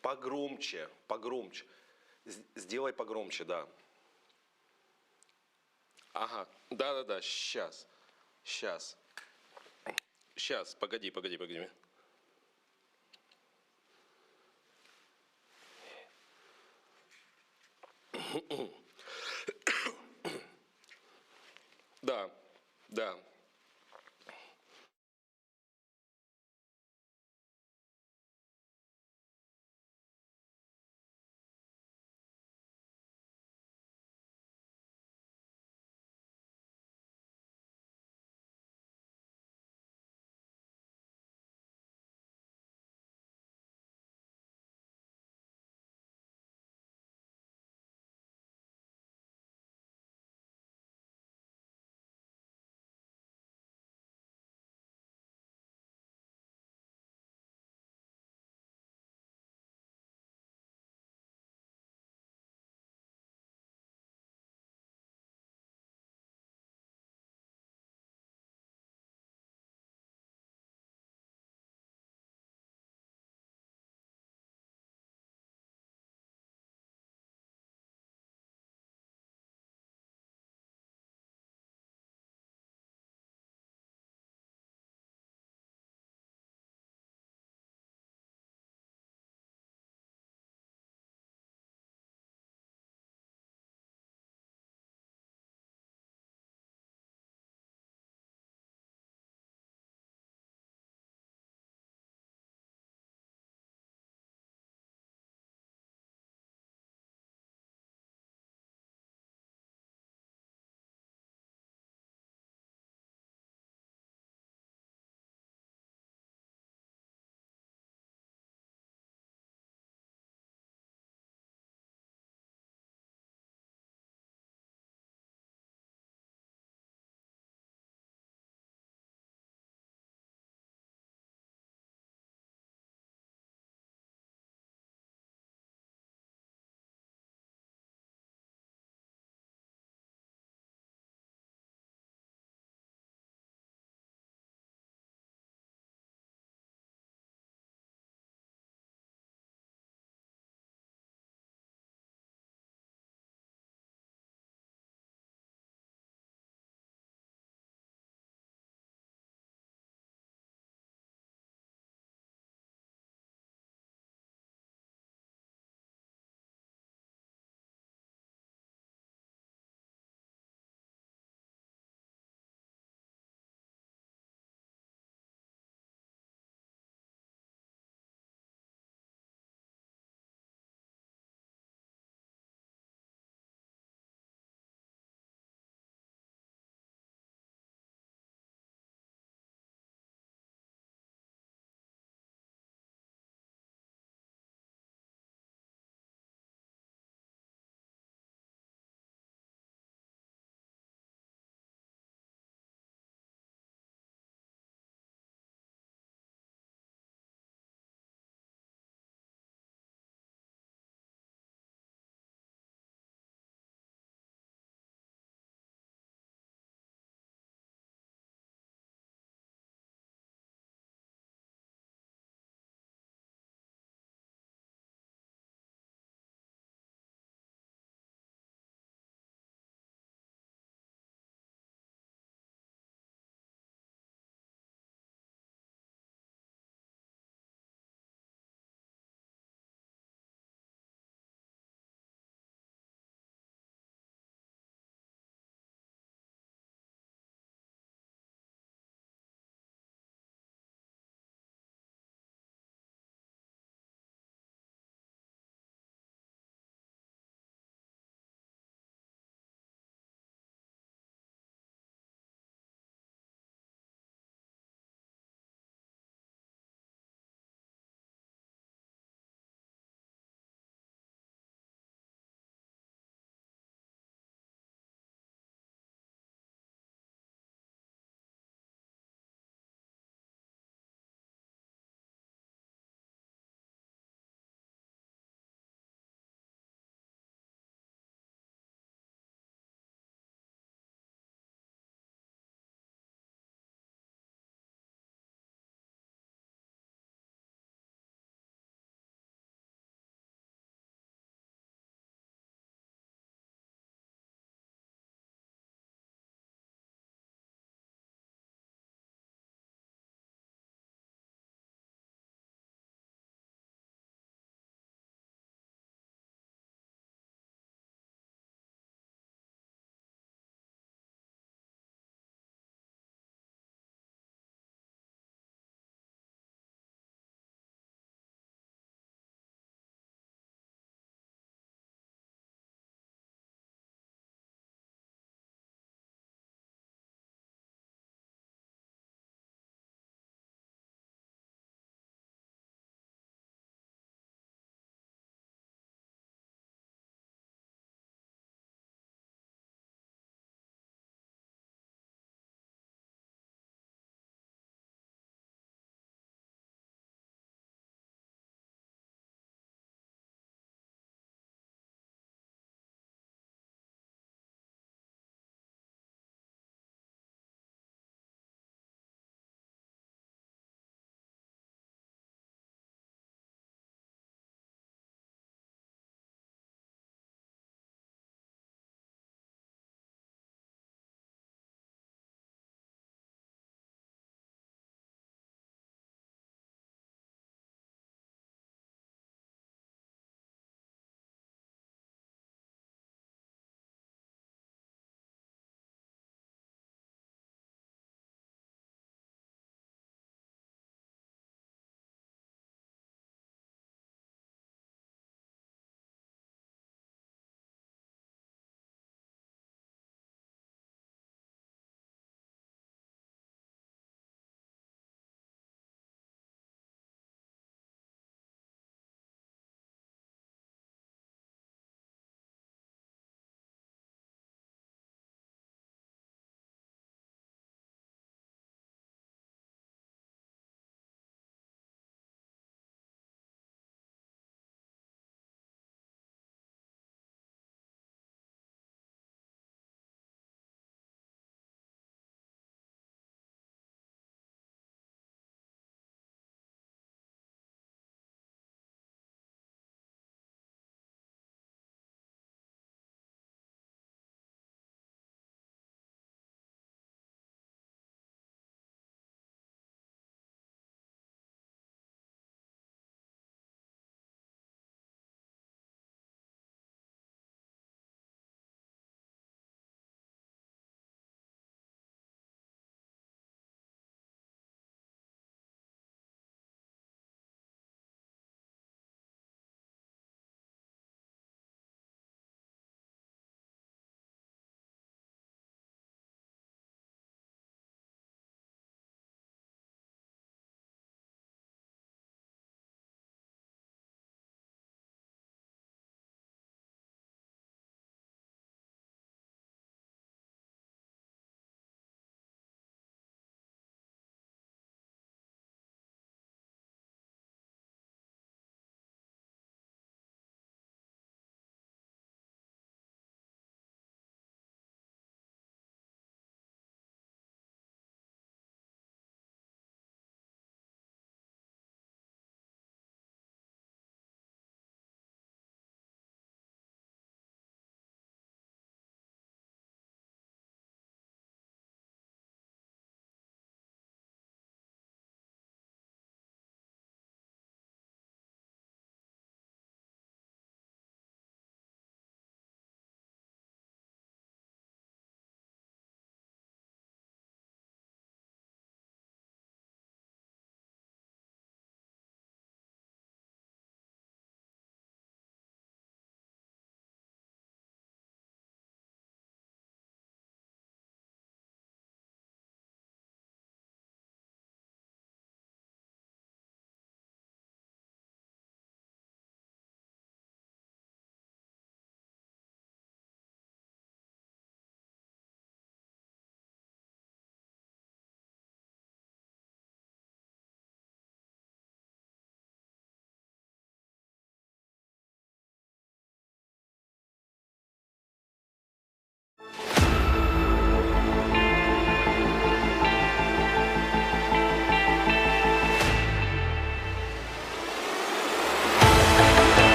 Погромче, погромче. Сделай погромче, да. Ага, да-да-да, сейчас, сейчас, сейчас, погоди, погоди, погоди. Да, да.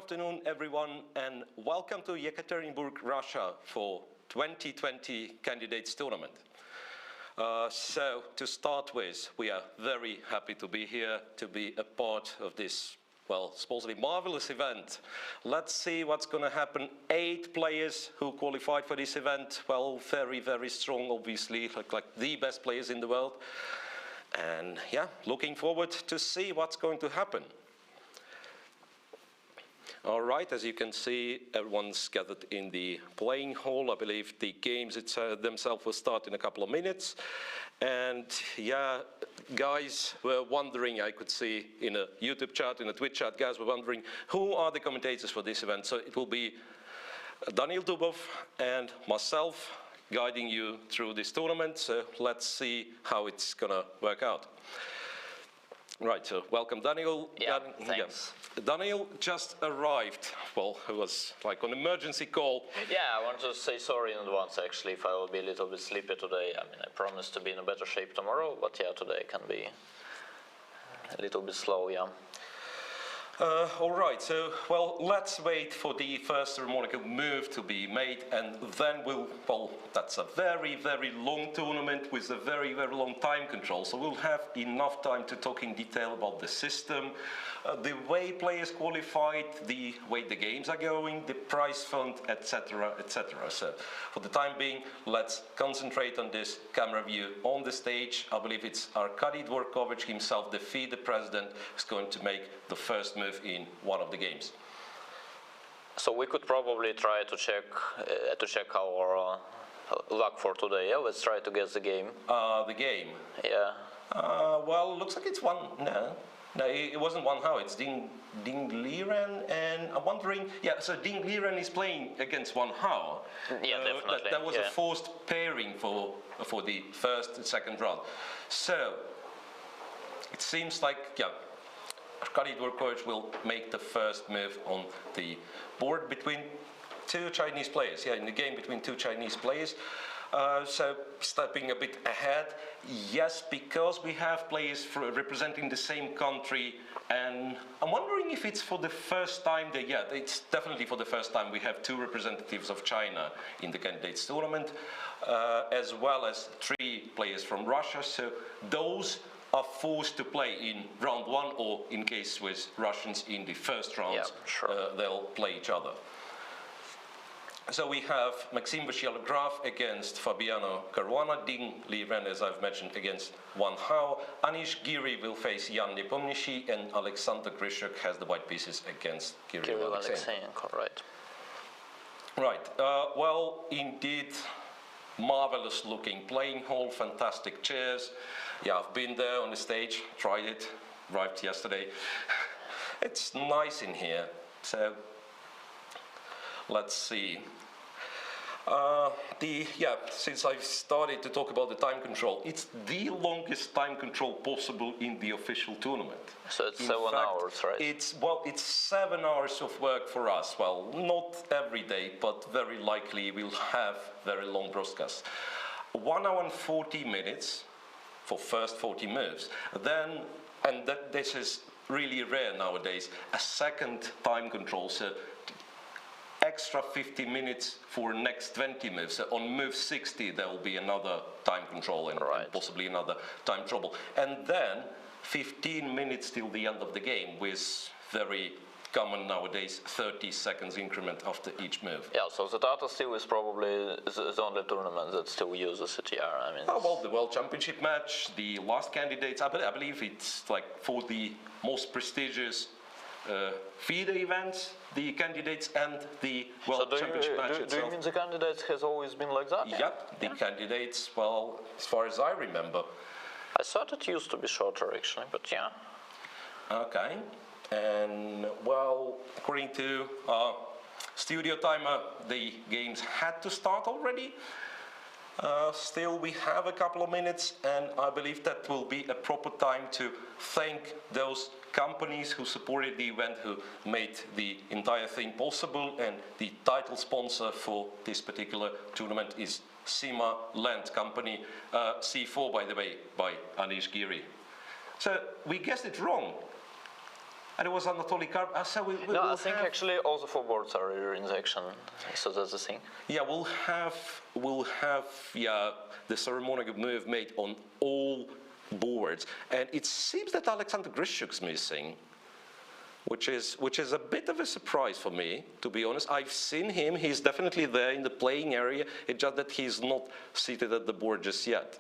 afternoon, everyone, and welcome to Yekaterinburg, Russia for 2020 Candidates Tournament. So, to start with, we are very happy to be here, to be a part of this, well, supposedly marvelous event. Let's see what's going to happen. 8 players who qualified for this event, well, very, very strong, obviously, like the best players in the world. And yeah, looking forward to see what's going to happen. All right, as you can see, everyone's gathered in the playing hall. I believe the games themselves will start in a couple of minutes. And yeah, guys were wondering, I could see in a YouTube chat, in a Twitch chat, guys were wondering, who are the commentators for this event? So it will be Daniil Dubov and myself guiding you through this tournament. So let's see how it's gonna work out. Right, so welcome Daniil. Yeah, thanks. Daniil just arrived. Well, it was like an emergency call. Yeah, I want to say sorry in advance actually if I will be a little bit sleepy today. I mean, I promise to be in a better shape tomorrow, but yeah, today can be a little bit slow, yeah. All right, so, well, let's wait for the first ceremonial move to be made, and then well, that's a very, very long tournament with a very, very long time control, so we'll have enough time to talk in detail about the system, the way players qualified, the way the games are going, the prize fund, etc., etc. So, for the time being, let's concentrate on this camera view on the stage. I believe it's Arkady Dvorkovich himself, the FIDE president, who's going to make the first move in one of the games. So we could probably try to check our luck for today. Yeah, let's try to guess the game. The game. Yeah. Well, looks like it's one. No, it wasn't one how. It's Ding Liren, and I'm wondering. Yeah, so Ding Liren is playing against one how. Yeah, definitely. That was a forced pairing for the first and second round. So it seems like Arkady Dvorkovich will make the first move on the board between 2 Chinese players. Yeah, in the game between 2 Chinese players. So stepping a bit ahead, yes, because we have players representing the same country, and I'm wondering if it's for the first time that, yeah, it's definitely for the first time we have 2 representatives of China in the candidates tournament, as well as 3 players from Russia. So those are forced to play in round 1, or in case with Russians in the first round, yeah, sure. They'll play each other. So we have Maxim Vachier-Lagrave against Fabiano Caruana, Ding Liren, as I've mentioned, against Wan Hao. Anish Giri will face Yan Nepomniachtchi, and Alexander Grishuk has the white pieces against Kirill Alexeyenko. Right. Right. Well, indeed, marvelous looking playing hall, fantastic chairs. Yeah, I've been there on the stage, tried it, arrived yesterday. It's nice in here. So let's see. Since I've started to talk about the time control, it's the longest time control possible in the official tournament. So it's 7 hours, right? It's 7 hours of work for us. Well, not every day, but very likely we'll have very long broadcasts. 1 hour and 40 minutes for first 40 moves. Then, and this is really rare nowadays, a second time control. So extra 50 minutes for next 20 moves. So on move 60, there will be another time control and possibly another time trouble. And then 15 minutes till the end of the game with very common nowadays 30 seconds increment after each move. Yeah, so the Tata Steel is probably the only tournament that still uses CTR. I mean, well, the World Championship match, the last candidates, I believe it's like for the most prestigious FIDE events, the candidates and the World Championship match itself. Do you mean the candidates has always been like that? Yep, the candidates, well, as far as I remember. I thought it used to be shorter actually, but yeah. Okay, and well, according to studio timer, the games had to start already. Still, we have a couple of minutes, and I believe that will be a proper time to thank those companies who supported the event, who made the entire thing possible, and the title sponsor for this particular tournament is Sima Land Company, C4, by the way, by Anish Giri. So we guessed it wrong. And it was Anatoly Karp. So we No, will I think have, actually all the four boards are rear injection, so that's the thing. yeah, we'll have the ceremonial move made on all boards, and it seems that Alexander Grishuk's missing, which is a bit of a surprise for me, to be honest. I've seen him; he's definitely there in the playing area. It's just that he's not seated at the board just yet.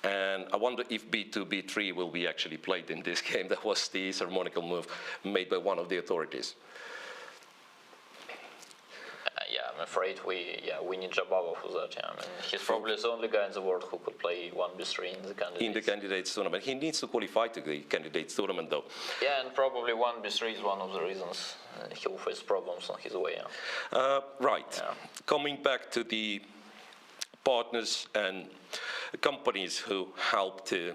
And I wonder if B2, B3 will be actually played in this game. That was the ceremonial move made by one of the authorities. Yeah, I'm afraid we need Jabava for that. Yeah, I mean, he's probably the only guy in the world who could play 1b3 in the candidates. In the candidates tournament. He needs to qualify to the candidates tournament, though. Yeah, and probably 1b3 is one of the reasons he'll face problems on his way. Yeah. Right. Yeah. Coming back to the partners and companies who help to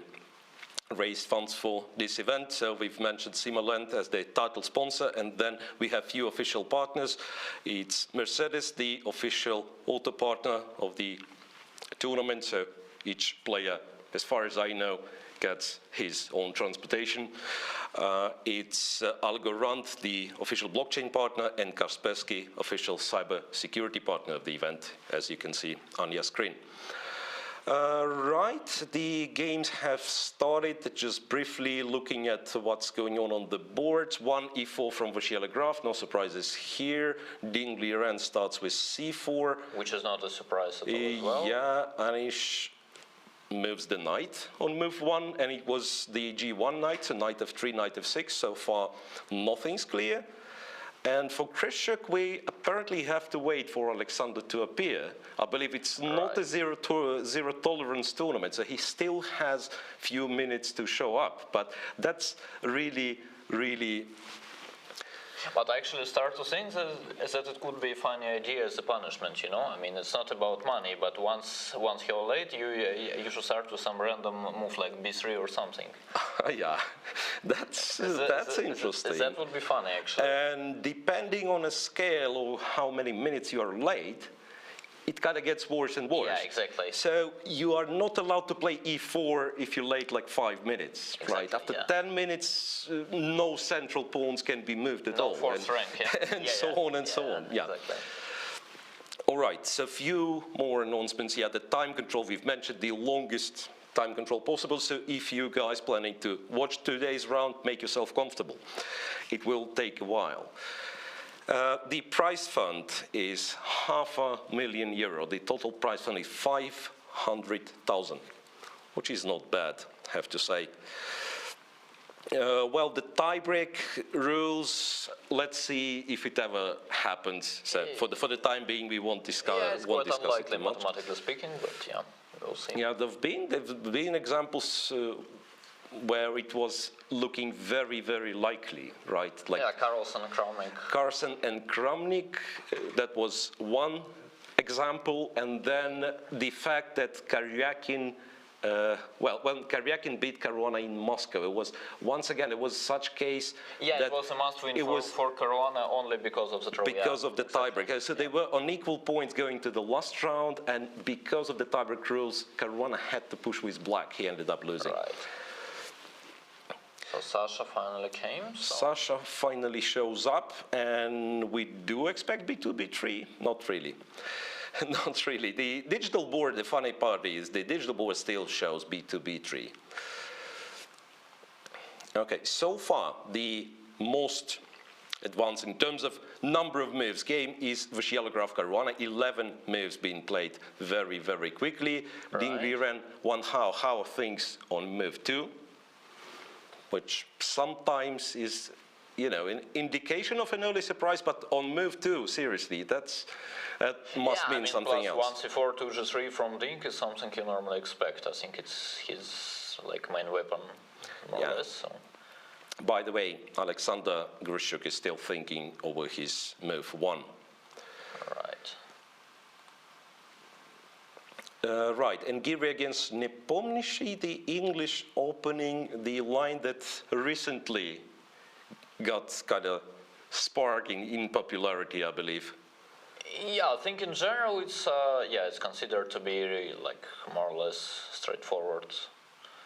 raise funds for this event. So we've mentioned Simulent as the title sponsor, and then we have few official partners. It's Mercedes, the official auto partner of the tournament. So each player, as far as I know, gets his own transportation. It's Algorand, the official blockchain partner, and Kaspersky, official cyber security partner of the event, as you can see on your screen. Right, the games have started. Just briefly looking at what's going on the boards. 1 e4 from Vasilia Graf, no surprises here. Ding Liren starts with c4. Which is not a surprise at all as well. Yeah, Anish moves the knight on move 1, and it was the g1 knight, so knight f3, knight f6. So far, nothing's clear. And for Krzyzuk, we apparently have to wait for Alexander to appear. I believe it's not a zero tolerance tournament, so he still has few minutes to show up. But that's really. But I actually start to think that it could be a funny idea as a punishment, you know? I mean, it's not about money, but once you're late, you should start with some random move like b3 or something. Yeah, that's interesting. That would be funny, actually. And depending on a scale of how many minutes you are late, it kind of gets worse and worse. Yeah, exactly. So you are not allowed to play e4 if you're late like 5 minutes, exactly, right? After 10 minutes, no central pawns can be moved at all. No fourth rank, yeah. And so on and so on, yeah. Exactly. All right, so few more announcements. Yeah, the time control, we've mentioned the longest time control possible. So if you guys planning to watch today's round, make yourself comfortable. It will take a while. The prize fund is €500,000. The total prize fund is 500,000, which is not bad, I have to say. Well, the tiebreak rules, let's see if it ever happens. So for the time being, we won't discuss, it's quite unlikely, it much. mathematically speaking, but yeah, we'll see. Yeah, there've been examples where it was looking very, very likely, right? Like Carlsen and Kramnik. Carlsen and Kramnik, that was one example, and then the fact that Karyakin, when Karyakin beat Caruana in Moscow, it was, once again, it was such case that it was a must-win for Caruana only because of the draw. Because of the tiebreak. So they were on equal points going to the last round, and because of the tiebreak rules, Caruana had to push with black. He ended up losing. Right. So Sasha finally came. Sasha finally shows up, and we do expect B2, B3. Not really. Not really. The digital board, the funny part is the digital board still shows B2, B3. Okay, so far the most advanced in terms of number of moves game is Vasilia Graf Caruana. 11 moves being played very, very quickly. Right. Ding Liren, how are things on move 2? Which sometimes is, an indication of an early surprise, but on move 2, seriously, that must mean something else. Plus 1 c4, 2 g3 from Ding is something you normally expect. I think it's his main weapon, more or less. So. By the way, Alexander Grishuk is still thinking over his move 1. Right. Right, and Giri against Nepomniachtchi, the English opening, the line that recently got kind of sparking in popularity, I believe. Yeah, I think in general it's considered to be like more or less straightforward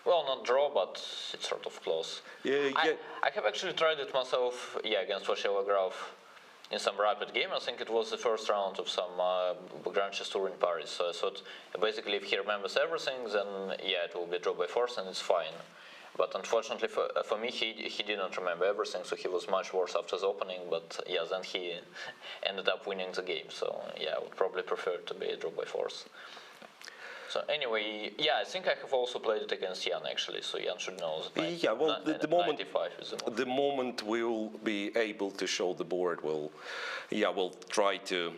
Well, not draw, but it's sort of close. Yeah, I have actually tried it myself, against Vashela Graf in some rapid game. I think it was the first round of some Grand Chess Tour in Paris. So I thought, basically, if he remembers everything, then it will be draw by force and it's fine. But unfortunately for me, he didn't remember everything, so he was much worse after the opening. But then he ended up winning the game. So I would probably prefer it to be a draw by force. So anyway, I think I have also played it against Jan actually. So Jan should know that. The moment we will be able to show the board, we'll try to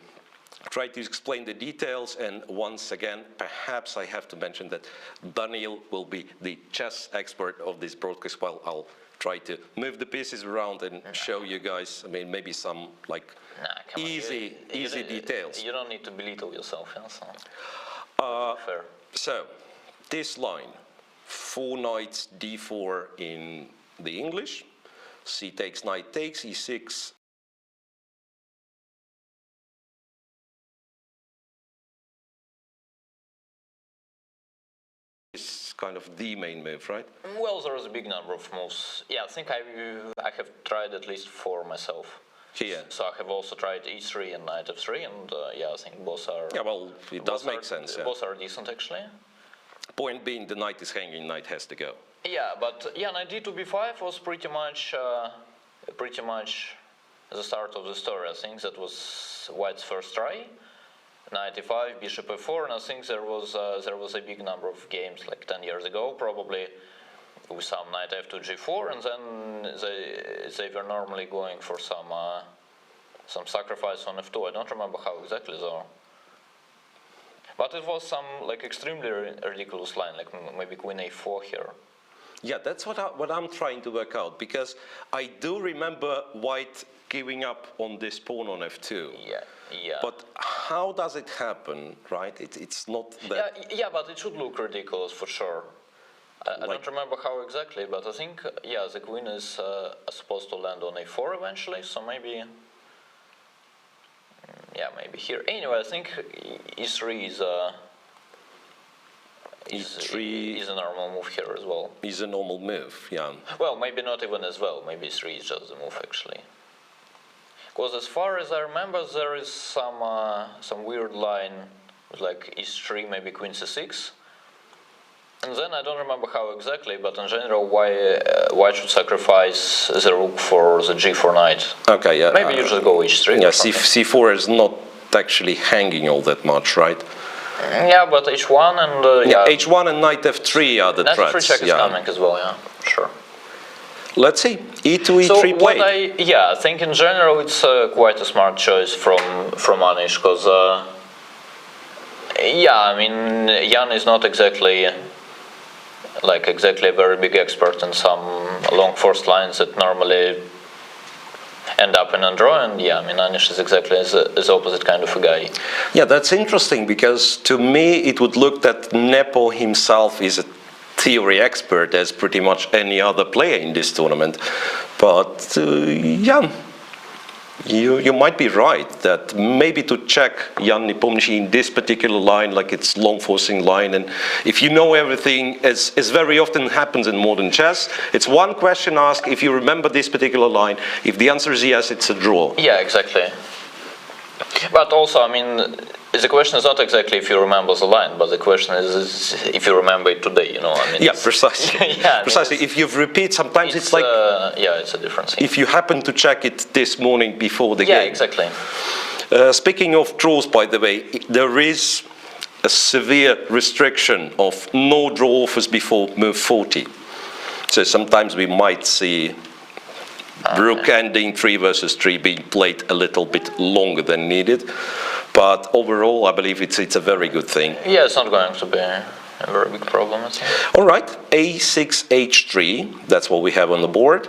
explain the details. And once again, perhaps I have to mention that Daniel will be the chess expert of this broadcast, while I'll try to move the pieces around and show you guys, maybe some easy details. You don't need to belittle yourself, so. Fair. So, this line, 4 knights d4 in the English, c takes, knight takes, e6, is kind of the main move, right? Well, there is a big number of moves. I think I have tried at least 4 myself. Here. So I have also tried e3 and knight f3, and I think both are. Well, it does make sense. Both are decent actually. Point being, the knight is hanging, knight has to go. But knight d to b5 was pretty much the start of the story. I think that was White's first try. Knight e5, bishop f4, and I think there was a big number of games like 10 years ago, probably, with some knight f2 g4, and then they were normally going for some sacrifice on f2. I don't remember how exactly though. But it was some extremely ridiculous line, like maybe queen a4 here. Yeah, that's what I'm trying to work out, because I do remember White giving up on this pawn on f2. Yeah. But how does it happen, right? It's not that. Yeah, but it should look ridiculous for sure. I don't remember how exactly, but I think the queen is supposed to land on a4 eventually. So maybe. Maybe here. Anyway, I think e3 is a normal move here as well. Is a normal move, yeah. Well, maybe not even as well. Maybe e3 is just the move actually. Because as far as I remember, there is some weird line with like e3, maybe queen c6. And then I don't remember how exactly, but in general, why should sacrifice the rook for the g4 knight? Okay, yeah. Maybe you just go h3. Yeah, c4 is not actually hanging all that much, right? Yeah, but h1 and h1 and knight f3 are the threats. Knight f3 check is coming as well. Yeah, sure. Let's see. e2, e3 played. I think in general it's quite a smart choice from Anish, because Jan is not exactly a very big expert in some long forced lines that normally end up in a draw, and Anish is exactly the opposite kind of a guy. Yeah, that's interesting, because to me it would look that Nepo himself is a theory expert as pretty much any other player in this tournament. But you might be right that maybe to check Jan Nepomniachtchi in this particular line, like it's long forcing line, and if you know everything, as very often happens in modern chess, it's one question asked, if you remember this particular line, if the answer is yes, it's a draw. Yeah, exactly. But also, the question is not exactly if you remember the line, but the question is if you remember it today, Yeah, precisely. Precisely. If you repeat, sometimes it's like... it's a difference. If you happen to check it this morning before the game. Yeah, exactly. Speaking of draws, by the way, there is a severe restriction of no draw offers before move 40. So sometimes we might see rook ending 3 versus 3 being played a little bit longer than needed. But overall, I believe it's a very good thing. Yeah, it's not going to be a very big problem, I think. All right, a6, h3, that's what we have on the board.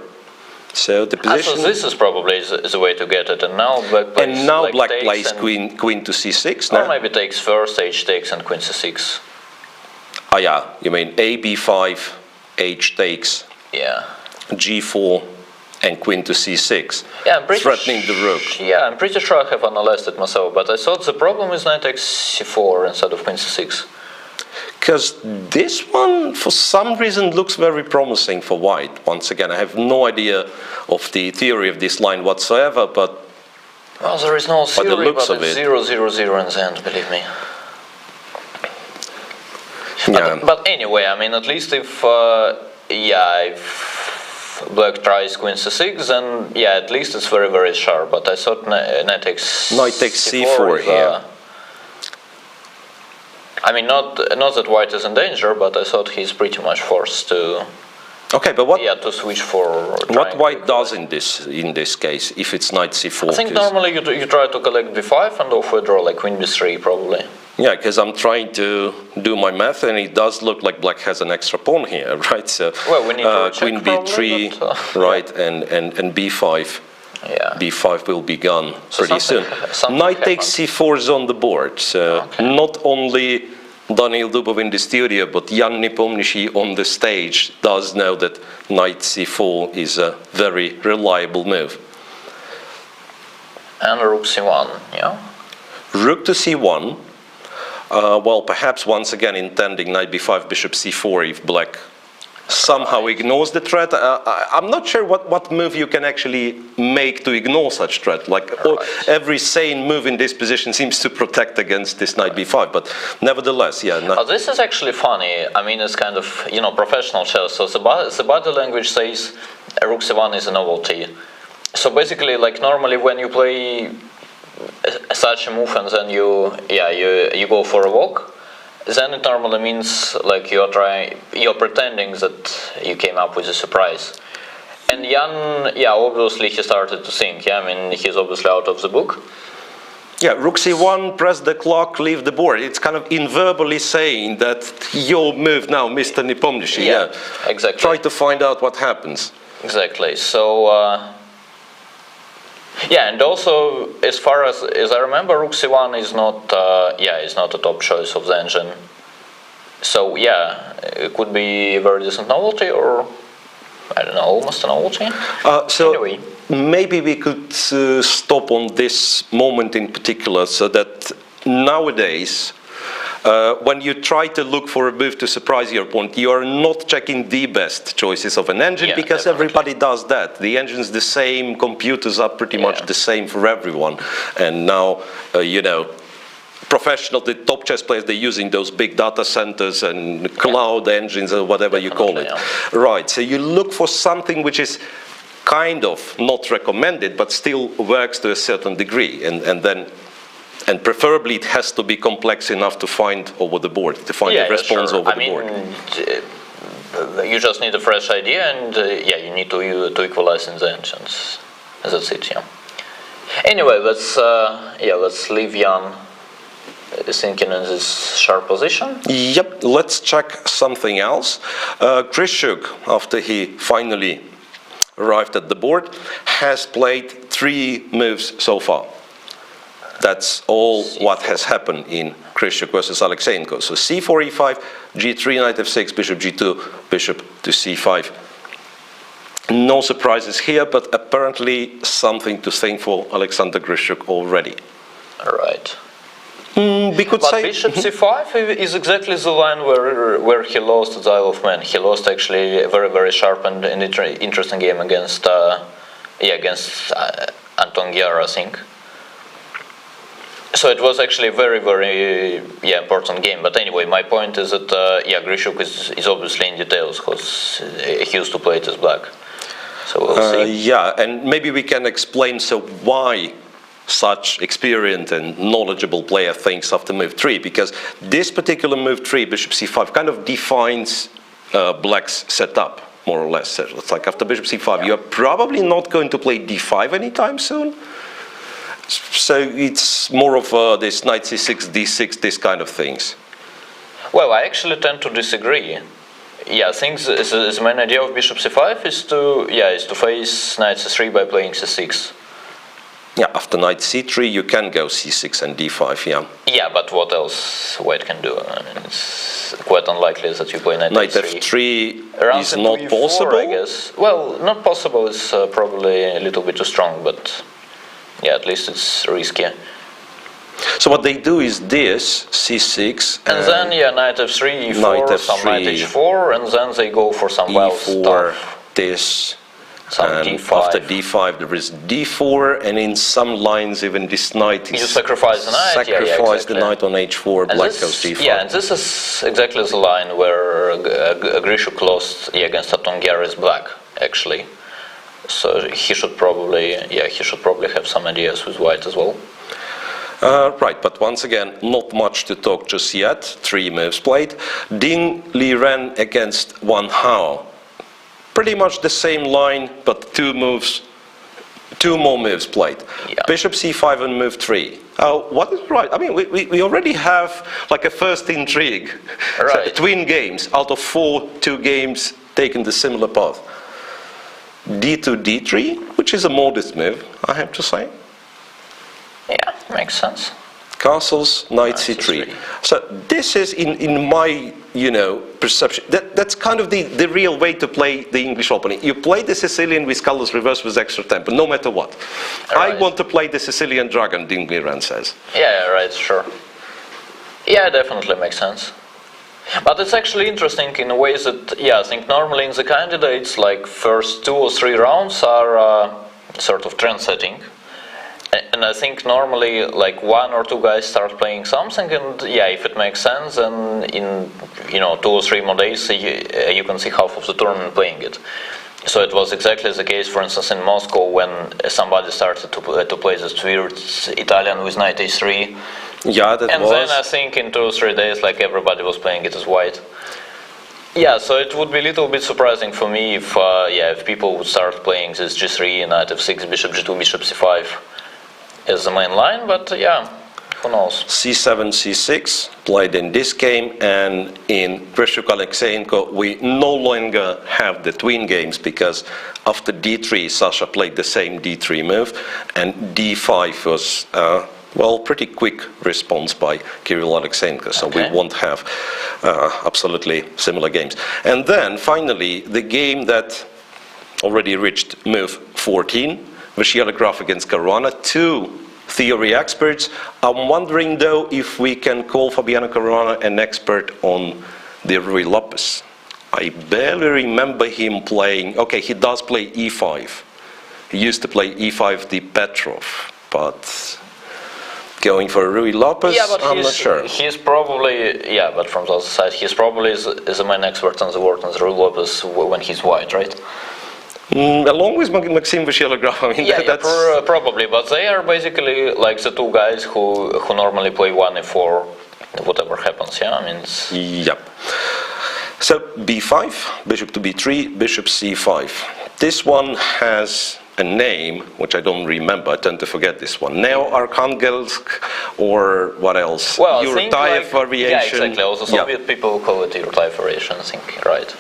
So the position... So this is probably the way to get it, and now black plays queen to c6 now? now? Or maybe takes first, h takes, and queen c6. Ah, yeah, you mean a b5, h takes, g4, and queen to c6, threatening the rook. Yeah, I'm pretty sure I have analyzed it myself, but I thought the problem is knight takes c4 instead of queen c6. because this one, for some reason, looks very promising for white. Once again, I have no idea of the theory of this line whatsoever, but Well, there is no By the theory, looks but of it's it. 0-0-0 in the end, believe me. yeah. But anyway, I mean, at least if black tries queen c6, then yeah, at least it's very, very sharp. But I thought knight takes c4 is, here. I mean, not that white is in danger, but I thought he's pretty much forced to Okay, but what to switch for what trying white to- does in this case, if it's knight c4? I think 'cause- normally you try to collect b5 and off draw like queen b3 probably. Yeah, because I'm trying to do my math, and it does look like black has an extra pawn here, right? So Well, we need to check queen b3, probably, but, right, and b5. Yeah. b5 will be gone So pretty soon. something Knight takes c4 is on the board. So not only Daniil Dubov in the studio, but Jan Nepomniachtchi on the stage does know that knight c4 is a very reliable move. And rook c1, yeah. Rook to c1. Well, perhaps once again intending knight b5, bishop c4 if black somehow ignores the threat. I'm not sure what move you can actually make to ignore such threat. Like every sane move in this position seems to protect against this knight b5, but nevertheless, yeah. Oh, this is actually funny. I mean, it's kind of, professional chess. So the body language says rook c1 is a novelty. So basically, like normally when you play such a move and then you go for a walk, then it normally means like you're pretending that you came up with a surprise. And Jan, obviously he started to think. I mean, he's obviously out of the book. Yeah, rook c1, press the clock, leave the board. It's kind of inverbally saying that your move now, Mr. Nepomniachtchi. Yeah, exactly. Try to find out what happens. Exactly. So. And also, as far as I remember, rook c1 is not a top choice of the engine. So it could be a very decent novelty, or I don't know, almost a novelty. So Anyway. maybe we could stop on this moment in particular, so that nowadays, when you try to look for a move to surprise your opponent, you are not checking the best choices of an engine, Yeah, because definitely. everybody does that. The engine's the same, computers are pretty much the same for everyone. And now, the top chess players, they're using those big data centers and cloud engines or whatever you call it. Definitely, Right, so you look for something which is kind of not recommended, but still works to a certain degree. And preferably it has to be complex enough to find over the board, to find the response sure. over the board. You just need a fresh idea, and you need to equalize in the engines. That's it. Yeah. Anyway, let's leave Jan thinking in this sharp position. Yep, let's check something else. Grishuk, after he finally arrived at the board, has played 3 moves so far. That's all what has happened in Grishuk versus Alexeyenko. So c4, e5, g3, knight f6, bishop g2, bishop to c5. No surprises here, but apparently something to think for Alexander Grishuk already. All right. We could But say bishop c5 is exactly the line where he lost the Isle of Man. He lost actually a very, very sharp and interesting game against Anton Gyar, I think. So it was actually a very, very important game. But anyway, my point is that Grishuk is obviously in details, because he used to play it as black. So we'll see. yeah, and maybe we can explain why such experienced and knowledgeable player thinks after move 3, because this particular move 3, bishop c5, kind of defines black's setup, more or less. So it's like after bishop c5, you're probably not going to play d5 anytime soon. So it's more of this knight c6, d6, this kind of things. Well, I actually tend to disagree. I think the main idea of bishop c5 is to face knight c3 by playing c6. Yeah, after knight c3, you can go c6 and d5, yeah. Yeah, but what else white can do? I mean, it's quite unlikely that you play knight f3 Around is into not e4, possible. I guess. Well, not possible is probably a little bit too strong, but at least it's risky. So what they do is this, c6, And then, yeah, knight f3, e4, Knight some knight F3, h4, and then they go for some wild e4, stuff. this, Some and d5. after d5 there is d4, and in some lines even this knight is You sacrifice the knight, sacrifice the exactly. knight on h4, And black this, goes d5. yeah, and this is exactly the line where Grishuk lost against Atongaris black, actually. So he should probably have some ideas with white as well. Right, but once again, not much to talk just yet. 3 moves played. Ding Liren against Wan Hao. Pretty much the same line, but 2 more moves played. Yeah. Bishop c5 on move 3. What is right? I mean, we already have like a first intrigue. Right. Twin games. Out of 4, 2 games taken the similar path. d2, d3, which is a modest move, I have to say. Yeah, makes sense. Castles, knight Knight c3. c3. So this is, in my perception, that's kind of the real way to play the English Open. You play the Sicilian with colors reversed with extra tempo, no matter what. Right. I want to play the Sicilian Dragon, Ding Liren says. Yeah, right, sure. Yeah, definitely makes sense. But it's actually interesting in a way that, yeah, I think normally in the candidates, like first 2 or 3 rounds are sort of trend-setting. And I think normally like 1 or 2 guys start playing something, and yeah, if it makes sense, then in 2 or 3 more days you can see half of the tournament playing it. So it was exactly the case, for instance, in Moscow when somebody started to play this weird Italian with knight h3. Yeah, that And was. then I think in 2 or 3 days, like everybody was playing it as white. Yeah, so it would be a little bit surprising for me if people would start playing this g3, knight f6, bishop g2, bishop c5 as the main line, but yeah, who knows. c7, c6 played in this game, and in Grishuk Alexeyenko we no longer have the twin games, because after d3 Sasha played the same d3 move, and d5 was pretty quick response by Kirill Alexeyenko, so Okay. we won't have absolutely similar games. And then finally the game that already reached move 14, Vishela Graf against Caruana, 2 theory experts. I'm wondering though if we can call Fabiano Caruana an expert on the Ruy Lopez. I barely remember him playing. Okay, he does play e5. He used to play e5 the Petrov, but going for Ruy Lopez, Yeah, but I'm not sure. He's probably, yeah, but from the other side, he's probably is the main expert on the world on the Ruy Lopez when he's white, right? Along with Maxim Vishela Graf, I mean, Yeah, that's... probably, but they are basically like the 2 guys who normally play 1e4, whatever happens, yeah, I mean, it's... Yep. So b5, bishop to b3, bishop c5. This one has a name, which I don't remember, I tend to forget this one. Neo-Arkhangelsk, or what else? Well, I Yurtayev think like, variation. yeah, exactly, also Yeah. Soviet people call it Yurtayev variation, I think, right.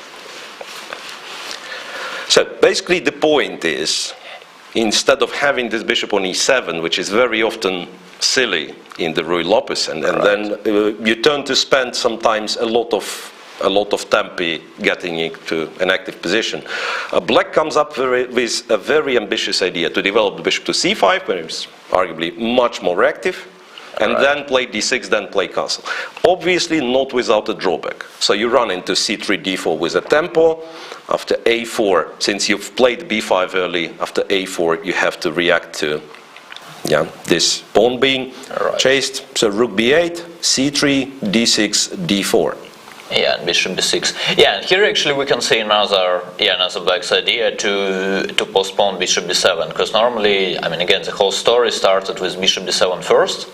So basically the point is, instead of having this bishop on e7, which is very often silly in the Ruy Lopez, and then you turn to spend sometimes a lot of tempi getting into an active position. Black comes up with a very ambitious idea to develop the bishop to c5, where it's arguably much more active, and then play d6, then play castle. Obviously not without a drawback. So you run into c3, d4 with a tempo. After a4, since you've played b5 early, after a4 you have to react to this pawn being chased. So rook b8, c3, d6, d4. Yeah, and bishop b6. Yeah, and here actually we can see another black's idea to postpone bishop b7, because normally, I mean, again, the whole story started with bishop b7 first,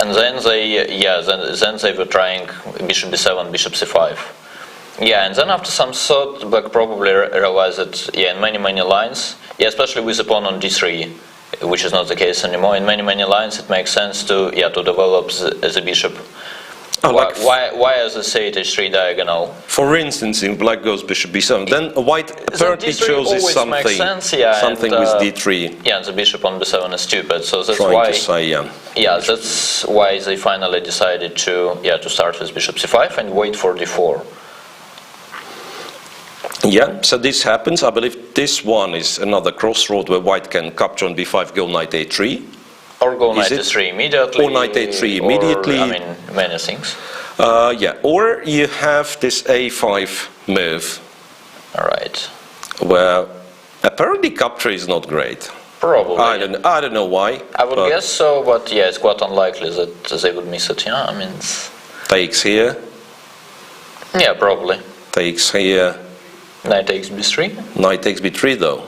and then they were trying bishop b7, bishop c5. Yeah, and then after some thought, black probably realized that, in many lines, especially with the pawn on d3, which is not the case anymore, in many lines it makes sense to develop the bishop. Why as I say it h3 diagonal? For instance, if black goes bishop b7, then white apparently chooses something with d3. Yeah, and the bishop on b7 is stupid, so that's Trying why. to say, yeah, that's why they finally decided to start with bishop c5 and wait for d4. Yeah, so this happens. I believe this one is another crossroad where white can capture on b5, go knight a3. Or go Is knight it? e3 immediately. Or knight a3 immediately. Or, I mean, many things. Yeah, or you have this a5 move, All right. where apparently capture is not great. Probably. I don't know why. I would but guess so, but yeah, it's quite unlikely that they would miss it. Yeah, I mean, Takes here, yeah, probably. takes here, Knight takes b3. knight takes b3 though.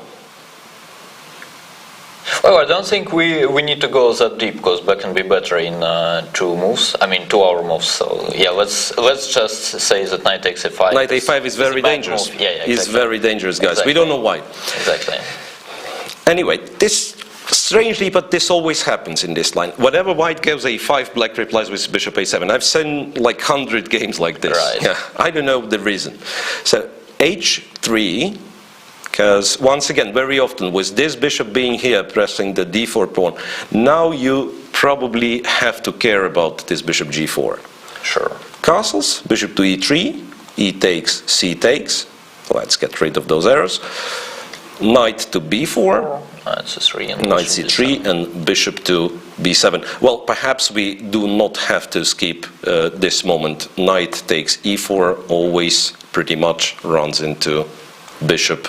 Well, I don't think we need to go that deep because black can be better in 2 moves. I mean, 2 hour moves. So yeah, let's just say that knight takes a5. Knight a5 is very a bad dangerous. move. Yeah, exactly. It's very dangerous, guys. We Exactly. don't know why. Exactly. Anyway, this strangely, but this always happens in this line. Whenever white goes a5, black replies with bishop a7. I've seen like 100 games like this. Right. Yeah, I don't know the reason. So h3, because once again, very often with this bishop being here pressing the d4 pawn, now you probably have to care about this bishop g4. Sure. Castles, bishop to e3, e takes, c takes. Let's get rid of those errors. Knight to b4. Knight c3 and Knight bishop c3 and bishop to b7. Well, perhaps we do not have to skip this moment. Knight takes e4, always pretty much runs into bishop.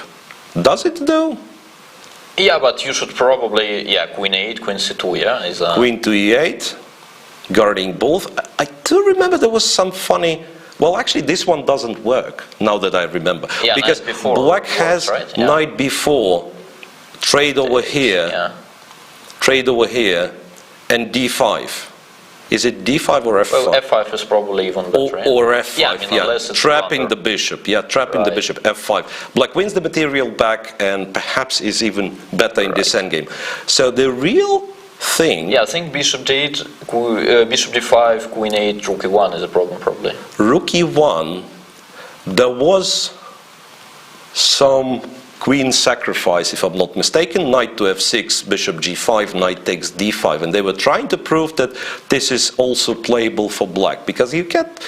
Does it though? Yeah, but you should probably, yeah, queen 8, queen c2, yeah? Is Queen to e8, guarding both. I do remember there was some funny... Well, actually, this one doesn't work, now that I remember. Yeah, because knight b4 black works, has right? Yeah. knight b4, trade over here, Yeah. trade over here, and d5. Is it d5 or f5? Well, f5 is probably even better. yeah. Or f5, Yeah, I mean, unless it's trapping blunder. the bishop, trapping the Right. bishop, f5. Black wins the material back and perhaps is even better in this endgame. So the real thing, Yeah, I think bishop d8, bishop d5, queen 8, rook e1 is a problem probably. rook e1, there was some queen sacrifice, if I'm not mistaken, knight to f6, bishop g5, knight takes d5, and they were trying to prove that this is also playable for black, because you get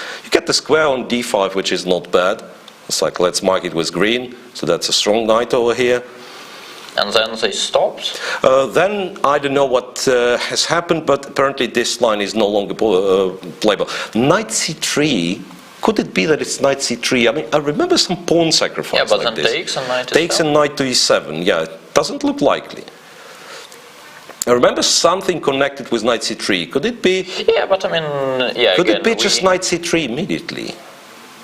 the square on d5, which is not bad. It's like, let's mark it with green, so that's a strong knight over here. And then they stopped. Then I don't know what has happened, but apparently this line is no longer playable. Knight c3, could it be that it's knight c3? I mean, I remember some pawn sacrifice Yeah, but like then this. takes and knight Takes is and knight to e7, yeah, it doesn't look likely. I remember something connected with knight c3. Could it be, Yeah, but I mean, yeah, could again, it be just knight c3 immediately?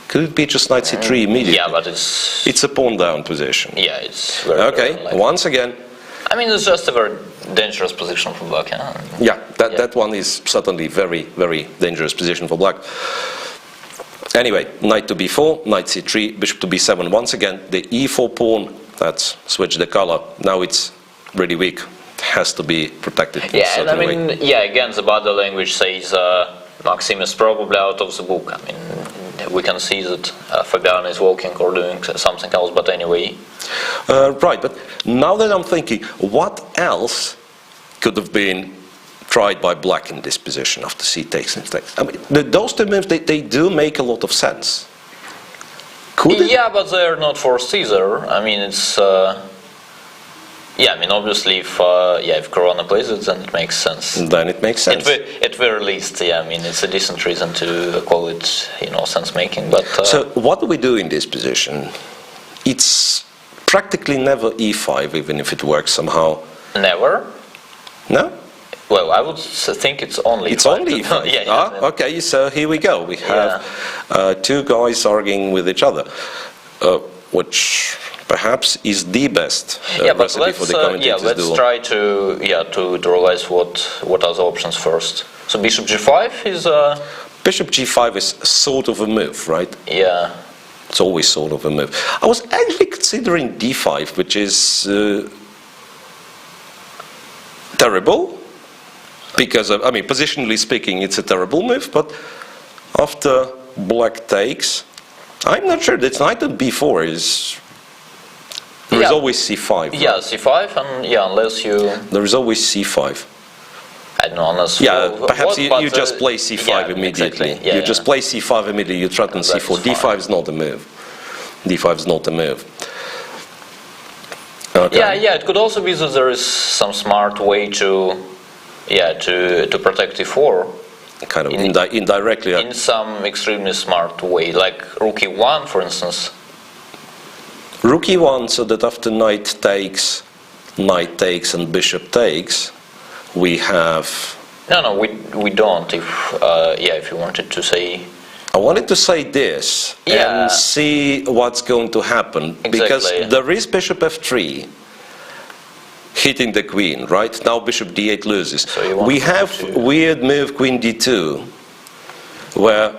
Could it be just knight c3 immediately? Yeah, but it's... It's a pawn down position. Yeah, it's very, Okay, very unlikely. once again, I mean, it's just a very dangerous position for black, yeah? yeah, Yeah. that one is certainly very, very dangerous position for black. Anyway, knight to b4, knight c3, bishop to b7. Once again, the e4 pawn, that's switched the color. Now it's really weak. It has to be protected in a Yeah, and I certain way. mean, yeah, again, the body language says Maxim is probably out of the book. I mean, we can see that Fabian is walking or doing something else, but anyway. Right, but now that I'm thinking, what else could have been tried by black in this position after c takes and takes? I mean, those two moves, they do make a lot of sense. Could it? Yeah, but they're not forced either. I mean, it's... yeah, I mean, obviously, if Corona plays it, then it makes sense. Then it makes sense. At very least, yeah, I mean, it's a decent reason to call it, sense-making, but... So what do we do in this position? It's practically never e5, even if it works somehow. Never? No? Well, I would think it's only It's E5. only e5. Yeah. Okay, so here we go. We have two guys arguing with each other, which perhaps is the best Yeah, but recipe for the commentators let's duel. try to realize what are the options first. So bishop g5 is Bishop g5 is sort of a move, right? yeah. It's always sort of a move. I was actually considering d5, which is terrible, because, I mean, positionally speaking, it's a terrible move, but after black takes, I'm not sure. It's knight on b4 is... There is Yeah. always c5. Yeah, c5, and unless you... There is always c5. I don't know, unless... Yeah, well, perhaps what, you but, just play c5 yeah, immediately. exactly. Yeah, you just play c5 immediately, you threaten That's c4. fine. d5 is not a move. d5 is not a move. Okay. Yeah, it could also be that there is some smart way to to protect e4 kind of indirectly. in some extremely smart way, like rook e1, for instance. Rook e1, so that after knight takes and bishop takes, we have... No, we don't. If you wanted to say... I wanted to say this and see what's going to happen, because there is bishop f3 hitting the queen, right? Now bishop d8 loses. So we have weird move queen d2, where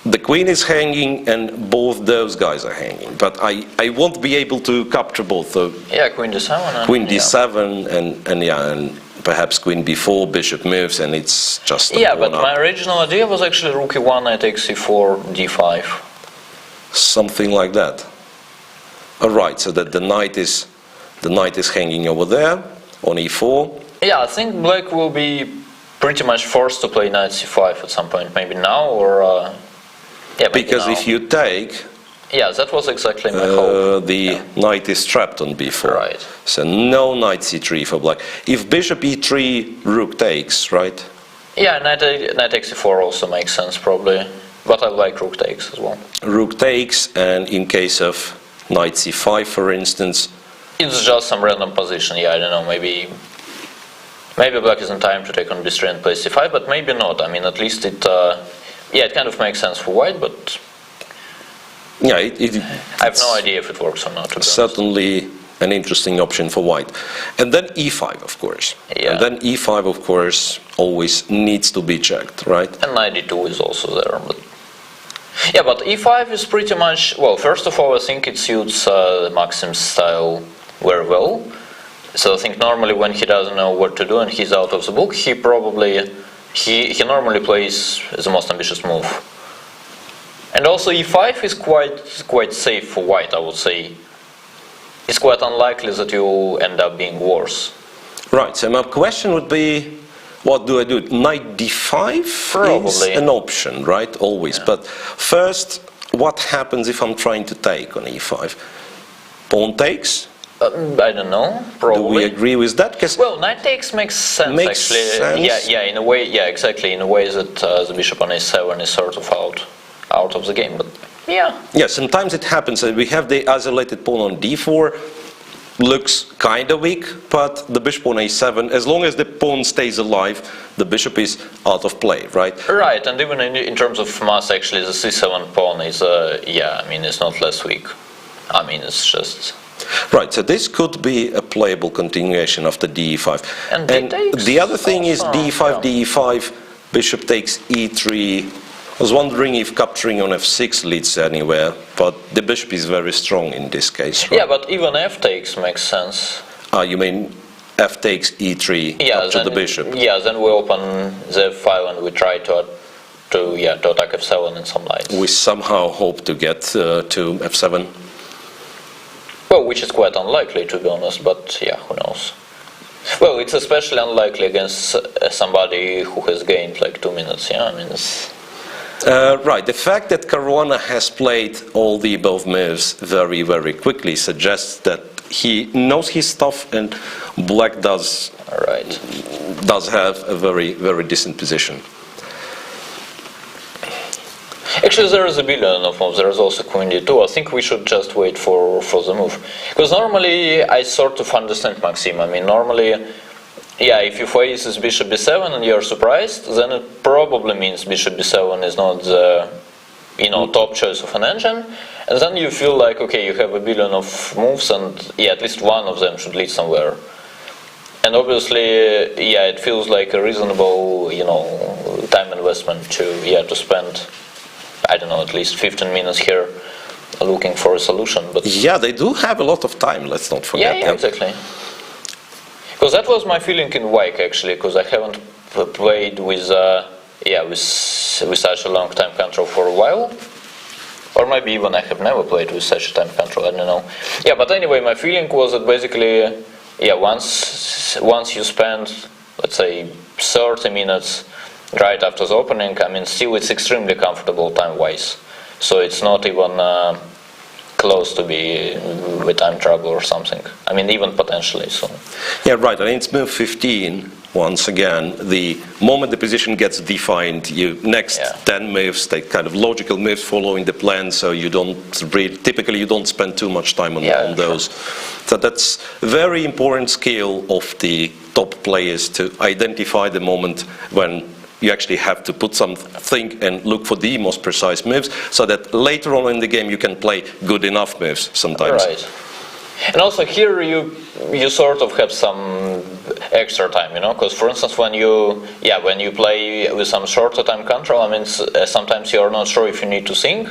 the queen is hanging and both those guys are hanging, but I won't be able to capture both. So queen d7. Queen d7 and perhaps queen b4, bishop moves, and it's just a but my original idea was actually rook e1, knight takes e4, d5. Something like that. All right, so that the knight is hanging over there on e4. Yeah, I think black will be pretty much forced to play knight c5 at some point, maybe now or because now. If you take, that was exactly my hope. The knight is trapped on b4. Right. So no knight c3 for black. If bishop e3, rook takes, right? Yeah, knight takes e4 also makes sense probably, but I like rook takes as well. Rook takes, and in case of knight c5, for instance, it's just some random position. I don't know. Maybe black is in time to take on b3 and play c5, but maybe not. I mean, at least it kind of makes sense for white, but I have no idea if it works or not. Certainly an interesting option for white. And then e5, of course. Yeah. And then e5, of course, always needs to be checked, right? And knight d2 is also there, but. But e5 is pretty much, well, first of all, I think it suits Maxim's style very well. So I think normally when he doesn't know what to do and he's out of the book, he normally plays the most ambitious move. And also e5 is quite safe for white, I would say. It's quite unlikely that you end up being worse. Right, so my question would be, what do I do? Knight d5 Probably is an option, right? Always. Yeah. But first, what happens if I'm trying to take on e5? Pawn takes? I don't know. Probably. Do we agree with that? Well, knight takes makes sense actually. Sense? In a way, exactly. In a way that the bishop on a7 is sort of out of the game. But yeah, sometimes it happens that we have the isolated pawn on d4. Looks kind of weak, but the bishop on a7, as long as the pawn stays alive, the bishop is out of play, right? Right, and even in terms of mass, actually, the c7 pawn is, it's not less weak. I mean, it's just... Right, so this could be a playable continuation of the d5. And the other thing is d5, d5, bishop takes e3. I was wondering if capturing on f6 leads anywhere, but the bishop is very strong in this case, right? Yeah, but even f takes makes sense. You mean f takes e3 to the bishop? Yeah, then we open the file and we try to attack f7 in some lines. We somehow hope to get to f7. Well, which is quite unlikely, to be honest, but who knows. Well, it's especially unlikely against somebody who has gained like 2 minutes, Right, the fact that Caruana has played all the above moves very, very quickly suggests that he knows his stuff, and black does have a very, very decent position. Actually, there is a billion of moves. There is also queen d2. I think we should just wait for the move. Because normally, I sort of understand Maxim. I mean, normally, if you face this bishop b7 and you're surprised, then it probably means bishop b7 is not the top choice of an engine. And then you feel like, okay, you have a billion of moves, and at least one of them should lead somewhere. And obviously, it feels like a reasonable, time investment to spend, I don't know, at least 15 minutes here looking for a solution. But they do have a lot of time, let's not forget. Yeah, exactly. Because that was my feeling in Wijk, actually, because I haven't played with such a long time control for a while. Or maybe even I have never played with such a time control, I don't know. But anyway, my feeling was that basically, once you spend, let's say, 30 minutes right after the opening, I mean, still it's extremely comfortable time-wise. So it's not even close to be with time trouble or something. I mean, even potentially. So. Yeah, right. I mean, it's move 15, once again, the moment the position gets defined, you next Yeah. 10 moves, they kind of logical moves following the plan, so you don't typically you don't spend too much time on, Yeah, on those. So that's very important skill of the top players to identify the moment when you actually have to put something and look for the most precise moves, so that later on in the game you can play good enough moves sometimes. Right. And also here you sort of have some extra time, you know, because for instance when you play with some shorter time control, I mean sometimes you are not sure if you need to sync,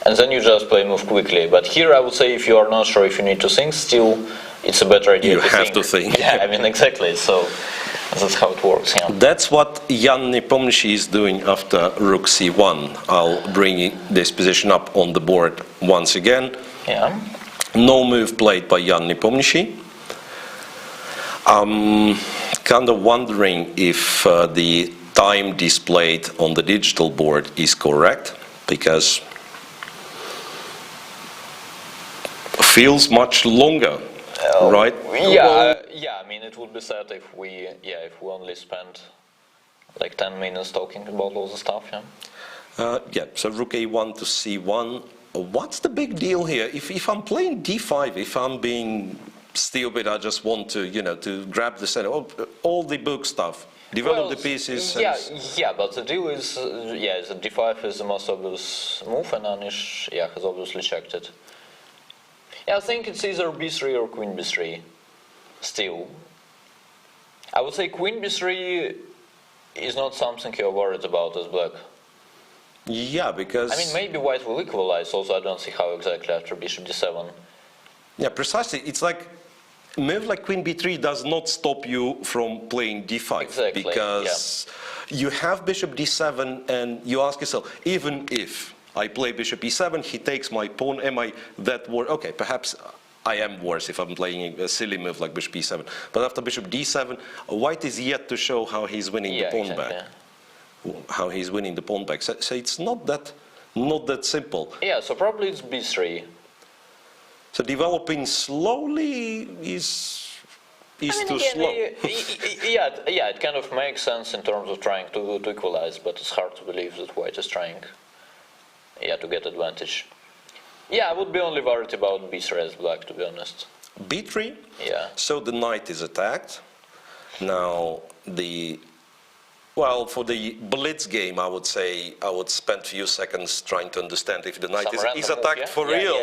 and then you just play move quickly. But here I would say if you are not sure if you need to sync, still it's a better idea You to have think. to think. Yeah, I mean exactly. So that's how it works. Yeah. That's what Jan Nepomniachtchi is doing after rook c1. I'll bring this position up on the board once again. Yeah. No move played by Jan Nepomniachtchi. Kind of wondering if the time displayed on the digital board is correct, because feels much longer, right? Yeah, I mean it would be sad if we only spent like 10 minutes talking about all the stuff. Yeah. So rook a1 to c1. What's the big deal here? If I'm playing d5, if I'm being stupid, I just want to, to grab the center, all the book stuff, develop the pieces. Yeah, but the deal is, the d5 is the most obvious move, and Anish, has obviously checked it. Yeah, I think it's either b3 or queen b3, still. I would say queen b3 is not something you're worried about as black. Yeah, because... I mean, maybe white will equalize, also I don't see how exactly after bishop d7. Yeah, precisely. It's like, a move like queen b3 does not stop you from playing d5. Exactly, because you have bishop d7 and you ask yourself, even if I play bishop e7, he takes my pawn, am I that worse? Okay, perhaps I am worse if I'm playing a silly move like bishop e7. But after bishop d7, white is yet to show how he's winning the pawn back. How he's winning the pawn back. So it's not that simple. Yeah, so probably it's b3. So developing slowly is too slow. It kind of makes sense in terms of trying to equalize, but it's hard to believe that white is trying to get advantage. Yeah, I would be only worried about b3 as black, to be honest. b3? Yeah. So the knight is attacked. Now for the blitz game, I would say I would spend a few seconds trying to understand if the knight is attacked for real.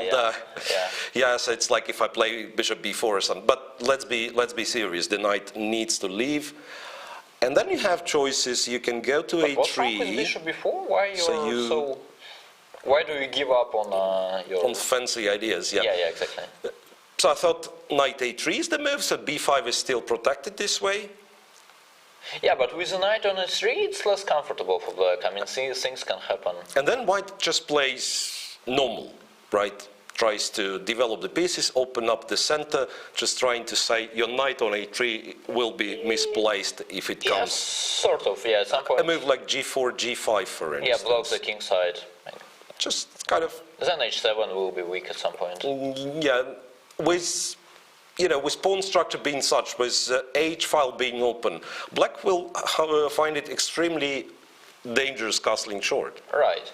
So it's like if I play bishop b4 or something. But let's be serious. The knight needs to leave, and then you have choices. You can go to a3. What's wrong with bishop b4? Why do you give up on your... On fancy ideas? Yeah, exactly. So I thought knight a3 is the move. So b5 is still protected this way. Yeah, but with a knight on a3, it's less comfortable for black. I mean, things can happen. And then white just plays normal, right? Tries to develop the pieces, open up the center, just trying to say your knight on a3 will be misplaced if it comes. Sort of, at some point. A move like g4, g5, for instance. Yeah, block the king side. Just kind of... Then h7 will be weak at some point. Yeah, with pawn structure being such, with h file being open, black will find it extremely dangerous castling short. Right.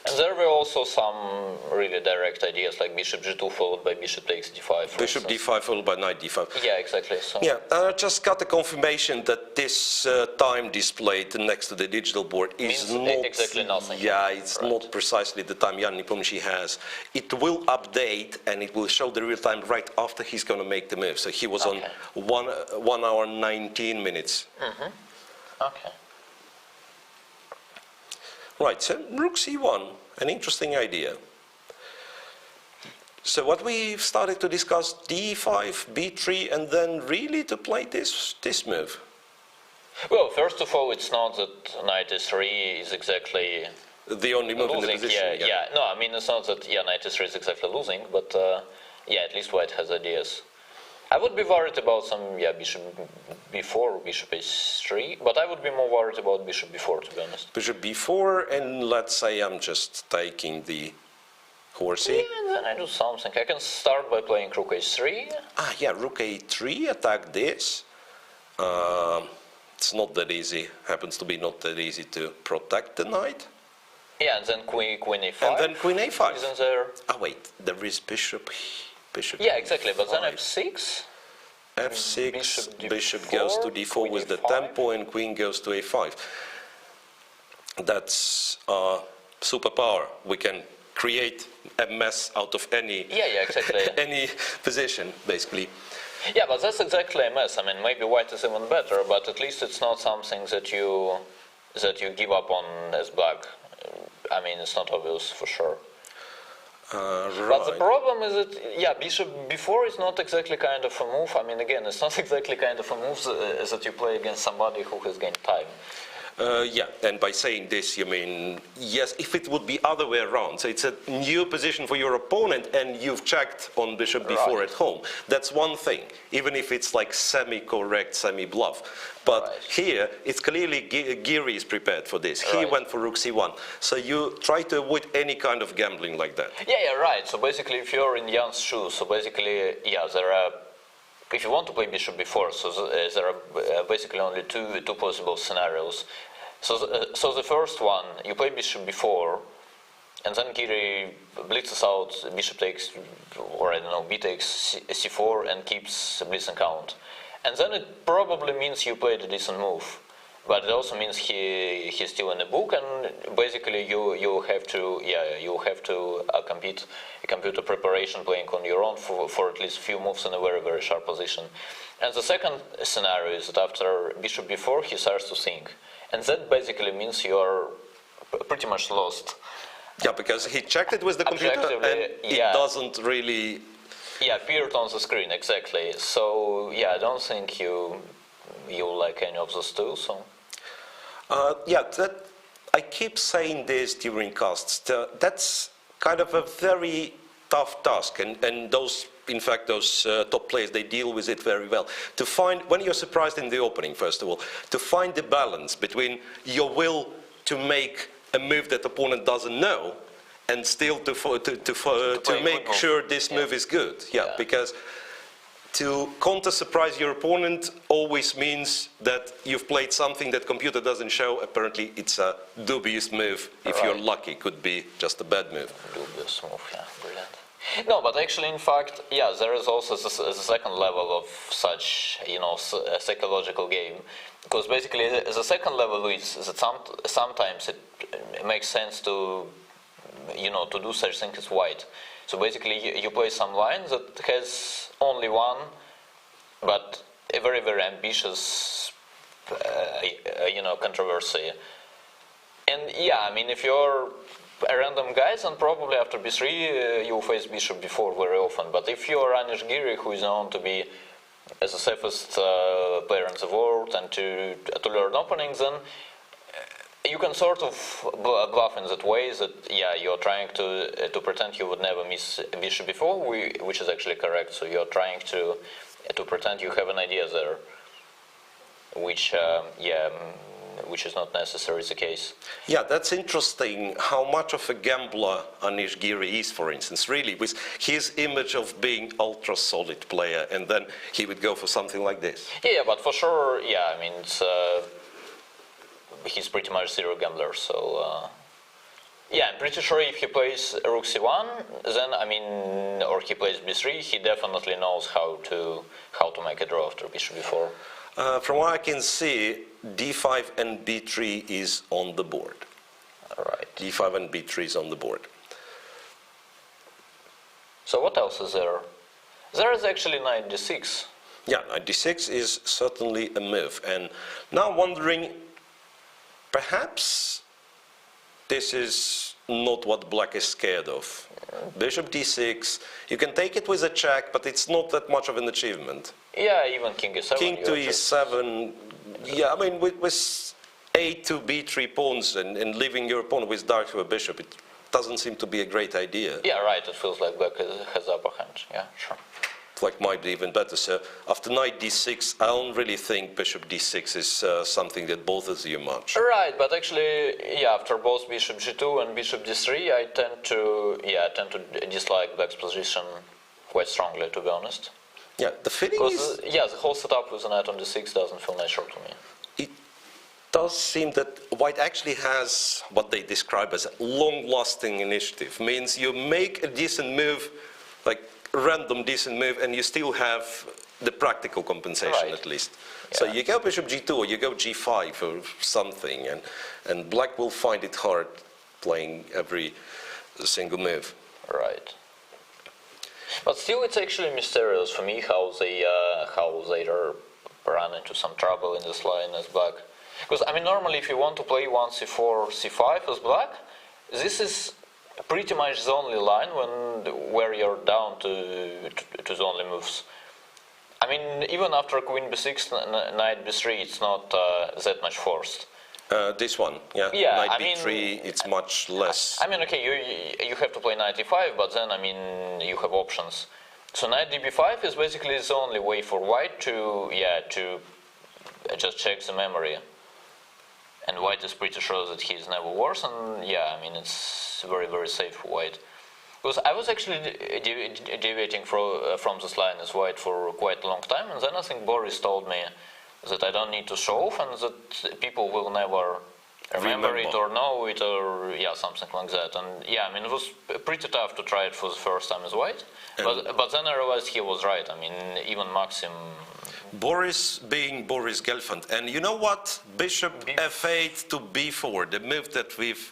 And there were also some really direct ideas, like bishop g2 followed by bishop takes d5. Bishop d5 followed by knight d5. Yeah, exactly. So. Yeah, and I just got the confirmation that this time displayed next to the digital board is not exactly nothing. Yeah, it's not precisely the time Jan Nepomniachtchi has. It will update and it will show the real time right after he's going to make the move. So he was on 1 hour 19 minutes. Okay. Right, so rook c1, an interesting idea. So what we've started to discuss, d5, b3, and then really to play this move. Well, first of all, it's not that knight e3 is exactly the only move losing. In the position. Yeah. No, I mean, it's not that knight e3 is exactly losing, but at least white has ideas. I would be worried about some, bishop b4, bishop h3, but I would be more worried about bishop b4, to be honest. Bishop b4, and let's say I'm just taking the horsey. Yeah, and then I do something. I can start by playing rook h3. Rook a3, attack this. It's not that easy, happens to be not that easy to protect the knight. Yeah, and then queen e5. And then queen a5. Isn't there? Oh wait, there is bishop. Yeah, exactly. But then e5. f6. f6, bishop d4, goes to d4 queen with the e5. tempo, and queen goes to a5. That's superpower. We can create a mess out of any Yeah, exactly. any position, basically. Yeah, but that's exactly a mess. I mean, maybe white is even better, but at least it's not something that you give up on as black. I mean, it's not obvious for sure. But the Right. problem is that, yeah, bishop b4 is not exactly kind of a move. I mean, again, it's not exactly kind of a move that you play against somebody who has gained time. Yeah, and by saying this, you mean, yes, if it would be other way around, so it's a new position for your opponent and you've checked on bishop b4 Right. at home, that's one thing, even if it's like semi-correct, semi-bluff. But Right. here, it's clearly Geary is prepared for this. He Right. went for rook c1. So you try to avoid any kind of gambling like that. Yeah, right. So basically, if you're in Jan's shoes, so basically, yeah, there are. If you want to play bishop b4, so there are basically only two possible scenarios. So the first one, you play bishop b4, and then Geary blitzes out bishop takes, or I don't know, b takes c4 and keeps blitzing count. And then it probably means you played a decent move. But it also means he's still in the book, and basically you have to compete computer preparation playing on your own for at least few moves in a very, very sharp position. And the second scenario is that after bishop b4 he starts to think, and that basically means you are pretty much lost. Yeah, because he checked it with the computer and Objectively, yeah. it doesn't really. Yeah, appeared on the screen exactly. So yeah, I don't think you like any of those two. So. Yeah, I keep saying this during casts. That's kind of a very tough task, and those, in fact, those top players, they deal with it very well. To find, when you're surprised in the opening, first of all, to find the balance between your will to make a move that the opponent doesn't know, and still to make sure this move is good. Yeah, because to counter-surprise your opponent always means that you've played something that computer doesn't show. Apparently, it's a dubious move. If you're lucky, could be just a bad move. Dubious move, yeah, brilliant. No, but actually, in fact, yeah, there is also the second level of such, a psychological game. Because basically, the second level is that sometimes it makes sense to do such things as white. So basically, you play some line that has only one, but a very, very ambitious, controversy. And yeah, I mean, if you're a random guy, then probably after b3 you face bishop b4 very often. But if you're Anish Giri, who is known to be as the safest player in the world and to learn openings, then you can sort of bluff in that way that, yeah, you're trying to pretend you would never miss bishop before, which is actually correct. So you're trying to pretend you have an idea there, which is not necessarily the case. Yeah, that's interesting how much of a gambler Anish Giri is, for instance, really, with his image of being ultra-solid player, and then he would go for something like this. Yeah, but for sure, yeah, I mean, he's pretty much zero gambler, so yeah, I'm pretty sure if he plays rook c1, then, I mean, or he plays b3, he definitely knows how to make a draw after bishop b4. From what I can see, d5 and b3 is on the board. All right. d5 and b3 is on the board. So what else is there? There is actually knight d6. Yeah, knight d6 is certainly a move, and now I'm wondering, perhaps this is not what black is scared of. Bishop d6, you can take it with a check, but it's not that much of an achievement. Yeah, even king e7. King to e7, yeah, I mean, with a2, b3 pawns and leaving your opponent with dark to a bishop, it doesn't seem to be a great idea. Yeah, right, it feels like black has the upper hand, yeah, sure. Like might be even better. So after knight d6, I don't really think bishop d6 is something that bothers you much. Right, but actually, yeah, after both bishop g2 and bishop d3, I tend to dislike black's position quite strongly, to be honest. Yeah, the feeling is, Because the whole setup with a knight on d6 doesn't feel natural to me. it does seem that white actually has what they describe as a long-lasting initiative. Means you make a decent move, like a random decent move, and you still have the practical compensation Right. at least. So Yeah. you go bishop g2 or you go g5 or something, and black will find it hard playing every single move. Right. But still, it's actually mysterious for me how they run into some trouble in this line as black. Because I mean, normally, if you want to play 1 c4 c5 as black, this is pretty much the only line where you're down to the only moves. I mean, even after queen b6, knight b3, it's not that much forced. This one, yeah, Yeah, knight I mean, b3, it's much less. I mean, okay, you have to play knight e5, but then, I mean, you have options. So knight db5 is basically the only way for white to just check the memory. And white is pretty sure that he's never worse, and yeah, I mean, it's very, very safe for white. Because I was actually deviating from this line as white for quite a long time, and then I think Boris told me that I don't need to show off and that people will never remember it or know it or yeah, something like that. And yeah, I mean, it was pretty tough to try it for the first time as white, but then I realized he was right. I mean, even Maxim. Boris being Boris Gelfand. And you know what? Bishop f8 to b4, the move that we've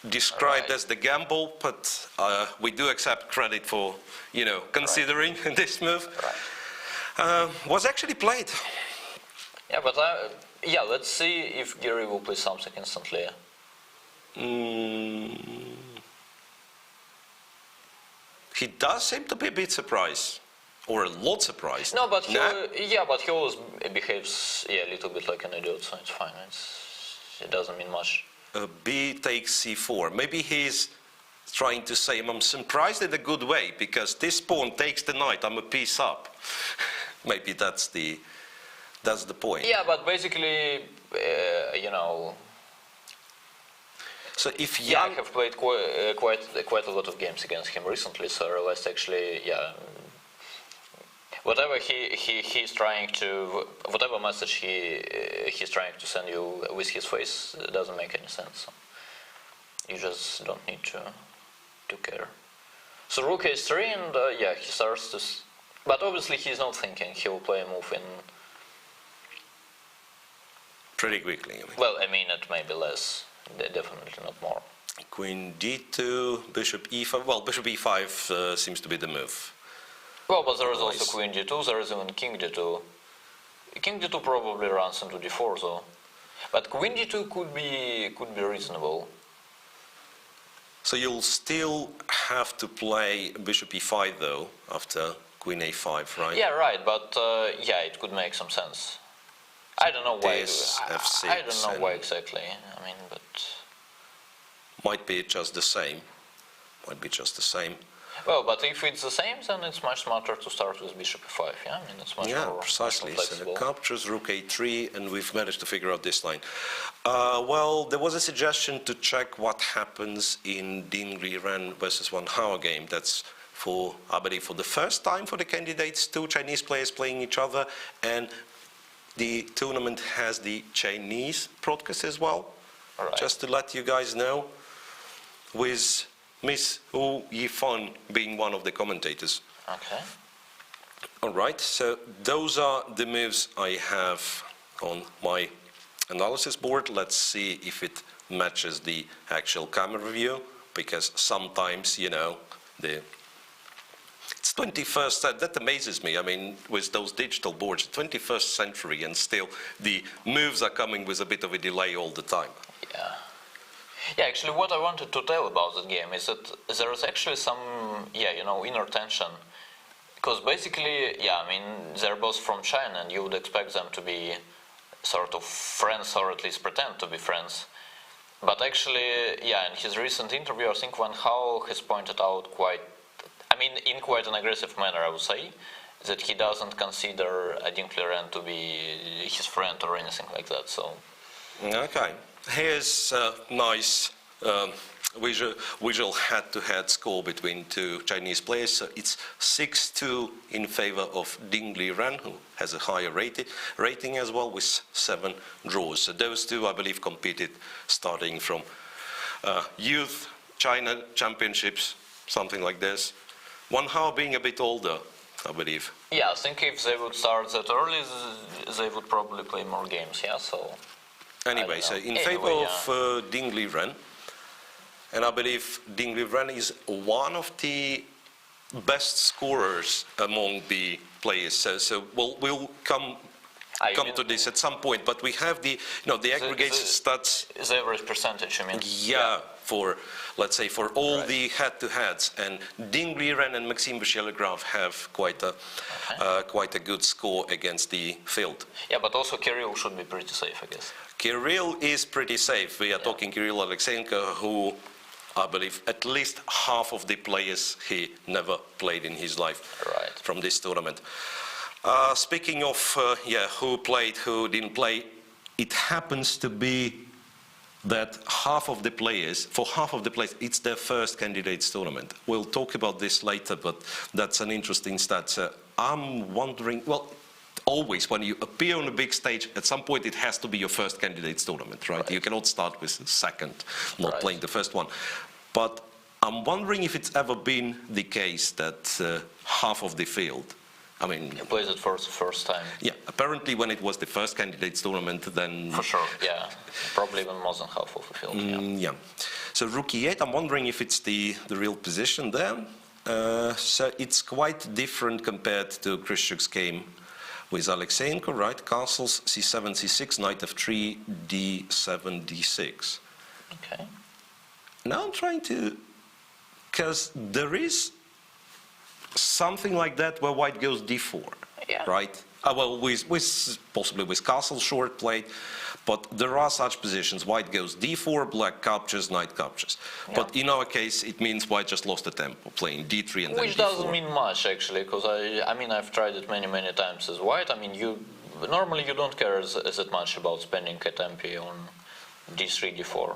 described Right. as the gamble, but we do accept credit for, considering this move, was actually played. Yeah, but let's see if Gary will play something instantly. He does seem to be a bit surprised, or a lot surprised. No, but he Nah. but he always behaves a little bit like an idiot, so it's fine. It doesn't mean much. B takes c4. Maybe he's trying to say, I'm surprised in a good way, because this pawn takes the knight, I'm a piece up. Maybe that's the point. Yeah, but basically, So if yeah, I Jan, have played quite a lot of games against him recently, so I realized actually, whatever he's trying to, whatever message he's trying to send you with his face doesn't make any sense. So you just don't need to care. So rook h3, and he starts to, but obviously he's not thinking. He will play a move in. pretty quickly, I mean. Well, a minute, maybe less. Definitely not more. Queen d2, bishop e5. Well, bishop e5 seems to be the move. Well, but there is also Nice. queen d2, there is even king d2. King d2 probably runs into d4 though. But queen d2 could be reasonable. So you'll still have to play bishop e5 though, after queen a5, right? Yeah, right, but it could make some sense. I don't know why. This f6 I don't know and- why exactly. I mean, but Might be just the same. well, but if it's the same, then it's much smarter to start with bishop e5. Yeah, I mean, it's much Yeah, more precisely. So flexible. captures rook a3, and we've managed to figure out this line. Well, there was a suggestion to check what happens in Dingri Ren versus Wan Hao game. That's for, I believe, for the first time for the candidates, two Chinese players playing each other, and the tournament has the Chinese broadcast as well. All right. Just to let you guys know, with Miss Wu Yifan being one of the commentators. Okay. All right, so those are the moves I have on my analysis board. Let's see if it matches the actual camera view, because sometimes, it's 21st, that amazes me. I mean, with those digital boards, 21st century, and still the moves are coming with a bit of a delay all the time. Yeah. Yeah, actually, what I wanted to tell about that game is that there is actually some, inner tension. Because basically, I mean, they're both from China, and you would expect them to be sort of friends, or at least pretend to be friends. But actually, in his recent interview, I think Wan Hao has pointed out in quite an aggressive manner, I would say, that he doesn't consider Dingli Ren to be his friend or anything like that, so... Okay, here's a nice visual head-to-head score between two Chinese players. So it's 6-2 in favor of Ding Liren, who has a higher rating as well, with 7 draws. So those two, I believe, competed starting from youth China championships, something like this. Wang Hao being a bit older, I believe. Yeah, I think if they would start that early, they would probably play more games. Yeah, so. Anyway, so in favor of Ding Liren, and I believe Ding Liren is one of the best scorers among the players. So we'll come to this at some point. But we have the the aggregate stats. Is the average percentage? I mean. Yeah, for let's say for all the head-to-heads, and Ding Liren and Maxime Vachier-Lagrave have quite a good score against the field. Yeah, but also Kirill should be pretty safe, I guess. Kirill is pretty safe. We are talking Kirill Alexeyenko, who I believe at least half of the players he never played in his life from this tournament. Speaking of who played, who didn't play, it happens to be that for half of the players, it's their first candidates tournament. We'll talk about this later, but that's an interesting stat. I'm wondering, well, always when you appear on a big stage, at some point it has to be your first candidates tournament, right? You cannot start with the second, not playing the first one. But I'm wondering if it's ever been the case that half of the field, I mean... You played it for the first time. Yeah, apparently when it was the first candidates tournament, then... For sure, yeah. Probably even more than half of the field, yeah. So Rookie 8, I'm wondering if it's the real position there. So it's quite different compared to Kryschuk's game with Alexeyenko, right? Castles, c7, c6, knight f3, d7, d6. Okay. Now I'm trying to... Because there is something like that where white goes d4, right? Well, possibly with castle short played, but there are such positions. White goes d4, black captures, knight captures. But in our case, it means white just lost the tempo, playing d3 and then Which d4. doesn't mean much, actually, because I mean, I've tried it many times as white. I mean, normally you don't care as that much about spending a tempo on d3, d4.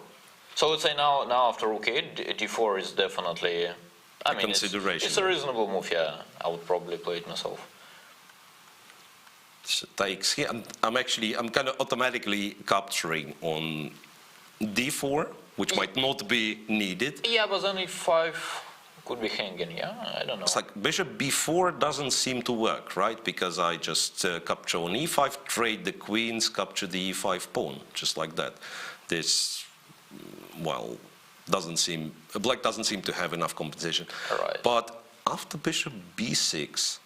So let's say now after rook 8, d4 is definitely... I mean, it's a reasonable move, yeah. I would probably play it myself. So takes here. I'm kind of automatically capturing on d4, which might not be needed. Yeah, but then e5 could be hanging, yeah? I don't know. It's like bishop b4 doesn't seem to work, right? Because I just capture on e5, trade the queens, capture the e5 pawn, just like that. This, well, black doesn't seem to have enough competition. But after bishop b6,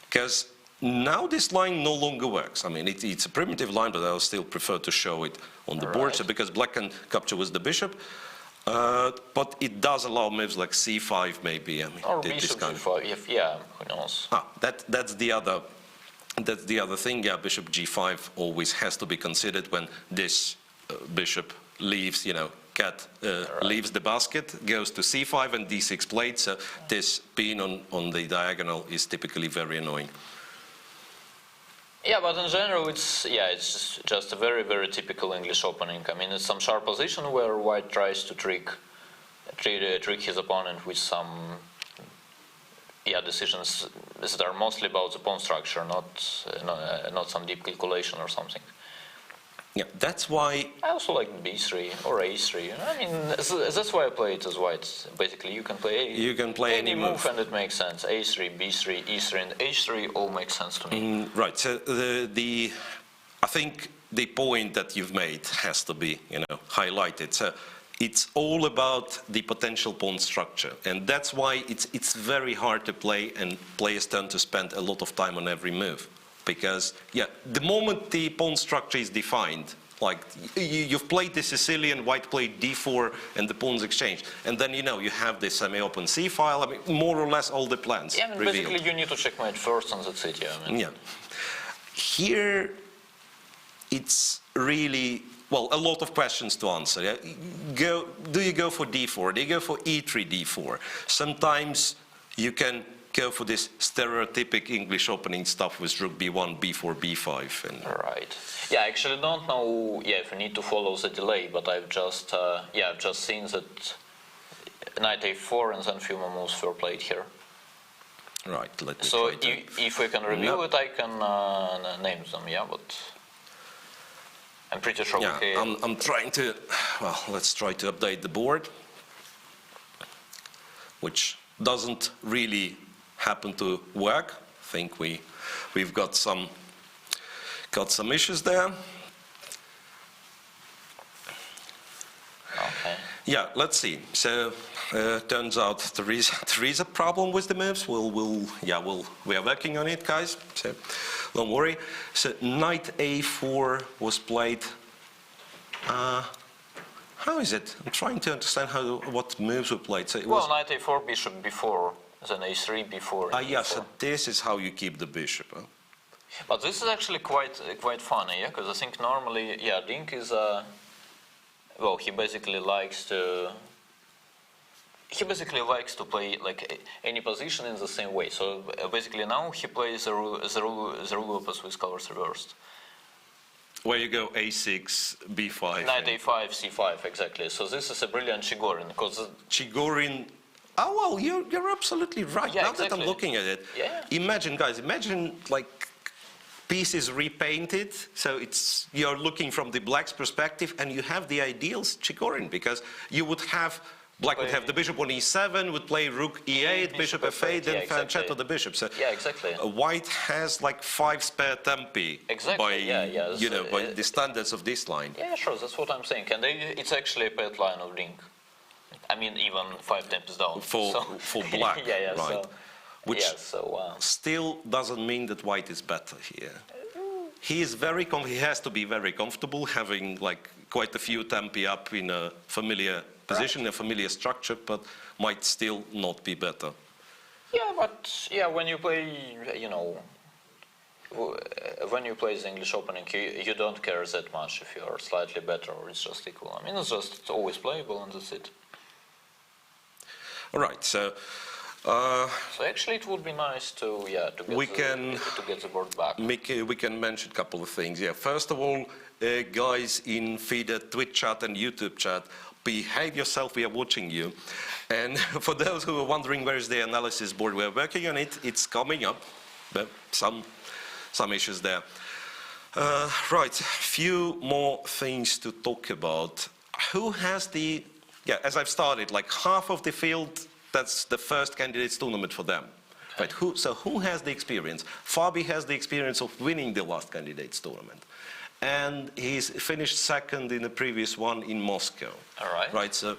because now this line no longer works. I mean, it's a primitive line, but I'll still prefer to show it on the board. So because black can capture with the bishop, but it does allow moves like c5 maybe. I mean, or bishop g5, yeah, who knows? That's the other thing. Yeah, bishop g5 always has to be considered when this bishop leaves, cat leaves the basket, goes to c5 and d6 played. So this pin on the diagonal is typically very annoying. Yeah, but in general, it's just a very typical English opening. I mean, it's some sharp position where white tries to trick his opponent with some decisions that are mostly about the pawn structure, not some deep calculation or something. Yeah, that's why... I also like b3 or a3. I mean, that's why I play it as white. Basically, you can play any move and it makes sense. a3, b3, e3, and h3 all make sense to me. Right. So I think the point that you've made has to be, highlighted. So it's all about the potential pawn structure, and that's why it's very hard to play, and players tend to spend a lot of time on every move. Because, the moment the pawn structure is defined, like you've played the Sicilian, white played d4, and the pawns exchange, and then you have this semi-open c file. I mean, more or less all the plans. Yeah, I mean, basically you need to checkmate first, and that's it. Yeah. I mean. Yeah. Here, it's really a lot of questions to answer. Yeah? Do you go for d4? Do you go for e3, d4? Sometimes you can go for this stereotypic English opening stuff with rook b1, b4, b5. And Right. Yeah, I actually don't know. Yeah, if you need to follow the delay, but I've just seen that knight a4 and then few more moves were played here. right, let me So try to... if we can review No. it, I can name them. Yeah, but I'm pretty sure. Yeah, Okay. I'm trying to... Well, let's try to update the board, which doesn't really happen to work. I think we've got some issues there. Okay. Yeah, let's see. So turns out there is a problem with the moves. We are working on it, guys. So don't worry. So knight a4 was played. How is it? I'm trying to understand what moves were played. So it Well, was, knight a4, bishop b4, then a3, b4. and yeah. e4. So this is how you keep the bishop. Huh? But this is actually quite funny, yeah, because I think normally, yeah, Dink is well, he basically likes to play like any position in the same way. So basically now he plays the rule opus with colors reversed. Where you go a6, b5. Knight and a5, c5, exactly. So this is a brilliant Chigorin, because Chigorin. Oh well, you're absolutely right. Yeah, Now that I'm exactly. looking at it, Yeah. imagine, guys, like pieces repainted. So you're looking from the black's perspective, and you have the ideals Chigorin, because you would have black would have the bishop on e7, would play rook e8, bishop f8, then yeah, exactly. fianchetto the bishop. So yeah, exactly. White has like 5 spare tempi Exactly, by yeah. by the standards of this line. Yeah, sure, that's what I'm saying. And it's actually a pet line of Dink. I mean, even 5 tempos down. For black, yeah, right? So, Which yeah, still doesn't mean that white is better here. He has to be very comfortable having like quite a few tempi up in a familiar position, a familiar structure, but might still not be better. yeah, but yeah, when you play, when you play the English opening, you don't care that much if you are slightly better or it's just equal. I mean, it's always playable and that's it. All right, so So actually, it would be nice to get the board back. we can mention a couple of things. Yeah, first of all, guys in FIDE Twitch chat and YouTube chat, behave yourself, we are watching you. And for those who are wondering where is the analysis board, we're working on it, it's coming up, but some issues there. Right, few more things to talk about. Who has as I've started, like half of the field, that's the first candidates tournament for them. Right, who has the experience? Fabi has the experience of winning the last candidates tournament. And he's finished second in the previous one in Moscow. All right. Right, so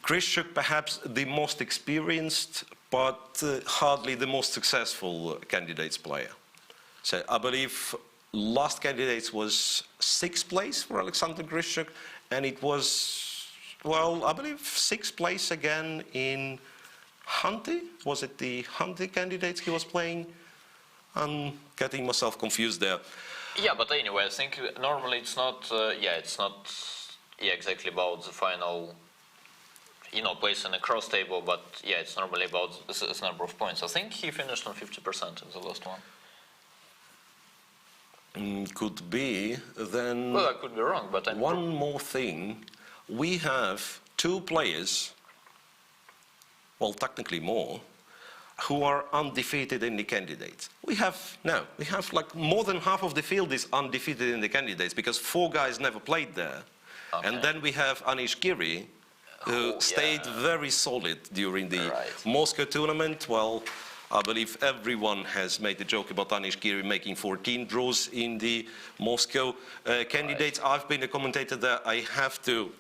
Kryschuk perhaps the most experienced, but hardly the most successful candidates player. So I believe last candidates was 6th place for Alexander Kryschuk, and it was, well, I believe 6th place again in Hunty. Was it the Hunty candidates he was playing? I'm getting myself confused there. Yeah, but anyway, I think normally it's not. Exactly about the final. Place in a cross table, but yeah, it's normally about this number of points. I think he finished on 50% in the last one. Could be. Then Well, I could be wrong, but I'm one more thing. We have 2 players, well, technically more, who are undefeated in the candidates. We have like more than half of the field is undefeated in the candidates because 4 guys never played there. Okay. And then we have Anish Giri, who stayed very solid during the Moscow tournament. Well, I believe everyone has made a joke about Anish Giri making 14 draws in the Moscow candidates. I've been a commentator there. I have to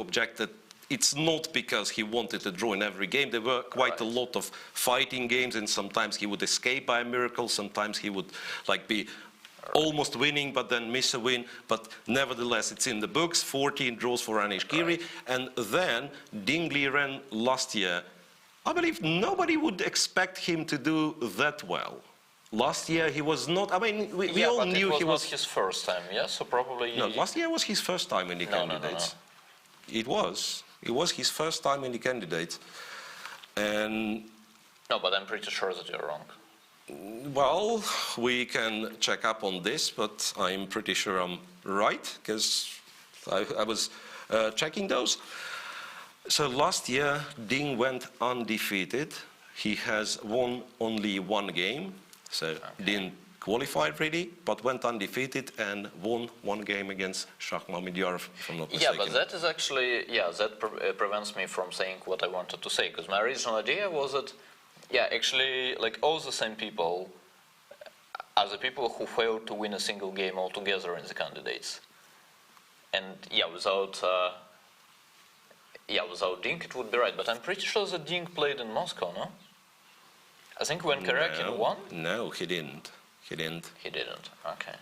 object that it's not because he wanted to draw in every game. There were quite a lot of fighting games, and sometimes he would escape by a miracle. Sometimes he would be almost winning, but then miss a win. But nevertheless, it's in the books. 14 draws for Anish Giri, and then Ding Liren last year. I believe nobody would expect him to do that well. Last year he was not. I mean, we all knew he was. Not his first time, yeah. So probably. No, last year was his first time in the candidates. No. It was his first time in the candidates, and No, but I'm pretty sure that you're wrong. Well, we can check up on this, but I'm pretty sure I'm right, because I was checking those. So last year, Ding went undefeated. He has won only one game, so didn't qualify really, but went undefeated and won one game against Shakhmatyarov, if I'm not Yeah, mistaken. but that is actually, that prevents me from saying what I wanted to say, because my original idea was that, actually, like all the same people are the people who failed to win a single game altogether in the candidates. And without Ding, it would be right. But I'm pretty sure that Ding played in Moscow, no? I think when Karakin won. No, he didn't. He didn't. Okay.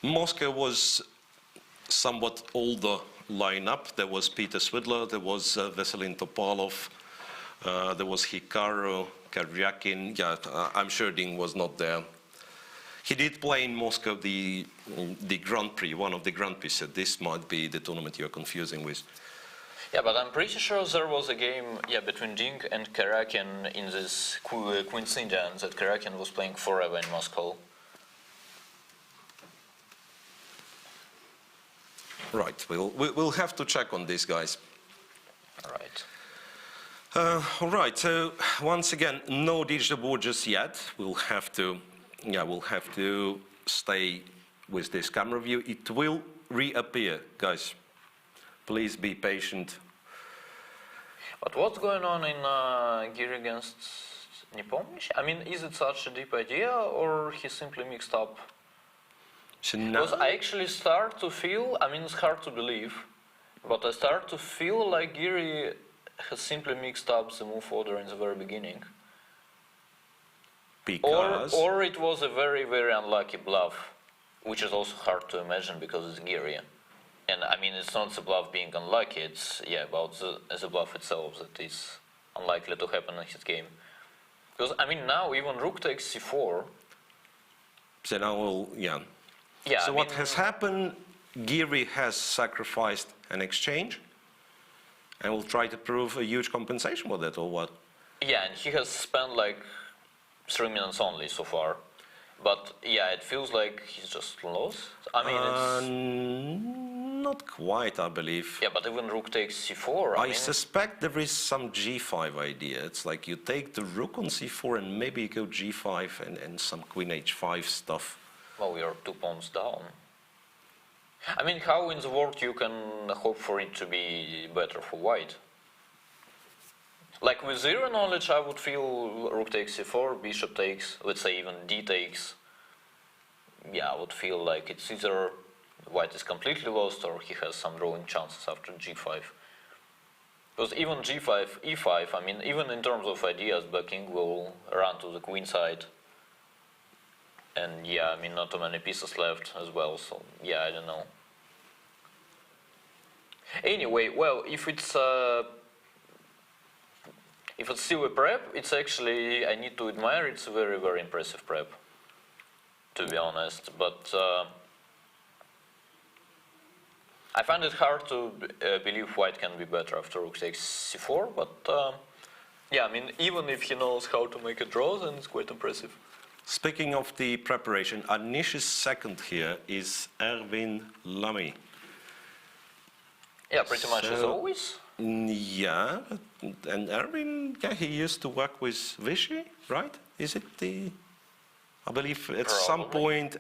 Moscow was somewhat older lineup. There was Peter Swidler, there was Veselin Topalov, there was Hikaru, Karyakin. I'm sure Ding was not there. He did play in Moscow the Grand Prix, one of the Grand Prix. So this might be the tournament you're confusing with. Yeah, but I'm pretty sure there was a game, between Ding and Karakin in this Queen's India, and that Karakin was playing forever in Moscow. Right, we'll have to check on this, guys. Right. All right, so once again, no digital board just yet. We'll have to stay with this camera view. It will reappear, guys. Please be patient. But what's going on in Giri against Nepomniachtchi? I mean, is it such a deep idea, or he simply mixed up? So now, Because I actually start to feel, I mean, it's hard to believe, but I start to feel like Giri has simply mixed up the move order in the very beginning. because Or it was a very, very unlucky bluff, which is also hard to imagine because it's Giri. And I mean, it's not the bluff being unlucky, it's about the bluff itself that is unlikely to happen in his game. Because I mean, now even rook takes c4. so now So what has happened? Giri has sacrificed an exchange, and will try to prove a huge compensation for that, or what? Yeah, and he has spent like 3 minutes only so far. But it feels like he's just lost. I mean, it's... Not quite, I believe. Yeah, but even rook takes c4. I suspect there is some g5 idea. It's like you take the rook on c4 and maybe you go g5 and some queen h5 stuff. Well, we are 2 pawns down. I mean, how in the world you can hope for it to be better for white? Like with zero knowledge, I would feel rook takes c4, bishop takes, let's say even d takes. I would feel like it's either white is completely lost or he has some drawing chances after g5. Because even g5, e5, I mean, even in terms of ideas, Black King will run to the queen side. And I mean, not too many pieces left as well, so I don't know. Anyway, well, if it's still a prep, it's actually, I need to admire, it's a very, very impressive prep, to be honest. But I find it hard to believe white can be better after rook takes c4, but I mean, even if he knows how to make a draw, then it's quite impressive. Speaking of the preparation, Anish's second here is Erwin Lamy. Yeah, pretty much as always. Yeah, and Erwin, he used to work with Vichy, right? Is it the? I believe at some point,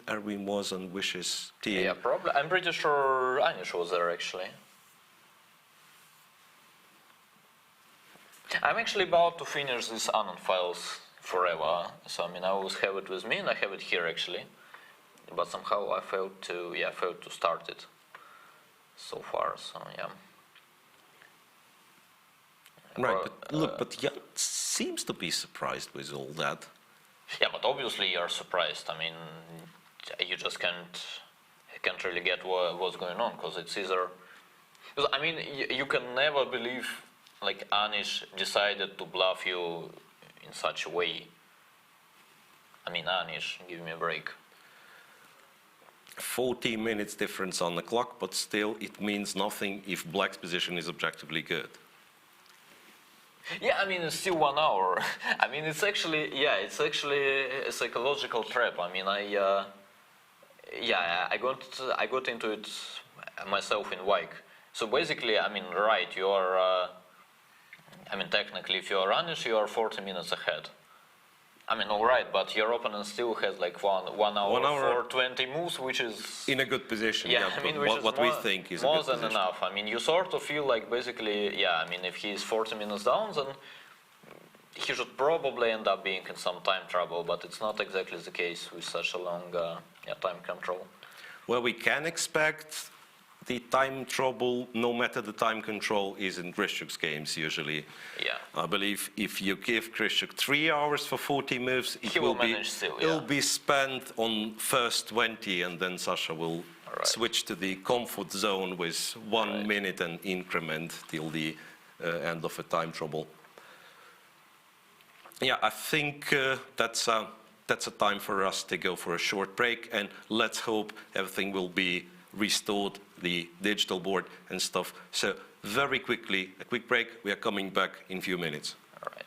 Erwin was on Vichy's team. Yeah, probably. I'm pretty sure Anish was there actually. I'm actually about to finish these Anand files forever. So I mean, I always have it with me, and I have it here actually. But somehow I failed to start it so far. So Right, but look, but Jan seems to be surprised with all that. Yeah, but obviously you're surprised. I mean, you just can't really get what's going on, because it's either... Because, I mean, you can never believe, like, Anish decided to bluff you in such a way. I mean, Anish, give me a break. 40 minutes difference on the clock, but still it means nothing if black's position is objectively good. Yeah, I mean, it's still 1 hour. I mean, it's actually a psychological trap. I mean, I got into it myself in Wijk. So basically, I mean, right, you are, I mean, technically, if you are Anish, you are 40 minutes ahead. I mean, all right, but your opponent still has like one hour for 20 moves, which is in a good position. yeah, I mean, which is what we think is more a good than position. enough. I mean, you sort of feel like basically, yeah. I mean, if he is 40 minutes down, then he should probably end up being in some time trouble. But it's not exactly the case with such a long time control. Well, we can expect the time trouble, no matter the time control, is in Krzysztof's games usually. Yeah. I believe if you give Krzysztof 3 hours for 40 moves, He will manage still, yeah. it'll be spent on first 20, and then Sasha will Right. switch to the comfort zone with 1 minute and increment till the end of a time trouble. Yeah, I think that's a time for us to go for a short break, and let's hope everything will be restored, the digital board and stuff. So very quickly, a quick break. We are coming back in a few minutes. All right.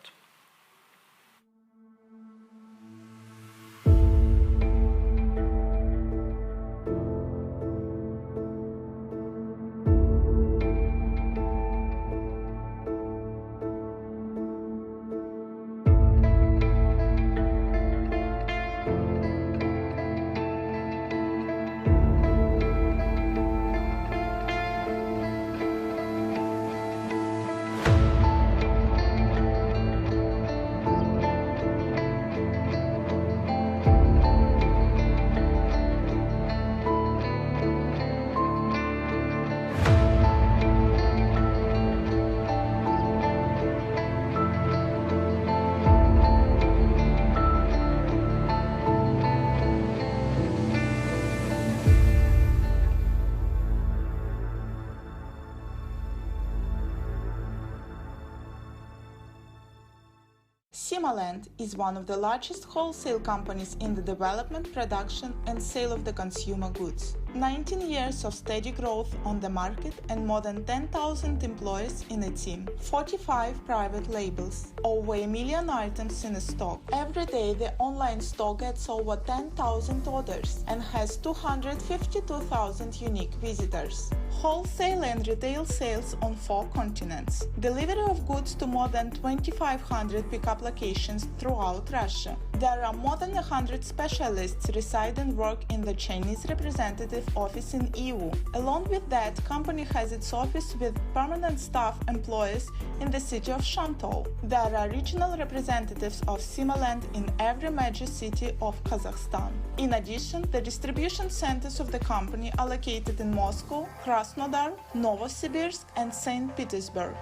Simaland is one of the largest wholesale companies in the development, production and sale of the consumer goods. 19 years of steady growth on the market and more than 10,000 employees in a team. 45 private labels, over 1 million items in stock. Every day the online store gets over 10,000 orders and has 252,000 unique visitors. Wholesale and retail sales on 4 continents. Delivery of goods to more than 2,500 pickup locations throughout Russia. There are more than 100 specialists reside and work in the Chinese representative office in EU. Along with that, company has its office with permanent staff employees in the city of Shantou. There are regional representatives of Simaland in every major city of Kazakhstan. In addition, the distribution centers of the company are located in Moscow, Krasnodar, Novosibirsk and St. Petersburg.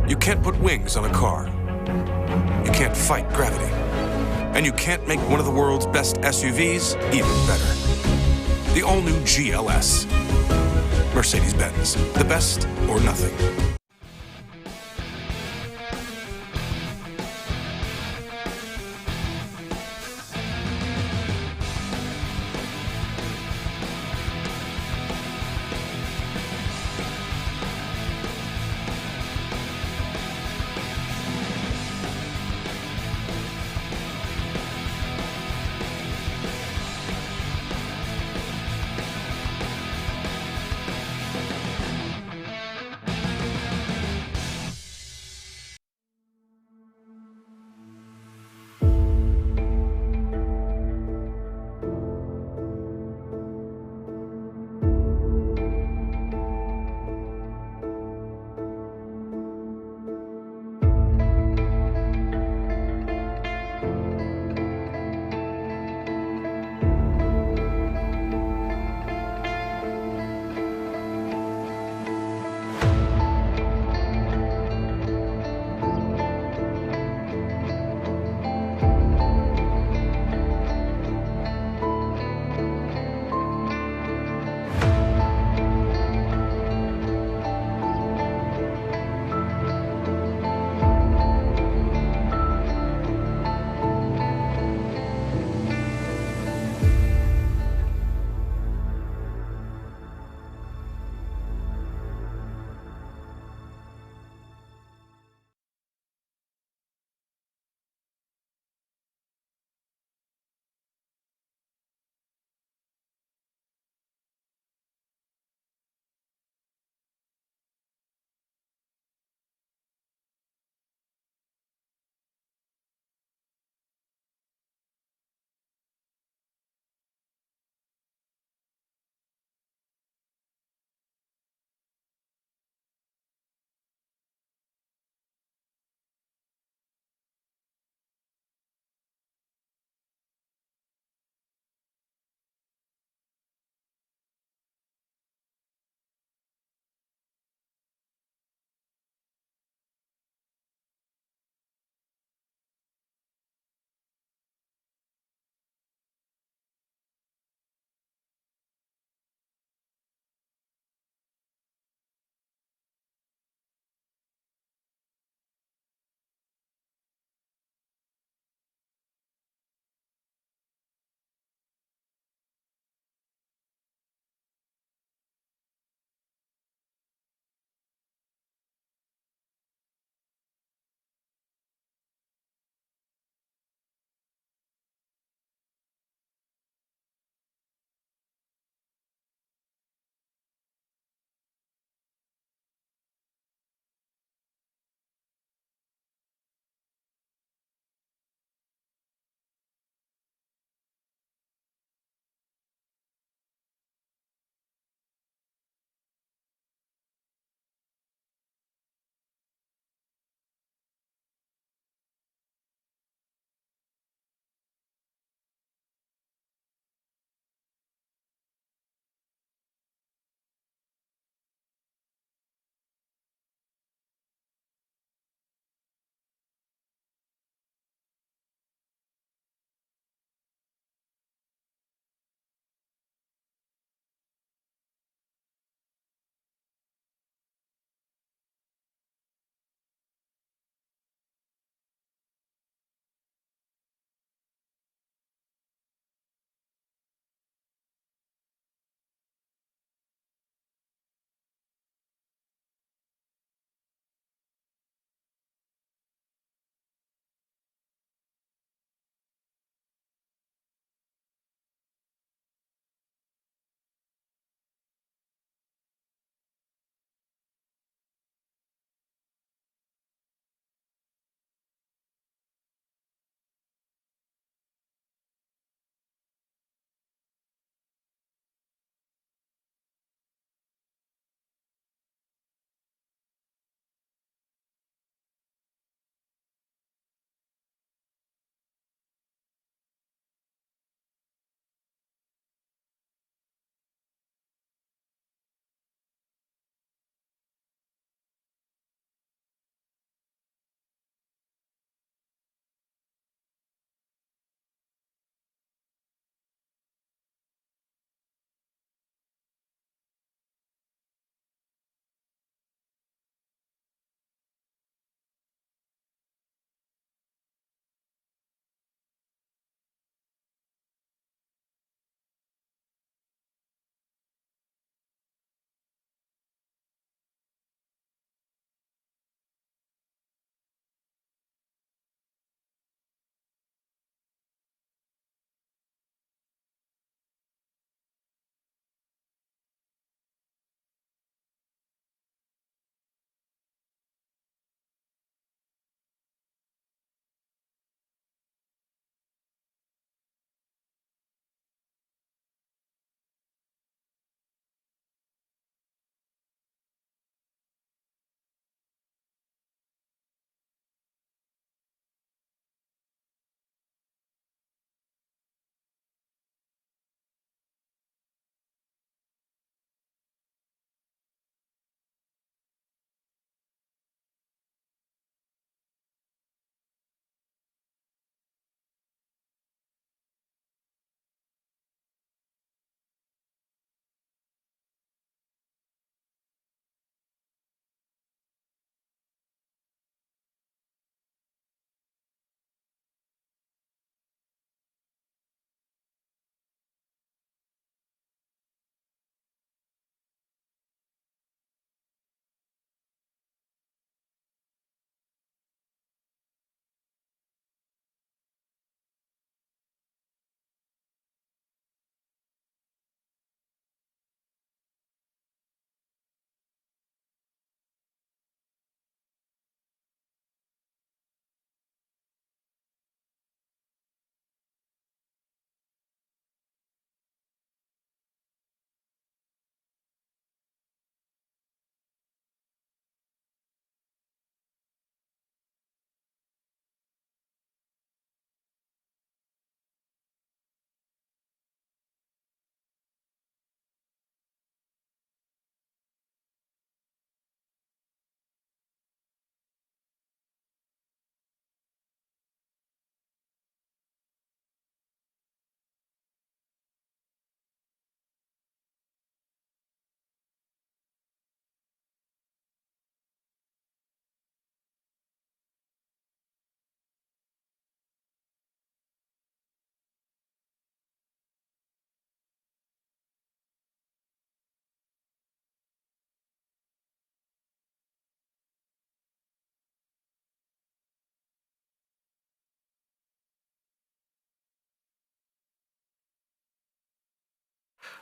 You can't put wings on a car. You can't fight gravity. And you can't make one of the world's best SUVs even better. The all-new GLS. Mercedes-Benz. The best or nothing.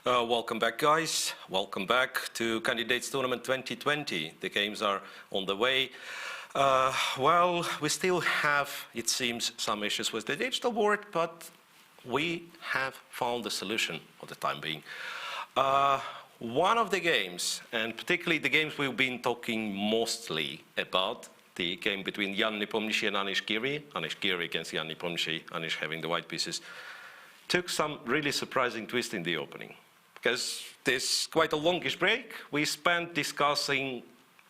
Welcome back, guys. Welcome back to Candidates Tournament 2020. The games are on the way. Well, we still have, it seems, some issues with the digital board, but we have found a solution for the time being. One of the games, and particularly the games we've been talking mostly about, the game between Jan Nepomniachtchi and Anish Giri. Anish Giri against Jan Nepomniachtchi, Anish having the white pieces, took some really surprising twist in the opening. Because there's quite a longish break. We spent discussing,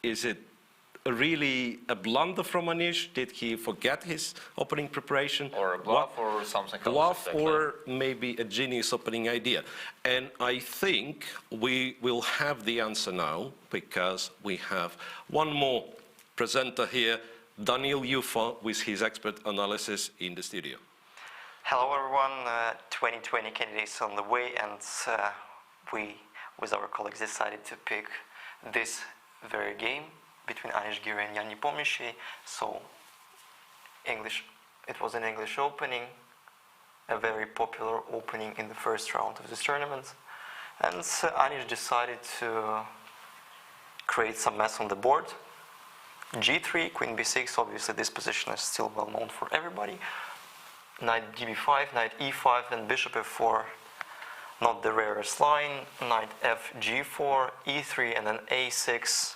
is it really a blunder from Anish? Did he forget his opening preparation? Or a bluff or something else? Bluff exactly. or maybe a genius opening idea. And I think we will have the answer now, because we have one more presenter here, Daniel Jufa, with his expert analysis in the studio. Hello everyone, 2020 candidates on the way, and we, with our colleagues, decided to pick this very game between Anish Giri and Jan Nepomniachtchi. So, it was an English opening, a very popular opening in the first round of this tournament, and Anish decided to create some mess on the board. G3, Queen B6, obviously this position is still well known for everybody. Knight DB5, Knight E5, and Bishop F4, not the rarest line. Knight F G4, E3, and then A6.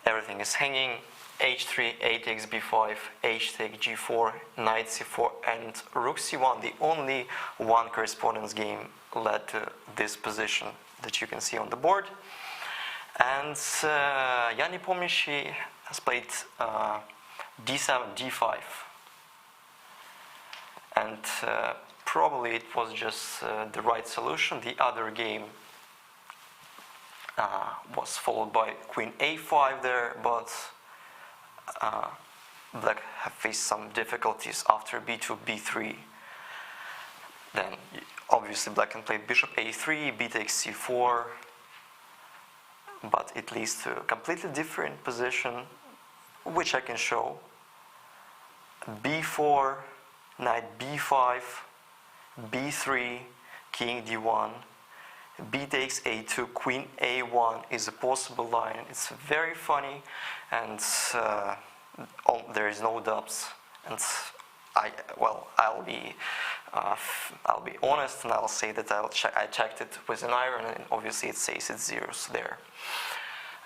Everything is hanging. H3, A takes B5, H takes G4, Knight C4, and Rook C1. The only one correspondence game led to this position that you can see on the board. And Jan Nepomniachtchi has played D7, D5. And probably it was just the right solution. The other game was followed by Queen A5 there, but Black have faced some difficulties after B2, B3. Then obviously Black can play Bishop A3, B takes C4, but it leads to a completely different position, which I can show. B4, Knight B5, B3, King D1, B takes A2, Queen A1 is a possible line. It's very funny, and there is no dubs. And I'll be honest, and I'll say that I checked it with an iron, and obviously it says it's zeros there.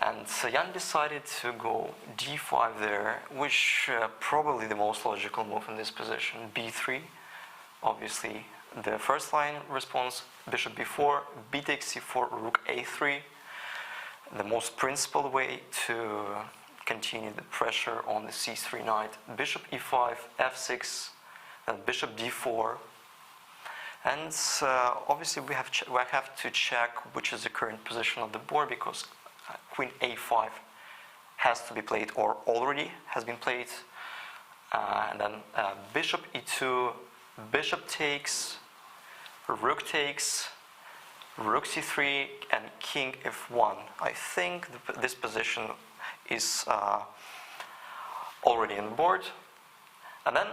And Jan decided to go D5 there, which probably the most logical move in this position. B3, obviously the first line response, Bishop B4, B takes C4, Rook A3. The most principled way to continue the pressure on the C3 knight, Bishop E5, F6, and Bishop D4. And obviously we have to check which is the current position of the board, because Queen A5 has to be played, or already has been played. And then Bishop E2, Bishop takes, Rook takes, Rook C3, and King F1. I think this position is already on the board. And then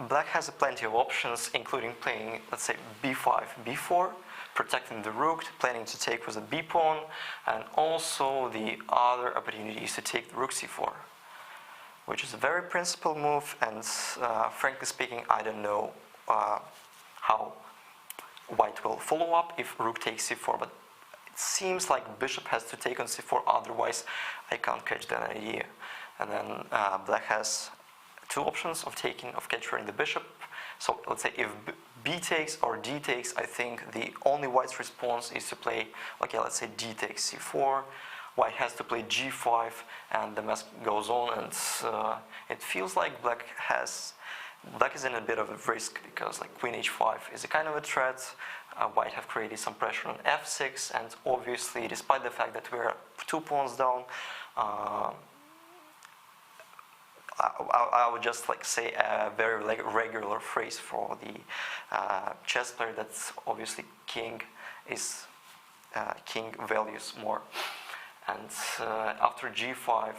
Black has plenty of options, including playing, let's say, B5, B4, protecting the rook, planning to take with a B pawn, and also the other opportunity is to take the Rook C4, which is a very principled move, and frankly speaking, I don't know how White will follow up if Rook takes C4, but it seems like Bishop has to take on C4, otherwise I can't catch that idea. And then Black has two options of capturing the Bishop. So let's say if B takes or D takes, I think the only White's response is to play, okay, let's say D takes C4, White has to play G5, and the mess goes on, and it feels like Black is in a bit of a risk, because like Queen H5 is a kind of a threat. White have created some pressure on F6, and obviously, despite the fact that we're 2 pawns down, I would just say a very regular phrase for the chess player, that's obviously king values more. And after G5,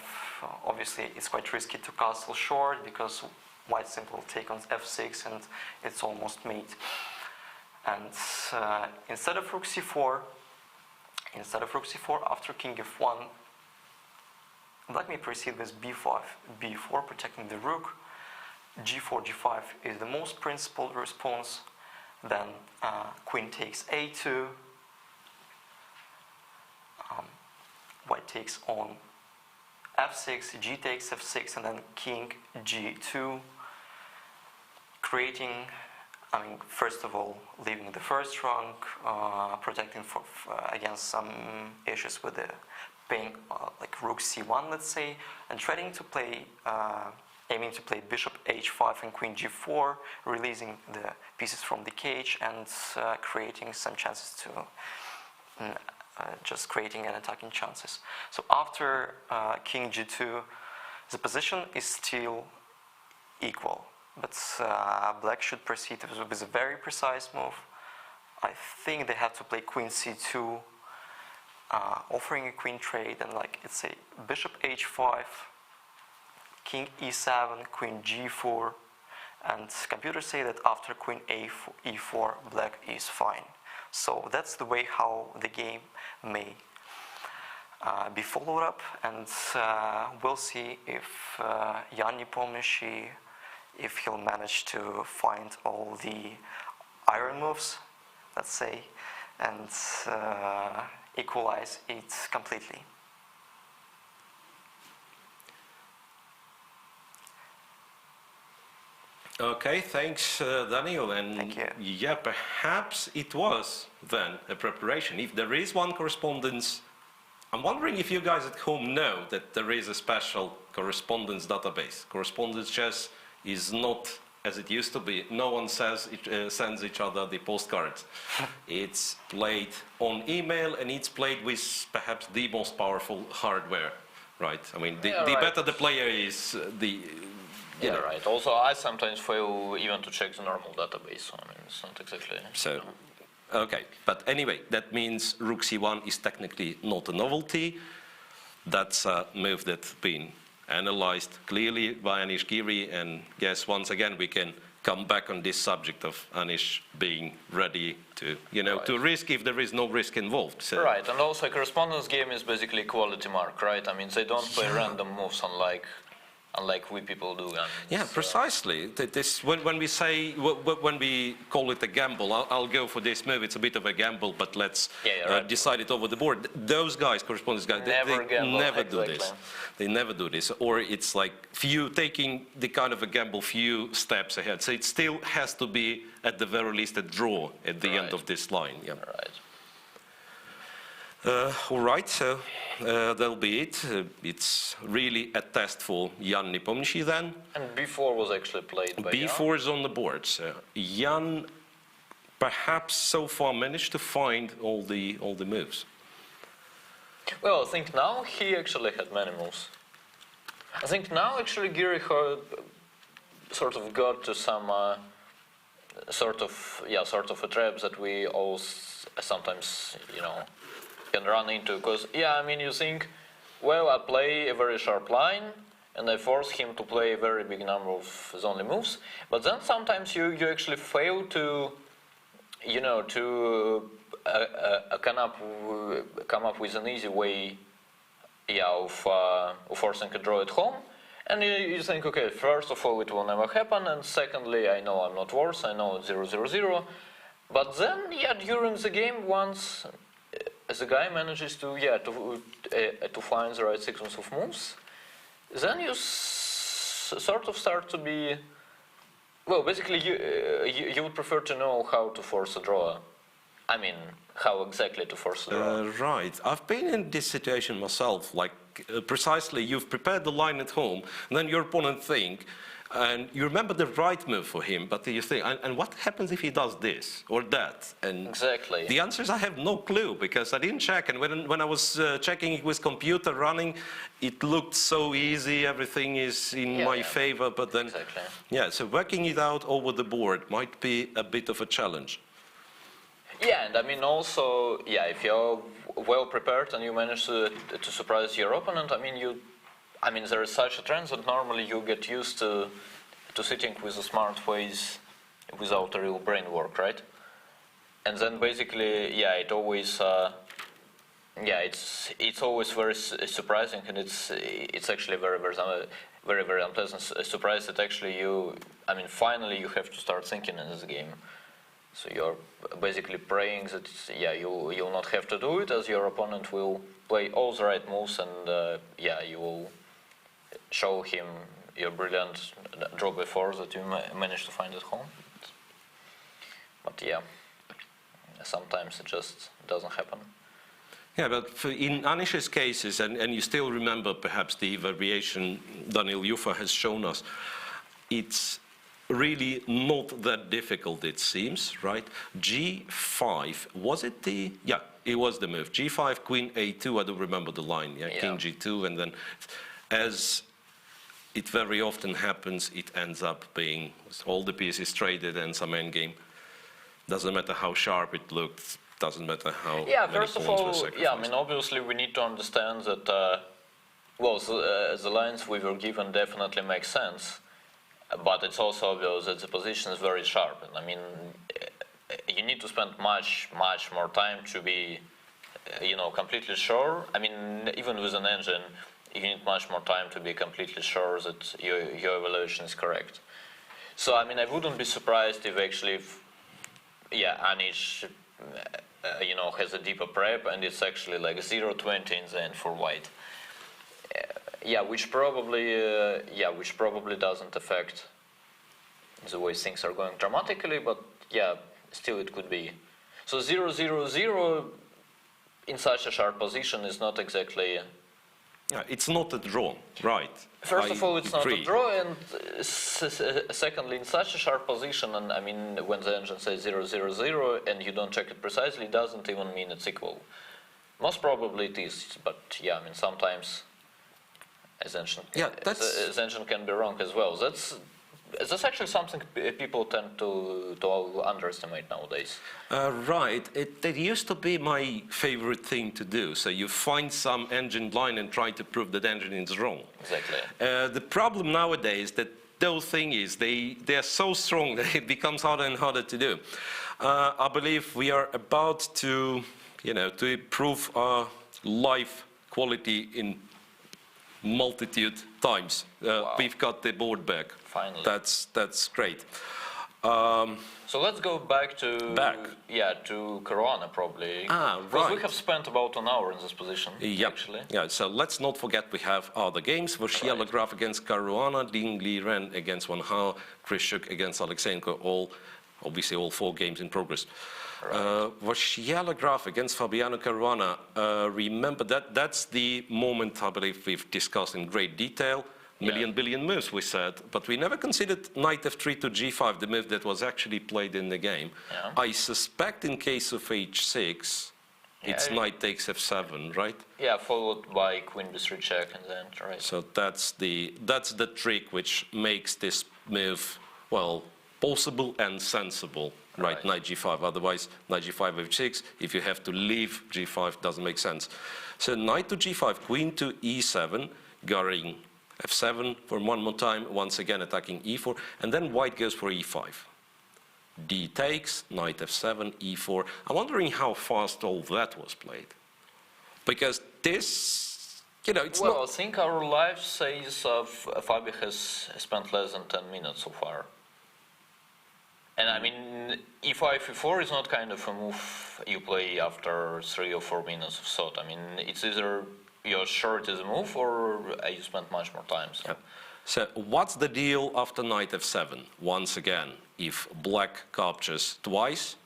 obviously it's quite risky to castle short, because White simply will take on F6 and it's almost mate. And instead of rook c4, after king f1, black may proceed with b5, b4, protecting the rook. g4, g5 is the most principled response. Then queen takes a2, white takes on f6, g takes f6, and then king g2, creating, first of all, leaving the first rank, protecting against some issues with the playing like rook c1, let's say, and trying to play, aiming to play bishop h5 and queen g4, releasing the pieces from the cage and creating some chances to, just creating and attacking chances. So after king g2, the position is still equal. But black should proceed with a very precise move. I think they have to play queen c2, offering a queen trade, and like it's a bishop h5, king e7, queen g4, and computers say that after queen e4, black is fine. So that's the way how the game may be followed up, and we'll see if Jan Nepomniachtchi, if he'll manage to find all the iron moves, let's say, and equalize it completely. Okay, thanks, Daniel. And Thank you. yeah, perhaps it was then a preparation. If there is one correspondence, I'm wondering if you guys at home know that there is a special correspondence database. Correspondence chess is not as it used to be. No one sends each other the postcards. It's played on email, and it's played with perhaps the most powerful hardware, right? I mean, the right. better the player is, the... Yeah, right. Also, I sometimes fail even to check the normal database, so I mean, it's not exactly... So, okay, but anyway, that means rook c1 is technically not a novelty. That's a move that's been analyzed clearly by Anish Giri, and yes, once again, we can come back on this subject of Anish being ready to, Right. to risk if there is no risk involved. So. Right, and also a correspondence game is basically quality mark, right? I mean, they don't play random moves unlike we people do. And Yeah, precisely. This, when we say, when we call it a gamble, I'll go for this move. It's a bit of a gamble, but let's right. decide it over the board. Those guys, correspondence guys, Never they gamble, never do exactly. this. They never do this. Or it's like few taking the kind of a gamble few steps ahead. So it still has to be, at the very least, a draw at the end Right. of this line. Yeah. Right. All right, so that'll be it. It's really a test for Jan Nepomniachtchi then. And B4 was actually played by Jan. B4 is on the board. So Jan perhaps so far managed to find all the moves. Well, I think now he actually had many moves. I think now actually Giri sort of got to some sort of a trap that we all sometimes can run into, because I mean, you think, well, I play a very sharp line and I force him to play a very big number of his only moves, but then sometimes you actually fail to come up with an easy way of forcing a draw at home, and you think, okay, first of all, it will never happen, and secondly, I know I'm not worse, I know it's 0-0-0, but then during the game, once the guy manages to find the right sequence of moves, then you sort of start to be, well, basically you would prefer to know how to force a draw. I mean, how exactly to force a draw. Right. I've been in this situation myself, like precisely you've prepared the line at home, and then your opponent think, and you remember the right move for him, but you think, and what happens if he does this or that? And Exactly. the answer is I have no clue, because I didn't check, and when I was checking it with computer running, it looked so easy, everything is in my favor, but then, Exactly. so working it out over the board might be a bit of a challenge. Yeah, and I mean also, if you're well prepared and you manage to surprise your opponent, I mean, there is such a trend that normally you get used to sitting with a smart ways without a real brain work, right? And then basically, yeah, it always, it's always very surprising, and it's actually very unpleasant surprise that actually finally you have to start thinking in this game. So you're basically praying that you'll not have to do it, as your opponent will play all the right moves, and you will show him your brilliant draw before that you managed to find at home. But yeah, sometimes it just doesn't happen. Yeah, but in Anish's cases, and you still remember perhaps the variation Daniel Jufa has shown us, it's really not that difficult, it seems, right? G5, was it the... Yeah, it was the move. G5, Queen A2, I don't remember the line, yeah? King G2, and then as it very often happens, it ends up being all the pieces traded and some endgame. Doesn't matter how sharp it looked, doesn't matter how many first of pawns were all, sacrificed. obviously we need to understand that, the lines we were given definitely make sense, but it's also obvious that the position is very sharp. And you need to spend much more time to be, completely sure. Even with an engine, you need much more time to be completely sure that your evaluation is correct. So, I wouldn't be surprised if actually, Anish, has a deeper prep, and it's actually like 0-20 in the end for white. Which probably doesn't affect the way things are going dramatically, but still it could be. So 0-0-0 in such a sharp position is not exactly. Yeah, it's not a draw, right? First of all, it's not agree. a draw, and secondly, in such a sharp position, and when the engine says 0-0-0 and you don't check it precisely, it doesn't even mean it's equal. Most probably it is, but sometimes as engine can be wrong as well. That's actually something people tend to underestimate nowadays. Right. It used to be my favorite thing to do. So you find some engine line and try to prove that engine is wrong. Exactly. The problem nowadays that those things they are so strong that it becomes harder and harder to do. I believe we are about to improve our life quality in multitude times. Wow. We've got the board back. Finally. That's great. So let's go back to Caruana probably. Because we right. have spent about an hour in this position. Actually. Yeah. So let's not forget we have other games: Voshchela Graf against Caruana, Ding Liren against Wang Hao, Krysiuk against Alexeyenko. Obviously all 4 games in progress. Voshchela Graf against Fabiano Caruana. Remember that's the moment I believe we've discussed in great detail. Billion moves, we said, but we never considered knight f3 to g5, the move that was actually played in the game. Yeah. I suspect in case of h6, it's knight takes f7, right? Yeah, followed by queen b3 check and then right. So that's the trick which makes this move, well, possible and sensible, right? Knight g5, otherwise knight g5 f6, if you have to leave g5, doesn't make sense. So knight to g5, queen to e7, going f7 for one more time, once again attacking e4, and then white goes for e5. D takes, knight f7, e4. I'm wondering how fast all that was played. Because this, it's not... Well, I think our live says Fabi has spent less than 10 minutes so far. And e5, e4 is not kind of a move you play after 3 or 4 minutes of thought. It's either you're sure it is a move or you spent much more time. So. Yeah. So what's the deal after knight f7? Once again, if black captures twice,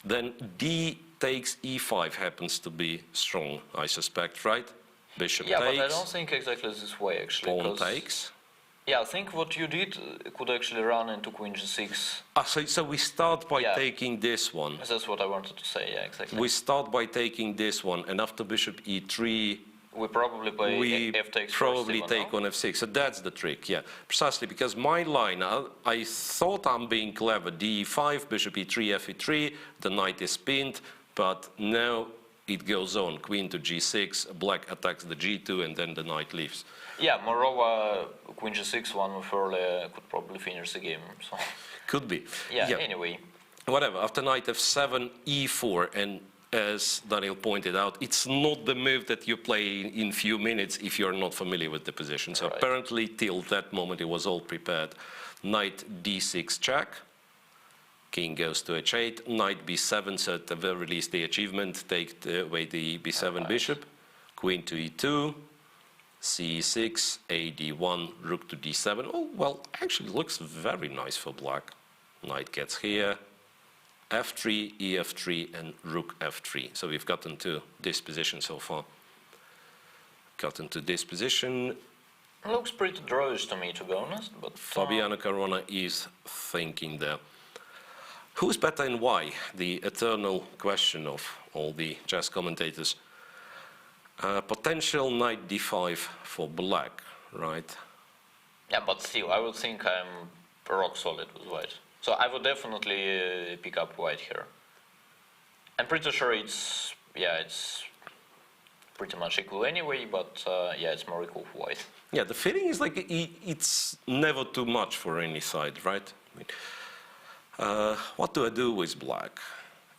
then d takes e5 happens to be strong, I suspect, right? Bishop takes. Yeah, but I don't think exactly this way, actually. Pawn takes. Yeah, I think what you did could actually run into queen g6. So we start by taking this one. That's what I wanted to say, yeah, exactly. We start by taking this one, and after bishop e3, we probably play f takes probably first, take on f6. So that's the trick, yeah. Precisely, because my line, I thought I'm being clever. d5, bishop e3, f e3, the knight is pinned, but now it goes on. Queen to g6, black attacks the g2, and then the knight leaves. Yeah, moreover, queen g6, one move earlier could probably finish the game. So. Could be. Yeah, anyway. whatever, after knight f7, e4, and as Daniel pointed out, it's not the move that you play in few minutes if you're not familiar with the position. So Right. apparently till that moment it was all prepared. Knight d6 check, king goes to h8, knight b7, so at the very least the achievement, take away the b7 bishop, queen to e2, c6, a d1, rook to d7. Oh, well, actually looks very nice for black. Knight gets here, f3, ef3, and rook f3. So we've gotten to this position so far. Gotten to this position. Looks pretty drawish to me, to be honest. But Fabiano Caruana is thinking there. Who's better and why? The eternal question of all the chess commentators. Potential knight d5 for black, right? yeah, but still, I would think I'm rock solid with white. So I would definitely pick up white here. I'm pretty sure it's pretty much equal anyway, but yeah, it's more equal for white. Yeah, the feeling is like it's never too much for any side, right? I mean, what do I do with black?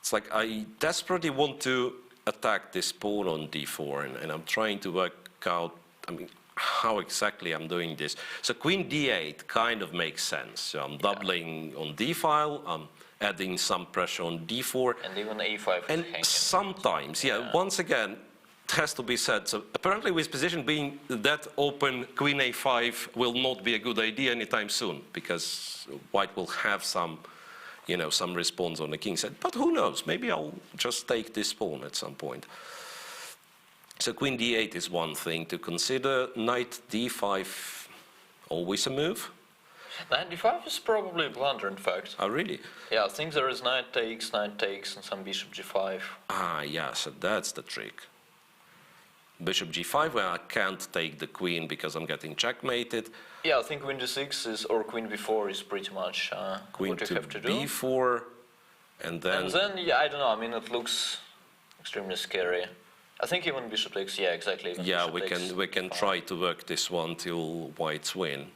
It's like I desperately want to attack this pawn on d4, and I'm trying to work out, I mean, how exactly I'm doing this. So queen d8 kind of makes sense. So I'm doubling on d-file, I'm adding some pressure on d4. And even a5 is And hanging. sometimes, yeah, once again, it has to be said. So apparently with position being that open, queen a5 will not be a good idea anytime soon, because white will have some, you know, some response on the king side. But who knows, maybe I'll just take this pawn at some point. So queen d8 is one thing to consider. Knight d5, always a move? Knight d5 is probably a blunder, in fact. Oh, really? Yeah, I think there is knight takes, and some bishop g5. Ah, yeah, so that's the trick. Bishop g5, where I can't take the queen because I'm getting checkmated. Yeah, I think queen d6 is, or queen b4 is pretty much Queen what you to have to do. b4, and then... And then, yeah, I don't know, I mean, it looks extremely scary. I think even bishop takes, yeah, exactly. Even yeah, bishop we can takes try to work this one till whites win.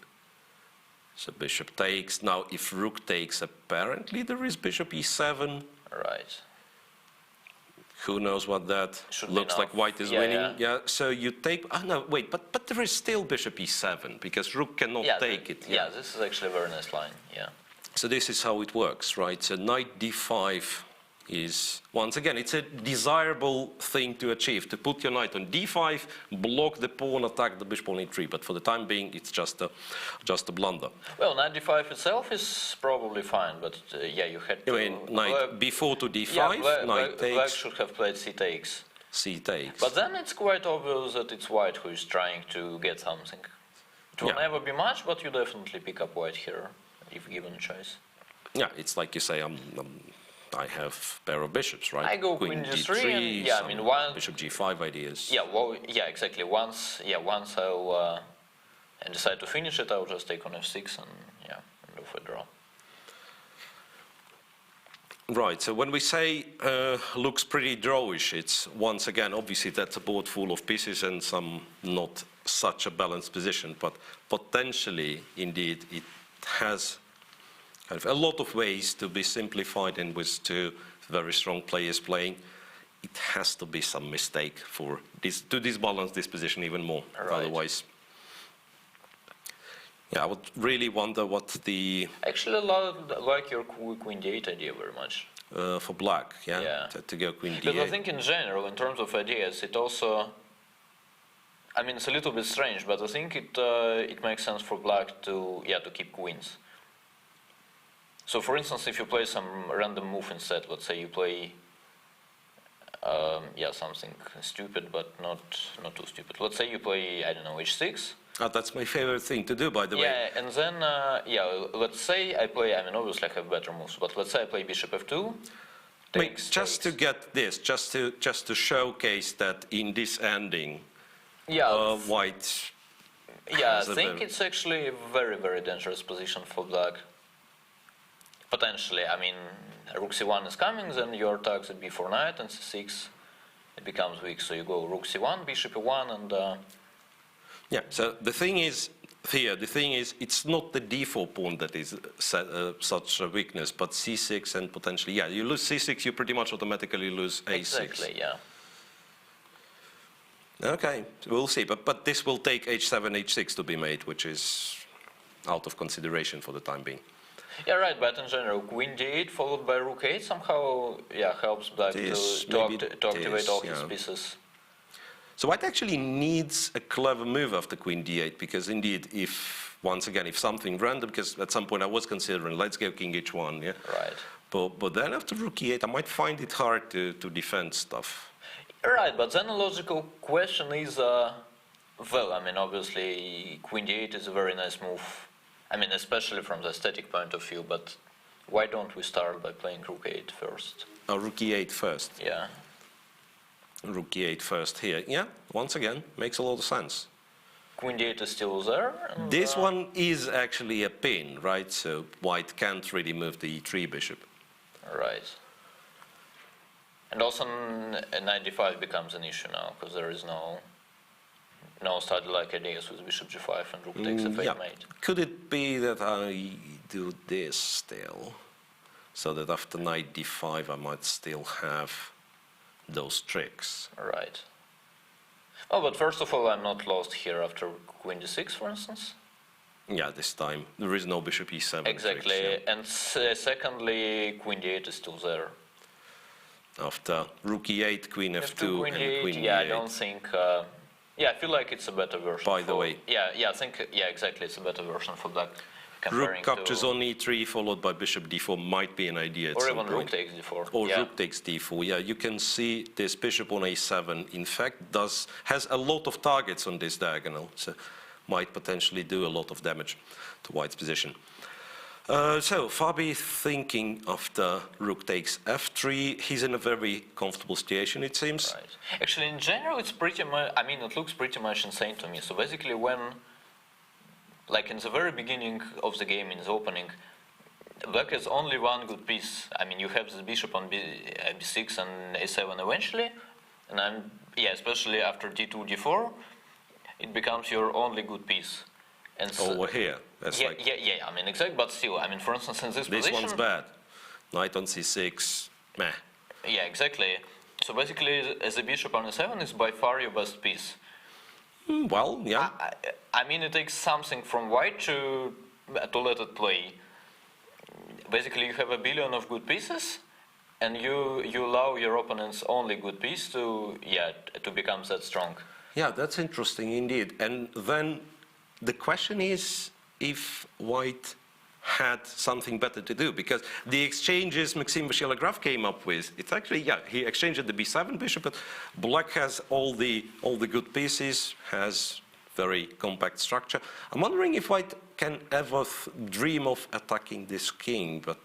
So bishop takes. Now, if rook takes, apparently there is bishop e7. Right. Who knows what that Should be looks like? enough. White is Yeah, winning. yeah. So you take. Oh no, wait. But there is still bishop e7 because rook cannot Yeah, take it. Yeah, this is actually a very nice line. Yeah. So this is how it works, right? So knight d5 is, once again, it's a desirable thing to achieve, to put your knight on d5, block the pawn, attack the bishop on e3. But for the time being, it's just a blunder. Well, knight d5 itself is probably fine, but yeah, you had I to... mean, knight b4 to d5, yeah, knight black takes, should have played c takes. c takes. But then it's quite obvious that it's white who is trying to get something. It will Yeah. never be much, but you definitely pick up white here, if given a choice. Yeah, it's like you say, I have pair of bishops, right? I go queen g3 and, yeah, I some mean, one... bishop g5 ideas. Yeah, well, yeah, exactly. Once I'll and decide to finish it, I'll just take on f6 and yeah, and go for a draw. Right, so when we say looks pretty drawish, it's once again, obviously that's a board full of pieces and some not such a balanced position, but potentially, indeed, it has kind of a lot of ways to be simplified, and with two very strong players playing, it has to be some mistake for this to disbalance this position even more. Right. Otherwise, yeah, I would really wonder what the Actually, like your queen d8 idea very much. for black, yeah, Yeah. to go queen But I d8. think in general, in terms of ideas, it also, I mean, it's a little bit strange, but I think it makes sense for black to keep queens. So, for instance, if you play some random move instead, let's say you play, something stupid, but not too stupid. Let's say you play, I don't know, h6. Oh, that's my favorite thing to do, by the way. Yeah, and then, let's say I play, I mean, obviously I have better moves, but let's say I play bishop f2. I mean, just to get this, just to showcase that in this ending, white. Yeah, has I a think very- it's actually a very, very dangerous position for black. Potentially, I mean, rook c1 is coming, then your attacks at b4 knight, and c6, it becomes weak. So you go rook c1, bishop e1, and... Yeah, so the thing is, here, the thing is, it's not the d4 pawn that is such a weakness, but c6 and potentially, yeah, you lose c6, you pretty much automatically lose a6. Exactly, yeah. Okay, we'll see. But this will take h7, h6 to be made, which is out of consideration for the time being. Yeah, right, but in general, queen d8 followed by rook 8 somehow, yeah, helps Black to activate all his pieces. So white actually needs a clever move after queen d8, because indeed, once again, if something random, because at some point I was considering, let's go king h1, yeah? Right. But then after rook e8, I might find it hard to defend stuff. Right, but then a logical question is, well, I mean, obviously, queen d8 is a very nice move. I mean, especially from the aesthetic point of view, but why don't we start by playing rook 8 first? Oh, rook e8 first. Yeah. Rook e8 first here. Yeah, once again, makes a lot of sense. Queen d8 is still there. And, this one is actually a pin, right? So white can't really move the e3 bishop. Right. And also knight d5 becomes an issue now, because there is no study-like ideas with bishop g5 and rook takes a fake mate. Could it be that I do this still, so that after knight d5 I might still have those tricks? Right. Oh, but first of all, I'm not lost here after queen d6, for instance. Yeah, this time there is no bishop e7. Exactly, tricks, yeah. and secondly, queen d8 is still there. After rook e8, queen f2, queen and d8, queen yeah, e8. I don't think. Yeah, I feel like it's a better version. By the way. Yeah, I think, yeah, exactly, it's a better version for Black. Rook captures on e3 followed by bishop d4 might be an idea at or some even point. rook takes d4. Or yeah. rook takes d4. Yeah, you can see this bishop on a7, in fact, has a lot of targets on this diagonal, so might potentially do a lot of damage to white's position. So Fabi thinking after rook takes f3, he's in a very comfortable situation, it seems. Right. Actually, in general, it's pretty much, I mean, it looks pretty much insane to me. So basically when, like in the very beginning of the game, in the opening, Black has only one good piece. I mean, you have the bishop on b6 and a7 eventually, and especially after d2, d4, it becomes your only good piece. And so, Over here. That's yeah, I mean, exactly, but still, I mean, for instance, in this position... This one's bad. Knight on c6, meh. Yeah, exactly. So basically, as a bishop on a7 is by far your best piece. Well, yeah. I mean, it takes something from white to let it play. Basically, you have a billion of good pieces, and you allow your opponent's only good piece to become that strong. Yeah, that's interesting indeed. And then the question is if white had something better to do, because the exchanges Maxim Vachier-Lagrave came up with, it's actually, he exchanged the b7 bishop, but Black has all the good pieces, has very compact structure. I'm wondering if white can ever dream of attacking this king, but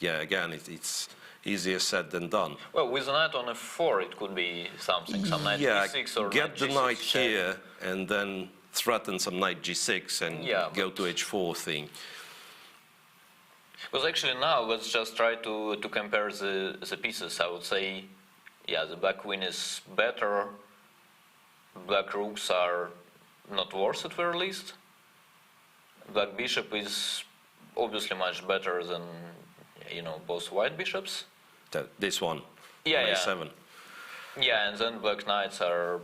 yeah, again, it's easier said than done. Well, with a knight on f4, it could be something, some knight g6 or get knight the g6 knight here and then threaten some knight g6 and go to h4 thing. Because actually now, let's just try to compare the pieces. I would say, the black queen is better, black rooks are not worse at very least. Black bishop is obviously much better than, both white bishops. This one, a7. Yeah, and then black knights are,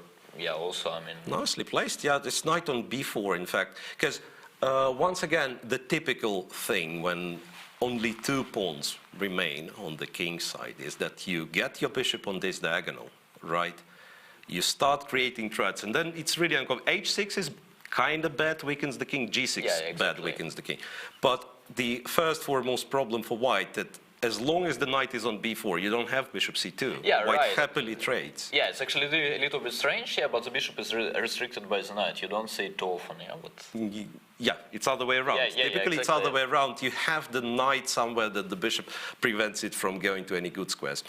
also, I mean... Nicely placed, this knight on b4, in fact. Because, once again, the typical thing when only two pawns remain on the king's side is that you get your bishop on this diagonal, right? You start creating threats, and then it's really uncomfortable. h6 is kind of bad, weakens the king. g6 bad, weakens the king. But the first foremost problem for white, that as long as the knight is on b4, you don't have bishop c2. White happily trades. Yeah, it's actually a little bit strange, but the bishop is restricted by the knight. You don't see it too often, but... Yeah, it's other way around. Typically, it's other way around. You have the knight somewhere that the bishop prevents it from going to any good squares.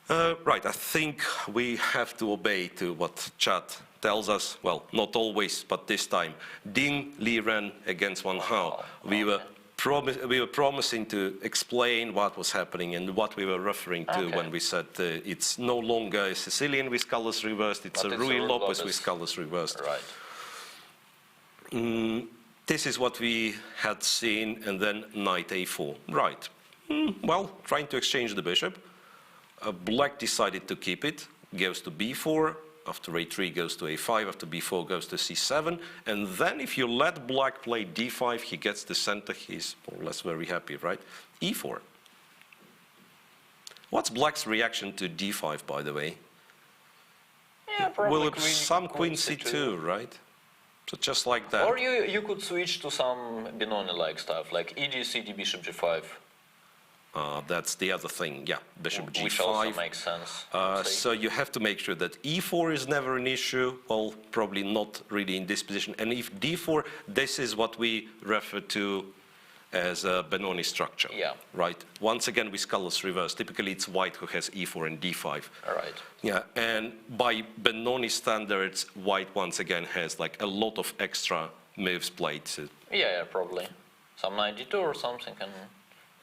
Right. Right, I think we have to obey to what chat tells us. Well, not always, but this time. Ding Liren against Wang Hao. We were promising to explain what was happening and what we were referring to when we said it's no longer a Sicilian with colors reversed, it's a Ruy Lopez with colors reversed. Right. This is what we had seen, and then knight a4. Right. Well, trying to exchange the bishop. Black decided to keep it, goes to b4, after a3 goes to a5, after b4 goes to c7, and then if you let black play d5, he gets the center, he's more or less very happy, right? e4. What's black's reaction to d5, by the way? Yeah, probably Will it some queen c2, right? So just like that. Or you could switch to some Benoni-like stuff, like ed, cd, bishop g5. That's the other thing, yeah, bishop g5. Which also makes sense. I would say. So you have to make sure that e4 is never an issue, well, probably not really in this position. And if d4, this is what we refer to as a Benoni structure, Yeah. right? Once again, with colors reversed. Typically, it's white who has e4 and d5. All right. Yeah, and by Benoni standards, white once again has like a lot of extra moves played. So Yeah, probably. Some knight d2 or something, and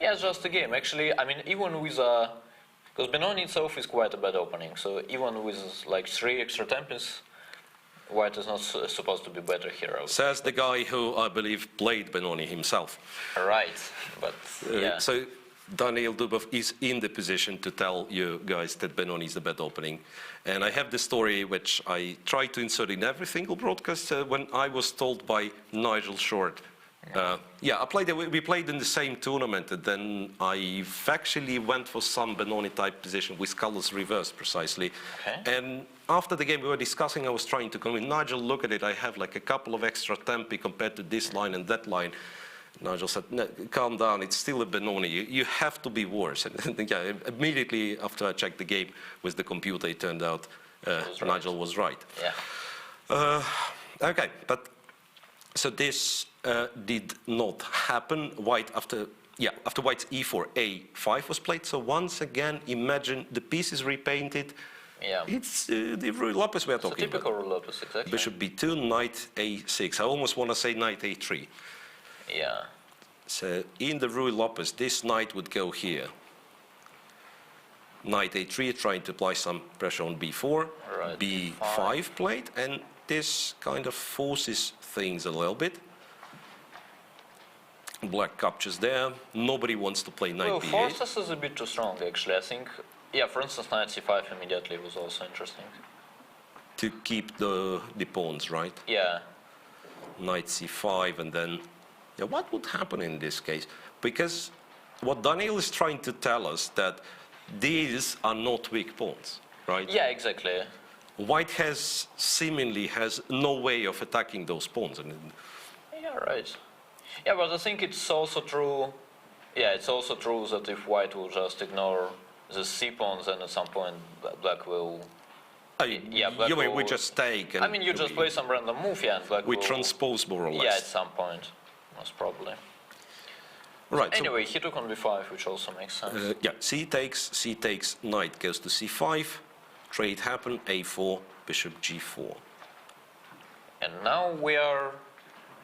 yeah, it's just a game. Actually, I mean, even with because Benoni itself is quite a bad opening, so even with like 3 extra tempings, white is not supposed to be better here. says the guy who, I believe, played Benoni himself. Right, but yeah. So Daniil Dubov is in the position to tell you guys that Benoni is a bad opening. And I have the story which I try to insert in every single broadcast when I was told by Nigel Short. We played in the same tournament, and then I actually went for some Benoni type position with colors reversed precisely. Okay. And after the game we were discussing, I was trying to convince Nigel, look at it, I have like a couple of extra tempi compared to this line and that line. Nigel said, no, calm down, it's still a Benoni, you have to be worse. And yeah, immediately after I checked the game with the computer, it turned out Nigel was right. Yeah. Okay, but so this did not happen. White after white's e4, a5 was played. So once again, imagine the piece is repainted. Yeah. It's the Ruy Lopez we're It's a talking typical about. Ruy Lopez, exactly. Bishop b2, knight a6. I almost want to say knight a3. Yeah. So in the Ruy Lopez, this knight would go here. Knight a3, trying to apply some pressure on b4. Right. b5 played, and this kind of forces things a little bit. Black captures there. Nobody wants to play knight Well, b8. forces is a bit too strong, actually. I think, yeah, for instance, knight c5 immediately was also interesting. To keep the pawns, right? Yeah. Knight c5, and then what would happen in this case? Because what Daniil is trying to tell us that these are not weak pawns, right? Yeah, exactly. White seemingly has no way of attacking those pawns. Yeah, right. Yeah, but I think it's also true. Yeah, it's also true that if white will just ignore the c pawns, then at some point black will. Yeah, black you mean will, we just take? And I mean, you just play some random move, yeah, and black we will. transpose more or less. Yeah, at some point, most probably. Right. so- Anyway, he took on b5, which also makes sense. c takes, knight goes to c5, trade happen, a4, bishop g4. And now we are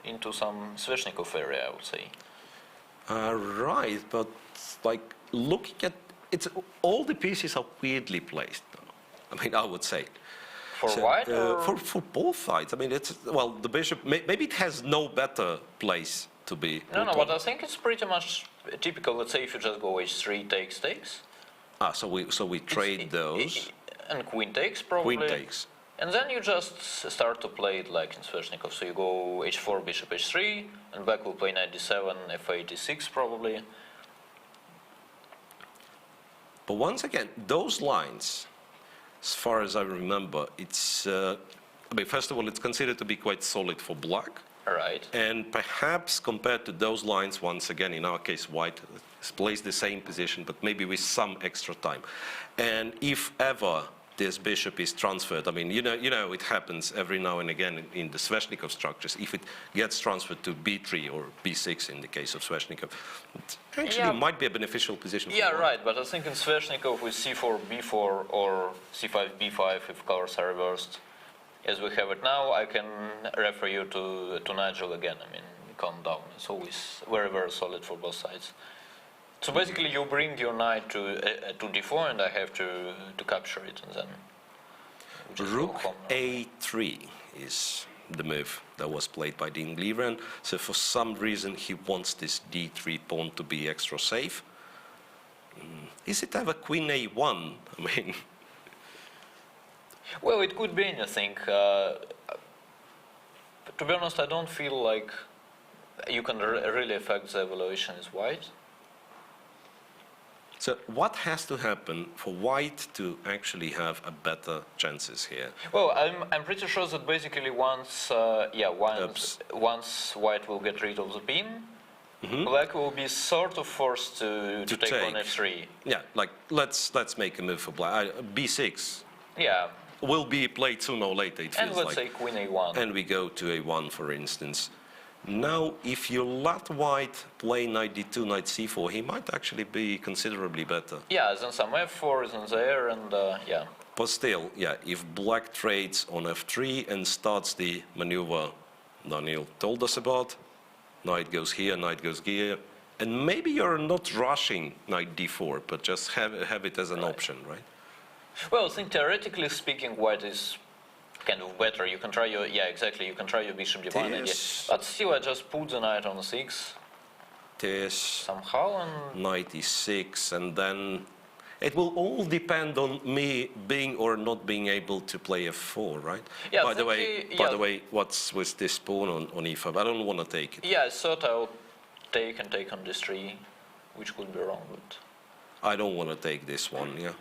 into some Sveshnikov area, I would say. Right, but like looking at it's all the pieces are weirdly placed. I mean, I would say. For white? Or? For both sides. I mean, it's the bishop. Maybe it has no better place to be. No, put but on. I think it's pretty much typical. Let's say if you just go h3 takes. So we trade those. And queen takes probably. Queen takes. And then you just start to play it like in Sveshnikov. So you go h4, bishop h3, and black will play knight d7, f8, d6 probably. But once again, those lines, as far as I remember, it's. First of all, it's considered to be quite solid for black. Right. And perhaps compared to those lines, once again, in our case, white plays the same position, but maybe with some extra time. And if ever this bishop is transferred, I mean, you know, it happens every now and again in the Sveshnikov structures. If it gets transferred to b3 or b6 in the case of Sveshnikov, it actually might be a beneficial position. Yeah, for white. right. But I think in Sveshnikov with c4, b4, or c5, b5, if colors are reversed, as we have it now, I can refer you to Nigel again. I mean, calm down. It's always very, very solid for both sides. So basically, you bring your knight to d4, and I have to capture it, and then. Rook a3 is the move that was played by Dean Glearan. So for some reason he wants this d3 pawn to be extra safe. Is it ever queen a1? I mean, Well, it could be anything. To be honest, I don't feel like you can really affect the evaluation as white. so what has to happen for white to actually have a better chances here? Well, I'm pretty sure that basically once white will get rid of the pin, black will be sort of forced to take on f3. Yeah, like let's make a move for black. B6 Yeah, will be played sooner or later, it and feels let's like. say queen a1. And we go to a1, for instance. Now, if you let white play knight d2, knight c4, he might actually be considerably better. Yeah, then some f4 is in there, and yeah. But still, yeah, if black trades on f3 and starts the maneuver Daniel told us about, knight goes here, knight goes here, and maybe you're not rushing knight d4, but just have it as an option, right? Well, I think theoretically speaking, white is kind of better. You can try your, yeah, exactly, you can try your bishop d1 idea. Yes. But still, I just put the knight on 6 This, somehow, and knight e6, and then it will all depend on me being or not being able to play f4, right? Yeah, by the yeah. way, what's with this pawn on e5? I don't want to take it. yeah, I thought I'll take on this 3, which could be wrong, but I don't want to take this one, yeah.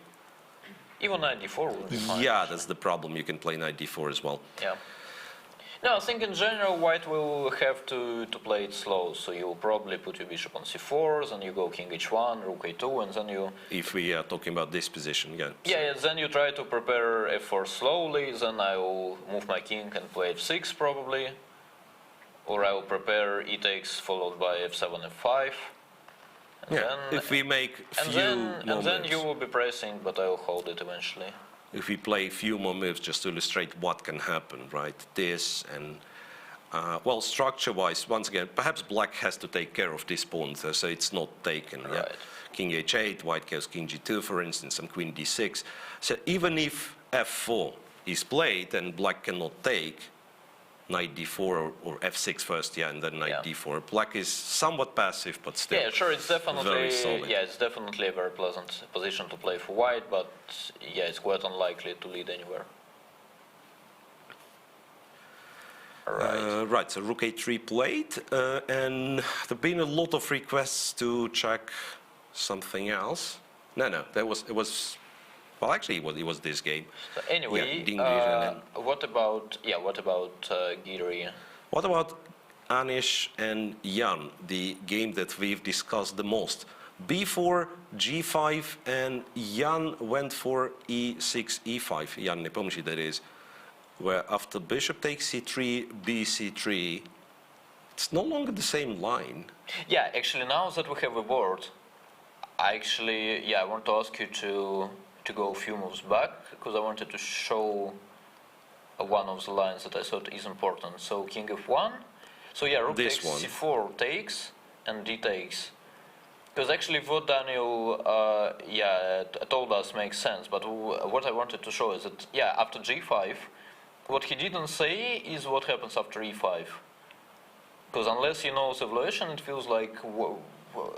even knight d4 would be fine. Yeah, that's the problem. You can play knight d4 as well. Yeah. No, I think in general white will have to play it slow. So you'll probably put your bishop on c4, then you go king h1, rook a2, and then you... If we are talking about this position, yeah. Yeah, then you try to prepare f4 slowly, then I will move my king and play f6 probably. Or I will prepare e takes followed by f7, f5. And Yeah, then, if we make and few then, more and then moves. you will be pressing, but I will hold it eventually. If we play a few more moves just to illustrate what can happen, right? This and, well, structure-wise, once again, perhaps black has to take care of this pawn, so it's not taken. Yeah? Right. King h8, white goes king g2, for instance, and queen d6. So even if f4 is played and black cannot take, knight d4 or f6 first, yeah, and then knight Yeah. d4. Black is somewhat passive, but still Yeah, sure, it's definitely very solid. yeah, it's definitely a very pleasant position to play for white, but yeah, it's quite unlikely to lead anywhere. Right. Right, so rook a3 played, and there have been a lot of requests to check something else. No, it was, well, actually, it was this game. So anyway, Yeah, Dean Glearan and- what about Guidry? What about Anish and Jan, the game that we've discussed the most? b4, g5, and Jan went for e6, e5, Jan Nepomniachtchi that is, where after bishop takes c3, bc3, it's no longer the same line. Yeah, actually, now that we have a board, I want to ask you to go a few moves back, because I wanted to show one of the lines that I thought is important. So king f1. So yeah, rook This takes one. c4 takes and d takes. Because actually what Daniel told us makes sense, but what I wanted to show is that yeah, after g5, what he didn't say is what happens after e5. Because unless you know the evaluation, it feels like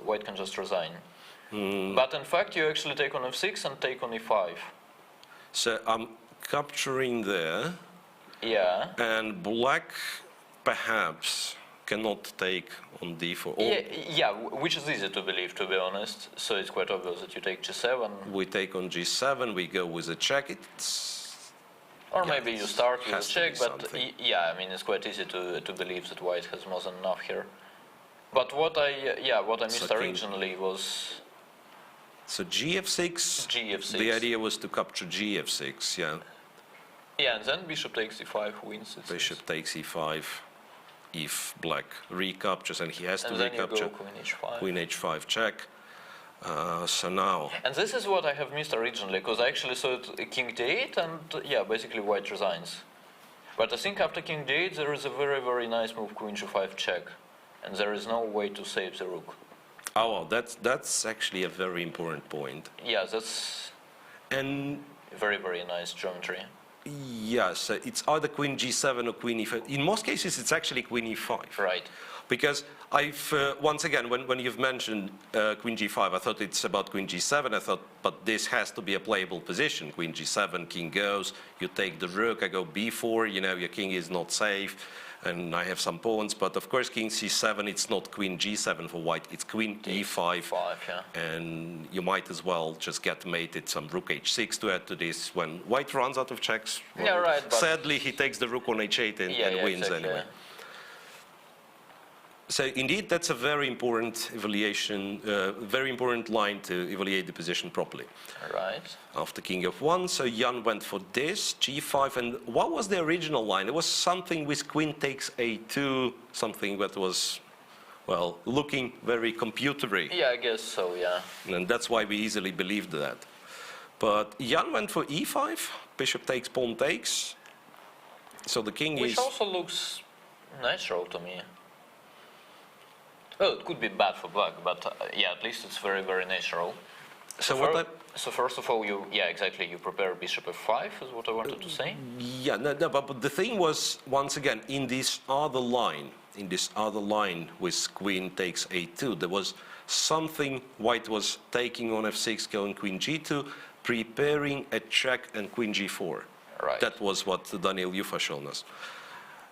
white can just resign. But in fact, you actually take on f6 and take on e5. So I'm capturing there, Yeah. and black perhaps cannot take on d4. Or Yeah, which is easy to believe, to be honest. So it's quite obvious that you take g7, we take on g7, we go with a check. It's or Yeah, maybe you it start with a has to check. be But something. yeah, I mean, it's quite easy to believe that white has more than enough here. But what I missed king. originally was so gf6. gf6. The idea was to capture gf6. Yeah, Yeah, and then bishop takes e5 wins. It bishop seems. takes e5. If black recaptures, and he has to And then you recapture, go queen h5. queen h5 check. So now, And this is what I have missed originally, because I actually saw it king d8, and yeah, basically white resigns. But I think after king d8 there is a very, very nice move, queen g5 check, and there is no way to save the rook. oh, well, that's actually a very important point. Yeah, that's And very, very nice geometry. Yes, it's either queen g7 or queen e5. In most cases, it's actually queen e5. Right. Because once again, when you've mentioned queen g5, I thought it's about queen g7. I thought, but this has to be a playable position. Queen g7, king goes, you take the rook, I go b4, your king is not safe, and I have some pawns. But of course, king c7, it's not queen g7 for white, it's queen e5. And you might as well just get mated some rook h6 to add to this. When white runs out of checks, well, yeah, right, but sadly, he takes the rook on h8 and wins exactly, anyway. So indeed, that's a very important evaluation, very important line to evaluate the position properly. Right. After king f1, so Jan went for this, g5, and what was the original line? It was something with queen takes a2, something that was, well, looking very computery. Yeah, I guess so, yeah. And that's why we easily believed that. But Jan went for e5, bishop takes, pawn takes. So the king Which is... also looks natural to me. Well, it could be bad for black, but yeah, at least it's very, very natural. So So first of all, you prepare bishop f5, is what I wanted to say. Yeah, no, but the thing was, once again, in this other line with queen takes a2, there was something white was taking on f6, going queen g2, preparing a check and queen g4. Right. That was what Daniel Yufa shown us.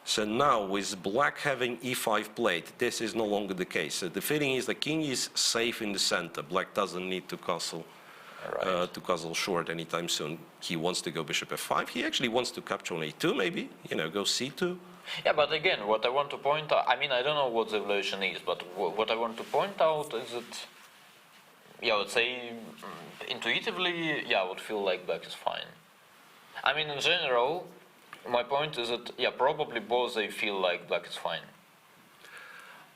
So now, with black having e5 played, this is no longer the case. So the feeling is the king is safe in the center. Black doesn't need to castle, short anytime soon. He wants to go bishop f5. He actually wants to capture on a2, maybe, go c2. Yeah, but again, what I want to point out, I mean, I don't know what the evaluation is, but what I want to point out is that, I would say, intuitively, I would feel like black is fine. I mean, in general, my point is that, probably both they feel like black is fine.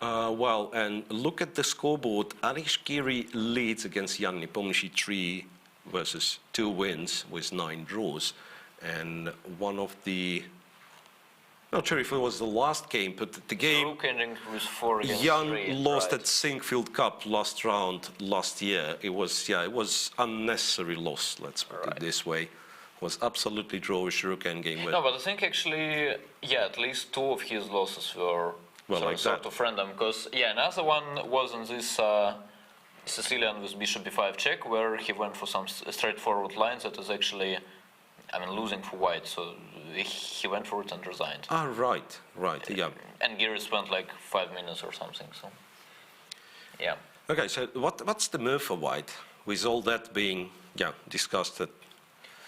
Well, and look at the scoreboard. Anish Giri leads against Jan Nepomniachtchi 3 versus 2 wins with 9 draws. And one of the... Not sure if it was the last game, but the game... Rook ending with 4 against Jan 3, lost right. at Sinquefield Cup last round last year. It was unnecessary loss, let's put it this way. Was absolutely drawish rook endgame. No, but I think actually, at least 2 of his losses were sort of random. Because, another one was in this Sicilian with bishop b5 check, where he went for some straightforward lines that is actually, losing for white. So he went for it and resigned. Ah, right, yeah. And Giri spent like 5 minutes or something, so, yeah. Okay, so what's the move for white? With all that being, discussed at...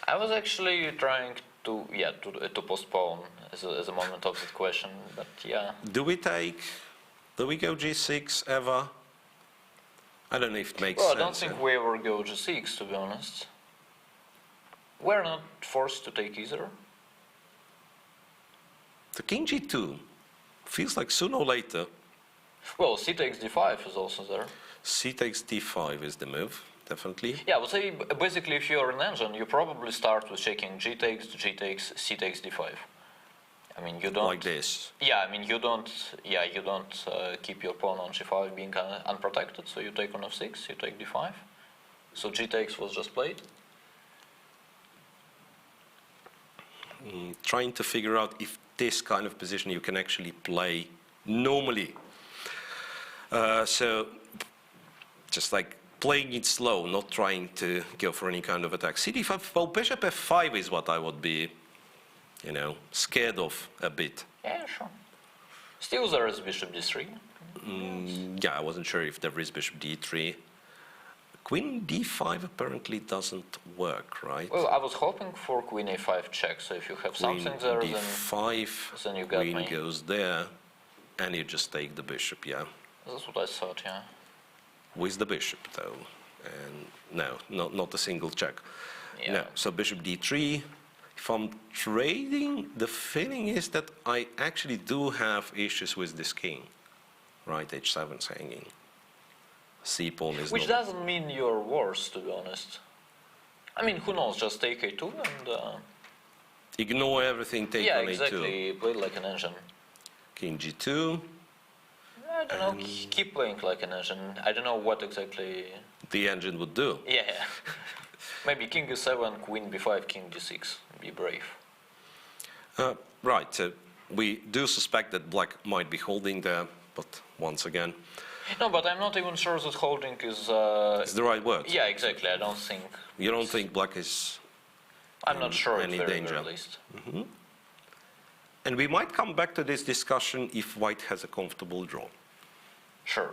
I was actually trying to postpone as a moment of the question, but Do we go g6 ever? I don't know if it makes sense. sense. I don't think we ever go g6, to be honest. We're not forced to take either. The king g2 feels like sooner or later. Well, c takes d5 is also there. C takes d5 is the move. Definitely. Yeah, I would say basically if you're an engine, you probably start with checking g takes, c takes d5. I mean, you don't like this. Yeah, I mean you don't keep your pawn on g5 being unprotected, so you take on f6, you take d5. So g takes was just played. Trying to figure out if this kind of position you can actually play normally. So just like playing it slow, not trying to go for any kind of attack. CD5, well, bishop f5 is what I would be, scared of a bit. Yeah, sure. Still there is bishop d3. I wasn't sure if there is bishop d3. Queen d5 apparently doesn't work, right? Well, I was hoping for queen a5 check, so if you have something there, then you got queen me. goes there, and you just take the bishop, That's what I thought, With the bishop, though, and no, not a single check. Yeah. No, so bishop d3. If I'm trading, the feeling is that I actually do have issues with this king. Right, h7's hanging. C-pawn is Which not... doesn't mean you're worse, to be honest. I mean, who knows, just take a2 and... Ignore everything, take on a2. Yeah, exactly, play like an engine. King g2. I don't know, keep playing like an engine. I don't know what exactly... The engine would do. Yeah. Maybe king e7, queen b5, king d6. Be brave. Right. We do suspect that black might be holding there, but once again, No, but I'm not even sure that holding is. it's the right word. Yeah, exactly. I don't think. You don't think black is I'm not sure. any at very, danger. very least. And we might come back to this discussion if white has a comfortable draw Sure.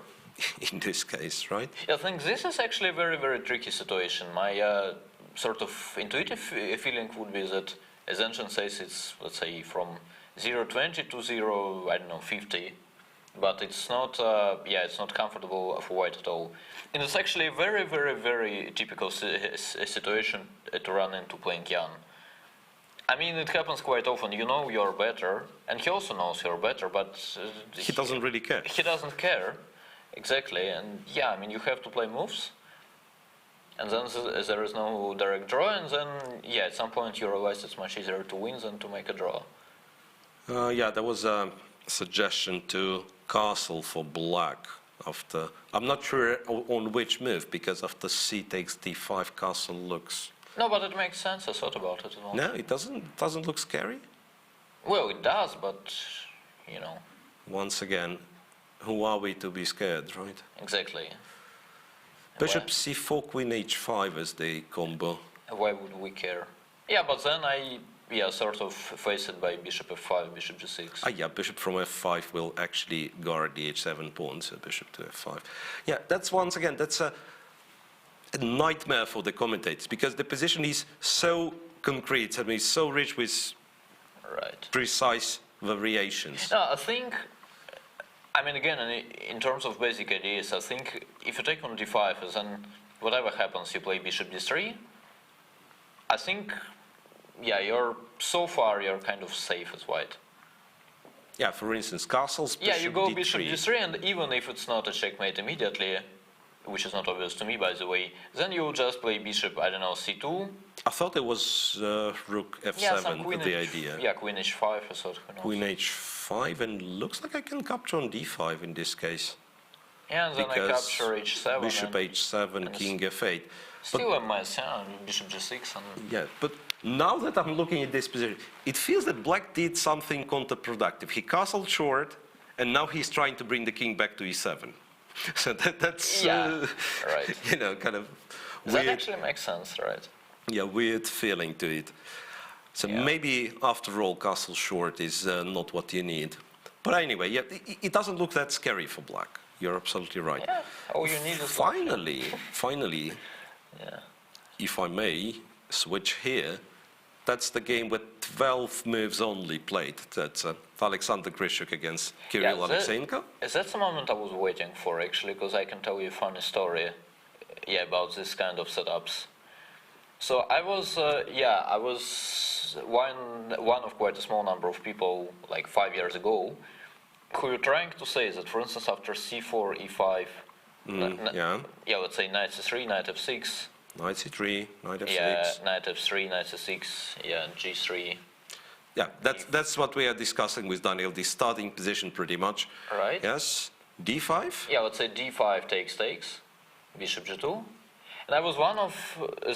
in this case, right? I think this is actually a very, very tricky situation. My sort of intuitive feeling would be that, as Ancient says, it's, let's say, from 0.20 to 0.50, but it's not, it's not comfortable for white at all. And it's actually a very, very, very typical situation to run into playing Jan. I mean, it happens quite often. You know you're better, and he also knows you're better, but He doesn't really care. He doesn't care, exactly. And yeah, I mean, you have to play moves, and then there is no direct draw, and then yeah, at some point you realize it's much easier to win than to make a draw. Yeah, there was a suggestion to castle for black after. I'm not sure on which move, because after c takes d5, castle looks. No, but it makes sense. I thought about it as well. No, it doesn't look scary. Well, it does, but you know, Once again, who are we to be scared, right? exactly. Bishop c4, queen h5 as the combo. Why would we care? Yeah, but then I sort of face it by bishop f5, bishop g6. Ah, yeah, bishop from f5 will actually guard the h7 pawn, so bishop to f5. Yeah, that's once again, that's a nightmare for the commentators, because the position is so concrete, I mean, so rich with Right. precise variations. No, I think, I mean, again, in terms of basic ideas, I think if you take on d5, then whatever happens, you play bishop d3. I think, yeah, you're kind of safe as white. Yeah, for instance, castles, bishop Yeah, you go d3. bishop d3, and even if it's not a checkmate immediately, which is not obvious to me, by the way, then you just play bishop, I don't know, c2. I thought it was rook Yeah, some f7, queen the h, idea. Yeah, queen h5, I thought, who knows. Queen h5, and looks like I can capture on d5 in this case. Yeah, and then I Because capture h7. Bishop and h7, king f8. still a mess, yeah, bishop g6. And Yeah, but now that I'm looking at this position, it feels that black did something counterproductive. He castled short, and now he's trying to bring the king back to e7. So that's, Yeah, right. you know, kind of that weird, actually makes sense, right? yeah, weird feeling to it. So Yeah. maybe, after all, castle short is not what you need. But anyway, yeah, it doesn't look that scary for black. You're absolutely right. Yeah, all you need is Finally, Yeah. if I may switch here, that's the game with 12 moves only played. That's Alexander Grishuk against Kirill Yeah, Alexeyenko. That's the moment I was waiting for, actually, because I can tell you a funny story, about this kind of setups. So I was one of quite a small number of people, like 5 years ago, who were trying to say that, for instance, after c4, e5, Yeah, let's say knight c3, knight f6, knight c3, knight f6. yeah, knight f3, knight c6, yeah, g3. Yeah, that's what we are discussing with Daniel, the starting position pretty much. Right. Yes, d5. Yeah, let's say d5 takes, bishop g2. And I was one of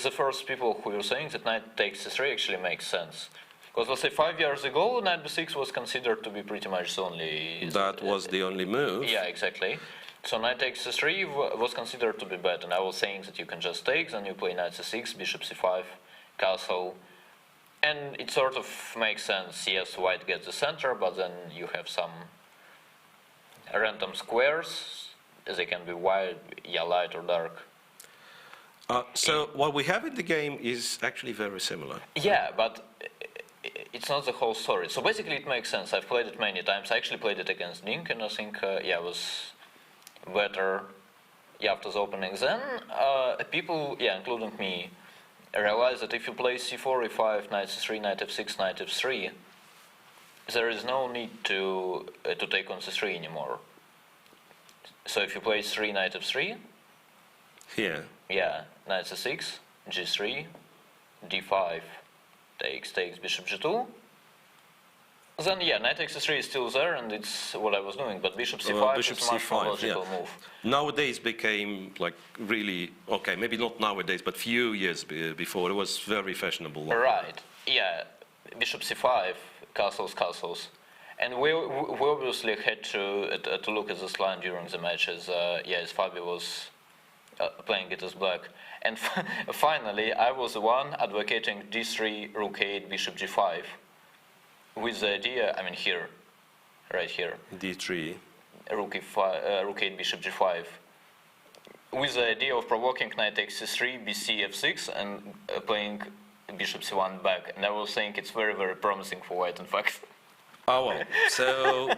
the first people who were saying that knight takes c3 actually makes sense. Because let's say 5 years ago, knight b6 was considered to be pretty much the only... That was the only move. Yeah, exactly. So knight takes c3 was considered to be bad, and I was saying that you can just take, then you play knight c6, bishop c5, castle. And it sort of makes sense, yes, white gets the center, but then you have some random squares, they can be wide, light or dark. So what we have in the game is actually very similar. Yeah, but it's not the whole story. So basically it makes sense. I've played it many times. I actually played it against Dink, and I think, it was better after the opening. Then people, including me, realize that if you play c4, e5, knight c3, knight f6, knight f3, there is no need to take on c3 anymore. So if you play 3, knight f3, Here. yeah, knight c6, g3, d5, takes bishop g2. Then knight takes c3 is still there, and it's what I was doing. But bishop c5 Bishop is a much more c5, logical yeah. move. Nowadays became like really, okay, maybe not nowadays, but few years before, it was very fashionable. Right. Yeah, bishop c5 castles. And we obviously had to look at this line during the match as Fabi was playing it as black. And finally, I was the one advocating d3, rook 8, bishop g5, with the idea, I mean here, right here, d3. rook 8, bishop g5, with the idea of provoking knight takes c3, bc, f6, and playing bishop c1 back. And I was saying it's very, very promising for white, in fact. Oh well, so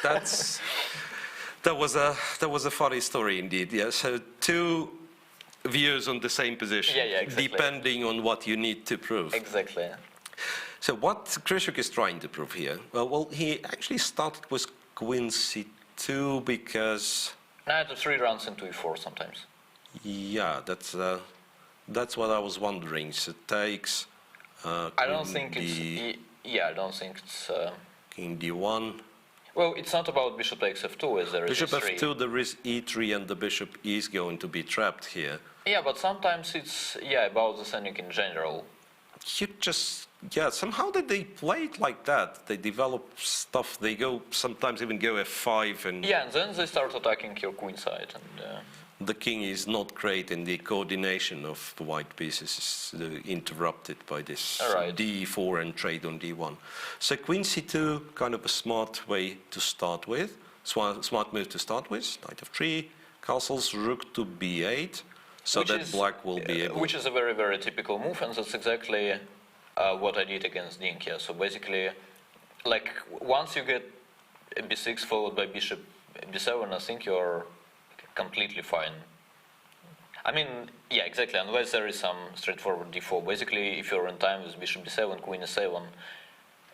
that was a funny story indeed. Yeah, so two views on the same position, Yeah, exactly. depending on what you need to prove. Exactly. So what Krysiuk is trying to prove here? Well, he actually started with queen c2 because Knight of 3 runs into e4 sometimes. yeah, that's what I was wondering. So takes. I don't think queen it's. I don't think it's. King d1. Well, it's not about bishop takes f2 as there is Bishop e3. f2, there is e3, and the bishop is going to be trapped here. Yeah, but sometimes it's about the sending in general. You just, somehow they play it like that. They develop stuff, they go, sometimes even go f5, and Yeah, and then they start attacking your queen side, and the king is not great, and the coordination of the white pieces is interrupted by this Right. d4 and trade on d1. So queen c2, kind of a smart way to start with, smart move to start with, knight f3, castles, rook to b8, so which that is, black will be able... which is a very, very typical move, and that's exactly what I did against Dinkia. So basically, like once you get b6 followed by bishop b7, I think you're completely fine. I mean, yeah, exactly, unless there is some straightforward d4. Basically, if you're in time with bishop b7, queen e7,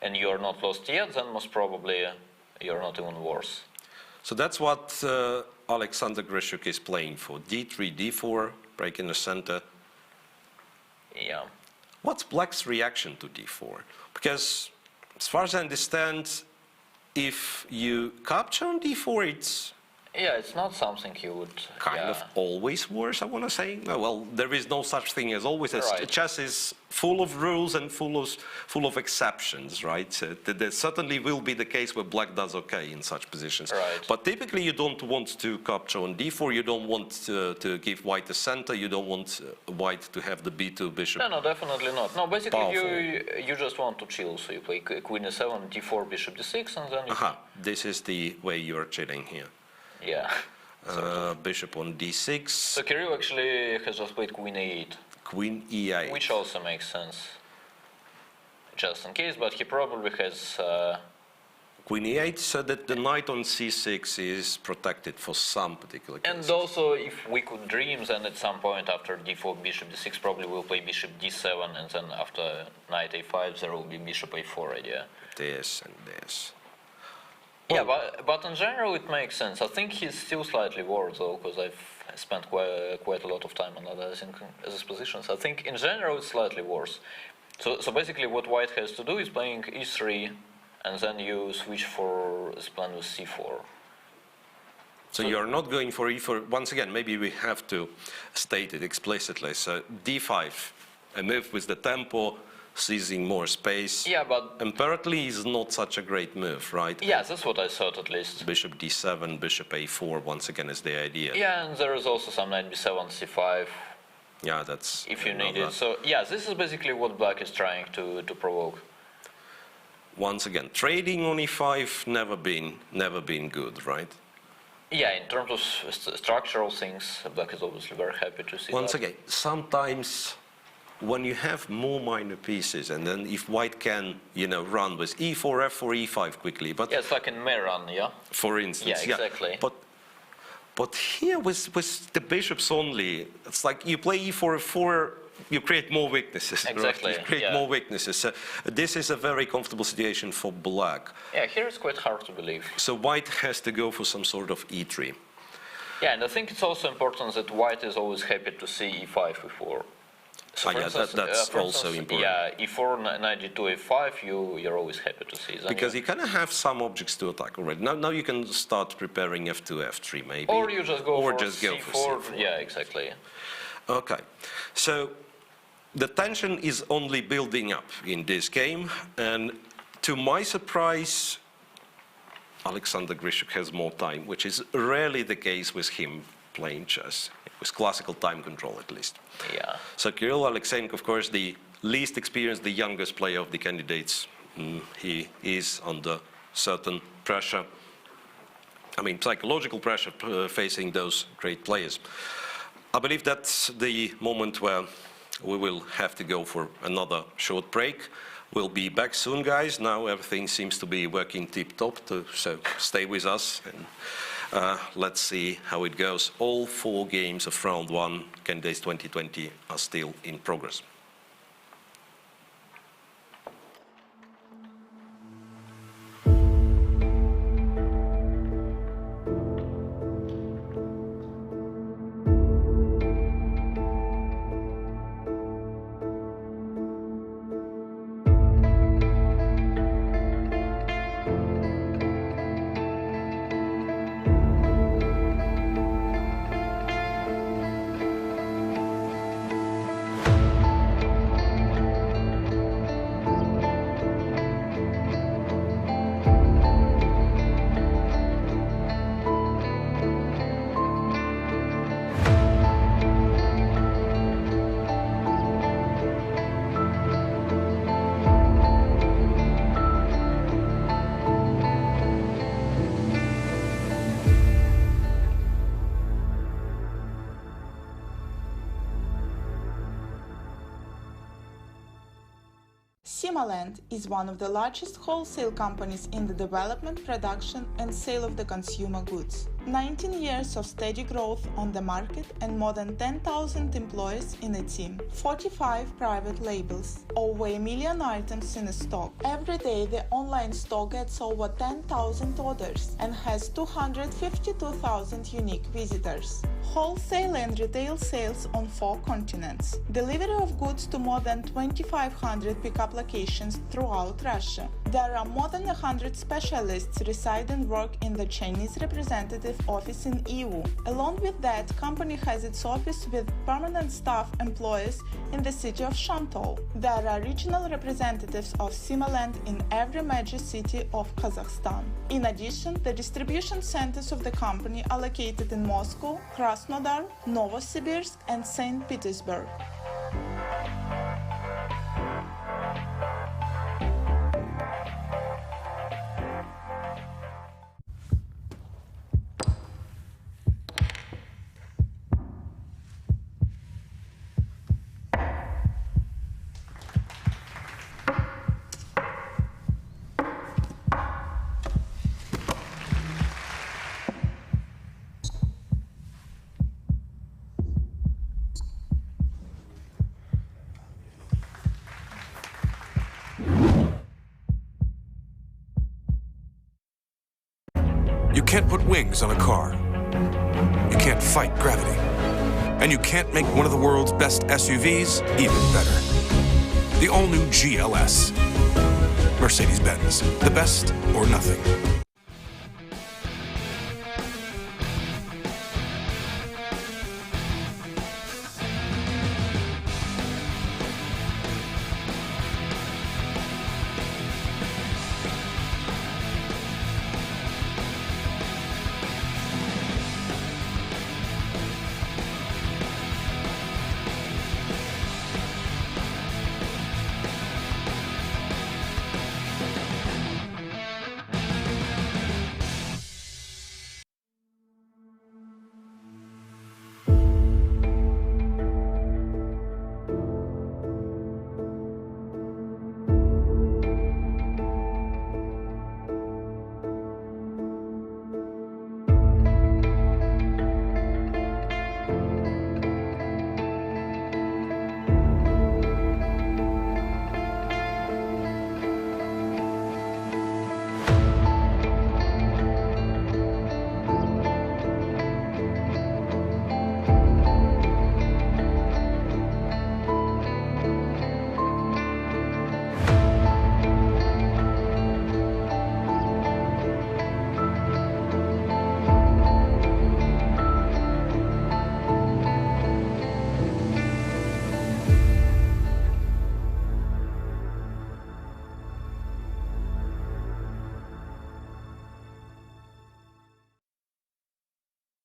and you're not lost yet, then most probably you're not even worse. So that's what Alexander Krysiuk is playing for. d3, d4, break in the center. Yeah. What's black's reaction to d4? Because as far as I understand, if you capture on d4, it's Yeah, it's not something you would... kind of always worse, I want to say. Well, there is no such thing as always. Right. Chess is full of rules and full of exceptions, right? So there certainly will be the case where black does okay in such positions. Right. But typically you don't want to capture on d4, you don't want to give white the center, you don't want white to have the b2 bishop. No, definitely not. No, basically Powerful. you just want to chill. So you play queen e7, d4, bishop d6, and then you... Aha, this is the way you're chilling here. Yeah. Bishop on d6, So Kirill actually has just played queen e8, queen e8. which also makes sense, just in case, but he probably has... Queen e8, so that the knight on c6 is protected for some particular case. And also, if we could dream, then at some point after d4, bishop d6, probably we'll play bishop d7, and then after knight a5, there will be bishop a4 idea. This and this. Yeah, but in general it makes sense. I think he's still slightly worse though, because I've spent quite a lot of time analyzing his positions. I think in general it's slightly worse. So basically what white has to do is playing e3, and then you switch for this plan with c4. So you're not going for e4. Once again, maybe we have to state it explicitly. So d5, a move with the tempo, seizing more space. Yeah, but... Apparently is not such a great move, right? Yeah, that's what I thought at least. Bishop d7, bishop a4, once again is the idea. Yeah, and there is also some knight b7, c5, Yeah, that's... if you need it. So yeah, this is basically what black is trying to provoke. Once again, trading on e5 never been good, right? Yeah, in terms of structural things, black is obviously very happy to see Once that. again, sometimes when you have more minor pieces, and then if white can, run with e4, f4, e5 quickly, but Yeah, it's like in Meran, yeah? for instance, Yeah, exactly. But here with the bishops only, it's like you play e4, f4, you create more weaknesses. Exactly, Right? You create yeah. more weaknesses. So this is a very comfortable situation for black. Yeah, here it's quite hard to believe. So white has to go for some sort of e3. Yeah, and I think it's also important that white is always happy to see e5 before. So for instance, that's for also instance, important. Yeah, e4, knight d2, a5, you're always happy to see. Then Because you kind of have some objects to attack already. Now you can start preparing f2, f3 maybe. Or you just go Or for just go c4. for c4. Yeah, exactly. Okay, so the tension is only building up in this game, and to my surprise, Alexander Grishuk has more time, which is rarely the case with him playing chess, with classical time control at least. Yeah. So Kirill Alexeyenko, of course, the least experienced, the youngest player of the candidates. He is under certain pressure. I mean, psychological pressure facing those great players. I believe that's the moment where we will have to go for another short break. We'll be back soon, guys. Now everything seems to be working tip-top, so stay with us and let's see how it goes. All 4 games of round 1, Candidates 2020, are still in progress. Simaland is one of the largest wholesale companies in the development, production and sale of the consumer goods. 19 years of steady growth on the market and more than 10,000 employees in a team. 45 private labels, over 1 million items in stock. Every day the online store gets over 10,000 orders and has 252,000 unique visitors. Wholesale and retail sales on 4 continents. Delivery of goods to more than 2,500 pickup locations throughout Russia. There are more than 100 specialists reside and work in the Chinese representative office in EU. Along with that, company has its office with permanent staff employees in the city of Shantou. There are regional representatives of Simaland in every major city of Kazakhstan. In addition, the distribution centers of the company are located in Moscow, Krasnodar, Novosibirsk and St. Petersburg. You can't put wings on a car. You can't fight gravity. And you can't make one of the world's best SUVs even better. The all-new GLS. Mercedes-Benz. The best or nothing.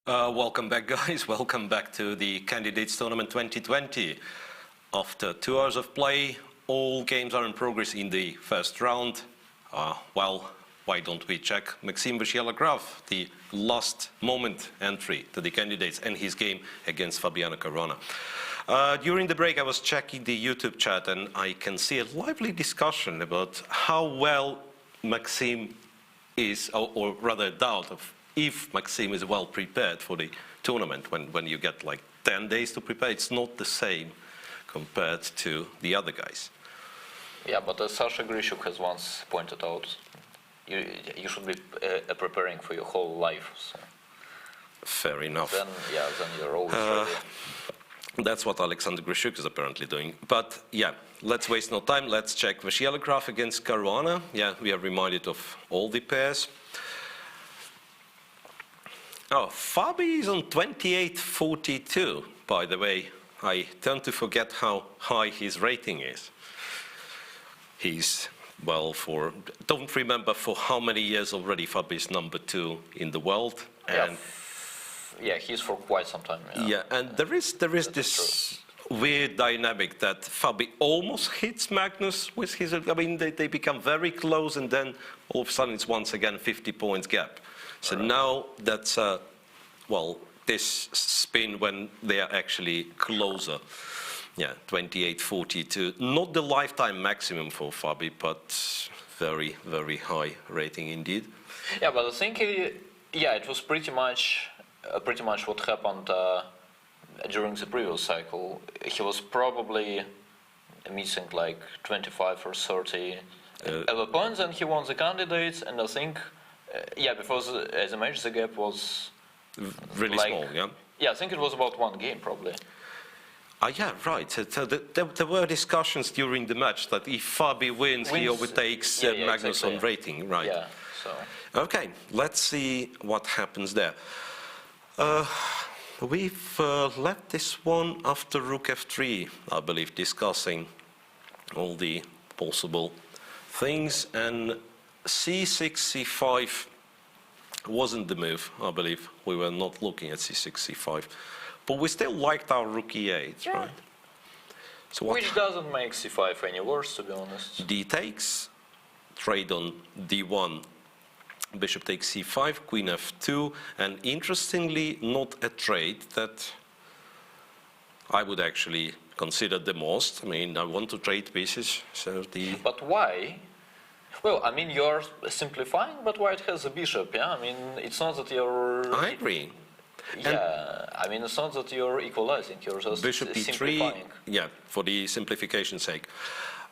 Welcome back, guys. Welcome back to the Candidates Tournament 2020. After 2 hours of play, all games are in progress in the first round. Well, why don't we check Maxime Vachier-Lagrave, the last moment entry to the candidates, and his game against Fabiano Caruana. During the break, I was checking the YouTube chat, and I can see a lively discussion about how well Maxime is, or rather a doubt of if Maxime is well prepared for the tournament. When you get like 10 days to prepare, it's not the same compared to the other guys. Yeah, but as Sasha Grishuk has once pointed out, you should be preparing for your whole life. So. Fair enough. Then you're always ready. That's what Alexander Grishuk is apparently doing. But yeah, let's waste no time. Let's check Vachier-Lagrave against Caruana. Yeah, we are reminded of all the pairs. Oh, Fabi is on 28.42, by the way. I tend to forget how high his rating is. He's, well, don't remember for how many years already Fabi is number 2 in the world. And yeah, he's for quite some time. Yeah, and there is this weird dynamic that Fabi almost hits Magnus with his, I mean, they become very close, and then all of a sudden it's once again 50 points gap. So now that's, well, this spin when they are actually closer. Yeah, 28.42. Not the lifetime maximum for Fabi, but very, very high rating indeed. Yeah, but I think, it was pretty much what happened during the previous cycle. He was probably missing like 25 or 30 points, and he won the candidates, and I think, before the match, the gap was really small, yeah? Yeah, I think it was about 1 game, probably. Yeah, right. So there were discussions during the match that if Fabi wins he overtakes Magnus on rating, right? Yeah, so. Okay, let's see what happens there. We've left this one after Rook F3, I believe, discussing all the possible things, and C6, C5 wasn't the move, I believe. We were not looking at C6, C5. But we still liked our Rook E8, right? So which doesn't make C5 any worse, to be honest. D takes, trade on D1, Bishop takes C5, Queen F2, and interestingly, not a trade that I would actually consider the most. I mean, I want to trade pieces, so the... But why? Well, I mean, you're simplifying, but white has a bishop, yeah? I mean, it's not that you're... I agree. Yeah, I mean, it's not that you're equalizing, you're just Bishop E3, simplifying. yeah, for the simplification's sake.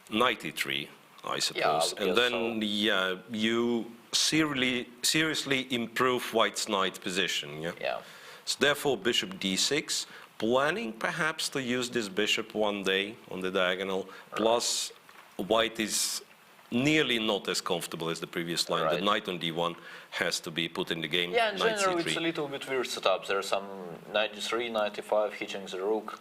Knight E3, I suppose. Yeah, and then, so. You seriously improve white's knight position, yeah? Yeah. So therefore, Bishop D6, planning perhaps to use this bishop one day on the diagonal, plus white is nearly not as comfortable as the previous line. Right. The knight on D1 has to be put in the game. Yeah, in knight general, C3. it's a little bit weird setup. There's some knight D3, knight E5, hitting the rook.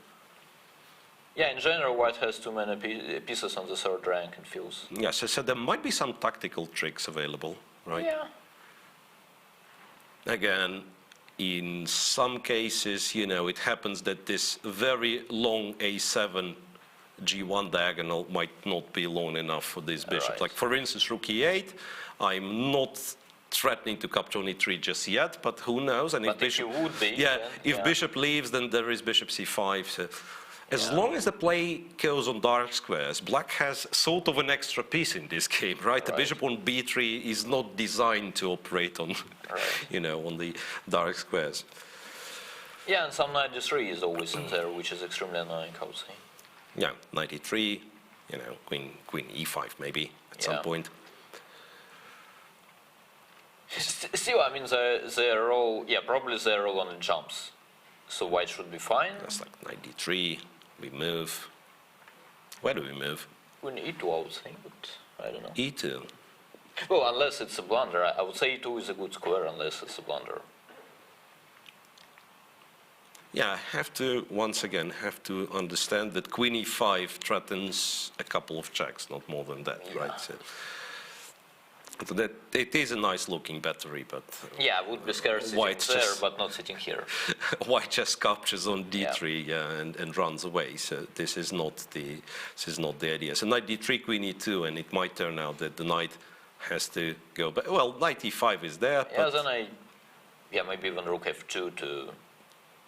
Yeah, in general, white has too many pieces on the third rank, it feels. Yeah, so there might be some tactical tricks available, right? Yeah. Again, in some cases, it happens that this very long A7 G1 diagonal might not be long enough for this bishop. Right. Like, for instance, Rook E8, I'm not threatening to capture on E3 just yet, but who knows? And But if you would be, if bishop leaves, then there is bishop C5. So as long as the play goes on dark squares, black has sort of an extra piece in this game, right? The bishop on B3 is not designed to operate on, on the dark squares. Yeah, and some knight D3 is always in there, which is extremely annoying, I would say. Yeah, knight E3, queen E5 maybe at some point. Still, I mean, they're all, probably they're all on the jumps. So white should be fine. That's like knight D3, we move. Where do we move? Queen E2, I would say, but I don't know. E2. Well, unless it's a blunder. I would say E2 is a good square unless it's a blunder. Yeah, once again, have to understand that Queen E5 threatens a couple of checks, not more than that, right? So So that it is a nice looking battery, but Yeah, I would be scared sitting White's there, just- but not sitting here. white just captures on d3 and runs away. So this is not the idea. So knight d3, queen e2, and it might turn out that the knight has to go back. Well, knight e5 is there, Yeah, but then maybe even rook f2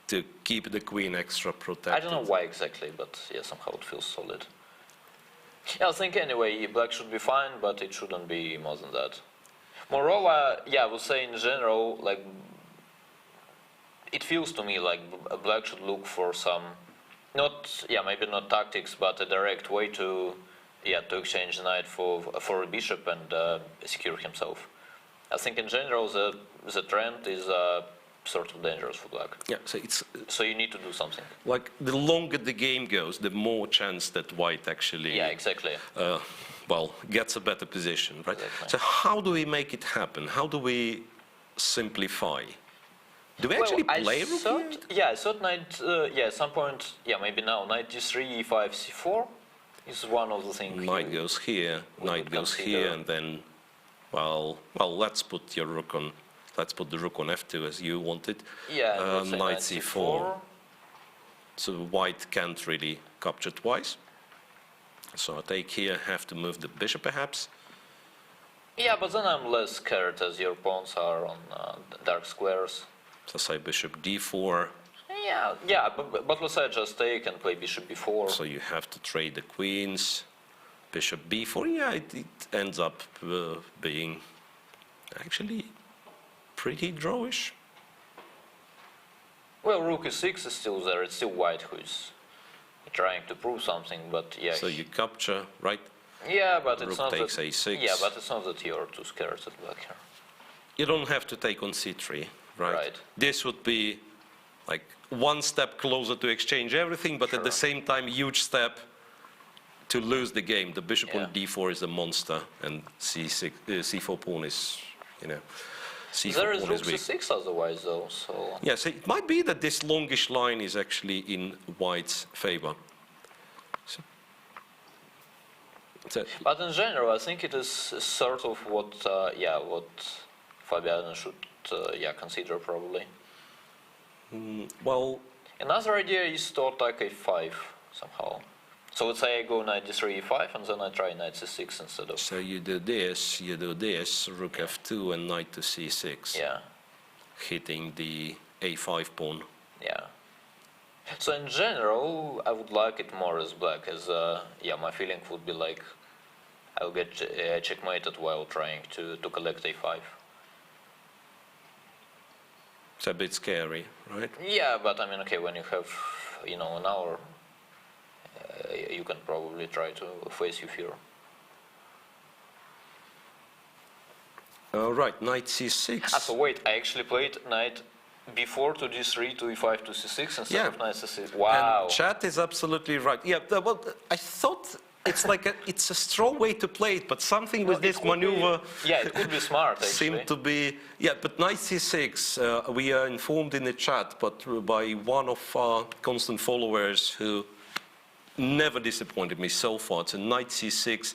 to keep the queen extra protected. I don't know why exactly, but yeah, somehow it feels solid. Yeah, I think anyway, black should be fine, but it shouldn't be more than that. Moreover, yeah, I would say in general, like, it feels to me like black should look for some, maybe not tactics, but a direct way to exchange the knight for a bishop and secure himself. I think in general the trend is sort of dangerous for black. Yeah, so it's So you need to do something. like the longer the game goes, the more chance that white actually Yeah, exactly. gets a better position, right? Exactly. So how do we make it happen? How do we simplify? Do we actually play rook here? I thought knight, at some point, maybe now, knight d3, e5, c4 is one of the things. Knight goes here, we knight would goes consider. here, and then, let's put the rook on f2 as you wanted. Yeah, and let's say knight c4. So white can't really capture twice. So I take here, have to move the bishop perhaps. Yeah, but then I'm less scared as your pawns are on dark squares. So say bishop d4. But let's say just take and play bishop b4. So you have to trade the queens. Bishop b4. Yeah, it ends up being actually pretty drawish. Well, rook e6 is still there. It's still white who is trying to prove something, but yeah. So you capture, right? Yeah, but it's Rook not takes that. a6. Yeah, but it's not that you're too scared at black here. You don't have to take on c3, right? Right. This would be like one step closer to exchange everything, but at the same time, huge step to lose the game. The bishop on d4 is a monster, and c4 pawn is, c4 There is pawn rook is weak. c6 otherwise, though. So Yes, it might be that this longish line is actually in white's favor. but in general, I think it is sort of what Fabiano should consider probably. Well, Another idea is to attack a5 somehow. So let's say I go knight d3, e5, and then I try knight c6 instead of. so you do this, rook f2 and knight to c6, Yeah, hitting the a5 pawn. yeah. So in general, I would like it more as black, as my feeling would be like I'll get checkmated while trying to collect a5. It's a bit scary, right? Yeah, but I mean, okay, when you have, an hour, you can probably try to face your fear. All right, knight c6. So wait, I actually played knight b4 to d3 to e5 to c6 instead Yeah. of knight c6. Wow. And chat is absolutely right. Yeah, well, I thought it's like it's a strong way to play it, but something with this maneuver It could be smart actually. seemed to be, but knight c6, we are informed in the chat, but by one of our constant followers who never disappointed me so far. So knight c6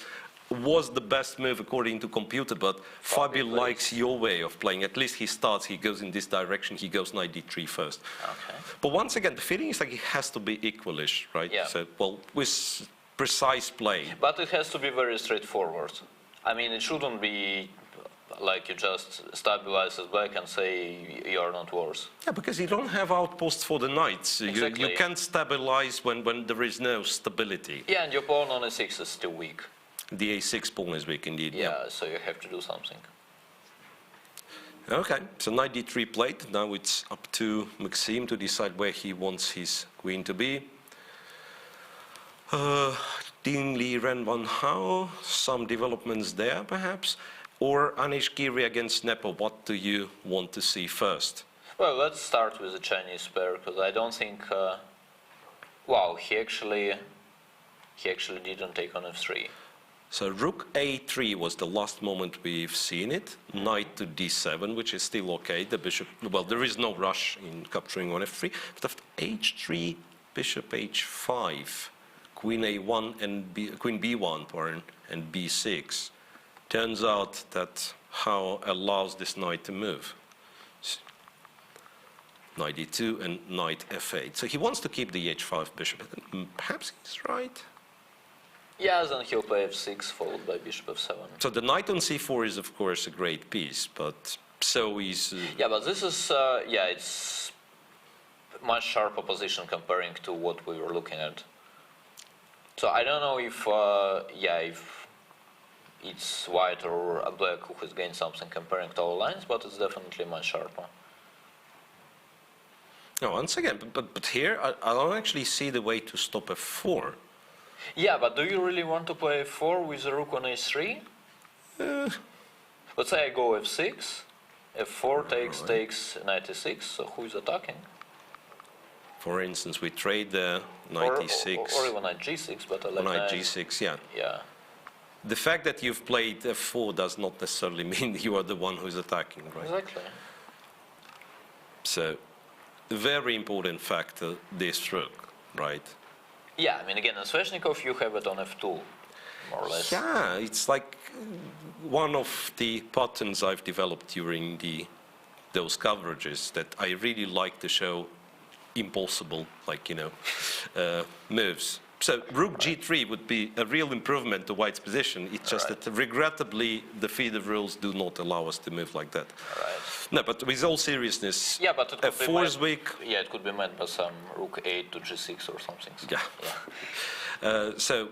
was the best move according to computer, but Fabio likes your way of playing. At least he goes in this direction, he goes knight d3 first. Okay. But once again, the feeling is like it has to be equalish, right? Yeah. So, with precise play. But it has to be very straightforward. I mean, it shouldn't be like you just stabilize it back and say you're not worse. Yeah, because you don't have outposts for the knights. Exactly. You can't stabilize when there is no stability. Yeah, and your pawn on a6 is still weak. The a6 pawn is weak indeed. Yeah, so you have to do something. Okay, so knight d3 played. Now it's up to Maxime to decide where he wants his queen to be. Ding Li Ren Van Hao, some developments there perhaps. Or Anish Giri against Nepo, what do you want to see first? Well, let's start with the Chinese pair, because I don't think... he actually didn't take on f3. So rook a3 was the last moment we've seen it. Knight to d7, which is still okay. The bishop, there is no rush in capturing on f3. But after h3, bishop h5, queen a1 and queen b1 pawn and b6. Turns out that how allows this knight to move. Knight e2 and knight f8. So he wants to keep the h5 bishop. Perhaps he's right. Yeah, then he'll play f6 followed by bishop f7. So the knight on c4 is of course a great piece, but so is... Yeah, but this is, yeah, it's much sharper position comparing to what we were looking at. So I don't know if, yeah, if it's white or a black who has gained something comparing to our lines, but it's definitely much sharper. No, once again, but here I don't actually see the way to stop f4. Yeah, but do you really want to play f4 with the rook on h3? Let's say I go f6, f4 takes knight e6, so who is attacking? For instance, we trade the knight e6. Or even knight g6, but I like knight g6, yeah. Yeah. The fact that you've played f4 does not necessarily mean you are the one who's attacking, right? Exactly. So, very important factor, this rook, right? Yeah, I mean, again, in Sveshnikov, you have it on f2, more or less. Yeah, it's like one of the patterns I've developed during those coverages that I really like to show impossible, like, you know, moves. So rook g3 would be a real improvement to white's position. It's just that regrettably the FIDE rules do not allow us to move like that. Right. No, but with all seriousness, Yeah, but it could be f4 is meant- weak. Yeah, it could be meant by some rook 8 to g6 or something. So, Yeah. So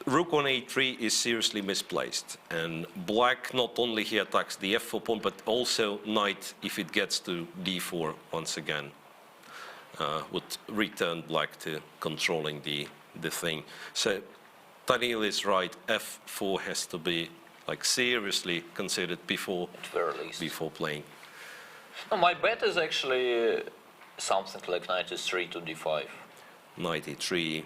rook on a3 is seriously misplaced, and black not only he attacks the f4 pawn, but also knight, if it gets to d4 once again, would return black to controlling the thing. So Daniil is right, f4 has to be like seriously considered before At very least. playing. No, my bet is actually something like knight e3 to d5. Knight e3.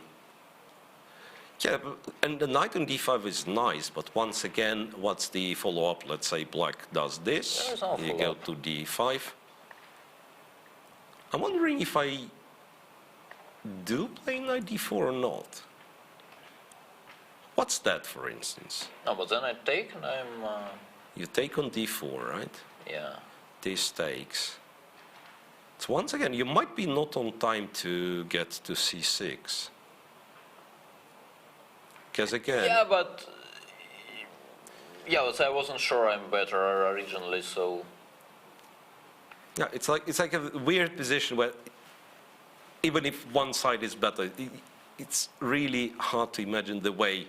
Yeah, and the knight on d5 is nice, but once again, what's the follow-up? Let's say black does this, There is no you go follow-up. to d5. I'm wondering if I do play knight d4 or not. What's that, for instance? No, but then I take and I'm, You take on d4, right? yeah. This takes. So once again, you might be not on time to get to c6. Because again... Yeah, but, yeah, let's say I wasn't sure I'm better originally, so... Yeah, it's like a weird position where even if one side is better, it's really hard to imagine the way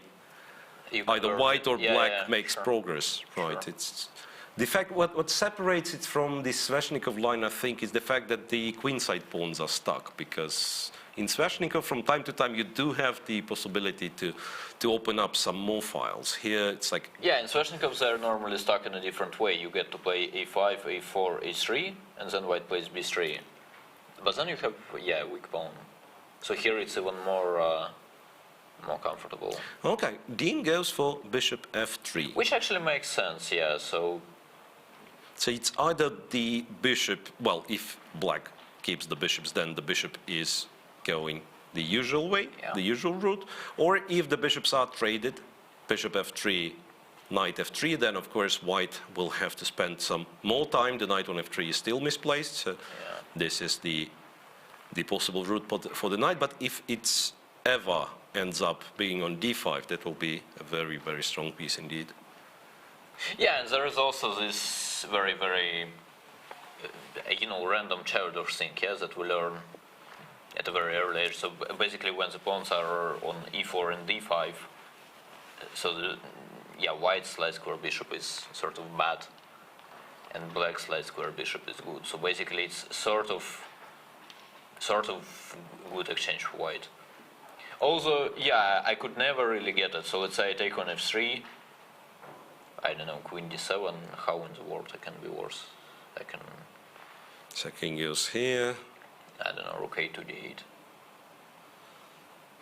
you either prefer- white or yeah, black yeah, makes sure. progress, right? Sure. It's the fact what separates it from the Sveshnikov line, I think, is the fact that the queenside pawns are stuck, because in Sveshnikov from time to time you do have the possibility to open up some more files. Here it's like Yeah, in Sveshnikovs they're normally stuck in a different way. You get to play a5, a4, a3, and then white plays b3. But then you have, yeah, weak pawn. So here it's even more comfortable. okay, Dean goes for bishop f3. Which actually makes sense, yeah, so... So it's either the bishop, well, if black keeps the bishops, then the bishop is going the usual way, Yeah. the usual route, or if the bishops are traded, bishop f3, knight f3, then of course white will have to spend some more time. The knight on f3 is still misplaced, so this is the possible route for the knight. But if it's ever ends up being on d5, that will be a very, very strong piece indeed. Yeah, and there is also this very, very, you know, random childhood thing, yeah, that we learn at a very early age. So basically when the pawns are on e4 and d5, so the, yeah, white slide square bishop is sort of bad, and black slide square bishop is good. So basically it's sort of good exchange for white. Also, yeah, I could never really get it. So let's say I take on f3, I don't know, queen d7, how in the world I can be worse? I can, Second use here. I don't know, rook a to d8.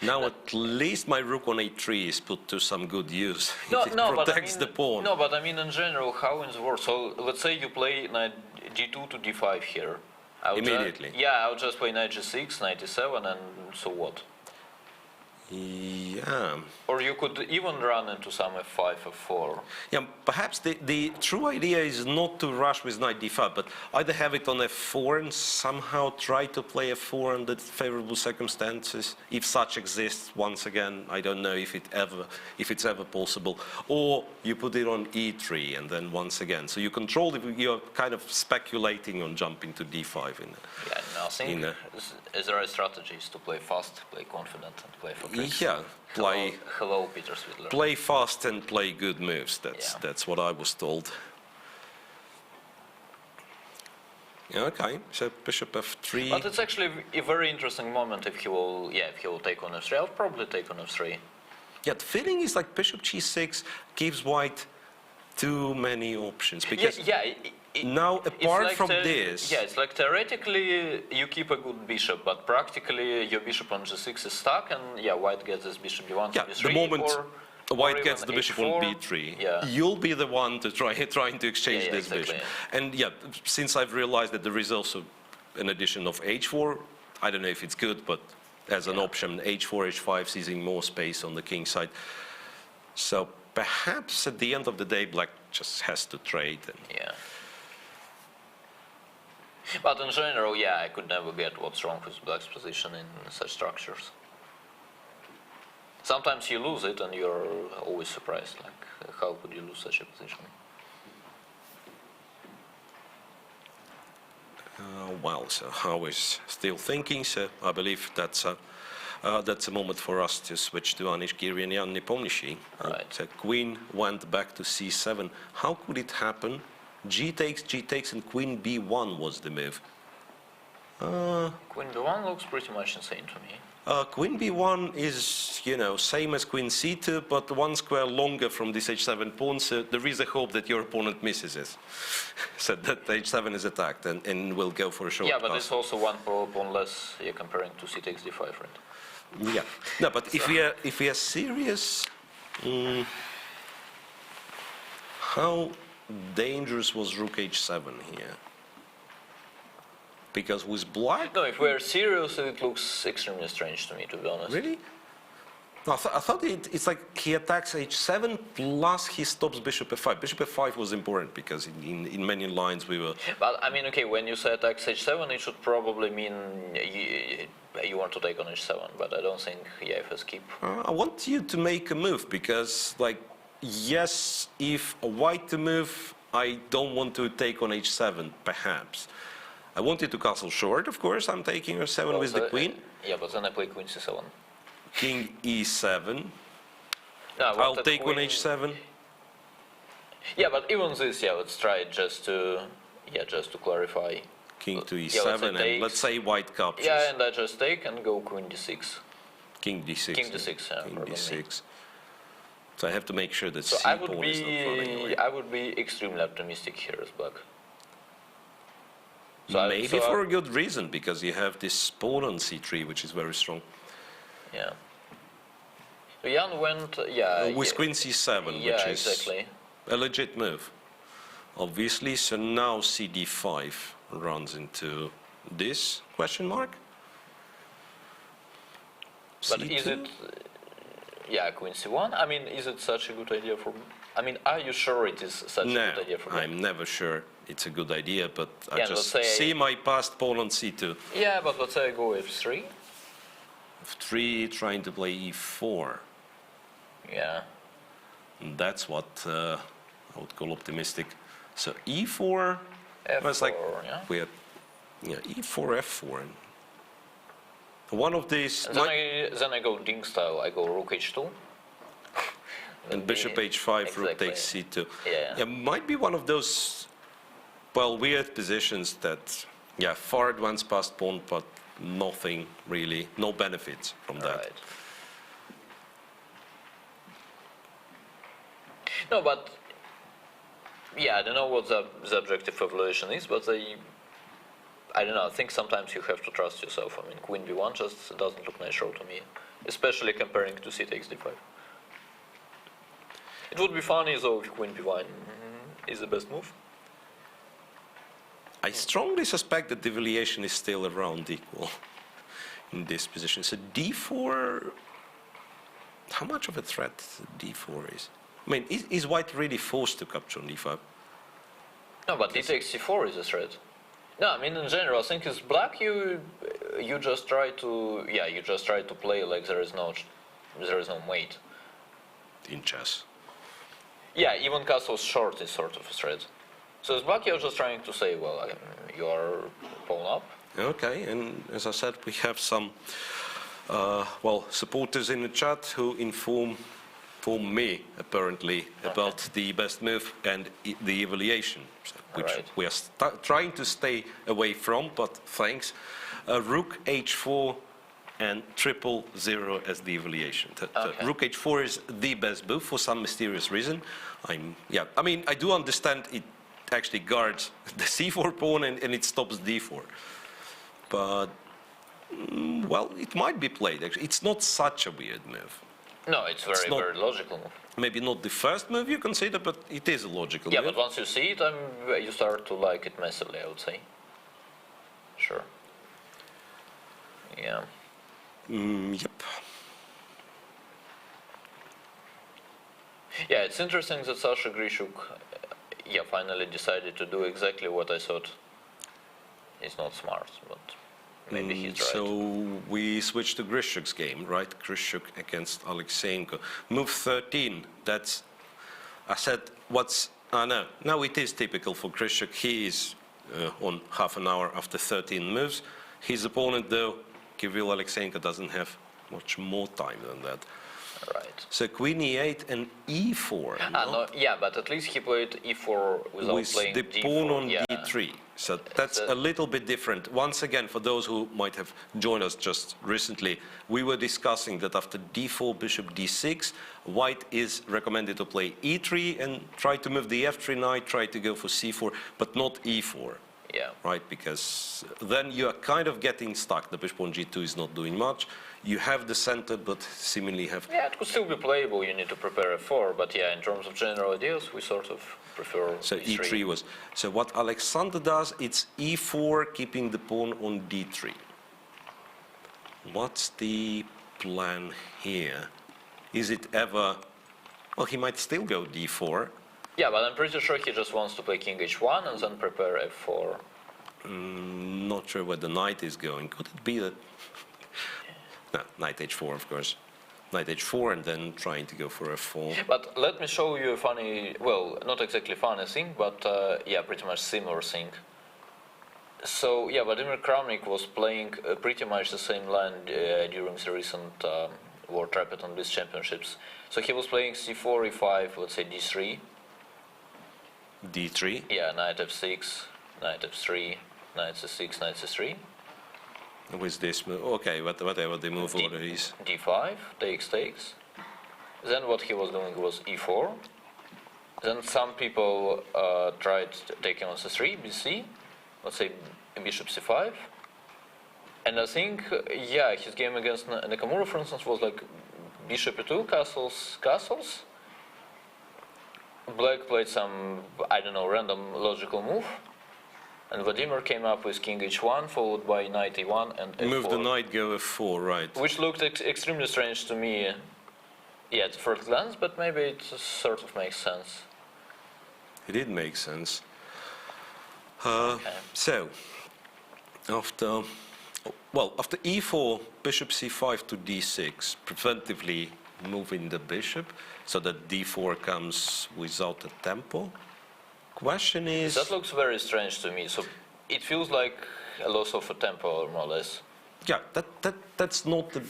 Now at least my rook on a3 is put to some good use. No, It no, but I protects mean, the pawn. no, but I mean in general, how in the world? So let's say you play knight d2 to d5 here. I would Immediately. yeah, I would just play knight g6, knight d7, and so what? Yeah. Or you could even run into some f5, f4. Yeah, perhaps the true idea is not to rush with knight d5, but either have it on f4 and somehow try to play f4 under favorable circumstances, if such exists. Once again, I don't know if it's ever possible. Or you put it on e3, and then once again, so you control it. You're kind of speculating on jumping to d5. Yeah, nothing. Is there a strategy is to play fast, play confident, and play for tricks? Yeah, play. Hello, Peter Svidler. Play fast and play good moves. Yeah. That's what I was told. Yeah, okay, so bishop f3. But it's actually a very interesting moment if he will take on f3. I'll probably take on f3. Yeah, the feeling is like bishop g6 gives white too many options because now apart like from this. Yeah, it's like theoretically you keep a good bishop, but practically your bishop on g6 is stuck, and white gets this bishop b1 to Yeah, b3. the moment white or gets even the bishop h4, on b3, yeah. you'll be the one to trying to exchange Yeah, this exactly. bishop. And yeah, since I've realized that there is also an addition of h4, I don't know if it's good, but as an option, h4, h5 seizing more space on the king side. So perhaps at the end of the day, black just has to trade. Yeah. But in general, I could never get what's wrong with black's position in such structures. Sometimes you lose it and you're always surprised, like how could you lose such a position? Well, so I was still thinking, so I believe that's a moment for us to switch to Anish Giri and Jan Nepomniachtchi. Right. So queen went back to c7. How could it happen? G takes, and queen b1 was the move. Queen b1 looks pretty much insane to me. Queen b1 is, same as queen c2, but one square longer from this h7 pawn, so there is a hope that your opponent misses it. So that h7 is attacked and will go for a short Yeah, but castle. it's also one pawn less you're comparing to c takes d5, right? Yeah. No, but if we are serious, how dangerous was rook h7 here? Because with black... No, if we're serious, it looks extremely strange to me, to be honest. Really? No, I thought it's like he attacks h7 plus he stops bishop f5. Bishop f5 was important because in many lines we were... But I mean, okay, when you say attacks h7, it should probably mean you want to take on h7, but I don't think has keep. I want you to make a move because, yes, if white to move, I don't want to take on h7, perhaps. I wanted to castle short, of course. I'm taking h7 with the queen. Yeah, but then I play queen c7. King e7. No, I'll take on h7. Yeah, but even this, let's try it just to clarify. King to let's e7, say and takes. let's say white captures. Yeah, and I just take and go queen d6. King d6. King d6, yeah, King probably. d6. So I have to make sure that So c I pawn would is not running away. be, I would be extremely optimistic here as black. Maybe for a good reason, because you have this pawn on c3, which is very strong. Yeah. So Jan went, with queen c7, which is exactly. a legit move. Obviously, so now cd5 runs into this question mark. But C2? is it, queen c1? I mean, is it such a good idea for? I mean, are you sure it is such a good idea for? No, I'm never sure it's a good idea, but I Yeah, just let's say- see my past pawn on c2. Yeah, but let's say I go f3. f3, trying to play e4. Yeah. And that's what I would call optimistic. So e4, F4, was like yeah. we had e4, f4. And one of these, And then I go Ding style. I go rook h2. and bishop h5, rook Exactly. takes c2. Yeah. Might be one of those, weird positions that, far advanced past pawn, but nothing really, no benefits from that. Right. No, but I don't know what the objective evaluation is, but I don't know. I think sometimes you have to trust yourself. I mean, queen b1 just doesn't look natural to me, especially comparing to c takes d5. It would be funny though if queen b1 is the best move. I strongly suspect that the deviation is still around equal in this position. So d4, how much of a threat d4 is? I mean, is white really forced to capture on d5? No, but d takes c4 is a threat. No, I mean in general, I think it's black. You just try to play like there is no mate. In chess. Yeah, even castles short is sort of a threat. So as black, you're just trying to say, well, you are pawn up. Okay, and as I said, we have some supporters in the chat who inform me apparently about the best move and the evaluation, which Right. we are trying to stay away from. But thanks, Rook H4 and 000 as the evaluation. Okay. Rook H4 is the best move for some mysterious reason. I mean, I do understand it actually guards the c4 pawn and it stops d4. But, well, it might be played, actually. It's not such a weird move. No, it's very, not- very logical move. Maybe not the first move you consider, but it is a logical Yeah, move. but once you see it, you start to like it massively, I would say. Sure. Yeah. Yep. Yeah, it's interesting that Sasha Grishuk, finally decided to do exactly what I thought is not smart, but maybe he's right. So we switch to Grishuk's game, right? Grishuk against Alexeyenko. Move 13, that's, I said, now it is typical for Grishuk. He is on half an hour after 13 moves. His opponent, though, Kirill Alexeyenko, doesn't have much more time than that. Right. So Queen E8 and E4. No, yeah, but at least he played E4 without With playing the D4. pawn on yeah. D3. So that's a little bit different. Once again, for those who might have joined us just recently, we were discussing that after D4, bishop D6, white is recommended to play E3 and try to move the F3 knight, try to go for C4, but not E4. Yeah. Right, because then you are kind of getting stuck. The bishop on G2 is not doing much. You have the center, but seemingly have... Yeah, it could still be playable. You need to prepare F4, but yeah, in terms of general ideas, we sort of prefer So E3. E3 was... So what Alexander does, it's E4, keeping the pawn on D3. What's the plan here? Is it ever... Well, he might still go D4. Yeah, but I'm pretty sure he just wants to play king h1 and then prepare f4. Not sure where the knight is going. Could it be that... No, knight h4, of course. Knight h4 and then trying to go for f4. But let me show you a funny, well, not exactly funny thing, but yeah, pretty much similar thing. So yeah, Vladimir Kramnik was playing pretty much the same line during the recent World Rapid and Blitz Championships. So he was playing c4, e5, let's say d3. D3. Yeah, knight f6, knight f3, knight c6, knight c3. With this move. Okay, whatever the move order is. d5, takes. Then what he was doing was e4. Then some people tried taking on c3, bc, let's say bishop c5. And I think, yeah, his game against Nakamura, for instance, was like bishop e2, castles. Black played some, I don't know, random logical move. And Vladimir came up with king h1, followed by knight e1 and f4. Move the knight, go f4, right. Which looked extremely strange to me, yeah, at first glance, but maybe it sort of makes sense. It did make sense. Okay. So, after e4, bishop c5 to d6, preventively moving the bishop so that d4 comes without a tempo. Question is... That looks very strange to me, so it feels like a loss of a tempo, more or less. Yeah, that's not the...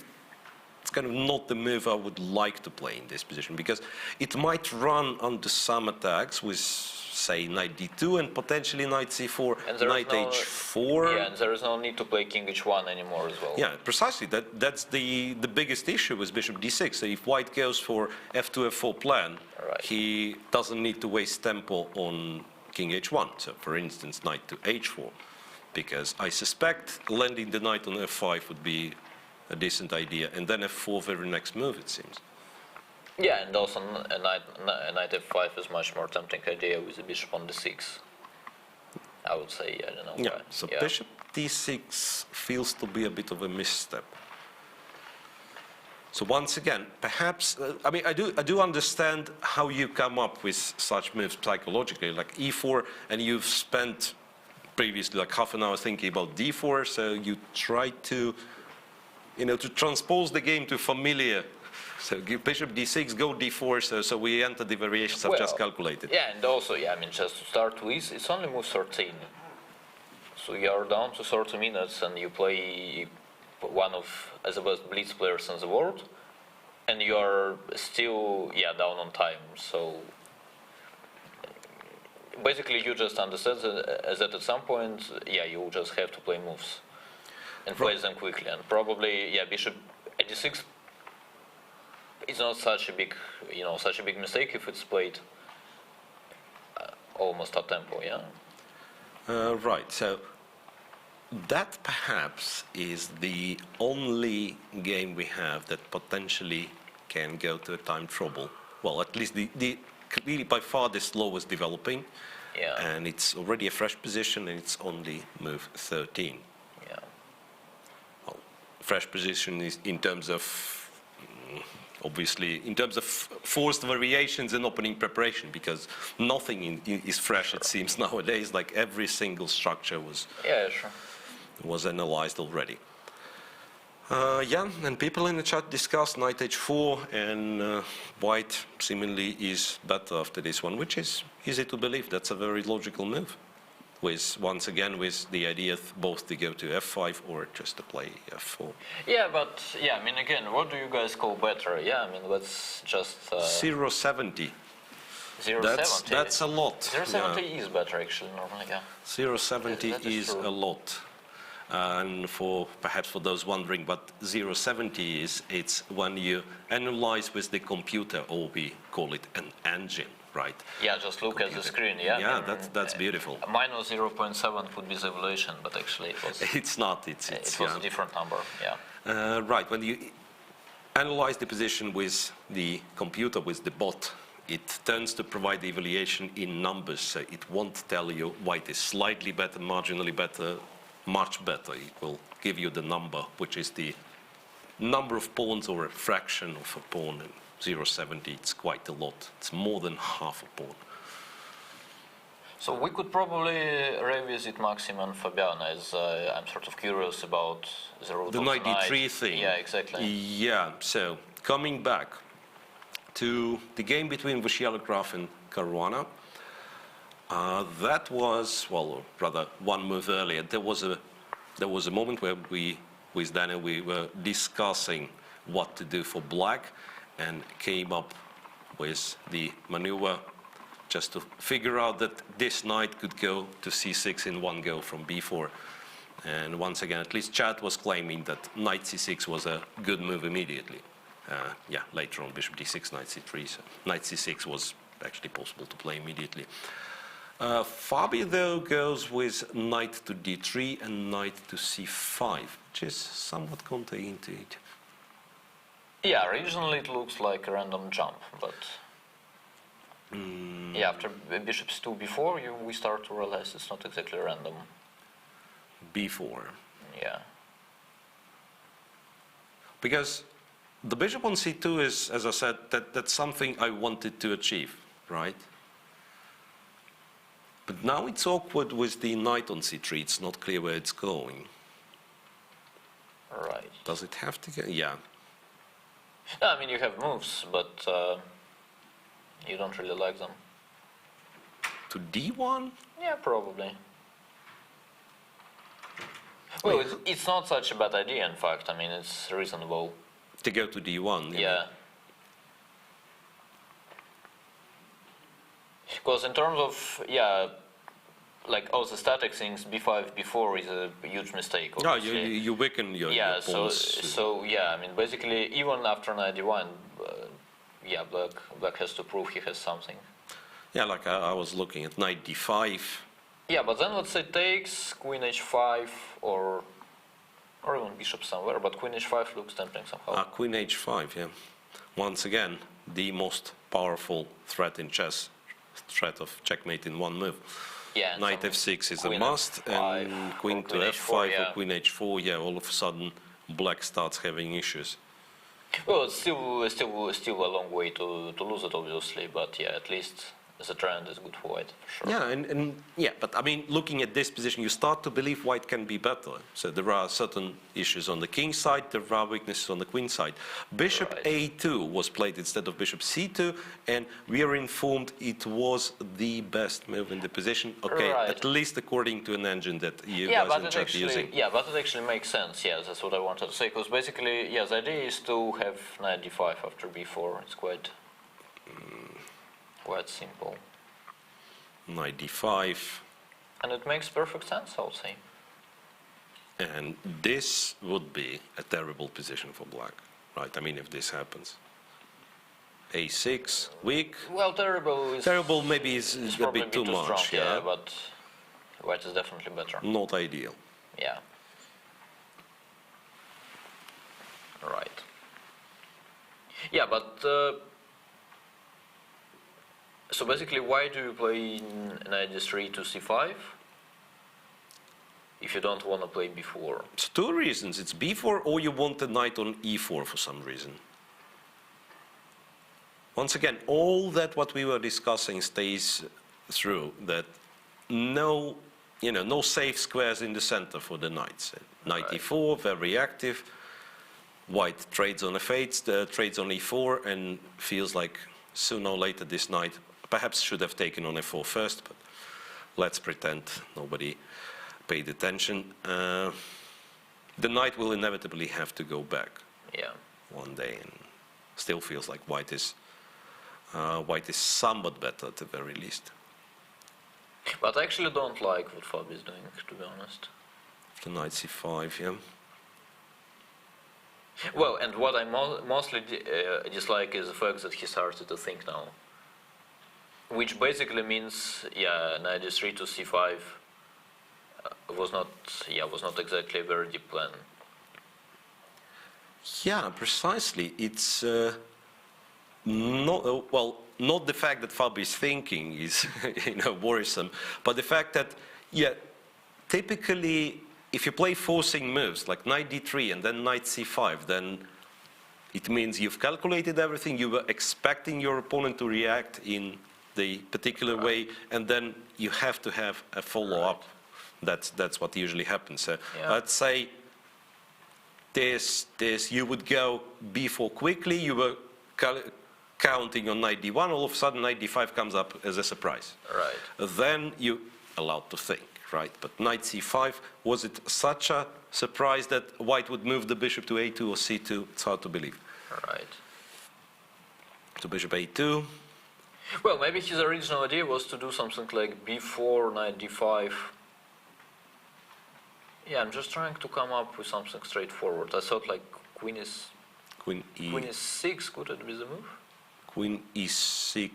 It's kind of not the move I would like to play in this position, because it might run under some attacks with, say, knight d2 and potentially knight c4, And there is knight no- h4. Yeah, and there is no need to play king h1 anymore as well. Yeah, precisely. That's the biggest issue with bishop d6. So if white goes for f2, f4 plan, Right. he doesn't need to waste tempo on king h1. So for instance, knight to h4. Because I suspect landing the knight on f5 would be a decent idea. And then f4 very next move, it seems. Yeah, and also a knight f5 is much more tempting idea with the bishop on d6. I would say, I don't know Yeah, why. so Yeah. bishop d6 feels to be a bit of a misstep. So once again, perhaps, I mean, I do understand how you come up with such moves psychologically, like e4, and you've spent previously like half an hour thinking about d4, so you try to, to transpose the game to familiar. So give bishop d6, go d4, so we enter the variations I've just calculated. Yeah, and also, I mean, just to start with, it's only move 13. So you are down to 30 minutes and you play one of the best blitz players in the world, and you are still down on time. So basically you just understand that at some point you just have to play moves and play them quickly, and probably bishop d6 is not such a big mistake if it's played almost up tempo. Right, so that perhaps is the only game we have that potentially can go to a time trouble. Well, at least the clearly by far the slowest developing, and it's already a fresh position, and it's only move 13. Well, fresh position is in terms of obviously in terms of forced variations in opening preparation, because nothing is fresh. It seems nowadays, like every single structure was analyzed already. And people in the chat discuss knight h4, and white seemingly is better after this one, which is easy to believe. That's a very logical move, with once again with the idea both to go to f5 or just to play f4. But I mean, again, what do you guys call better? I mean, let's just 0.70. 0.70. That's a lot. 0.70 is better actually normally. 0.70 is a lot. And perhaps for those wondering what 0.70 is, it's when you analyze with the computer, or we call it an engine, right? Just look at the screen. That's beautiful. Minus 0.7 would be the evaluation, but actually it was. It's not. It was a different number. Right. When you analyze the position with the computer, with the bot, it tends to provide the evaluation in numbers. So it won't tell you white is slightly better, marginally better, much better. It will give you the number, which is the number of pawns or a fraction of a pawn. And 0.70, it's quite a lot. It's more than half a pawn. So we could probably revisit Maxim and Fabian, as I'm sort of curious about the route the of knight knight. d3 thing. Exactly. So coming back to the game between Vasyelograf and Caruana, that was, well, rather one move earlier. There was a moment where with Daniel, we were discussing what to do for black, and came up with the maneuver just to figure out that this knight could go to c6 in one go from b4. And once again, at least chat was claiming that knight c6 was a good move immediately. Later on, bishop d6, knight c3. So knight c6 was actually possible to play immediately. Fabi, though, goes with knight to d3 and knight to c5, which is somewhat counterintuitive. Originally it looks like a random jump, but after bishop's 2 b4, we start to realize it's not exactly random. b4. Yeah. Because the bishop on c2 is, as I said, that's something I wanted to achieve, right? But now it's awkward with the knight on c3. It's not clear where it's going. Right. Does it have to go? Yeah. No, I mean, you have moves, but you don't really like them. To d1? Yeah, probably. Well, it's not such a bad idea, in fact. I mean, it's reasonable. To go to d1? Yeah. Because in terms of, like all the static things, b5, b4 is a huge mistake. No, you weaken your pawns. I mean, basically, even after knight d1, black has to prove he has something. Yeah, like I was looking at knight d5. Yeah, but then let's say takes, queen h5, or even bishop somewhere, but queen h5 looks tempting somehow. Queen h5, yeah. Once again, the most powerful threat in chess, threat of checkmate in one move. Yeah, knight f6 is a must, and queen to f5 or queen h4, all of a sudden black starts having issues. Well, it's still a long way to lose it, obviously, but yeah, at least the trend is good for white, for sure. Yeah, and yeah, but I mean, looking at this position, you start to believe white can be better. So there are certain issues on the king side, there are weaknesses on the queen side. Bishop Right. A2 was played instead of bishop C2, and we are informed it was the best move in the position. Okay, Right. at least according to an engine that you Yeah, guys but in it chat are actually, using. yeah, but it actually makes sense. Yeah, that's what I wanted to say. Because basically, yeah, the idea is to have knight d5 after b4. It's quite simple, Knight d5, and it makes perfect sense, I would say. and this would be a terrible position for black, right? I mean, if this happens. A6, weak. Well, terrible is Terrible maybe is is a probably bit too much, strong, yeah. but white is definitely better. Not ideal. Yeah. Right. Yeah, but so basically, why do you play knight d3 to c5 if you don't want to play b4? It's two reasons. It's b4 or you want the knight on e4 for some reason. Once again, all that what we were discussing stays through, that no, no safe squares in the center for the knights. Knight e4, very active. White trades on f8, trades on e4, and feels like sooner or later this knight perhaps should have taken on f4 first, but let's pretend nobody paid attention. The knight will inevitably have to go back Yeah. one day, and still feels like white is somewhat better at the very least. But I actually don't like what Fab is doing, to be honest. After knight c5, yeah. Well, and what I mostly dislike is the fact that he started to think now. Which basically means, yeah, knight d3 to c5 was not exactly a very deep plan. Yeah, precisely. It's not the fact that Fab is thinking is worrisome, but the fact that, yeah, typically if you play forcing moves like knight d3 and then knight c5, then it means you've calculated everything, you were expecting your opponent to react in the particular way, and then you have to have a follow-up. That's what usually happens. Yeah. Let's say this you would go b4 quickly, you were counting on knight d1, all of a sudden knight d5 comes up as a surprise. Right. Then you allowed to think, right? But knight c5, was it such a surprise that white would move the bishop to a2 or c2? It's hard to believe. Right. So bishop a2. Well, maybe his original idea was to do something like b4, knight d5. Yeah, I'm just trying to come up with something straightforward. I thought like queen e6, could it be the move? Queen e6,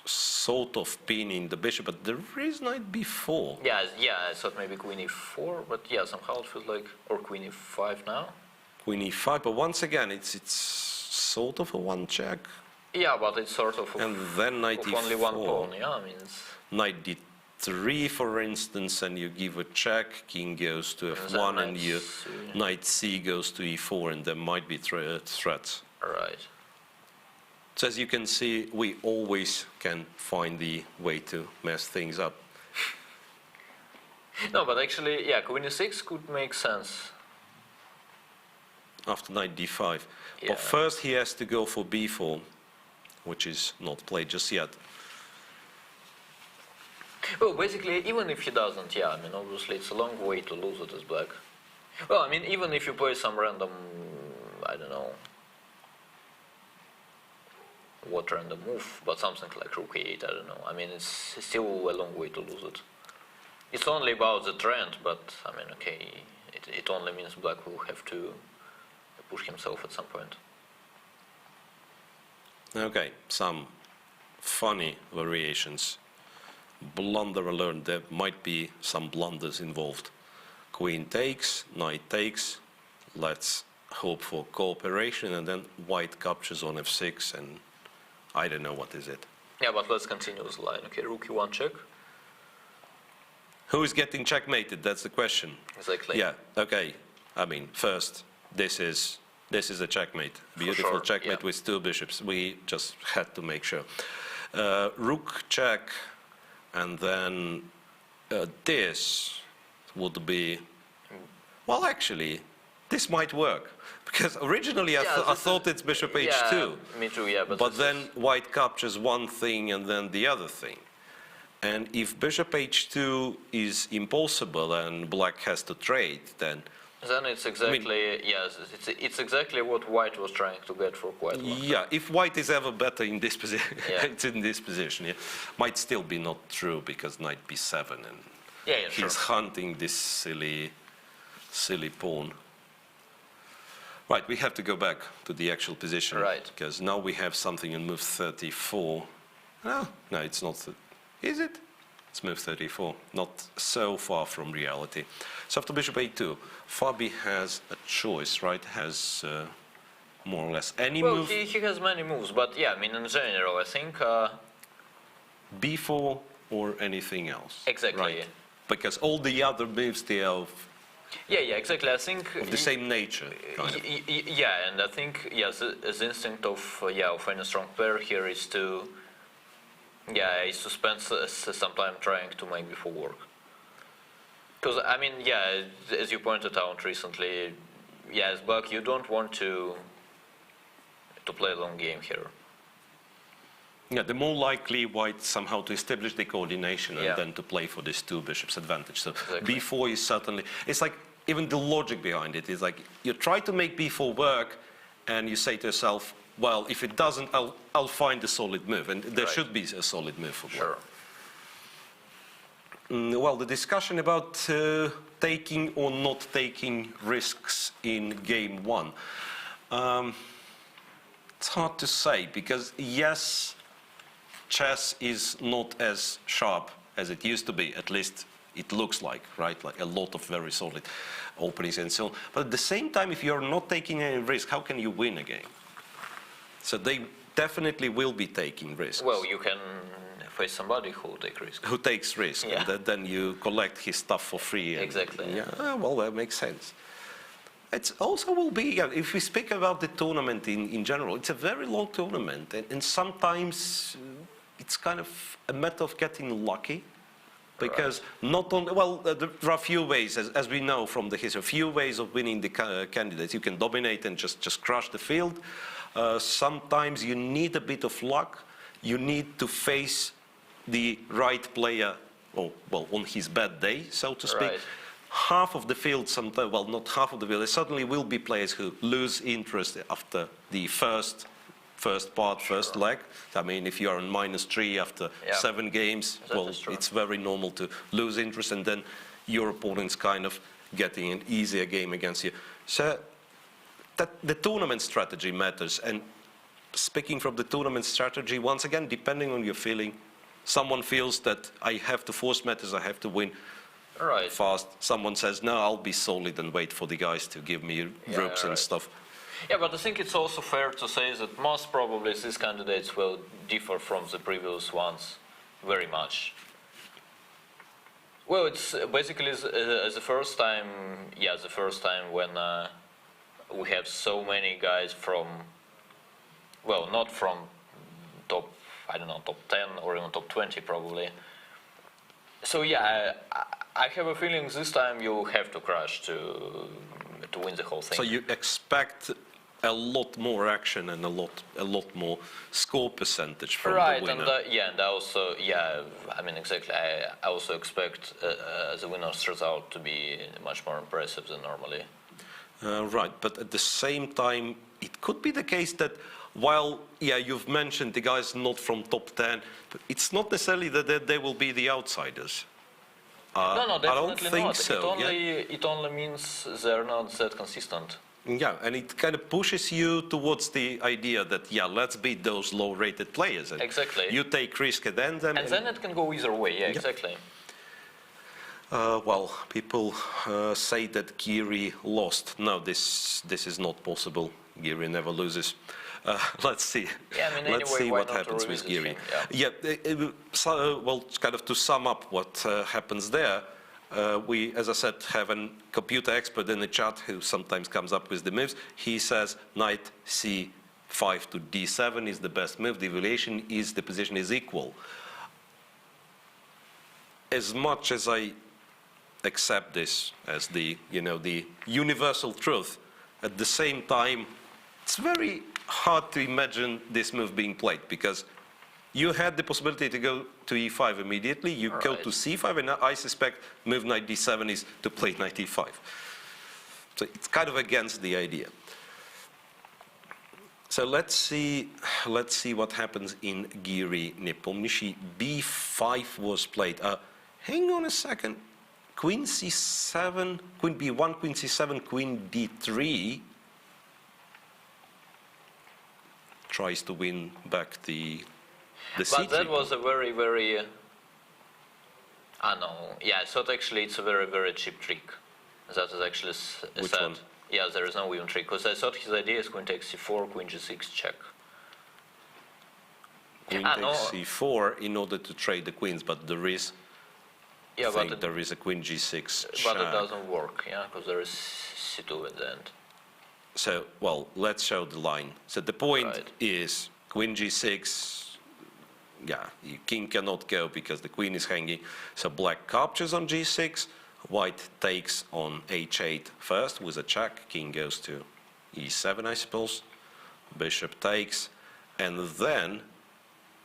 sort of pinning the bishop, but there is knight b4. Yeah, I thought maybe queen e4, but yeah, somehow it feels like, or queen e5 now. Queen e5, but once again, it's sort of a one check. Yeah, but it's sort of And then knight of only one e4. pawn. Yeah, I mean, it's, Knight d3, for instance, and you give a check, king goes to then f1, and knight you c. knight c goes to e4, and there might be threats. Right. So as you can see, we always can find the way to mess things up. No, but actually, yeah, queen e6 could make sense. After knight d5. Yeah. But first he has to go for b4, which is not played just yet. Well, basically, even if he doesn't, yeah, I mean, obviously it's a long way to lose it as black. Well, I mean, even if you play some random, I don't know, what random move, but something like rook e8, I don't know. I mean, it's still a long way to lose it. It's only about the trend, but, I mean, okay, it only means black will have to push himself at some point. Okay, some funny variations. Blunder alert, there might be some blunders involved. Queen takes, knight takes. Let's hope for cooperation, and then white captures on f6, and I don't know what is it. Yeah, but let's continue the line. Okay, rook e1 check. Who is getting checkmated? That's the question. Exactly. Yeah, okay. I mean, first, this is This is a checkmate. Beautiful sure, checkmate yeah. with 2 bishops. We just had to make sure. Rook check, and then this would be... Well, actually, this might work. Because originally I thought it's bishop h2. Yeah, me too, yeah. But then white captures one thing and then the other thing. And if bishop h2 is impossible and black has to trade, then... Then it's exactly, yes, it's exactly what white was trying to get for quite a long time. Yeah, if white is ever better in this position, Yeah. it's in this position. Yeah. Might still be not true because knight b7 and Yeah, he's sure. hunting this silly pawn. Right, we have to go back to the actual position. Right. Because now we have something in move 34. No, it's not. Is it? It's move 34. Not so far from reality. So after bishop a2, Fabi has a choice, right? Has more or less any Well, move. he has many moves, but yeah, I mean, in general, I think... b4 or anything else. Exactly. Right? Because all the other moves, they are yeah, exactly, I think... of the same nature, kind of. Yeah, and I think, yes, the instinct of any strong player here is to... Yeah, is to spend some time trying to make b4 work. Because, I mean, yeah, as you pointed out recently, yeah, as black, you don't want to play a long game here. Yeah, the more likely white somehow to establish the coordination Yeah. and then to play for this 2 bishops advantage. So Exactly. b4 is certainly, it's like even the logic behind it is like you try to make b4 work and you say to yourself, well, if it doesn't, I'll find a solid move, and there Right. should be a solid move for black. Sure. Well, the discussion about taking or not taking risks in game 1. It's hard to say because yes, chess is not as sharp as it used to be, at least it looks like, right? Like a lot of very solid openings and so on. But at the same time, if you're not taking any risk, how can you win a game? So they definitely will be taking risks. Well, you can face somebody who will take risks. Who takes risk, Yeah. and then you collect his stuff for free. And, Exactly. Yeah, well, that makes sense. It also will be, if we speak about the tournament in general, it's a very long tournament, and sometimes it's kind of a matter of getting lucky. Because not only, well, there are a few ways, as we know from the history, a few ways of winning the candidates. You can dominate and just crush the field. Sometimes you need a bit of luck. You need to face the right player, or, well, on his bad day, so to speak. Right. Half of the field, sometimes, well, not half of the field, there certainly will be players who lose interest after the first leg. I mean, if you are on -3 after 7 games, That well, is true. it's very normal to lose interest, and then your opponent's kind of getting an easier game against you. So that the tournament strategy matters. And speaking from the tournament strategy, once again, depending on your feeling, someone feels that I have to force matters, I have to win Right. fast. Someone says, no, I'll be solid and wait for the guys to give me ropes and right. stuff. Yeah, but I think it's also fair to say that most probably these candidates will differ from the previous ones very much. Well, it's basically the first time, when we have so many guys from, well, not from top, I don't know, top 10 or even top 20 probably. So yeah, I have a feeling this time you have to crash to win the whole thing. So you expect a lot more action and a lot more score percentage from Right, the winner. and I also, I mean, exactly. I also expect the winner's result to be much more impressive than normally. Right, but at the same time, it could be the case that while, you've mentioned the guys not from top 10, but it's not necessarily that they will be the outsiders. No, definitely I don't think not. so. It only means they're not that consistent. Yeah, and it kind of pushes you towards the idea that, let's beat those low-rated players. And Exactly. you take risk and then... And then it can go either way, exactly. Well, people say that Giri lost. No, this is not possible. Giri never loses. Let's see. Yeah, I mean, Let's anyway, see why what not happens with revisit Giri. him? Well, kind of to sum up what happens there, We, as I said, have a computer expert in the chat who sometimes comes up with the moves. He says knight c5 to d7 is the best move. The evaluation is the position is equal. As much as I accept this as the universal truth, at the same time, it's very hard to imagine this move being played, because you had the possibility to go to e5 immediately, you go to c5, and I suspect move knight d7 is to play knight e5. So it's kind of against the idea. So let's see what happens in Giri Nepomniachtchi. b5 was played. Hang on a second. Queen c7, queen b1, queen c7, queen d3 tries to win back the c3. But that was a very, very... no. Yeah, I thought actually it's a very, very cheap trick. That is actually Which said. one? Yeah, there is no even trick, because I thought his idea is queen takes c4, queen g6 check. Queen takes c4 in order to trade the queens, but there is... Yeah, but there is a queen g6 check. But it doesn't work, yeah, because there is c2 at the end. So, well, let's show the line. So the point is queen g6, yeah, king cannot go because the queen is hanging. So black captures on g6, white takes on h8 first with a check, king goes to e7, I suppose, bishop takes, and then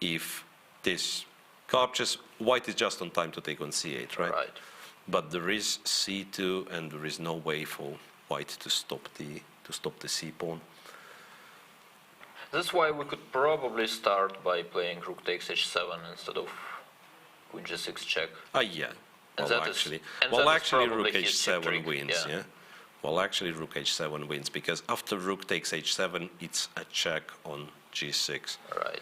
if this captures, white is just on time to take on c8, right? Right. But there is c2, and there is no way for white to stop the c pawn. That's why we could probably start by playing rook takes h7 instead of queen g6 check. Yeah. And Well, that is- actually, and well, that is actually, probably rook his chip h7 trick, wins. yeah. Yeah. Well, actually, rook h7 wins because after rook takes h7, it's a check on g6. Right.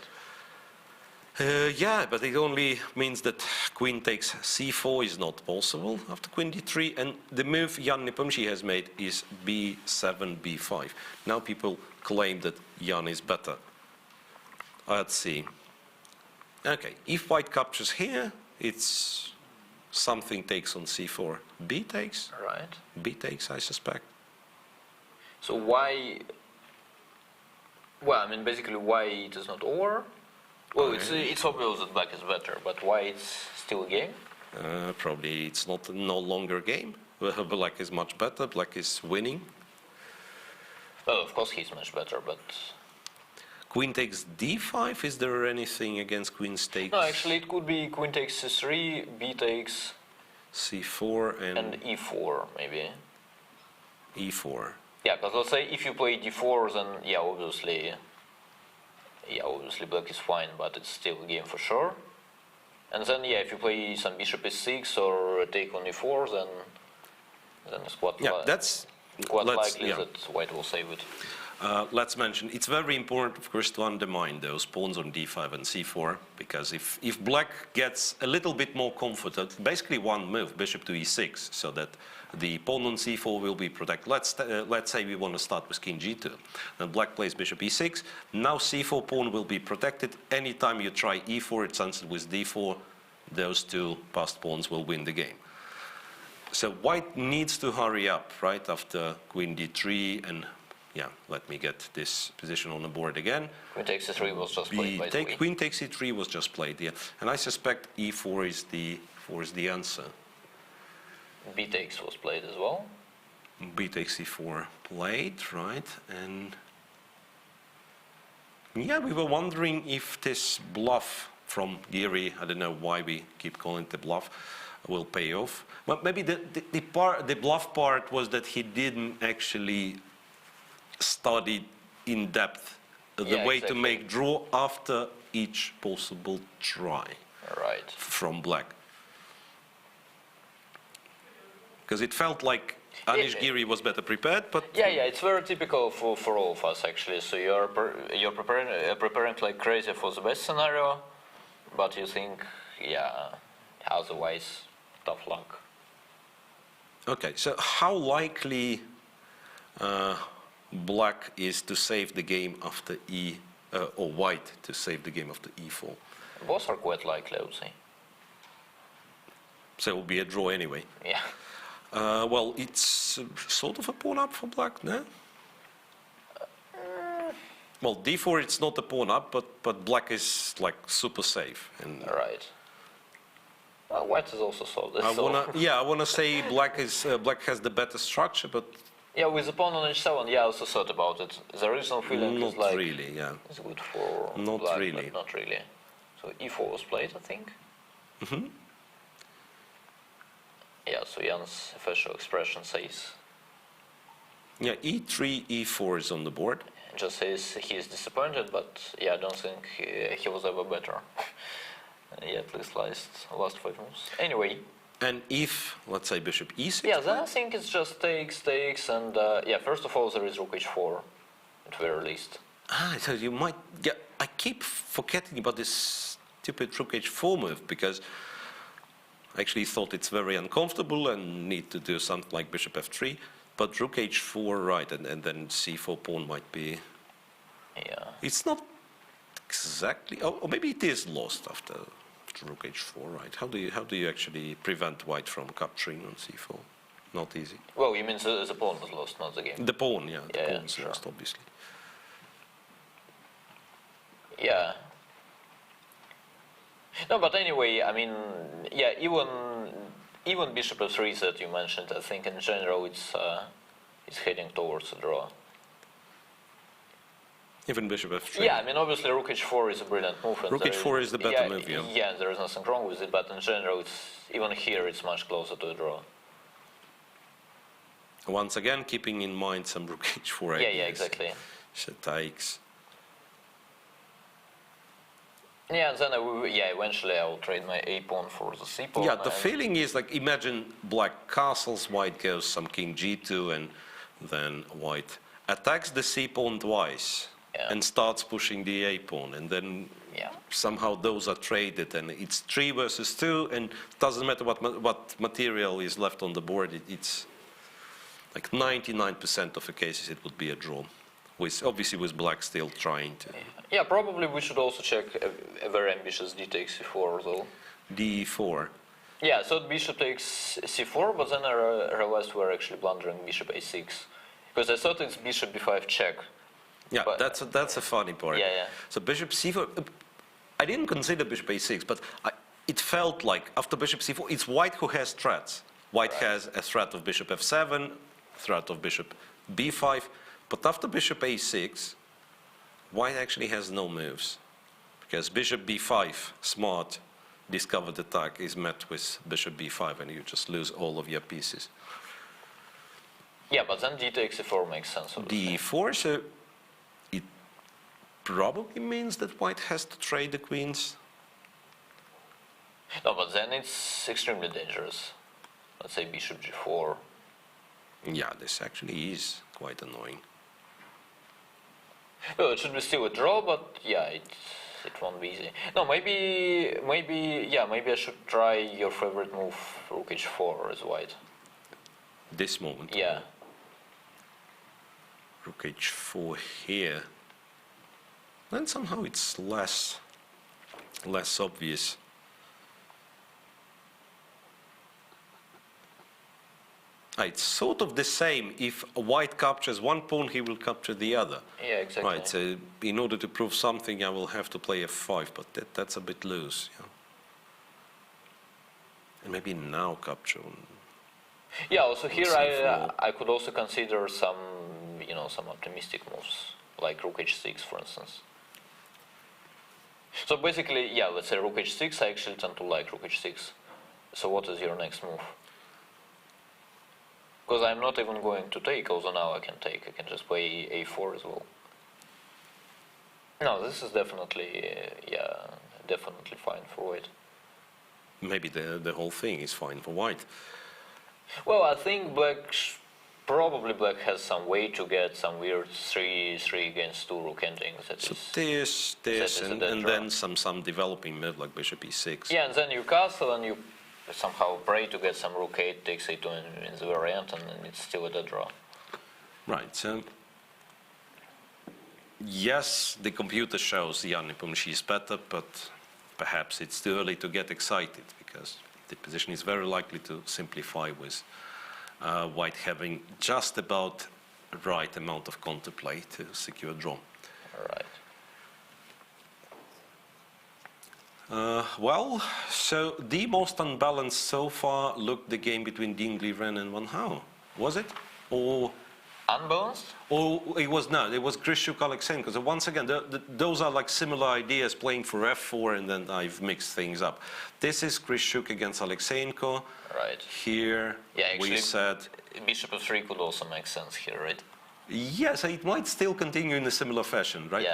Yeah, but it only means that queen takes c4 is not possible after queen d3, and the move Jan Nepomniachtchi has made is b7, b5. Now people claim that Jan is better. Let's see. Okay, if white captures here, it's something takes on c4. B takes? Right. B takes, I suspect. So why... Well, I mean, basically, why it is not over? Well, it's obvious that black is better, but why it's still a game? Probably it's no longer a game. Black is much better, black is winning. Well, of course he's much better, but... Queen takes d5, is there anything against queen takes? No, actually it could be queen takes c3, b takes... c4 and e4, maybe. e4. Yeah, because let's say if you play d4, then yeah, obviously black is fine, but it's still a game for sure. And then yeah, if you play some bishop e6 or take on e4, then it's quite That's quite likely that white will save it. Let's mention, it's very important, of course, to undermine those pawns on d5 and c4, because if black gets a little bit more comforted, basically one move, bishop to e6, so that the pawn on c4 will be protected. Let's say we want to start with king g2. Then black plays bishop e6. Now c4 pawn will be protected. Anytime you try e4, it's answered with d4. Those two passed pawns will win the game. So white needs to hurry up, right, after queen d3 and... Yeah, let me get this position on the board again. Queen takes c3 was just played, by the way. Queen takes e3 was just played, yeah. And I suspect e4 is the answer. B takes was played as well. B takes e4 played, right? And yeah, we were wondering if this bluff from Giri, I don't know why we keep calling it the bluff, will pay off. Well, maybe the bluff part was that he didn't actually study in depth the way to make draw after each possible try from black. This it felt like Anish Giri was better prepared, but yeah, it's very typical for all of us actually. So you're preparing like crazy for the best scenario, but you think, yeah, otherwise tough luck. Okay, so how likely black is to save the game after or white to save the game after e4? Both are quite likely, I would say. So it will be a draw anyway. Yeah. Well, it's sort of a pawn up for black, no? Well, d4 it's not a pawn up, but black is like super safe. And Right. Well, white is also solved. I wanna say black has the better structure, but Yeah, with the pawn on h7, yeah, I also thought about it. The original feeling not is like really. Yeah. it's good for Not black, really. but not really. So e4 was played, I think. Yeah, so Jan's official expression says, Yeah, e3, e4 is on the board. just says he is disappointed, but yeah, I don't think he was ever better. Yeah, at least last 5 moves. Anyway, And if, let's say, bishop e6. yeah, then I think it's just takes, and yeah, first of all, there is rook h4, at very least. So you might. Yeah, I keep forgetting about this stupid rook h4 move because I actually thought it's very uncomfortable and need to do something like bishop f3. But rook h4, right, and then c4 pawn might be. Yeah. It's not exactly. Or maybe it is lost after rook h4, right? How do you actually prevent white from capturing on c4? Not easy. Well, you mean the pawn was lost, not the game. The pawn, yeah, the Yeah, pawn's sure. lost, obviously. Yeah. No, but anyway, I mean, yeah, even bishop f3 that you mentioned, I think in general it's heading towards a draw. Even bishop f3. Yeah, I mean, obviously rook h4 is a brilliant move. And Rook there h4 is the better yeah, move, yeah. Yeah, there is nothing wrong with it, but in general, even here it's much closer to a draw. Once again, keeping in mind some rook h4 Yeah, ideas. yeah, exactly. So takes. Yeah, and then eventually I will trade my a pawn for the c pawn. Yeah, the and- feeling is like, imagine black castles, white goes some king g2, and then white attacks the c pawn twice Yeah. and starts pushing the a pawn, and then Yeah. somehow those are traded, and it's 3 versus 2, and doesn't matter what material is left on the board, it's like 99% of the cases it would be a draw. Obviously with black still trying to. Yeah, probably we should also check a very ambitious d takes c4 though. d4. Yeah, so bishop takes c4, but then I realized we're actually blundering bishop a6. Because I thought it's bishop b5 check. Yeah, But- that's a funny part. Yeah, yeah. So bishop c4, I didn't consider bishop a6, but it felt like after bishop c4, it's white who has threats. White has a threat of bishop f7, threat of bishop b5, but after bishop a6, white actually has no moves. Because bishop b5, smart, discovered attack is met with bishop b5, and you just lose all of your pieces. Yeah, but then d takes c4 makes sense. obviously. d4, so it probably means that white has to trade the queens. No, but then it's extremely dangerous. Let's say bishop g4. Yeah, this actually is quite annoying. Well, it should be still a draw, but yeah, it won't be easy. No, maybe I should try your favorite move, rook h4 as white. This moment. Yeah. Rook h4 here. Then somehow it's less obvious. It's sort of the same. If white captures one pawn, he will capture the other. Yeah, exactly. Right, so in order to prove something, I will have to play f5, but that's a bit loose. Yeah. And maybe now capture. Yeah, also here c4. I could also consider some optimistic moves, like rook h6, for instance. So basically, yeah, let's say rook h6, I actually tend to like rook h6. So what is your next move? Because I'm not even going to take, although now I can take. I can just play a4 as well. No, this is definitely, definitely fine for white. Maybe the whole thing is fine for white. Well, I think probably black has some way to get some weird 3 against 2 rook endings. So That is a and dead draw. then some developing move like bishop e6. Yeah, and then you castle and you somehow pray to get some rook 8 takes a2 in the variant, and it's still a dead draw. Right, so yes, the computer shows Jan Nepomniachtchi is better, but perhaps it's too early to get excited because the position is very likely to simplify with white having just about right amount of counterplay to secure draw. All right. Well, so the most unbalanced so far looked the game between Dingley, Ren and Van Hau. Was it? Or Unbalanced? it was not. It was Grishuk, Alexenko. So once again, those are like similar ideas playing for f4, and then I've mixed things up. This is Grishuk against Alexenko. Right. Here Yeah, actually, we said, bishop f3 could also make sense here, right? yes, it might still continue in a similar fashion, right?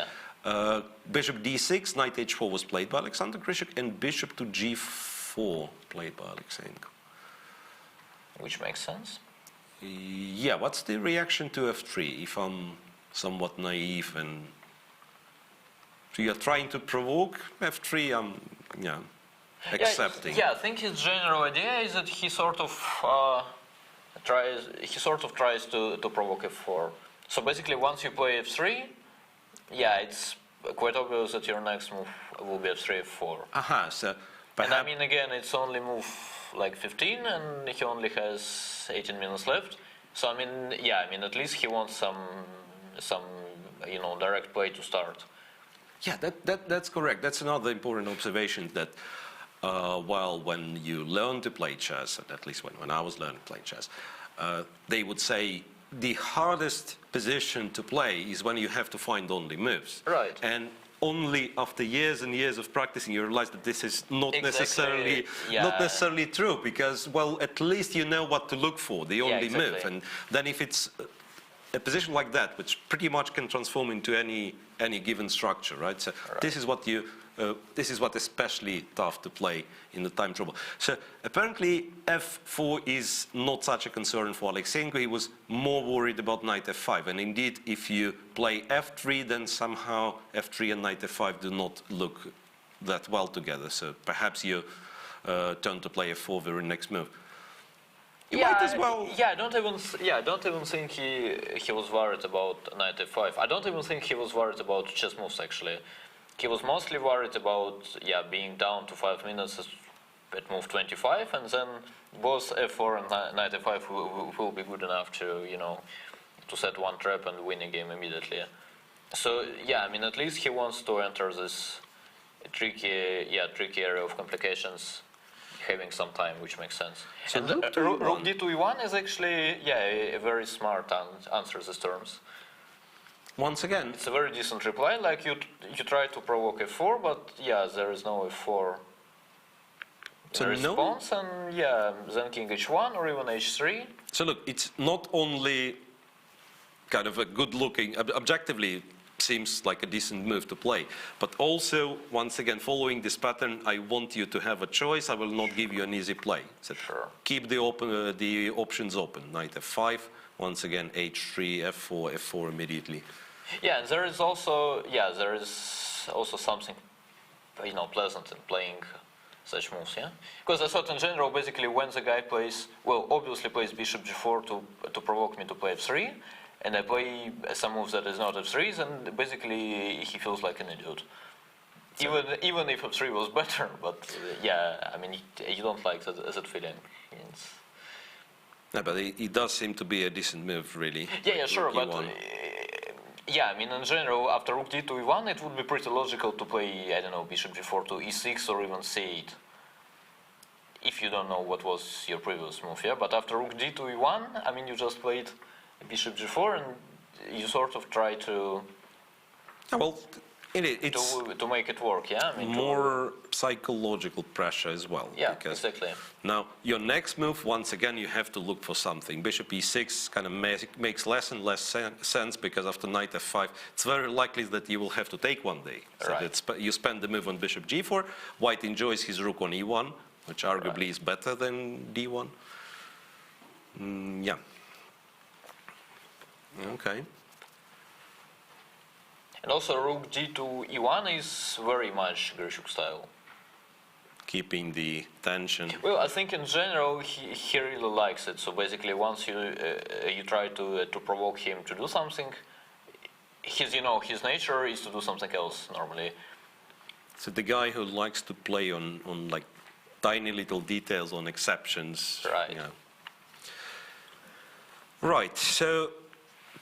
Yeah. Bishop d6, knight h4 was played by Alexander Grishuk, and bishop to g4 played by Alexenko. Which makes sense. Yeah, what's the reaction to f3 if I'm somewhat naive and so you're trying to provoke f3? I'm accepting. Yeah, I think his general idea is that he sort of tries to provoke f4. So basically, once you play f3, yeah, it's quite obvious that your next move will be f3, f4. Aha, so And perhaps I mean, again, it's only move like 15, and he only has 18 minutes left. So I mean, yeah, I mean, at least he wants some direct play to start. yeah, that's correct. That's another important observation that while when you learn to play chess, at least when I was learning to play chess, they would say the hardest position to play is when you have to find only moves. Right. And only after years and years of practicing you realize that this is not Exactly, yeah. not necessarily true, because well, at least you know what to look for, the only exactly. move. And then if it's a position like that, which pretty much can transform into any given structure, right? So this is what this is what especially tough to play in the time trouble. So apparently f4 is not such a concern for Alexenko. He was more worried about knight f5. And indeed, if you play f3, then somehow f3 and knight f5 do not look that well together. So perhaps you turn to play f4 very next move. You might as well. Yeah, I don't even think he was worried about knight f5. I don't even think he was worried about chess moves, actually. He was mostly worried about being down to 5 minutes at move 25, and then both f4 and knight f5 will be good enough to to set one trap and win a game immediately. So yeah, I mean, at least he wants to enter this tricky area of complications, having some time, which makes sense. So And rook to rook e1. d to e1 is actually a very smart answer to these terms. Once again, It's a very decent reply. Like you try to provoke f4, but there is no f4 So no- response, and then king h1 or even h3. so look, it's not only kind of a good-looking, objectively seems like a decent move to play, but also, once again, following this pattern, I want you to have a choice. I will not give you an easy play. So Sure. keep the options open. Knight f5, once again, h3, f4, f4 immediately. Yeah, and there is also something pleasant in playing such moves, yeah. Because I thought in general, basically, when the guy obviously plays bishop g4 to provoke me to play f3, and I play some moves that is not f3, then basically he feels like an idiot. Even if f3 was better, but I mean, you don't like that feeling. No, but it does seem to be a decent move, really. Yeah, sure, Rook but e1. I mean, in general, after rook d to e1, it would be pretty logical to play, I don't know, bishop g4 to e6 or even c8, if you don't know what was your previous move, yeah? But after rook d to e1, I mean, you just played bishop g4, and you sort of try to Well, it's to make it work, yeah? I mean, more psychological pressure as well. Because exactly. now, your next move, once again, you have to look for something. Bishop e6 kind of makes less and less sense, because after knight f5, it's very likely that you will have to take one day. So Right. you spend the move on bishop g4. White enjoys his rook on e1, which arguably is better than d1. Yeah. Okay. And also, rook d to e1 is very much Grishuk style. Keeping the tension. Well, I think in general he really likes it. So basically, once you try to provoke him to do something, his nature is to do something else normally. So the guy who likes to play on like tiny little details on exceptions. Right. Yeah. Right, so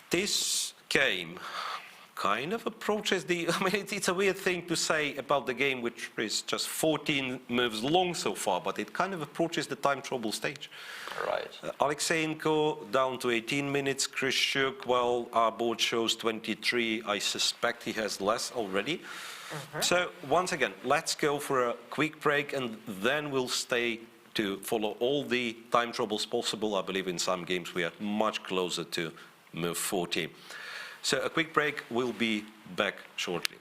this game kind of approaches the, I mean, it's a weird thing to say about the game, which is just 14 moves long so far, but it kind of approaches the time trouble stage. Right. Alexeyenko down to 18 minutes, Kryschuk, well, our board shows 23. I suspect he has less already. So once again, let's go for a quick break and then we'll stay to follow all the time troubles possible. I believe in some games we are much closer to move 14. So a quick break, we'll be back shortly.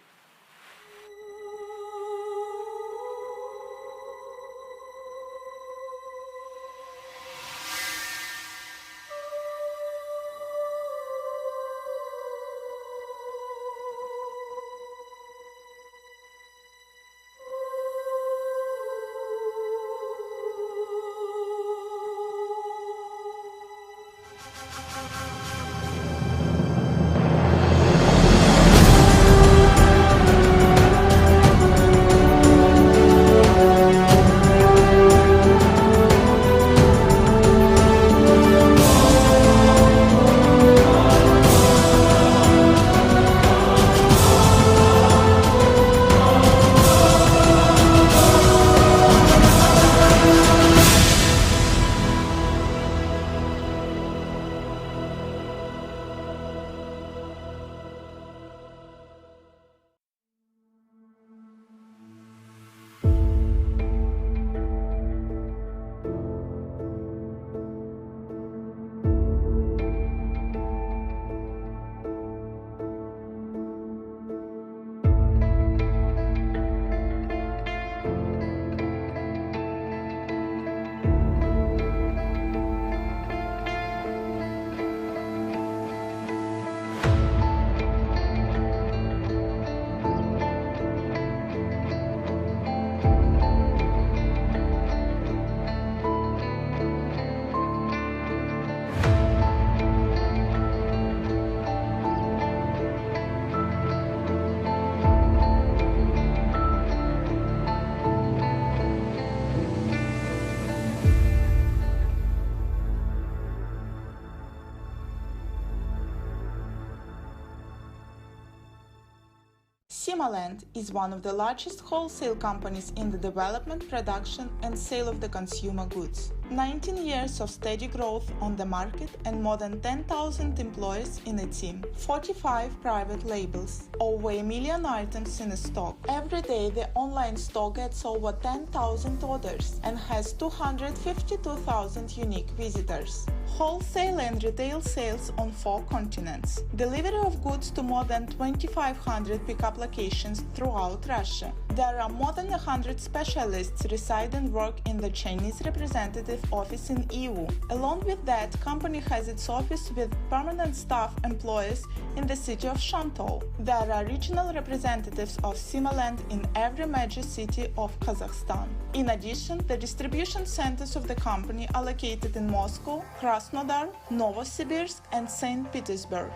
Simaland is one of the largest wholesale companies in the development, production and sale of the consumer goods. 19 years of steady growth on the market and more than 10,000 employees in a team. 45 private labels, over 1 million items in stock. Every day the online store gets over 10,000 orders and has 252,000 unique visitors. Wholesale and retail sales on 4 continents. Delivery of goods to more than 2,500 pickup locations throughout Russia. There are more than 100 specialists reside and work in the Chinese representative office in EU. Along with that, company has its office with permanent staff employees in the city of Shantou. There are regional representatives of Simaland in every major city of Kazakhstan. In addition, the distribution centers of the company are located in Moscow, Krasnodar, Novosibirsk and St. Petersburg.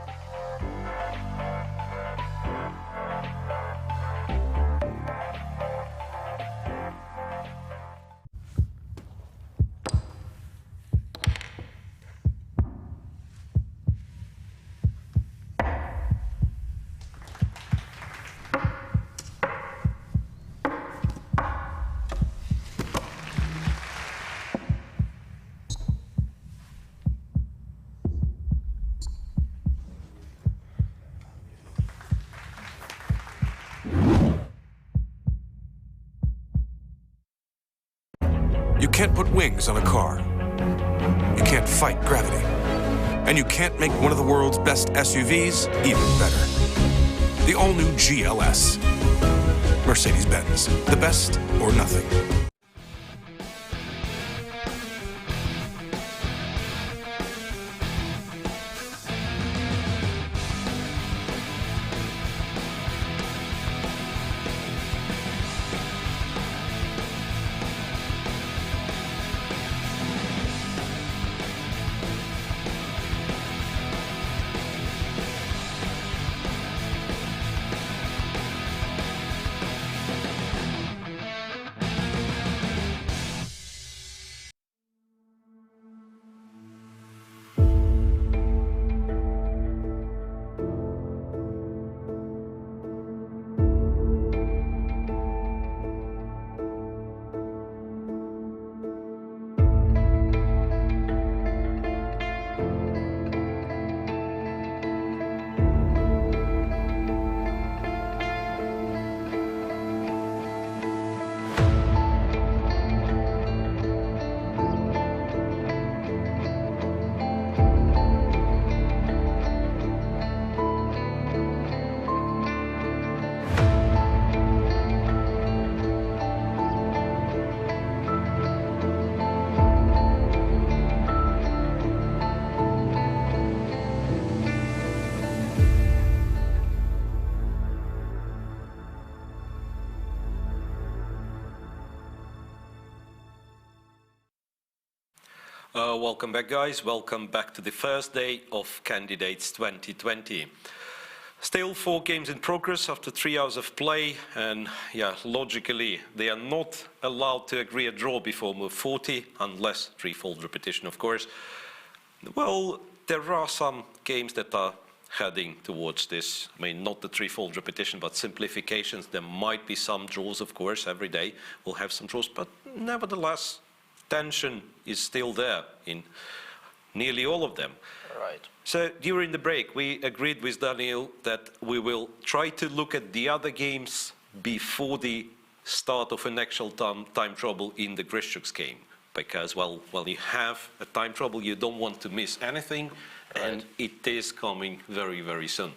You can't put wings on a car. You can't fight gravity. And you can't make one of the world's best SUVs even better. The all-new GLS. Mercedes-Benz. The best or nothing. Welcome back, guys. Welcome back to the first day of Candidates 2020. Still 4 games in progress after 3 hours of play, and logically they are not allowed to agree a draw before move 40, unless threefold repetition, of course. Well, there are some games that are heading towards this. I mean, not the threefold repetition, but simplifications. There might be some draws, of course. Every day we'll have some draws, but nevertheless, tension is still there in nearly all of them. Right. So during the break, we agreed with Daniel that we will try to look at the other games before the start of an actual time trouble in the Grischuk's game. Because, well, when you have a time trouble, you don't want to miss anything, and it is coming very, very soon.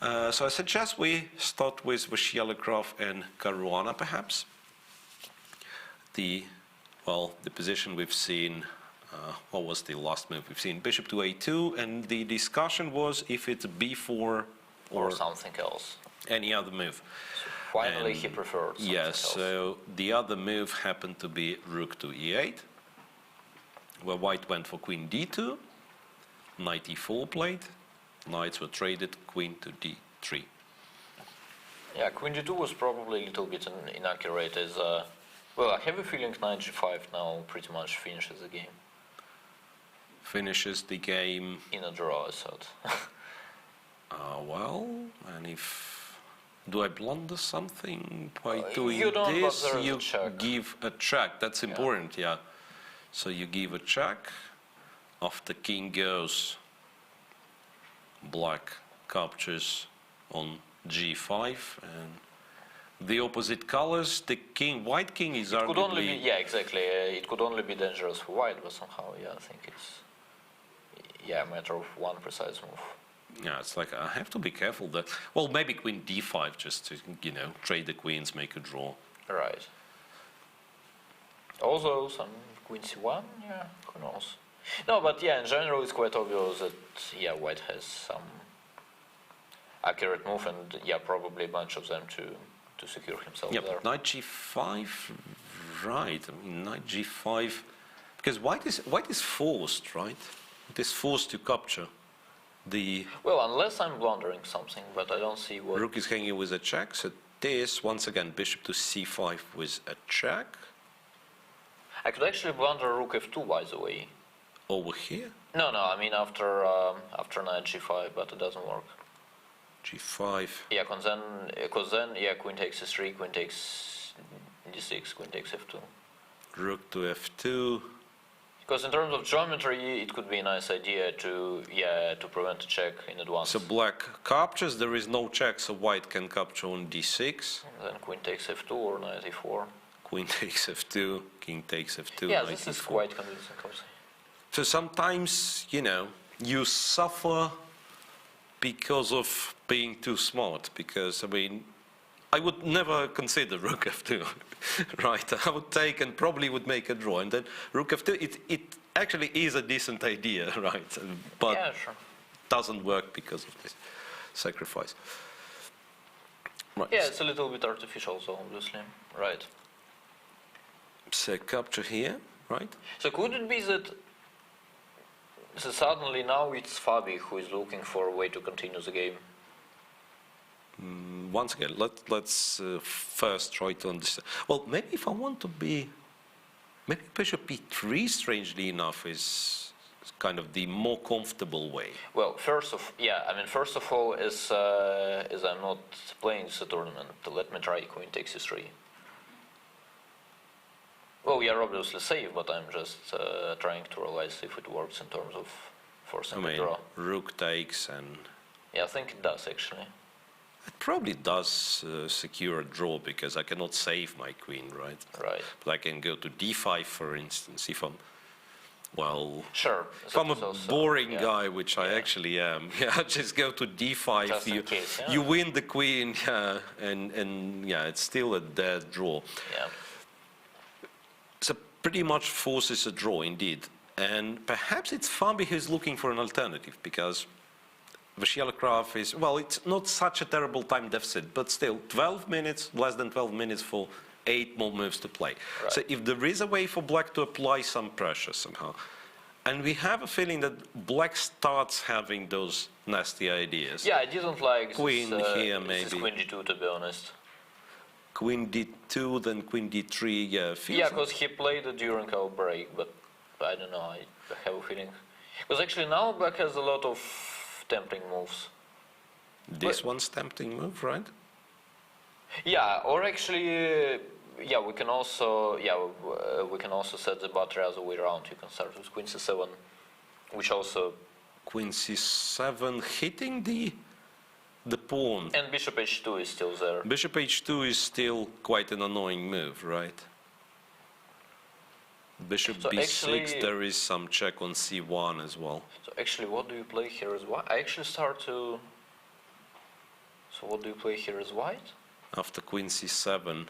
So I suggest we start with Vachier-Lagrave and Caruana, perhaps. The position we've seen, what was the last move? We've seen bishop to a2, and the discussion was if it's b4 Or something else. any other move. Finally, he preferred something Yes, else. so the other move happened to be rook to e8, where white went for queen d2, knight e4 played, knights were traded, queen to d3. Yeah, queen d2 was probably a little bit inaccurate as, well, I have a feeling knight g5 now pretty much finishes the game. Finishes the game, In a draw, I thought. well, and if, do I blunder something by doing you don't, but this? there is a You check. give a check, that's important, yeah. So you give a check, after king goes, black captures on g5, and the opposite colors, the king, white king is It could only be, arguably, yeah, exactly. It could only be dangerous for white, but somehow, yeah, I think it's, yeah, a matter of one precise move. yeah, it's like, I have to be careful that, well, maybe queen d5 just to, you know, trade the queens, make a draw. Right. Also, some queen c1, yeah, who knows. No, but yeah, in general, it's quite obvious that, yeah, white has some accurate move, and yeah, probably a bunch of them to secure himself Yeah, there. knight g5, right, I mean, knight g5, because white is forced, right? It is forced to capture. The Well, unless I'm blundering something, but I don't see what... rook is hanging with a check, so this, once again, bishop to c5 with a check. I could actually blunder rook f2, by the way. Over here, No, I mean after knight g5, but it doesn't work. g5, Yeah, because then, yeah, queen takes c3, queen takes d6, queen takes f2. rook to f2, Because in terms of geometry, it could be a nice idea to prevent a check in advance. so black captures, there is no check, so white can capture on d6, Then queen takes f2 or knight e4. queen takes f2, king takes f2, Yeah, knight this is e4. quite convincing, I would say. So sometimes, you know, you suffer because of being too smart, because, I mean, I would never consider rook f2, right? I would take and probably would make a draw, and then rook f2, it actually is a decent idea, right? But Yeah, sure. doesn't work because of this sacrifice. Right. Yeah, it's a little bit artificial, so obviously. Right. So capture here, right? So could it be that so suddenly now it's Fabi who is looking for a way to continue the game? Once again, let's first try to understand. Well, maybe if I want to be, maybe bishop e3, strangely enough, is kind of the more comfortable way. Well, first of all, as I'm not playing this tournament, let me try queen takes e3. Well, we are obviously safe, but I'm just trying to realize if it works in terms of forcing a draw. Rook takes, and Yeah, I think it does actually. it probably does secure a draw because I cannot save my queen, right? Right. But I can go to d5, for instance, if I'm, well, Sure. if I'm a boring yeah. guy, which I actually am, yeah, just go to d5. Just in case, yeah. You win the queen, yeah, and yeah, it's still a dead draw. Yeah. So pretty much forces a draw indeed. And perhaps it's Fabi who's looking for an alternative, because Vasiliakrov is, well, it's not such a terrible time deficit, but still 12 minutes, less than 12 minutes for 8 more moves to play. Right. So if there is a way for black to apply some pressure somehow, and we have a feeling that black starts having those nasty ideas. Yeah, I didn't like Queen this, here, this maybe. Queen D2, to be honest. Queen D2, then Queen D3, yeah. feels Yeah, like- because he played it during our break, but I don't know, I have a feeling. Because actually now black has a lot of tempting moves. This one's tempting move, right? Yeah, or actually, yeah, we can also, we can also set the battery other way around. You can start with Queen C7, which also, Queen C7 hitting the pawn. and Bishop H2 is still there. Bishop H2 is still quite an annoying move, right? Bishop So B6, actually- there is some check on C1 as well. So actually, what do you play here as white? I actually start to. So what do you play here as white? After Queen C7.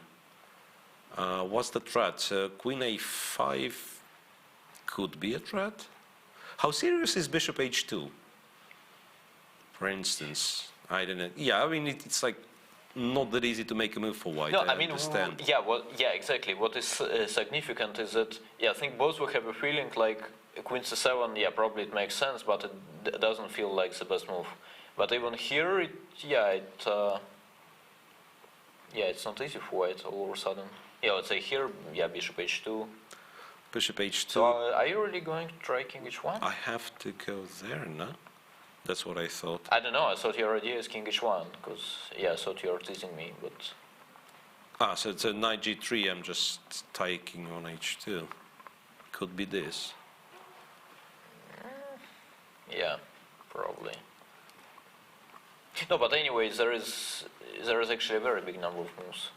What's the threat? Queen A5 could be a threat. How serious is Bishop H2? For instance, I don't know. Yeah, I mean, it's like not that easy to make a move for white. No, I I mean, understand. yeah, well, yeah, exactly. What is significant is that, yeah, I think both will have a feeling like Queen C7, yeah, probably it makes sense, but it doesn't feel like the best move. But even here, it's not easy for white all of a sudden. Yeah, let's say here, yeah, Bishop H2. Bishop H2. So are you really going to try King H1? I have to go there, no? That's what I thought. I don't know, I thought your idea is King H1, because, yeah, I thought you were teasing me, but... So it's a knight G3, I'm just taking on H2. Could be this. Yeah, probably. No, but anyways, there is actually a very big number of moves.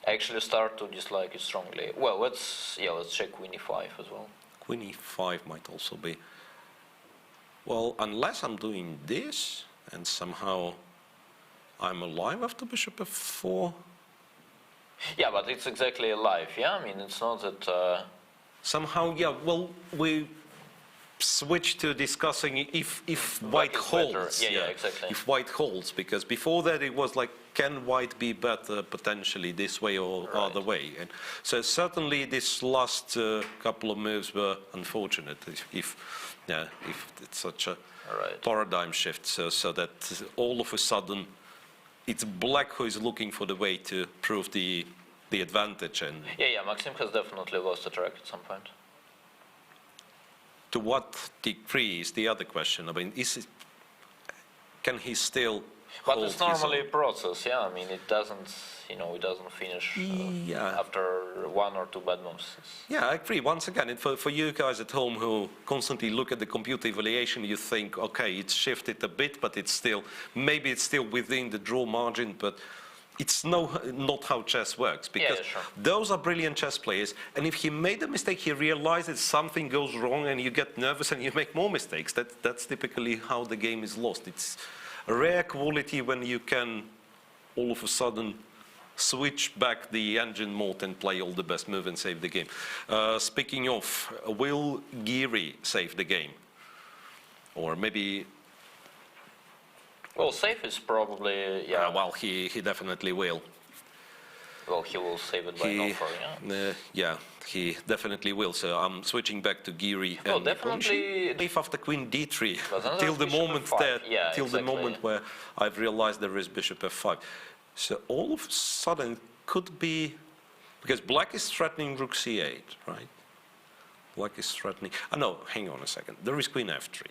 I actually start to dislike it strongly. Well, let's check Queen E5 as well. Queen E5 might also be. Well, unless I'm doing this and somehow I'm alive after Bishop F4. Yeah, but it's exactly alive. Yeah, I mean it's not that. Somehow, yeah. Well, we switch to discussing if white is better. holds. Yeah, exactly. If white holds, because before that it was like, can white be better potentially this way or Right. other way? And so certainly this last couple of moves were unfortunate. If it's such a Right. paradigm shift, so that all of a sudden it's black who is looking for the way to prove the advantage, and Yeah, Maxim has definitely lost the track at some point. to what degree is the other question. I mean, can he still But hold it's his own? normally a process. Yeah, I mean it doesn't finish Yeah. after one or two bad moves. Yeah, I agree. Once again, for you guys at home who constantly look at the computer evaluation, you think, okay, it's shifted a bit, but maybe it's still within the draw margin, but it's not how chess works, because sure. those are brilliant chess players, and if he made a mistake, he realizes something goes wrong, and you get nervous and you make more mistakes. That's typically how the game is lost. It's a rare quality when you can all of a sudden switch back the engine mode and play all the best move and save the game. Speaking of, will Geary save the game? Or maybe... Well, safe is probably well, he definitely will. Well, he will save it by an offer. Yeah. Yeah, he definitely will. So I'm switching back to Geary No, and definitely- If after Queen D3, But then till the Bishop moment F5. there, Yeah, till the exactly. moment where I've realized there is Bishop F5. So all of a sudden could be, because black is threatening Rook C8, right? Black is threatening. No, hang on a second. There is Queen F3.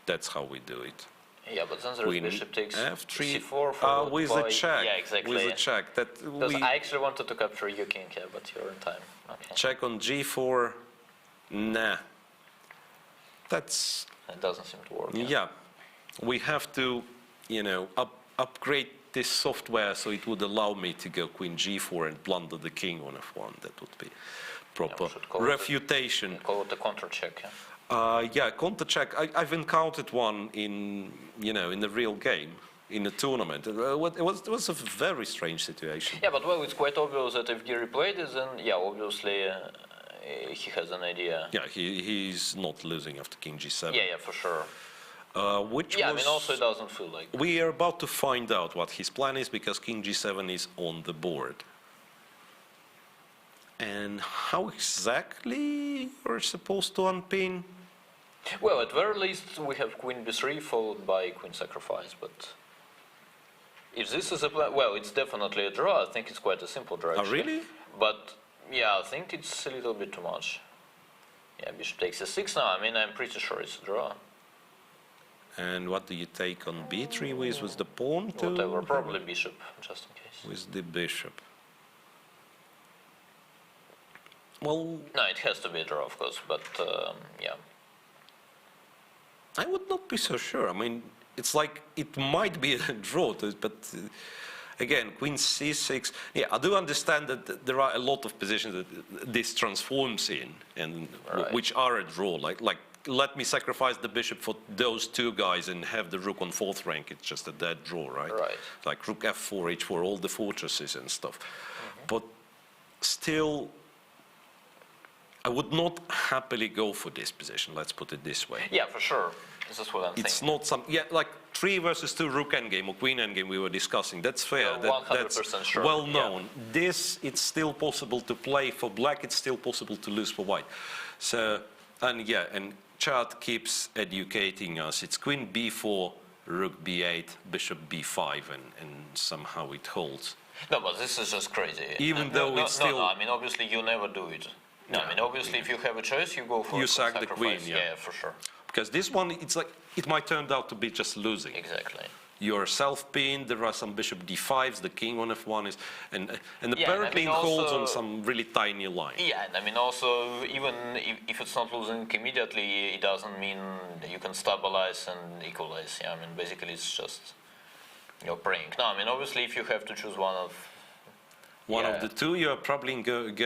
That's how we do it. Yeah, but then there's Queen bishop takes F3 c4 followed with by... a check. Yeah, exactly. With a check. That Because we I actually wanted to capture you king here, but you're in time. Okay. check on G4. Nah. That's It doesn't seem to work. yeah. We have to, upgrade this software so it would allow me to go Queen G4 and plunder the king on F1. That would be proper should call it- refutation. Call it a counter check. Yeah. Counter check. I've encountered one in the real game, in a tournament. It was a very strange situation. Yeah, but well, it's quite obvious that if Geary played it, then yeah, obviously he has an idea. Yeah, he's not losing after King G7. Yeah, for sure. which Yeah, I was... mean, also it doesn't feel like. We are about to find out what his plan is because king g7 is on the board. And how exactly you're supposed to unpin? Well, at very least we have queen b3 followed by queen sacrifice, but if this is a plan, well, it's definitely a draw. I think it's quite a simple draw. Oh, Actually. really? But yeah, I think it's a little bit too much. Yeah, bishop takes a6 now. I mean, I'm pretty sure it's a draw. And what do you take on b3 with the pawn to? Whatever, probably bishop, just in case. With the bishop. Well, No, it has to be a draw, of course, but yeah. I would not be so sure. I mean, it's like it might be a draw, but again, queen c6. Yeah, I do understand that there are a lot of positions that this transforms in, and Right. which are a draw. Like, let me sacrifice the bishop for those two guys and have the rook on fourth rank. It's just a dead draw, right? Right. Like rook f4, h4, all the fortresses and stuff. But still, I would not happily go for this position. Let's put it this way. Yeah, for sure. This is what I'm It's thinking. not some, yeah, like 3 versus 2 rook endgame or queen endgame we were discussing. That's fair. Well, That's 100% sure, well yeah. known. This, it's still possible to play for black. It's still possible to lose for white. So, and yeah, and chart keeps educating us. It's queen b4, rook b8, bishop b5, and somehow it holds. No, but this is just crazy. Even No, though no, it's no, still- No, I mean, obviously, you never do it. No, I mean, obviously, if you have a choice, you go for You a sack the sacrifice. queen, yeah. For sure. Because this one, it's like, it might turn out to be just losing. Exactly. You're self-pinned, there are some bishop d5s, the king on f1 is, and Yeah, and I apparently mean it holds also- on some really tiny line. Yeah, and I mean, also, even if it's not losing immediately, it doesn't mean that you can stabilize and equalize. Yeah, I mean, basically, it's just you're praying. No, I mean, obviously, if you have to choose one of One yeah. of the two, you're probably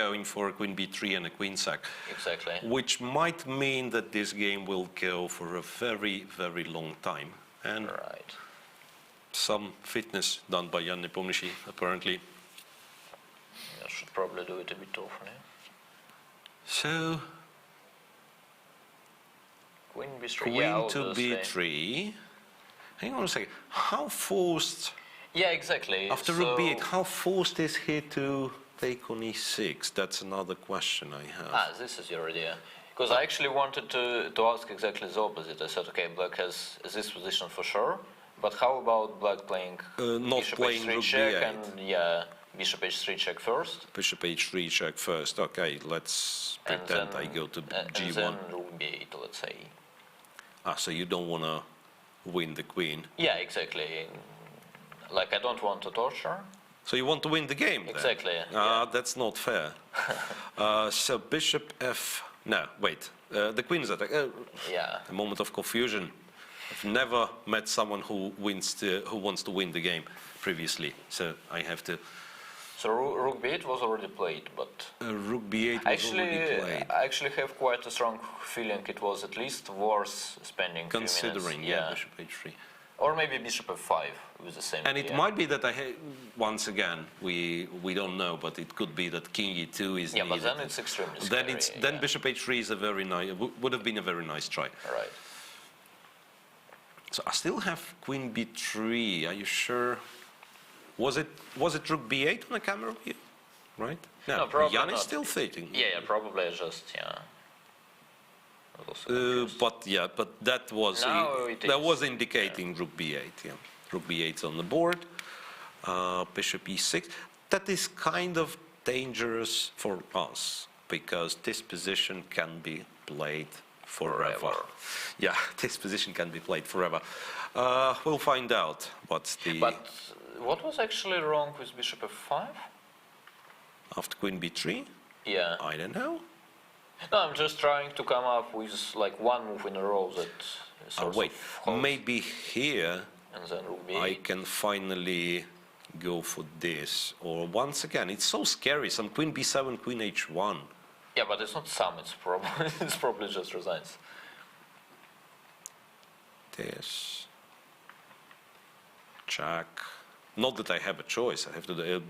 going for a queen b3 and a queen sack, exactly. which might mean that this game will go for a very, very long time. And Right. some fitness done by Jan Nepomniachtchi, apparently. I should probably do it a bit often. Yeah? So, Queen b3. queen yeah, to obviously. b3. Hang on a second. How forced... Yeah, exactly. After rook b8, how forced is he to take on e6? That's another question I have. This is your idea. Because I actually wanted to ask exactly the opposite. I said, okay, black has this position for sure, but how about black playing Not bishop playing h3 rook check b8. and yeah, bishop h3 check first, Bishop h3 check first. Okay, let's and pretend then I go to and g1. then rook b8, let's say. So you don't want to win the queen. Yeah, exactly. Like I don't want to torture. So you want to win the game then? Exactly, yeah. That's not fair. So bishop f... No, wait. The queen is attack. Yeah. A moment of confusion. I've never met someone who wants to win the game previously. So I have to... So rook b8 was already played, but rook b8 was already played. I actually have quite a strong feeling it was at least worth spending few minutes. Considering, yeah, bishop h3. Or maybe bishop f5 with the same And it idea. might be that once again, we don't know, but it could be that king e2 is Yeah, needed. but then it's extremely Then scary, then yeah. bishop h3 is a very nice, would have been a very nice try. Right. So I still have queen b3. Are you sure? Was it rook b8 on the camera view? Right? No, probably Jan is not. still thinking. Yeah, probably just, yeah. I was also confused. But that was Now it that is, was indicating rook b8. Yeah, rook b8 on the board. Bishop e6. That is kind of dangerous for us because this position can be played forever. Forever. Yeah, this position can be played forever. We'll find out what's the But what was actually wrong with bishop f5? after queen b3. Yeah. I don't know. No, I'm just trying to come up with like one move in a row that sort Wait, of holds, maybe here and then rook b8. I can finally go for this. Or once again, it's so scary. Some queen b7, queen h1. Yeah, but it's not some, it's probably, it's probably just resigns. This. Check. Not that I have a choice. I have to.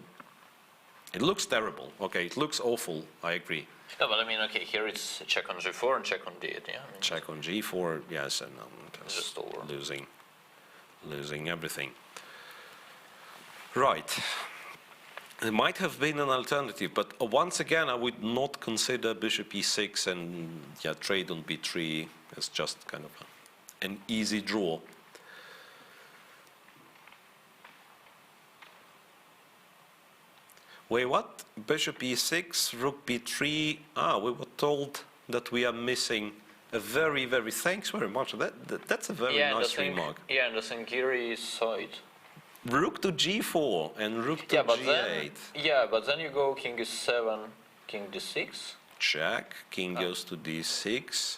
It looks terrible. Okay, it looks awful. I agree. No, but I mean, okay, here it's check on g4 and check on d8. Yeah. I mean, Check on g4, yes, and Just over. losing everything. Right. There might have been an alternative, but once again, I would not consider bishop e6 and trade on b3 as just kind of an easy draw. Wait, what? Bishop e6, rook b3. We were told that we are missing a very, very. Thanks very much. That's a very nice remark. Yeah, and the thing here is side. Rook to g4 and rook to g8. But then you go king is7, king d6. Check. King goes to d6.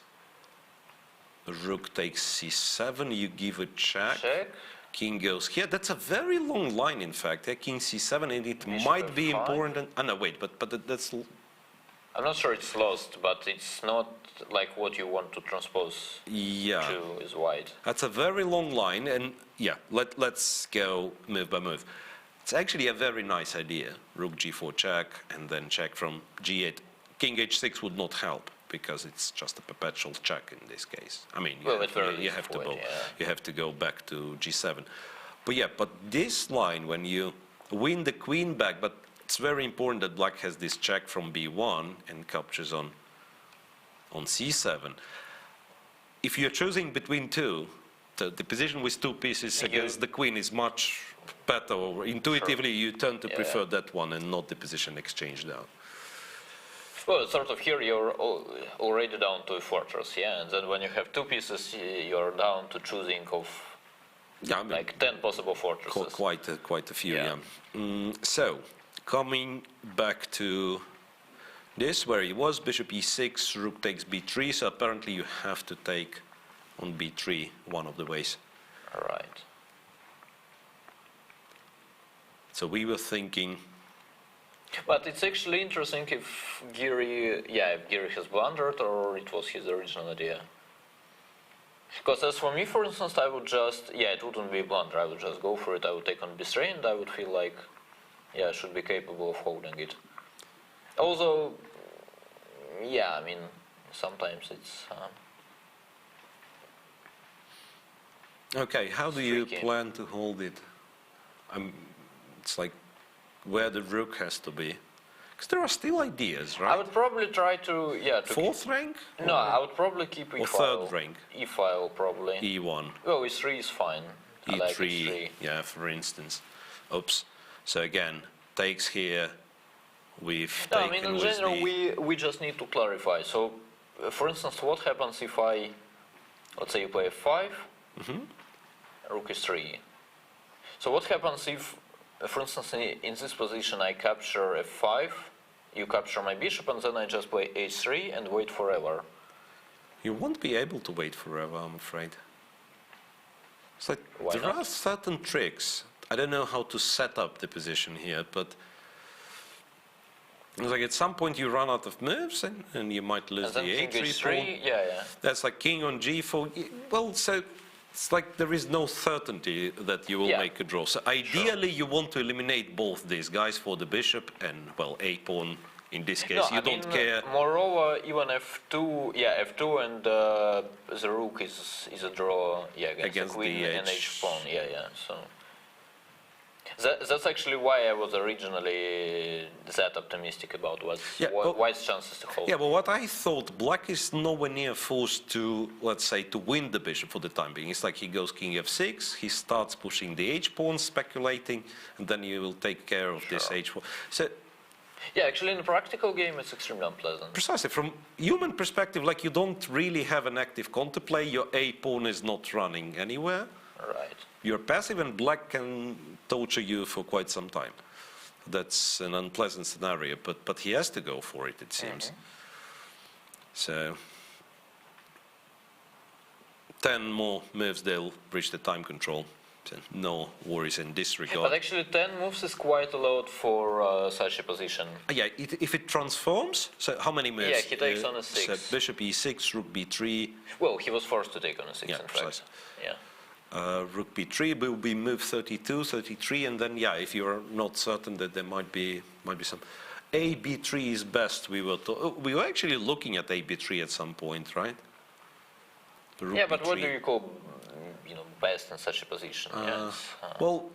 Rook takes c7. You give a check. Check. King goes here. That's a very long line, in fact. King c7, and it Bishop might be f5. important. No, wait, but that's. I'm not sure it's lost, but it's not like what you want to transpose Yeah. to is wide. That's a very long line, and let's go move by move. It's actually a very nice idea. Rook g4 check, and then check from g8. King h6 would not help because it's just a perpetual check in this case. I mean, Well, it's very you have to easy, you have to go back to g7. But this line, when you win the queen back, but it's very important that black has this check from b1 and captures on c7. If you're choosing between two, the position with two pieces against the queen is much better. Or intuitively, you tend to prefer that one and not the position exchange down. Well, sort of here you're already down to a fortress, and then when you have two pieces, you're down to choosing of like 10 possible fortresses. Quite a few, Yeah. So, coming back to this, where he was, bishop e6, rook takes b3, so apparently you have to take on b3 one of the ways. Right. So we were thinking, But it's actually interesting if Geary has blundered or it was his original idea. Because as for me, for instance, I would just, it wouldn't be a blunder. I would just go for it. I would take on b3 and I would feel like, I should be capable of holding it. Although, I mean, sometimes it's... okay, how do you tricky. plan to hold it? It's like where the rook has to be. Because there are still ideas, right? I would probably try to, Fourth rank? No, I would probably keep e file. third rank? E file, probably. E1. Well, e3 is fine. I like E3, for instance. Oops. So again, takes here. We've No, I taken mean, in with general, the... we just need to clarify. So, for instance, what happens if I, let's say you play f5, rook is 3. So what happens if, for instance, in this position I capture f5, you capture my bishop, and then I just play h3 and wait forever? You won't be able to wait forever, I'm afraid. It's like, Why there not? are certain tricks. I don't know how to set up the position here, but it's like at some point you run out of moves and you might lose And the then king h3 pawn. h3, That's like king on g4. Well, so it's like there is no certainty that you will make a draw. So ideally you want to eliminate both these guys for the bishop and, well, a pawn. In this case, you don't care. Moreover, even f2, f2 and the rook is a draw, against the queen the and h h pawn, So that's actually why I was originally that optimistic about what's chances to hold. Yeah, but what I thought, black is nowhere near forced to, let's say, to win the bishop for the time being. It's like he goes king f6, he starts pushing the h pawn, speculating, and then you will take care of this h pawn. So. Yeah, actually, in a practical game, it's extremely unpleasant. Precisely. From human perspective, like you don't really have an active counterplay. Your a pawn is not running anywhere. Right. You're passive, and black can torture you for quite some time. That's an unpleasant scenario, but he has to go for it, it seems. So 10 more moves, they'll reach the time control. So no worries in this regard. But actually 10 moves is quite a lot for such a position. If it transforms, so how many moves? Yeah, he takes on a 6. So bishop e6, rook b3. Well, he was forced to take on a 6, in precisely. fact. Rook b3 will be move 32, 33, and then yeah, if you're not certain that there might be some. A b3 is best. We were actually looking at a b3 at some point, right? Rook Yeah, but what b3. do you call, best in such a position? Well,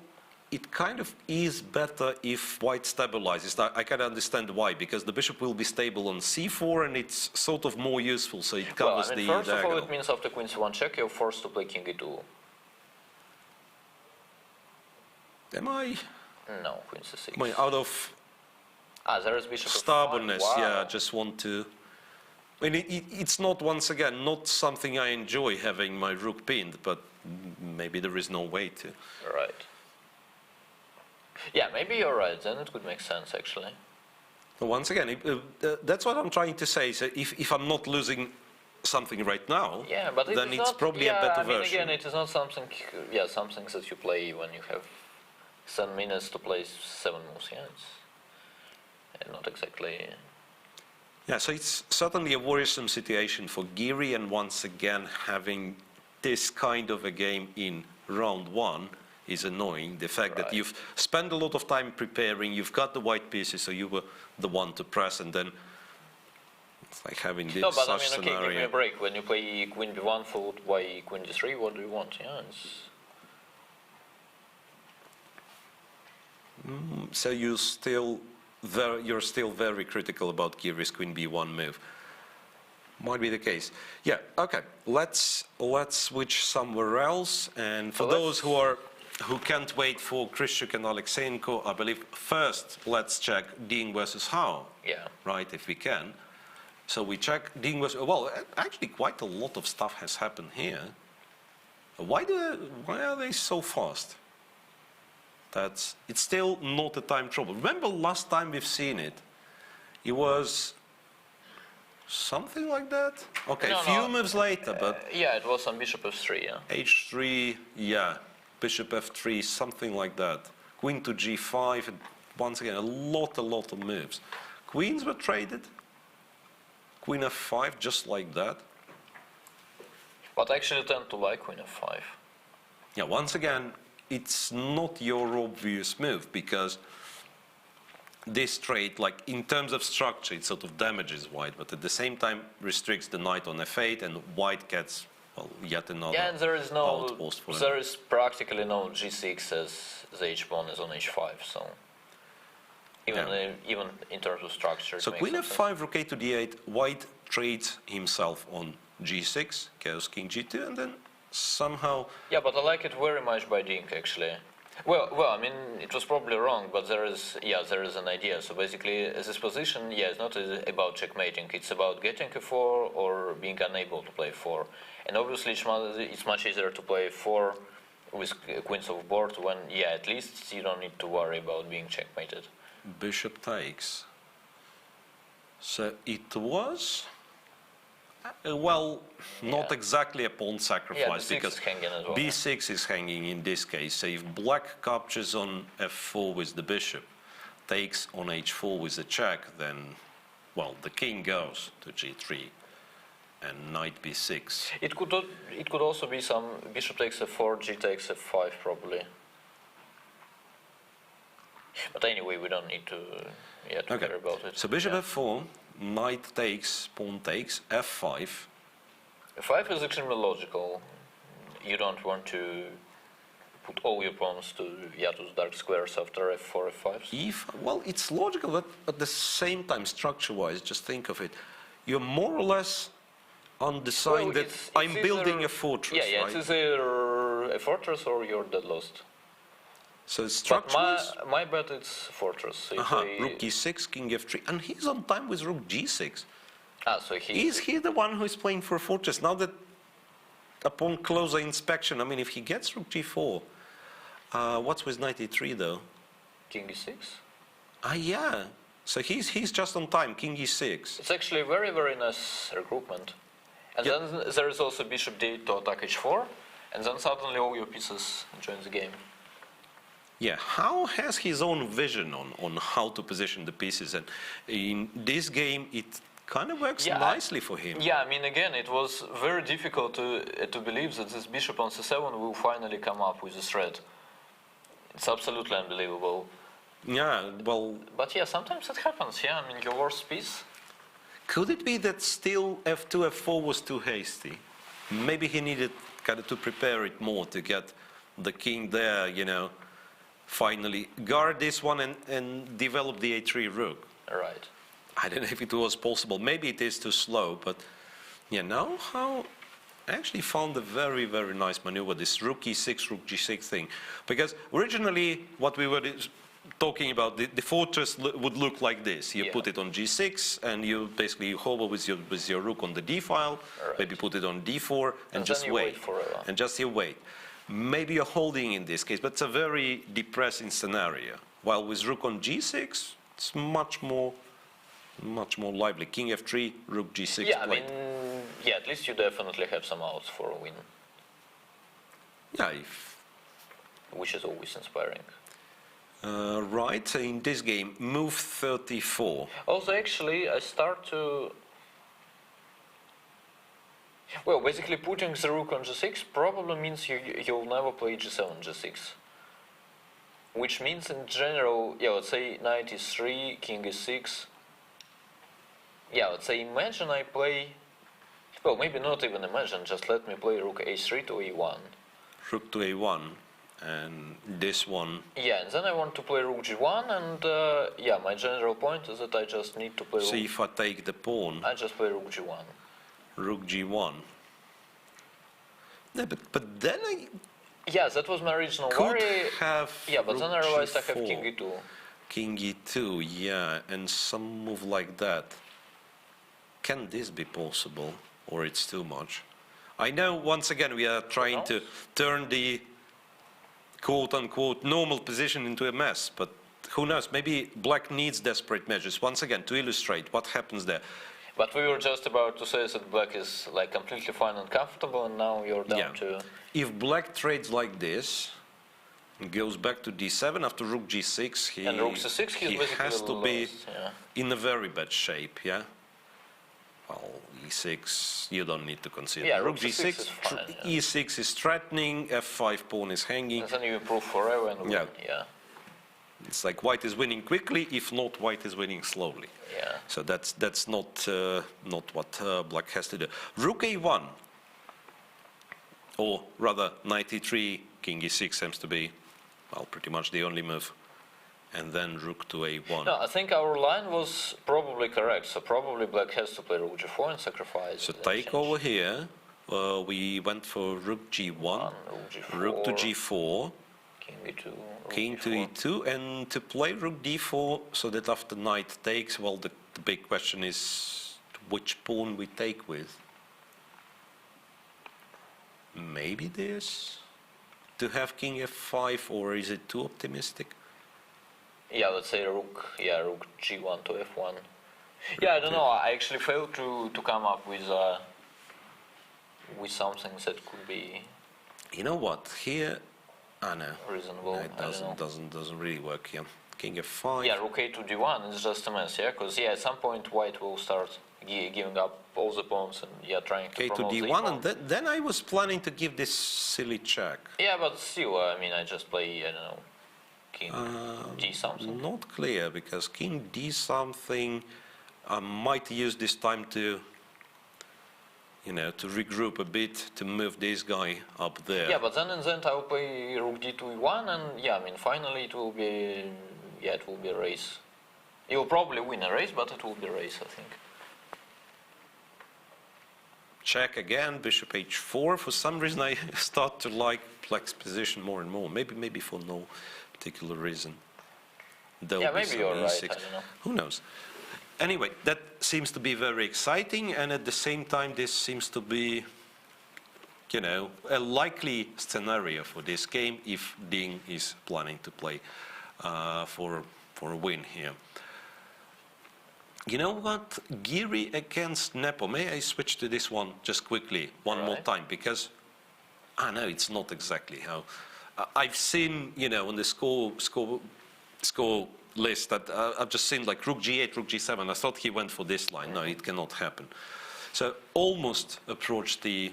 it kind of is better if white stabilizes. I can understand why, because the bishop will be stable on c4, and it's sort of more useful, so it covers the first of all, diagonal. it means after queen c1 check, you're forced to play king e2. Am I No, queen c6. out of There is bishop f5. stubbornness? Wow. Yeah, I just want to. I mean, it's not, once again, not something I enjoy having my rook pinned, but maybe there is no way to. Right. Yeah, maybe you're right. Then it could make sense, actually. Once again, that's what I'm trying to say. So if I'm not losing something right now, Yeah, but then it's it's not, probably a better I mean, version. again, it is not something. Some things that you play when you have 7 minutes to play 7 moves. Yeah, it's not exactly. Yeah, so it's certainly a worrisome situation for Giri, and once again, having this kind of a game in round 1 is annoying. The fact that Right. you've spent a lot of time preparing, you've got the white pieces, so you were the one to press, and then it's like having this No, but such I mean, okay, give me a scenario. break. When you play queen b1 followed by queen d3, what do you want? Yeah, So you're still very critical about Giri's queen b1 move. Might be the case. Yeah. Okay. Let's switch somewhere else. And for So those who can't wait for Krysiuk and Alexeyenko, I believe first let's check Ding versus How. Yeah. Right, if we can. So we check Ding versus. Well, actually, quite a lot of stuff has happened here. Why are they so fast? It's still not a time trouble. Remember last time we've seen it? It was something like that. Okay, No, a few no. moves later, but Yeah, it was on bishop f3. Yeah. h3, yeah, bishop f3, something like that. Queen to g5, and once again, a lot of moves. Queens were traded. Queen f5, just like that. But I actually tend to like queen f5. Yeah, once again, it's not your obvious move, because this trade, like in terms of structure, it sort of damages white, but at the same time restricts the knight on f8, and white gets, well, yet another Yeah, and there is outpost for him. there is practically no g6 as the h-pawn is on h5. So even in terms of structure. So it queen makes f5, rook a to d8, white trades himself on g6, chaos king g2, and then somehow. Yeah, but I like it very much by Ding, actually. Well, I mean, it was probably wrong, but there is an idea. So basically, this position, it's not about checkmating. It's about getting a 4 or being unable to play 4. And obviously, it's much easier to play 4 with queens off board when, at least you don't need to worry about being checkmated. Bishop takes. So it was, not exactly a pawn sacrifice, b6 because is hanging as well. b6 is hanging in this case. So if black captures on f4 with the bishop, takes on h4 with the check, then, well, the king goes to g3 and knight b6. It could also be some bishop takes f4, g takes f5 probably. But anyway, we don't need to care about it. So bishop Yeah. f4, knight takes, pawn takes, f5. f5 is extremely logical. You don't want to put all your pawns to the dark squares after f4, f5. Well, it's logical, but at the same time, structure-wise, just think of it. You're more or less on the side that I'm building a fortress, Yeah, right? it's either a fortress or you're dead lost. So But structure-wise, my bet it's fortress. So you play- rook e6, king f3, and he's on time with rook g6. So Is he the one who is playing for a fortress? Now that, upon closer inspection, I mean, if he gets rook g4, what's with knight e3 though? king e6. Yeah. So he's just on time, king e6. It's actually a very, very nice regroupment. And Yeah. then there is also bishop d to attack h4, and then suddenly all your pieces join the game. Yeah, How has his own vision on how to position the pieces, and in this game it kind of works Yeah, nicely for him. Yeah, I mean, again, it was very difficult to believe that this bishop on c7 will finally come up with this threat. It's absolutely unbelievable. Yeah, well, But yeah, sometimes it happens. Yeah, I mean, your worst piece. could it be that still f2, f4 was too hasty? Maybe he needed kind of to prepare it more to get the king there, you know, finally guard this one and develop the a3 rook. Right. I don't know if it was possible. Maybe it is too slow, but yeah, now how I actually found a very, very nice maneuver, this rook e6, rook g6 thing. Because originally what we were talking about, the fortress would look like this. You Yeah. put it on g6 and you basically hover with your rook on the d file, Right. maybe put it on d4 and And just then you wait forever. And just you wait. Maybe you're holding in this case, but it's a very depressing scenario. While with rook on g6, it's much more lively. King f3, rook g6 Yeah, I played. mean, yeah, at least you definitely have some outs for a win, Yeah, if, which is always inspiring. right, so in this game, move 34. Also, actually, I start to... Well, basically putting the rook on g6 probably means you'll never play g7, g6. Which means in general, yeah, let's say knight e3, king e6. Yeah, let's say imagine I play... Well, maybe not even imagine, just let me play rook a3 to e1. Rook to a1, and this one, Yeah, and then I want to play rook g1, and yeah, my general point is that I just need to play see rook... if I take the pawn, I just play rook g1. rook g1. Yeah, but then I Yeah, that was my original could worry. have Yeah, but then I rook realized I have g4. king e2. King e2, yeah, and some move like that. Can this be possible, or it's too much? I know, once again, we are trying to turn the quote-unquote normal position into a mess, but who knows, maybe black needs desperate measures. Once again, to illustrate what happens there. But we were just about to say that black is like completely fine and comfortable, and now you're down Yeah. to... If black trades like this, and goes back to d7 after rook g6, he, And rook c6, he's he basically has to be lost, yeah. in a very bad shape, yeah? Well, e6, you don't need to consider. Yeah, rook rook c6 g6, is fine, yeah. e6 is threatening, f5 pawn is hanging. And then you improve forever and win. Yeah. Yeah. It's like white is winning quickly, if not, white is winning slowly. Yeah. So that's not what black has to do. Rook a1, or rather knight e3, king e6 seems to be, well, pretty much the only move. And then rook to a1. No, I think our line was probably correct. So probably black has to play rook g4 and sacrifice. So the take change. over here. We went for rook g1, Rook g4, rook to g4, king e2, rook king to e4. e2, and to play rook d4 so that after knight takes, well, the big question is which pawn we take with. Maybe this? To have king f5, or is it too optimistic? Yeah, let's say rook g1 to f1. Yeah, I don't know. I actually failed to come up with something that could be You know what? Here, no. reasonable. No, it I don't know. doesn't really work here. King f5. Yeah, rook a to d1 is just a mess. Yeah, because yeah, at some point white will start giving up all the pawns and yeah, trying to Okay, to promote the d1, pawn. and then I was planning to give this silly check. Yeah, but still, I mean, I just play, I don't know, king d something. Not clear, because king d something, I might use this time to, you know, to regroup a bit, to move this guy up there. Yeah, but then in the end I'll play rook d to e1, and yeah, I mean, finally it will be, yeah, it will be a race. You'll probably win a race, but it will be a race, I think. Check again, bishop h4. For some reason I start to like black's position more and more. Maybe for no particular reason. There'll Yeah, be maybe some you're right, e6. I don't know. Who knows? Anyway, that seems to be very exciting, and at the same time this seems to be, you know, a likely scenario for this game if Ding is planning to play for a win here. You know what? Giri against Nepo. May I switch to this one just quickly, one more Right. time? Because I know it's not exactly how. I've seen, you know, on the score list that I've just seen, like rook g8, rook g7. I thought he went for this line. No, it cannot happen. So almost approached the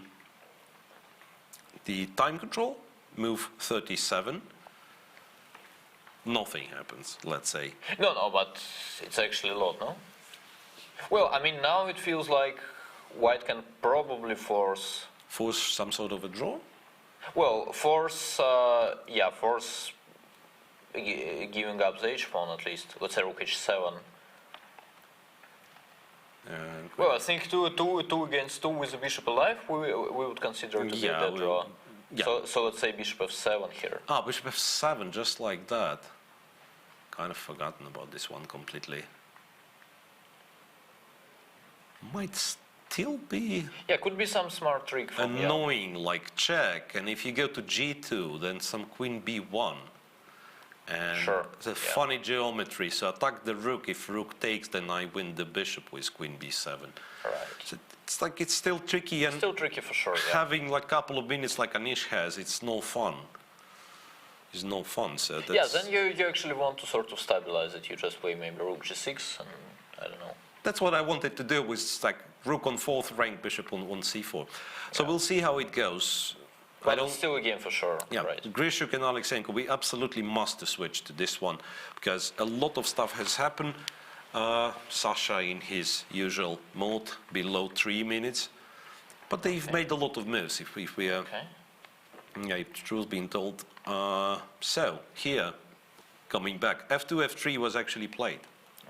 time control, move 37. Nothing happens, let's say. No, but it's actually a lot, no? Well, I mean, now it feels like white can probably force some sort of a draw? Well, force giving up the h pawn at least. Let's say rook h7. Well, I think two against 2 with the bishop alive, we would consider to be a draw. Yeah. So let's say bishop f7 here. Ah, bishop f7, just like that. Kind of forgotten about this one completely. Might still be Yeah, could be some smart trick from annoying, like check. And if you go to g2, then some queen b1. And Sure, it's a yeah. funny geometry. So attack the rook. If rook takes, then I win the bishop with queen b7. Right. So it's like it's still tricky, and Still tricky for sure, yeah. having like a couple of minutes like Anish has, it's no fun. It's no fun. So that's, Yeah, then you actually want to sort of stabilize it. You just play maybe rook g6 and I don't know. that's what I wanted to do with like rook on 4th rank, bishop on c4. So we'll see how it goes. But it's still a game for sure, Yeah, right? Grishuk and Alexenko, we absolutely must switch to this one because a lot of stuff has happened. Sasha in his usual mode, below 3 minutes. But they've made a lot of moves, if we are, Okay. yeah, if the truth being told. So, here, coming back, f2, f3 was actually played.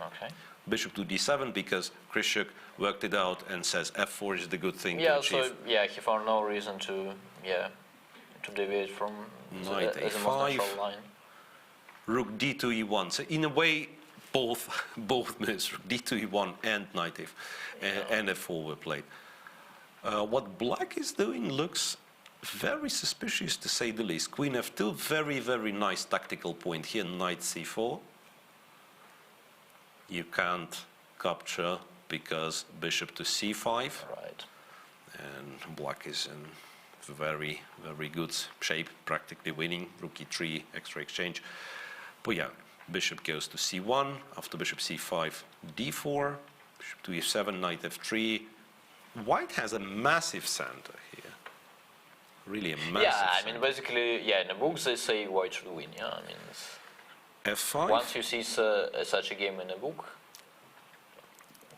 Okay. Bishop to d7 because Grishuk worked it out and says f4 is the good thing to Yeah, achieve. so yeah, he found no reason to deviate from Knight as a most a5. natural line. Rook d2 e1. So in a way, both moves, rook d2 e1 and knight f, and f4 were played. What black is doing looks very suspicious, to say the least. Queen f2, very, very nice tactical point here. Knight c4. You can't capture because bishop to c5, Right. and black is in very, very good shape, practically winning. Rook e3, extra exchange. But yeah, bishop goes to c1, after bishop c5, d4, bishop to e7, knight f3. White has a massive center here. Really a massive Yeah, I center. mean, basically, yeah, in the books they say white should win, yeah, I mean, f5. once you see such a game in a book,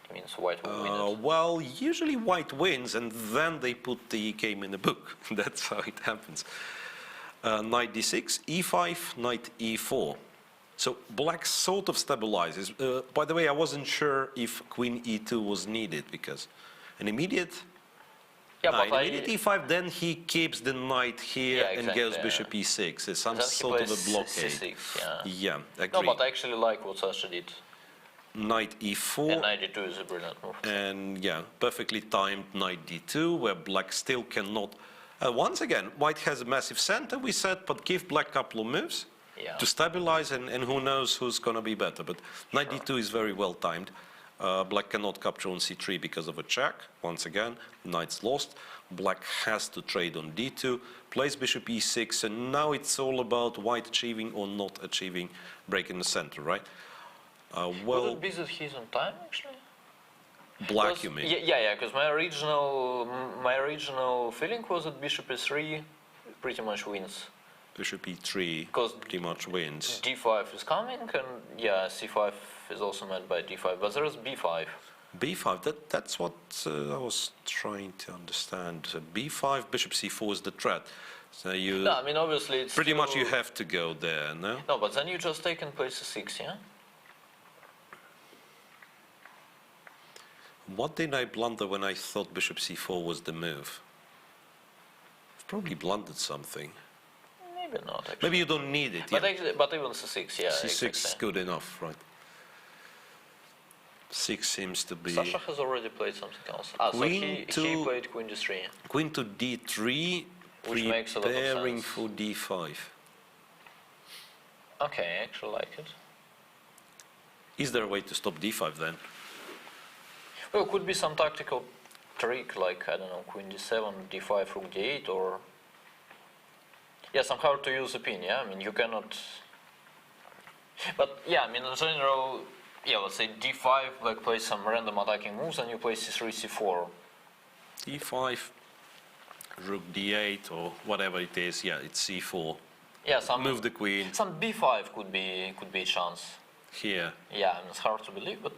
it means white will win it. Well, usually white wins, and then they put the game in the book. That's how it happens. Knight d6, e5, knight e4. So black sort of stabilizes. By the way, I wasn't sure if queen e2 was needed, because an immediate, Yeah, but immediate e5, then he keeps the knight here Yeah, and goes exactly, bishop e6. It's some then he sort of a plays blockade. c6, yeah. Yeah, No, agree. but I actually like what Sasha did. Knight e4. And knight d2 is a brilliant move. And yeah, perfectly timed knight d2, where black still cannot. Once again, white has a massive center, we said, but give black a couple of moves Yeah. to stabilize, and who knows who's going to be better. But knight d2 is very well timed. Black cannot capture on c3 because of a check. Once again, knight's lost. Black has to trade on d2, plays bishop e6, and now it's all about white achieving or not achieving break in the center, right? Would Well, it be that he's on time, actually? black, 'Cause- you mean? Yeah, because my original feeling was that bishop e3 pretty much wins. Bishop e3 'Cause pretty much wins. d5 is coming, and yeah, c5 is also met by d5, but there is b5. B5, that's what I was trying to understand. So B5, bishop c4 is the threat. So you No, I mean, obviously it's pretty much still- you have to go there, no? No, but then you just take and play c6, yeah? What did I blunder when I thought bishop c4 was the move? I've probably blundered something. Maybe not, actually. Maybe you don't need it. But, Yeah. actually, but even c6, yeah. C6 is exactly. good enough, right? 6 seems to be... Sasha has already played something else. So Queen he to- played queen d3. Queen to d3, Which makes a lot of preparing sense. for d5. Okay, I actually like it. Is there a way to stop d5 then? Well, it could be some tactical trick, like, I don't know, queen d7, d5, rook d8, or... Yeah, somehow to use a pin, yeah? I mean, you cannot... But yeah, I mean, in general, yeah, let's say d5, black plays some random attacking moves, and you play c3, c4. d5, rook d8 or whatever it is. Yeah, it's c4. Yeah, some Move the queen some b5 could be a chance. here. Yeah, I mean, it's hard to believe, but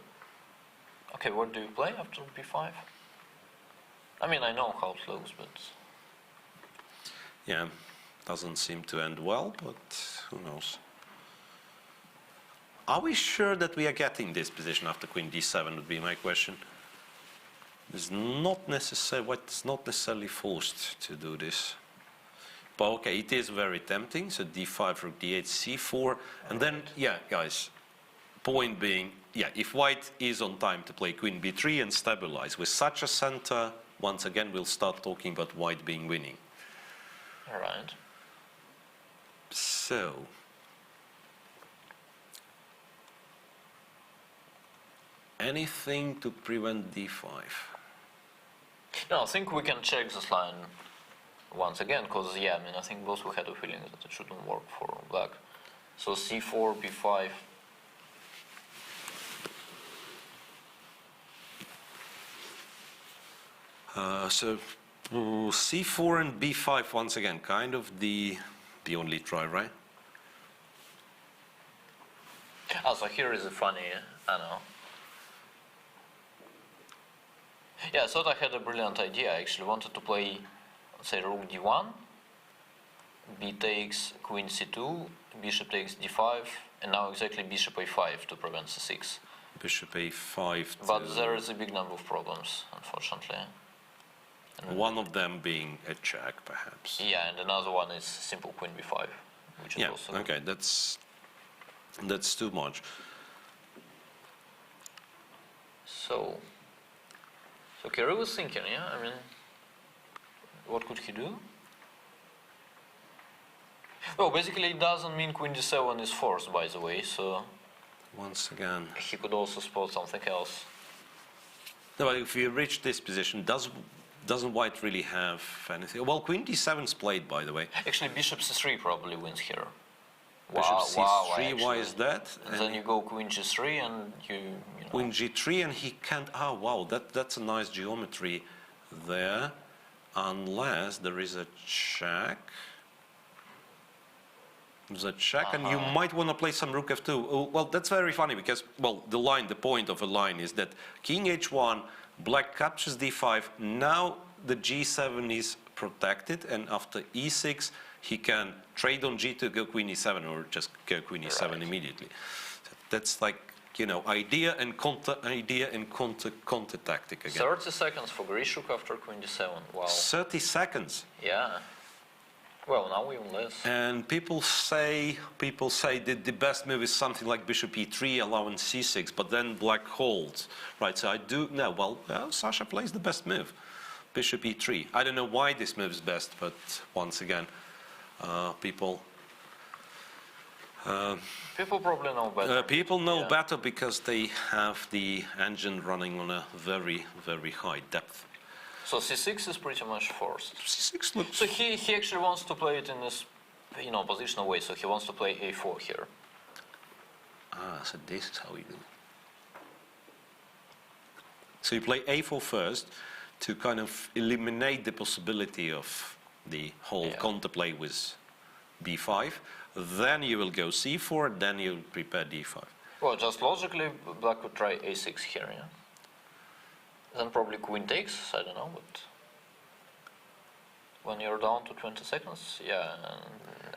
okay, what do you play after b5? I mean, I know how it looks, but Yeah, doesn't seem to end well, but who knows? Are we sure that we are getting this position after queen d7 would be my question. It's not necessarily forced to do this. But okay, it is very tempting. So d5, rook d8, c4, and then yeah, guys. Point being, yeah, if white is on time to play queen b3 and stabilize with such a center, once again we'll start talking about white being winning. all right. So, anything to prevent d5? No, I think we can check this line once again, because yeah, I mean, I think both we had a feeling that it shouldn't work for black. So c4, b5. So c4 and b5 once again, kind of the only try, right? Oh, so here is a funny, I know. Yeah, I thought I had a brilliant idea. I actually wanted to play, let's say, rook d1, b takes queen c2, bishop takes d5, and now exactly bishop a5 to prevent c6. Bishop a5. But there is a big number of problems, unfortunately. One of them being a check, perhaps. Yeah, and another one is simple queen b5, which is Yeah. also Okay, that's too much. So Kirill was thinking, yeah, I mean, what could he do? Well, basically it doesn't mean queen d7 is forced, by the way, so Once again. he could also spot something else. No, but if we reach this position, doesn't white really have anything? Well, queen d7 is played, by the way. Actually, bishop c3 probably wins here. Bishop Wow, c3, why actually. is that? And then you go queen g3 and you know. Queen g3 and he can't. Oh, wow, that's a nice geometry there. Unless there is a check. There's a check, and you might want to play some rook f2. Oh, well, that's very funny because, well, the point of a line is that king h1, black captures d5. Now the g7 is protected, and after e6, he can trade on g2, go queen e7, or just go queen e7 Right. immediately. So that's like, you know, idea and counter tactic again. 30 seconds for Grishuk after queen d7. Wow. 30 seconds. Yeah. Well, now even less. And people say that the best move is something like bishop e3, allowing c6, but then black holds, right? So I do no. Well, Sasha plays the best move, bishop e3. I don't know why this move is best, but once again, people People probably know better. people know Yeah. better because they have the engine running on a very, very high depth. So c6 is pretty much forced. c6 looks. So he actually wants to play it in this, positional way. So he wants to play a4 here. So this is how we do. So you play a4 first to kind of eliminate the possibility of the whole counterplay with b5. Then you will go c4. Then you prepare d5. Well, just logically, black would try a6 here, yeah. Then probably queen takes. I don't know, but when you're down to 20 seconds, yeah,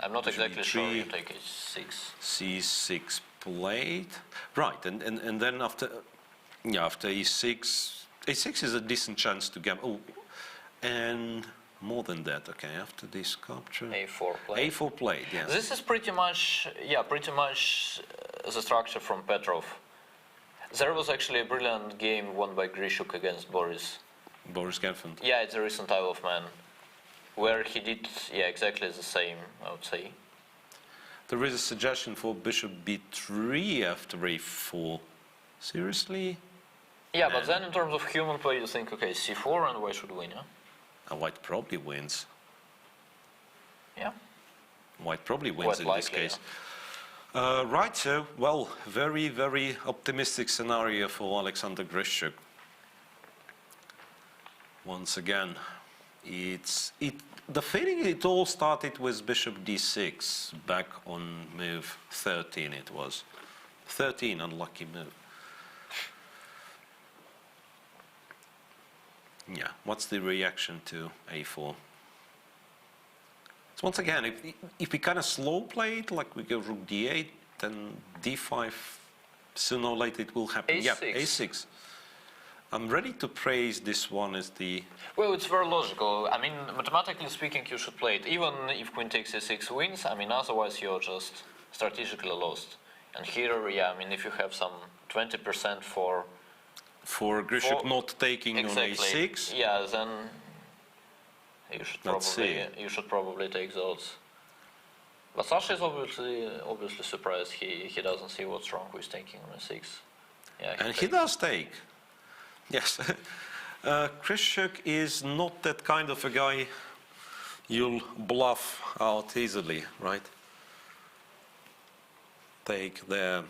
I'm not Bishop exactly sure you e3. take h6. c6 played. Right, and then after e6, a6 is a decent chance to get. Oh, and more than that. Okay, after this capture, a4 play. a4 played. Yes. This is pretty much the structure from Petrov. There was actually a brilliant game won by Grishuk against Boris. Boris Gelfand. Yeah, it's a recent Isle of Man, where he did exactly the same, I would say. There is a suggestion for bishop b3 after a4. Seriously? Yeah, but then in terms of human play, you think, okay, c4 and white should win, yeah? White probably wins. Yeah. White probably wins Quite in likely, this case. Right, so, well, very, very optimistic scenario for Alexander Grishuk. Once again, the feeling it all started with bishop d6 back on move 13 it was. 13, unlucky move. Yeah, what's the reaction to a4? So once again, if we kind of slow play it, like we go rook d8, then d5, sooner or later it will happen. A6. Yeah, a6. I'm ready to praise this one as the... Well, it's very logical. I mean, mathematically speaking, you should play it. Even if queen takes a6 wins, I mean, otherwise you're just strategically lost. And here, yeah, I mean, if you have some 20% for Grishuk not taking exactly, on a6. yeah, then you should Let's probably take those. But Sasha is obviously surprised. He doesn't see what's wrong with taking on a6. Yeah, And he does take. Yes. Grishuk is not that kind of a guy you'll bluff out easily, right? Take there.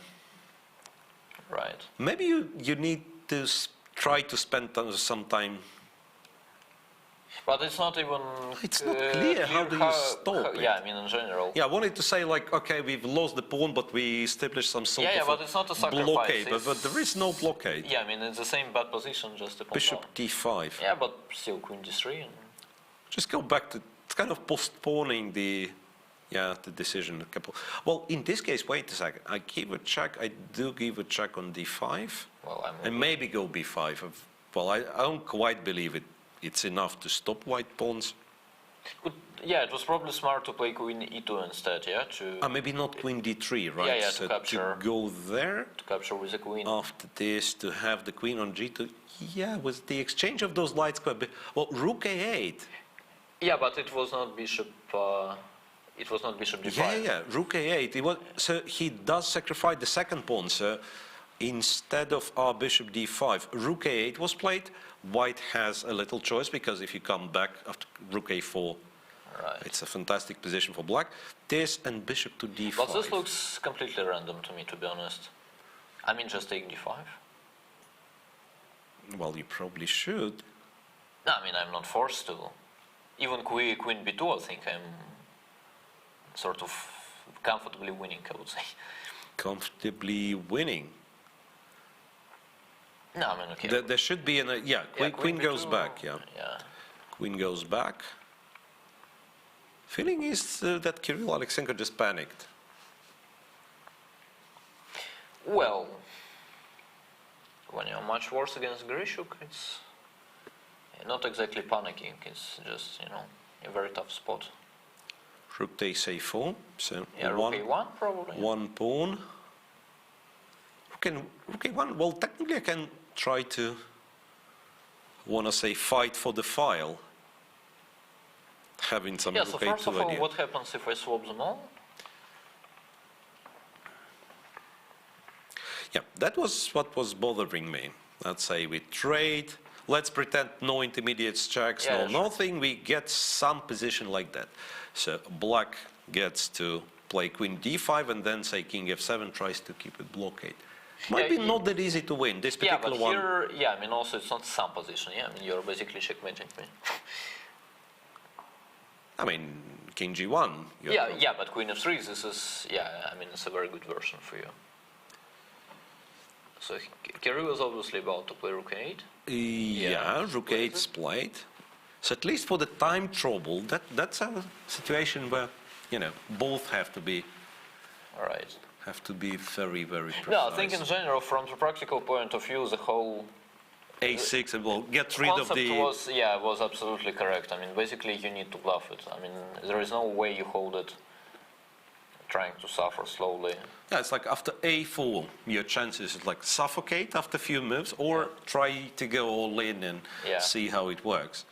Right. Maybe you need to try to spend some time. But it's not even. It's not clear how do you stop it. Yeah, I mean in general. Yeah, I wanted to say like, okay, we've lost the pawn, but we established some sort Yeah, of but it's not a sacrifice. blockade. But It's- there is no blockade. Yeah, I mean it's the same bad position, just a pawn Bishop down. d5. Yeah, but still queen d3. And Just go back to it's kind of postponing the decision a couple. Well, in this case, wait a second. I give a check. I do give a check on d5, well, and maybe go b5. Well, I don't quite believe it's enough to stop white pawns. yeah, it was probably smart to play queen e2 instead. Yeah, to Maybe not queen d3, right? Yeah, yeah, to So capture. to go there capture with the queen. after this to have the queen on g2. Yeah, with the exchange of those lights quite big. Well, rook a8. Yeah, but it was not bishop. It was not bishop d5. Yeah, rook a8. So he does sacrifice the second pawn. So instead of our bishop d5, rook a8 was played. White has a little choice because if you come back after rook a4, Right. it's a fantastic position for black. This and bishop to d5. But this looks completely random to me, to be honest. I mean, just take d5. Well, you probably should. No, I mean, I'm not forced to. Even queen b2, I think I'm sort of comfortably winning, I would say. Comfortably winning. No, I mean, okay. There should be queen goes b2, back. Yeah, Yeah. queen goes back. Feeling is that Kirill Alexenko just panicked. Well, when you're much worse against Grishuk, it's not exactly panicking. It's just, a very tough spot. Rook takes a4, so Yeah, rook a1 probably. one pawn. Rook a1, well, technically I can try to, fight for the file. Having some Yeah, rook so a2 first of all, idea. what happens if I swap them all? Yeah, that was what was bothering me. Let's say we trade, let's pretend no intermediates checks, Yeah, no sure. nothing, we get some position like that. So black gets to play queen d5 and then say king f7 tries to keep it blockade. Might be Yeah, not that easy to win, this Yeah, particular but one. here, I mean, also it's not some position. Yeah, I mean, you're basically checkmating me. I mean, king g1. Yeah, but queen f3, this is, I mean, it's a very good version for you. So Kirill is obviously about to play rook a8. Yeah, rook what is 8's played. So at least for the time trouble, that's a situation where, both have to be All right. very, very precise. No, I think in general, from the practical point of view, the whole a6 and we'll get rid of concept the... was absolutely correct. I mean, basically, you need to bluff it. I mean, there is no way you hold it trying to suffer slowly. Yeah, it's like after a4, your chances is like suffocate after a few moves or try to go all in and see how it works.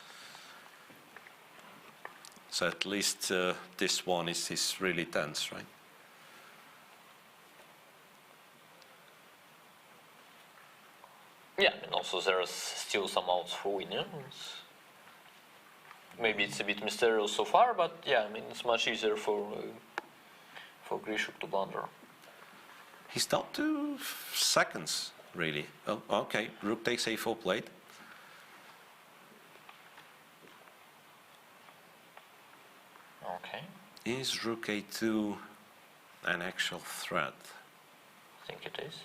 So at least this one is really tense, right? Yeah, I mean, also there's still some outs for winning. Maybe it's a bit mysterious so far, but yeah, I mean, it's much easier for Grishuk to blunder. He's down to seconds, really. Oh, okay, rook takes a4 played. Okay, Is rook a2 an actual threat? I think it is.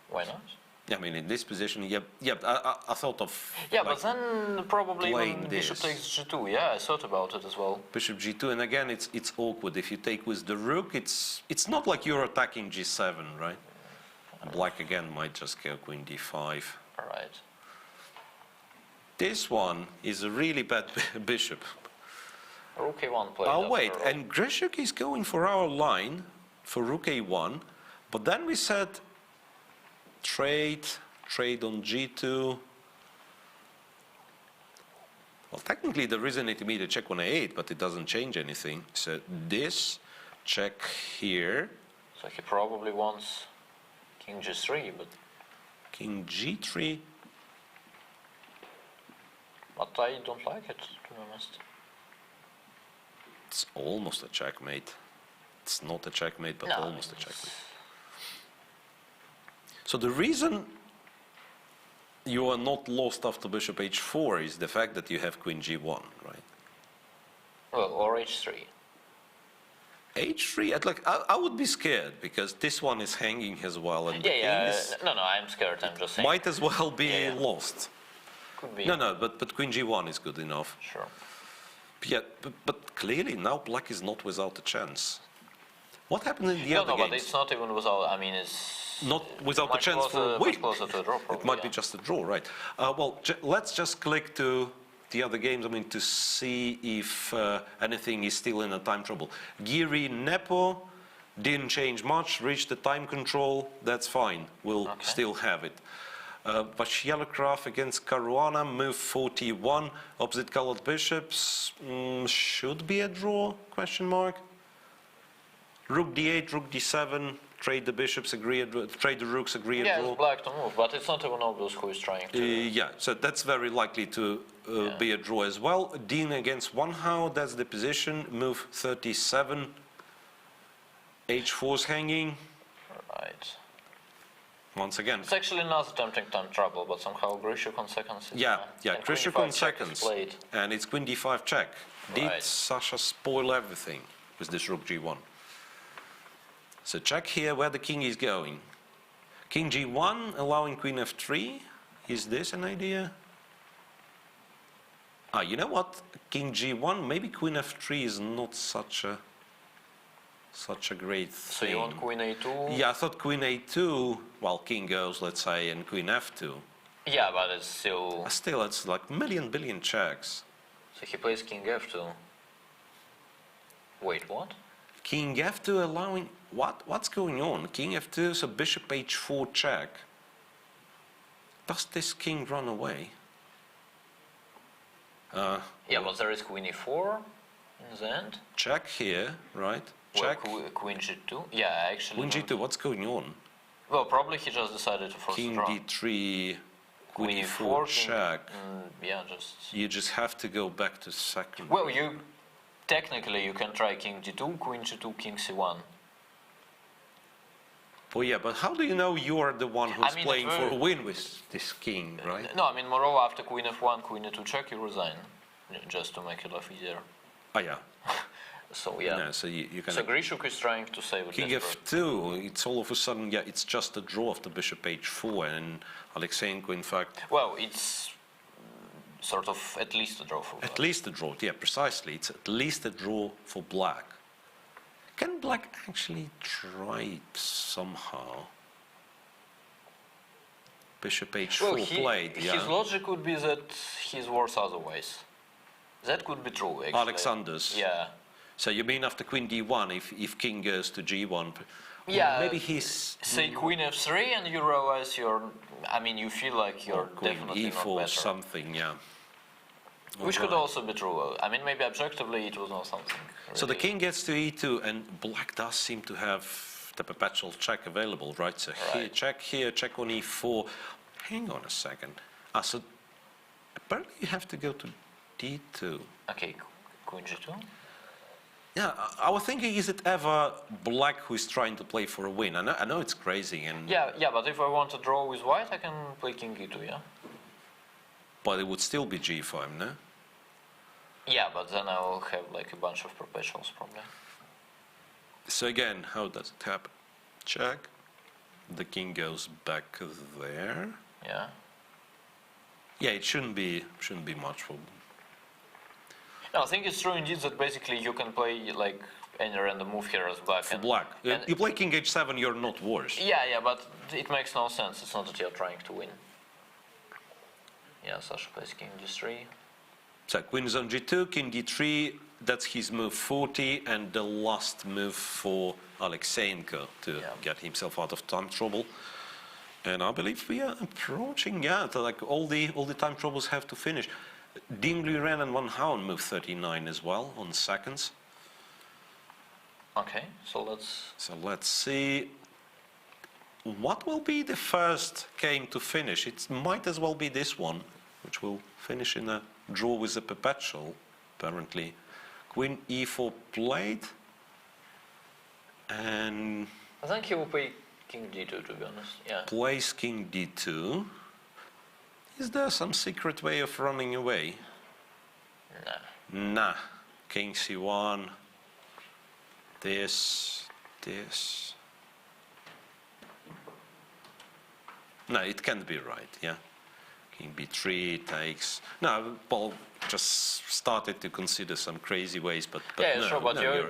Why not? I mean, in this position, I thought of Yeah, like, but then probably playing even bishop this. takes g2. Yeah, I thought about it as well. bishop g2, and again, it's awkward. If you take with the rook, it's not like you're attacking g7, right? Black again might just go queen d5. All right. This one is a really bad bishop. Rook a1 played. Oh, wait, after all. and Grishuk is going for our line, for rook a1, but then we said trade on g2. Well, technically there is an intermediate check on a8, but it doesn't change anything. So this, check here, So he probably wants king g3, but king g3. I don't like it, to be honest. It's almost a checkmate. It's not a checkmate, but No, almost a it's- checkmate. So the reason you are not lost after bishop h4 is the fact that you have queen g1, right? Well, or h3. h3, I would be scared because this one is hanging as well, and the Yeah, king yeah. is, No, I'm scared. I'm just saying. might as well be Yeah, yeah. lost. Could be. No, but queen g1 is good enough. Sure. Yeah, but clearly now black is not without a chance. What happened in the No, other no, but games? it's not even without. I mean, it's Not without a much chance for a closer, win. much closer to a draw. It Probably, might be yeah. just a draw, right? Well, let's just click to the other games, I mean, to see if anything is still in a time trouble. Giri Nepo didn't change much, reached the time control, that's fine, we'll Okay. still have it. Vashyalakraf against Caruana, move 41, opposite colored bishops, should be a draw, question mark. Rook d8, rook d7, trade the bishops, trade the rooks, agree a Yeah, draw. it's black to move, but it's not even obvious who is trying to. Yeah, so that's very likely to be a draw as well. Dean against one how, that's the position. Move 37. H4's hanging. Right. Once again. It's actually not attempting time trouble, but somehow Grishuk on seconds. Is, Yeah, and queen Grishuk e5 on check is seconds. played. And it's queen d5 check. Did Right. Sasha spoil everything with this rook g1? So check here where the king is going. King g1, allowing queen f3. Is this an idea? You know what? King g1, maybe queen f3 is not such a great So thing. you want queen a2? Yeah, I thought queen a2, well, king goes, let's say, and queen f2. Yeah, but it's still. Still, it's like billion checks. So he plays king f2. Wait, what? King f2 allowing, what's going on? King f2, so bishop h4 check. Does this king run away? Yeah, but there is queen e4 in the end. Check here, right? Well, Check. queen g2. Yeah, actually. Queen g2, what's going on? Well, probably he just decided to force King the draw. d3, queen Queen e4 e4, check. Yeah, just. You just have to go back to second. Well, technically you can try king d2, queen g2, king c1. Well, yeah, but how do you know you are the one who's I mean, playing it's for a very- win with this king, right? No, I mean, moreover, after queen f1, queen e2 check, you resign, just to make it life easier. Oh, yeah. So yeah. No, so you can. So Grishuk is trying to save it. King desperate. f2, it's all of a sudden, yeah, it's just a draw after bishop h4, and Alexeyenko, in fact, Well, it's sort of at least a draw for at least a draw. Yeah, precisely. It's at least a draw for black. Can black actually try it somehow? Bishop h4 Well, played, yeah. his logic would be that he's worse otherwise. That could be true, actually. Alexander's. Yeah. So you mean after queen d1, if king goes to g1? Yeah. Maybe he's Say queen f3 and you realize you feel like you're queen definitely not e4 better. something, yeah. Which could Alright. also be true. I mean, maybe objectively it was not something. So the really- king gets to e2, and black does seem to have the perpetual check available, right? So Right. here, check on e4. Hang on a second. So apparently you have to go to d2. Okay, queen g2. Yeah, I was thinking, is it ever black who is trying to play for a win? I know it's crazy, and Yeah, but if I want to draw with white, I can play king e2, yeah? but it would still be g5, no? Yeah, but then I will have like a bunch of perpetuals probably. So again, how does it happen? Check. The king goes back there. Yeah. Yeah, it shouldn't be much for. No, I think it's true indeed that basically you can play like any random move here as black. For and, black. and- You play king h7, you're not worse. Yeah, but it makes no sense. It's not that you're trying to win. Yeah, Sasha plays king d3. So queen is on g2, king d3, that's his move 40, and the last move for Alexeyenko to Yeah. get himself out of time trouble. And I believe we are approaching, like all the time troubles have to finish. Ding Liren and Van Houten move 39 as well on seconds. Okay, so let's see. What will be the first game to finish? It might as well be this one, which will finish in a draw with a perpetual, apparently. Queen e4 played. And I think he will play king d2 to be honest. Yeah. plays king d2. Is there some secret way of running away? Nah. Nah. King c1. This. No, it can't be right, yeah. King b3 takes. No, Paul just started to consider some crazy ways, but Yeah, no, sure, but no,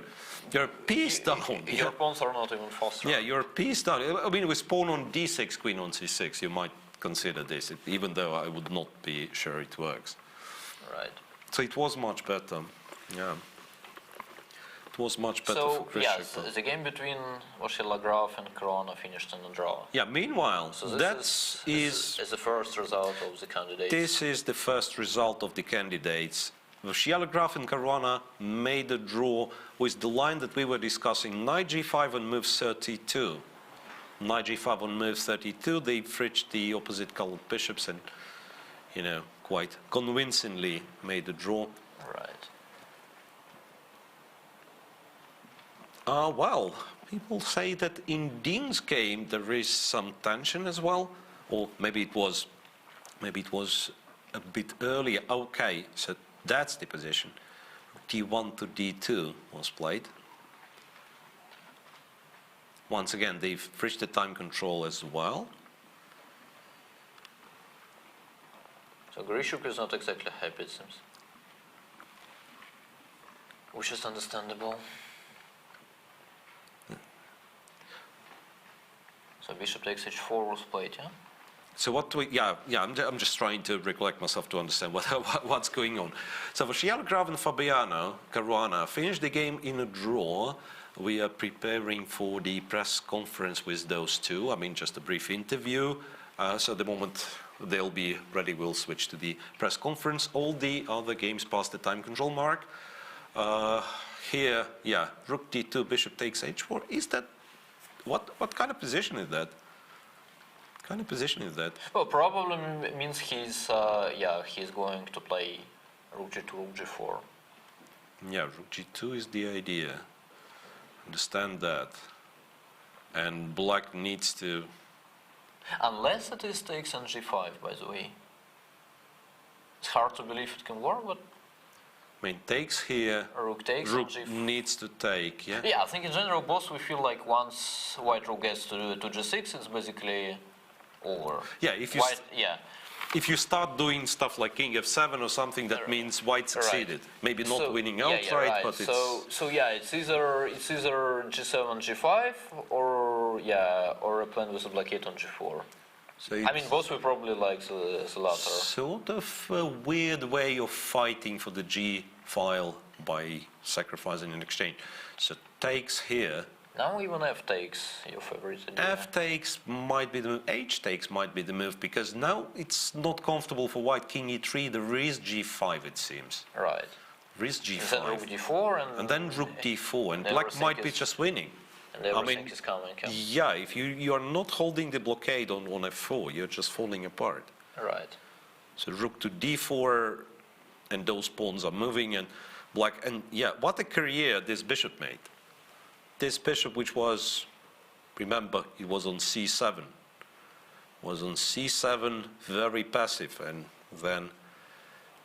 you're piece down. Your pawns are not even faster. Yeah, you're piece down. I mean, with pawn on d6, queen on c6, you might consider this, even though I would not be sure it works. Right. So it was much better. Yeah. It was much better So for yeah, Grishik. the game between Vashila Graf and Caruana finished in a draw. Yeah, meanwhile, So this that is the first result of the candidates. this is the first result of the candidates. Vashila Graf and Caruana made a draw with the line that we were discussing, knight g5 on move 32. Knight g5 on move 32, they fridged the opposite colored bishops and, quite convincingly made a draw. Right. Well, people say that in Ding's game there is some tension as well, or maybe it was a bit earlier. Okay, so that's the position. d1 to d2 was played. Once again, they've reached the time control as well. So Grishuk is not exactly happy, it seems. Which is understandable. So bishop takes h4 was played, yeah? So what do we? I'm just trying to recollect myself to understand what's going on. So Vashila Graf and Fabiano Caruana finished the game in a draw. We are preparing for the press conference with those two. I mean, just a brief interview. So the moment they'll be ready, we'll switch to the press conference. All the other games past the time control mark. Here, rook d2, bishop takes h4. Is that what kind of position is that? What kind of position is that? Well, probably means he's going to play rook g2, rook g4. Yeah, rook g2 is the idea. Understand that. And black needs to. Unless it is takes on g5, by the way. It's hard to believe it can work, but I mean, takes here. rook takes Rook on g4. needs to take. Yeah. Yeah, I think in general, both we feel like once white rook gets to g6, it's basically over. Yeah. If you White, if you start doing stuff like king f7 or something, that means white succeeded. Maybe not So- winning yeah, outright, right. but it's. So yeah, it's either g7, g5, or a plan with a blockade on g4. So I mean, both we probably like the latter. Sort of a weird way of fighting for the G file by sacrificing an exchange. So takes here. Now even f takes your favorite idea. F takes might be the move. H takes might be the move because now it's not comfortable for white. King e3. There is g5. It seems. Right. There is And then rook g5. d4 And then rook d4. And and black everything might be is- just winning. and everything mean, is coming. Yeah, if you are not holding the blockade on f4, you're just falling apart. Right. So rook to d4, and those pawns are moving, and black. And yeah, what a career this bishop made. This bishop, which was, remember, it was on c7. Was on c7, very passive, and then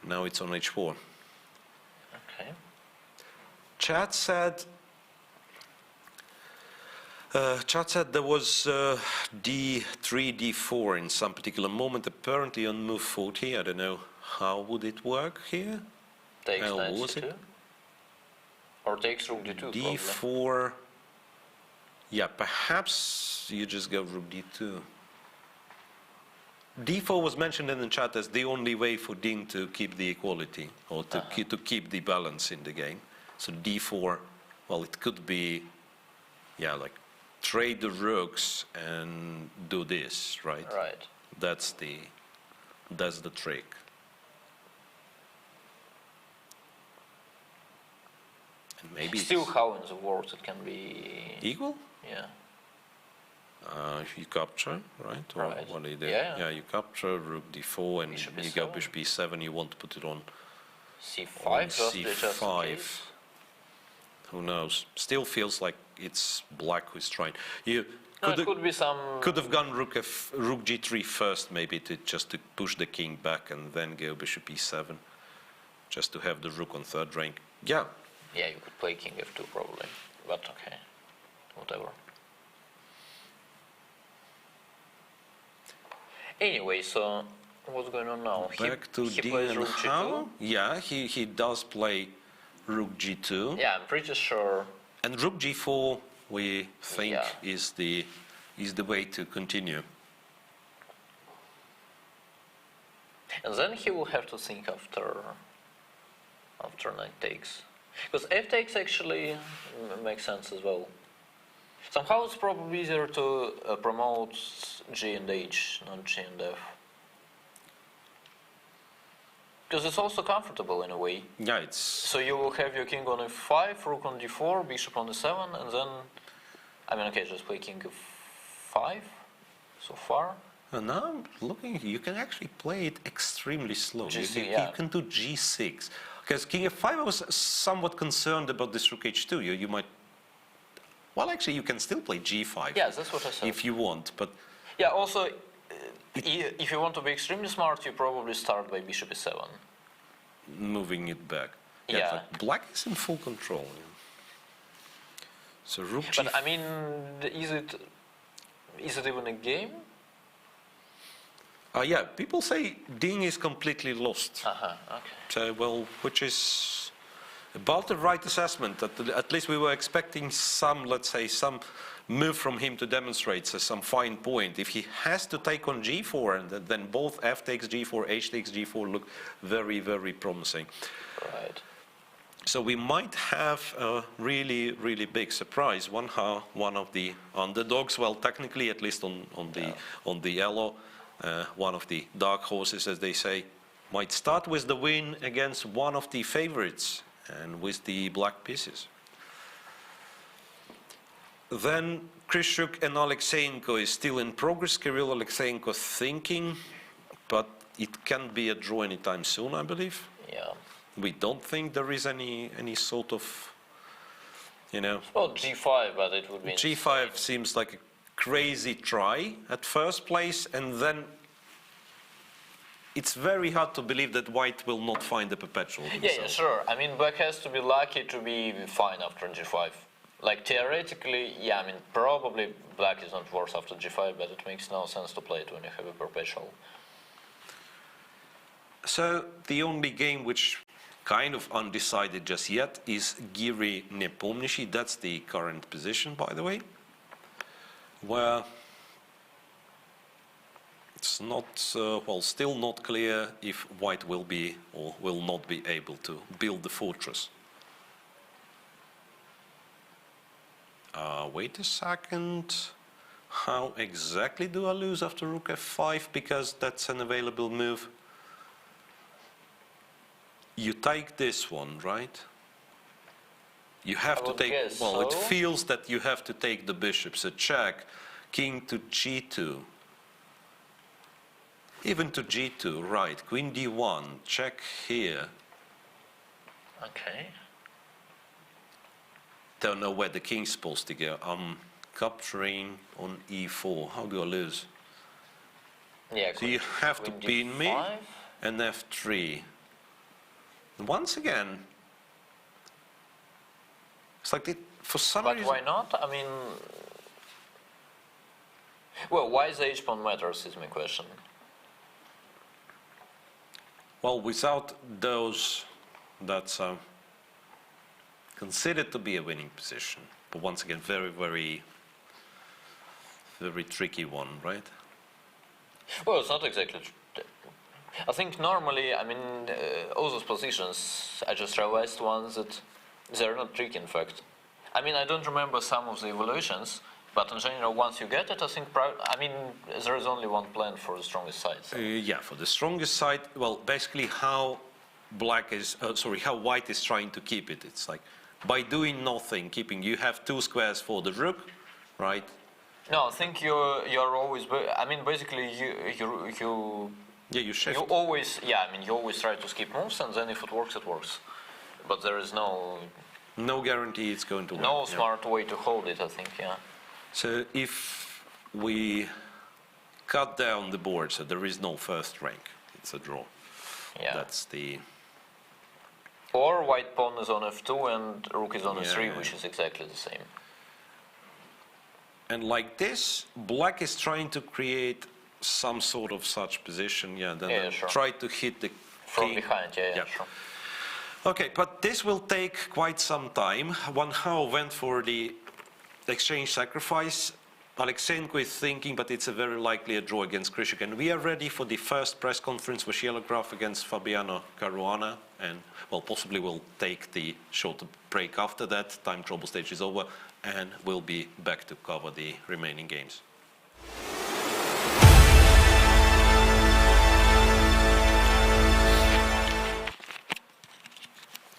now it's on h4. Okay. Chat said there was d3, d4 in some particular moment, apparently on move 40. I don't know how would it work here. Takes How knight was c2. it? Or takes rook d2 probably. d4. Yeah, perhaps you just go rook d2. d4 was mentioned in the chat as the only way for Ding to keep the equality, or to keep the balance in the game. So d4, well, it could be, yeah, like trade the rooks and do this, right? Right. That's the trick. And maybe Still, it's how in the world it can be? equal. Yeah. If you capture, right? Or Right. what do you do? Yeah. You capture rook d4, and Bishop you go e7. bishop e7. You want to put it on c5 just in c5. case. Who knows? Still feels like it's black who's trying. You No, it could be some. could have gone rook g3 first, maybe to push the king back, and then go bishop e7, just to have the rook on third rank. Yeah. Yeah, you could play king f2 probably, but okay, whatever. Anyway, so what's going on now? Back to he Ding plays and rook g2. how? Yeah, he does play rook g2. Yeah, I'm pretty sure. And rook g4, we think, Yeah. is the way to continue. And then he will have to think after knight takes. Because f takes actually makes sense as well. Somehow it's probably easier to promote g and h, not g and f. Because it's also comfortable in a way. Yeah, it's So you will have your king on f5, rook on d4, bishop on d7, and then, I mean, okay, just play king f5 so far. now I'm looking. You can actually play it extremely slow. G6, you yeah. can do g6 because king f5. I was somewhat concerned about this rook h2. You might. Well, actually, you can still play g5. Yeah, that's what I said. If you want, but Yeah, also, if you want to be extremely smart, you probably start by bishop e7. moving it back. Yeah. but black is in full control. Yeah. So rook g5. But I mean, is it even a game? Yeah, people say Ding is completely lost. Okay. So, well, which is about the right assessment. At least we were expecting some, let's say, some move from him to demonstrate some fine point. If he has to take on g4, and then both f takes g4, h takes g4 look very, very promising. Right. So we might have a really, really big surprise. One of the underdogs, well, technically, at least on the yellow, one of the dark horses, as they say, might start with the win against one of the favorites and with the black pieces. Then Krishuk and Alexeyenko is still in progress. Kirill Alexeyenko thinking, but it can be a draw anytime soon, I believe. Yeah. We don't think there is any sort of, Well, g5, but it would be. G5 seems like a crazy try at first place, and then it's very hard to believe that white will not find the perpetual. Yeah, sure. I mean, black has to be lucky to be fine after g5. Like, theoretically, yeah, I mean, probably black is not worse after g5, but it makes no sense to play it when you have a perpetual. So the only game which kind of undecided just yet is Giri Nepomniachtchi. That's the current position, by the way, where it's not, still not clear if white will be or will not be able to build the fortress. Wait a second. How exactly do I lose after rook f5? Because that's an available move. You take this one, right? You have to take, guess well, it so. feels that you have to take the bishop. So check, king to g2. Even to g2, right. Queen d1, check here. Okay. Don't know where the king's supposed to go. I'm capturing on e4. How do I lose? Yeah. So you have to queen pin me d5. and f3. Once again, it's like for some But reason. why not? I mean, well, why the h pawn matters is my question. Well, without those, that's considered to be a winning position. But once again, very, very, very tricky one, right? Well, it's not exactly. I think normally, I mean, all those positions, I just realized once that they're not tricky, in fact. I mean, I don't remember some of the evolutions, but in general, once you get it, I think, I mean, there is only one plan for the strongest side. So. Yeah, for the strongest side, well, basically how how white is trying to keep it. It's like by doing nothing, you have 2 squares for the rook, right? No, I think you're always. I mean, basically, Yeah, you shift. you always. Yeah, I mean, you always try to skip moves, and then if it works, it works. But there is no guarantee it's going to work. no yeah. smart way to hold it. I think. Yeah. So if we cut down the board, so there is no first rank, it's a draw. Yeah. That's the. Or white pawn is on f2 and rook is on f3, Yeah. which is exactly the same. And like this, black is trying to create some sort of such position, then Yeah, sure. try to hit the From king. behind, yeah, Yeah. sure. Okay, but this will take quite some time. One Hao went for the exchange sacrifice. Alexenko is thinking, but it's a very likely a draw against Krysiak. And we are ready for the first press conference with Shelograph against Fabiano Caruana. And, well, possibly we'll take the short break after that. Time trouble stage is over. And we'll be back to cover the remaining games.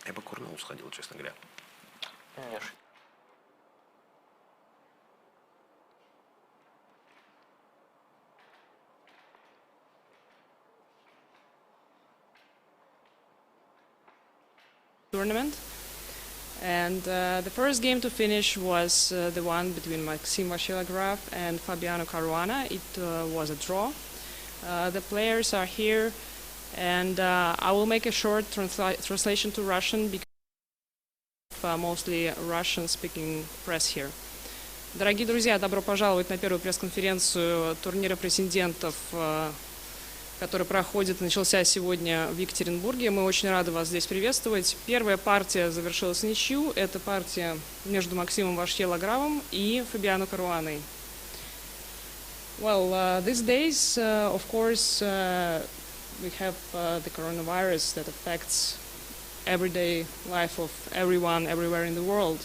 Я бы курнул сходил, честно говоря. Конечно. Tournament. And the first game to finish was the one between Maxim Shelograph and Fabiano Caruana. It was a draw. The players are here, and I will make a short translation to Russian because mostly Russian-speaking press here. Дорогие друзья, добро пожаловать на первую пресс-конференцию турнира претендентов, который начался сегодня в Екатеринбурге. Мы очень рады вас здесь приветствовать. Первая партия завершилась в ничью. Это партия между Максимом Вашьелографом и Фабиано Каруаной. Well, these days, of course, we have the coronavirus that affects everyday life of everyone, everywhere in the world.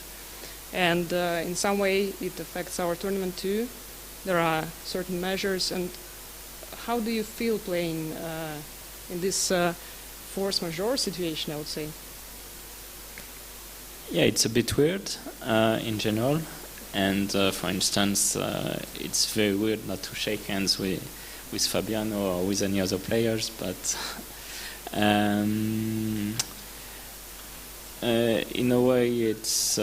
And in some way, it affects our tournament too. There are certain measures. And how do you feel playing in this force majeure situation, I would say? Yeah, it's a bit weird in general. And for instance, it's very weird not to shake hands with Fabiano or with any other players. But in a way, it's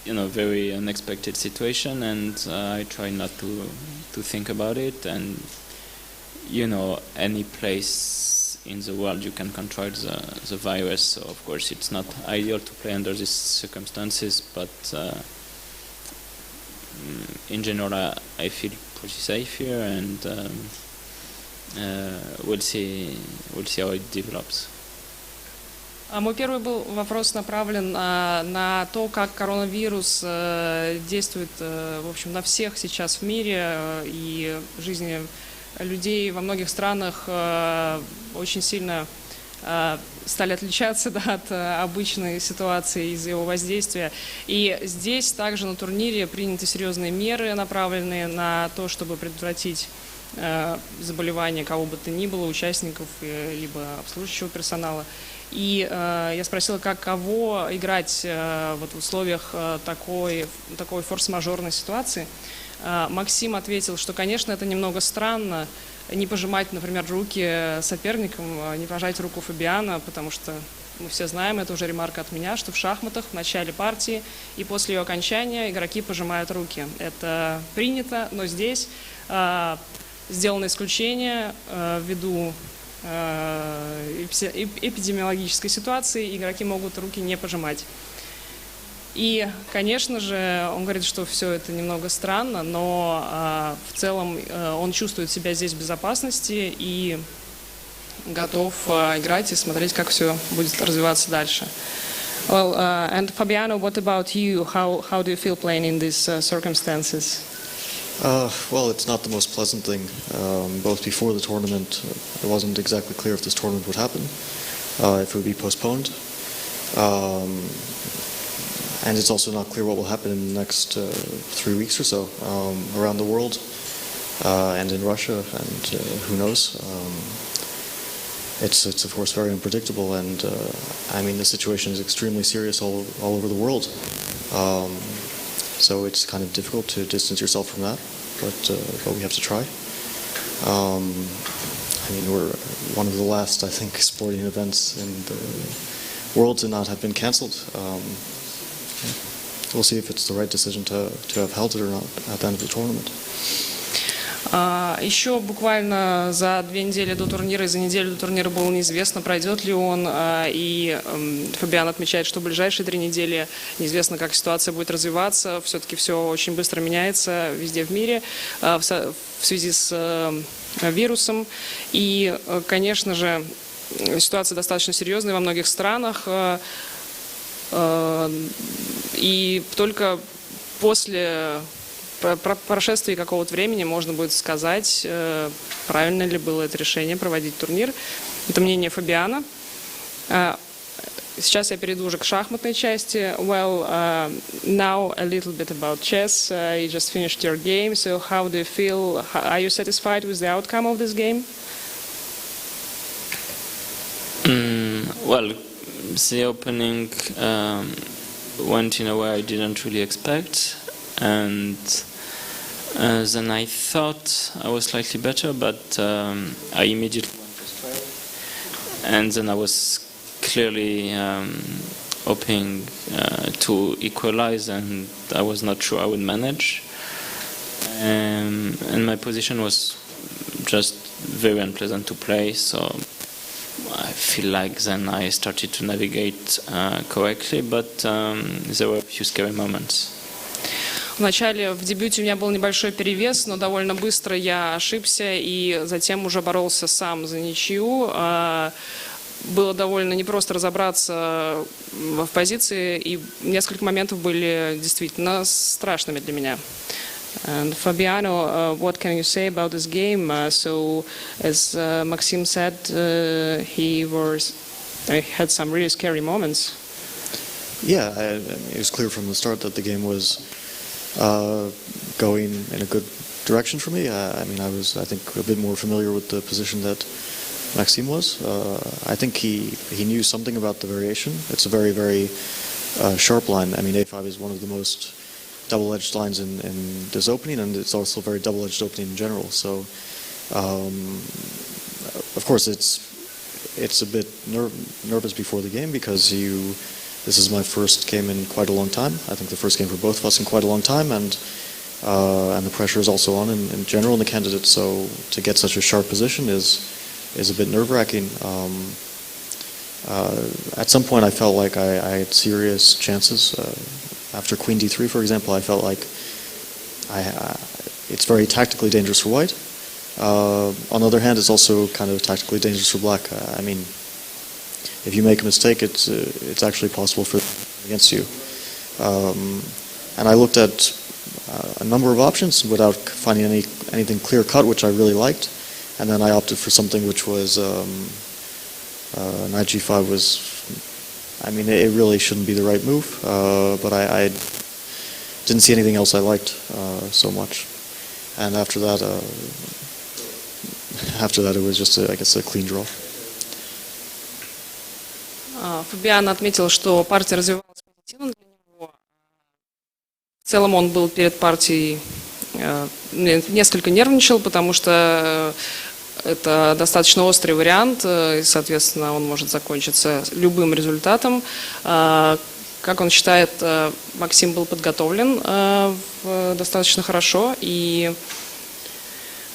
very unexpected situation, and I try not to think about it. And any place in the world you can control the virus. So of course, it's not ideal to play under these circumstances, but in general, I feel pretty safe here, and we'll see how it develops. Мой первый был вопрос направлен на то, как коронавирус действует, в общем, на всех сейчас в мире, и жизни людей во многих странах очень сильно стали отличаться от обычной ситуации из-за его воздействия. И здесь также на турнире приняты серьезные меры, направленные на то, чтобы предотвратить заболевания кого бы то ни было, участников либо обслуживающего персонала. И я спросила, каково играть вот в условиях такой форс-мажорной ситуации. Максим ответил, что, конечно, это немного странно, не пожимать, например, руки соперникам, не пожать руку Фабиано, потому что мы все знаем, это уже ремарка от меня, что в шахматах в начале партии и после ее окончания игроки пожимают руки. Это принято, но здесь сделано исключение ввиду эпидемиологической ситуации, игроки могут руки не пожимать. И, конечно же, он говорит, что все это немного странно, но в целом он чувствует себя здесь в безопасности и готов играть и смотреть, как все будет развиваться дальше. Well, and Fabiano, what about you? How do you feel playing in these circumstances? Well, it's not the most pleasant thing. Both before the tournament, it wasn't exactly clear if this tournament would happen, if it would be postponed. And it's also not clear what will happen in the next 3 weeks or so around the world and in Russia, and who knows. It's of course very unpredictable, and I mean the situation is extremely serious all over the world. So it's kind of difficult to distance yourself from that, but we have to try. I mean, we're one of the last, I think, sporting events in the world to not have been cancelled. We'll see if it's the right decision to have held it or not at the end of the tournament. Еще буквально за 2 недели до турнира и за неделю до турнира было неизвестно, пройдет ли он. И Фабиан отмечает, что в ближайшие 3 недели неизвестно, как ситуация будет развиваться. Все-таки все очень быстро меняется везде в мире в связи с вирусом. И, конечно же, ситуация достаточно серьезная во многих странах. И только после прошествии какого-то времени можно будет сказать, правильно ли было это решение проводить турнир. Это мнение Фабиана. Сейчас я перейду уже к шахматной части. Well, now a little bit about chess. You just finished your game, so how do you feel? Are you satisfied with the outcome of this game? Well, the opening went in a way I didn't really expect, and then I thought I was slightly better, but I immediately went astray, and then I was clearly hoping to equalize, and I was not sure I would manage, and my position was just very unpleasant to play, so I feel like then I started to navigate correctly, but there were a few scary moments. Вначале в дебюте у меня был небольшой перевес, но довольно быстро я ошибся и затем уже боролся сам за ничью. Было довольно непросто разобраться в позиции, и несколько моментов были действительно страшными для меня. And Fabiano, what can you say about this game? So, as Maxim said, he had some really scary moments. Yeah, it was clear from the start that the game was going in a good direction for me. I mean, I was, I think, a bit more familiar with the position that Maxim was. I think he knew something about the variation. It's a very, very sharp line. I mean, A5 is one of the most double-edged lines in this opening, and it's also a very double-edged opening in general. So, of course, it's a bit nervous before the game because this is my first game in quite a long time. I think the first game for both of us in quite a long time, and the pressure is also on in general in the candidate. So to get such a sharp position is a bit nerve-wracking. At some point, I felt like I had serious chances. After Queen D3, for example, I felt like it's very tactically dangerous for white. On the other hand, it's also kind of tactically dangerous for black. I mean, if you make a mistake, it's actually possible for against you. And I looked at a number of options without finding anything clear-cut, which I really liked. And then I opted for something which was knight g5 was, I mean, it really shouldn't be the right move, but I didn't see anything else I liked so much. And after that it was just, I guess, a clean draw. Фабиан отметил, что партия развивалась позитивно для него. В целом он был перед партией, несколько нервничал, потому что Это достаточно острый вариант, и, соответственно, он может закончиться любым результатом. Как он считает, Максим был подготовлен достаточно хорошо,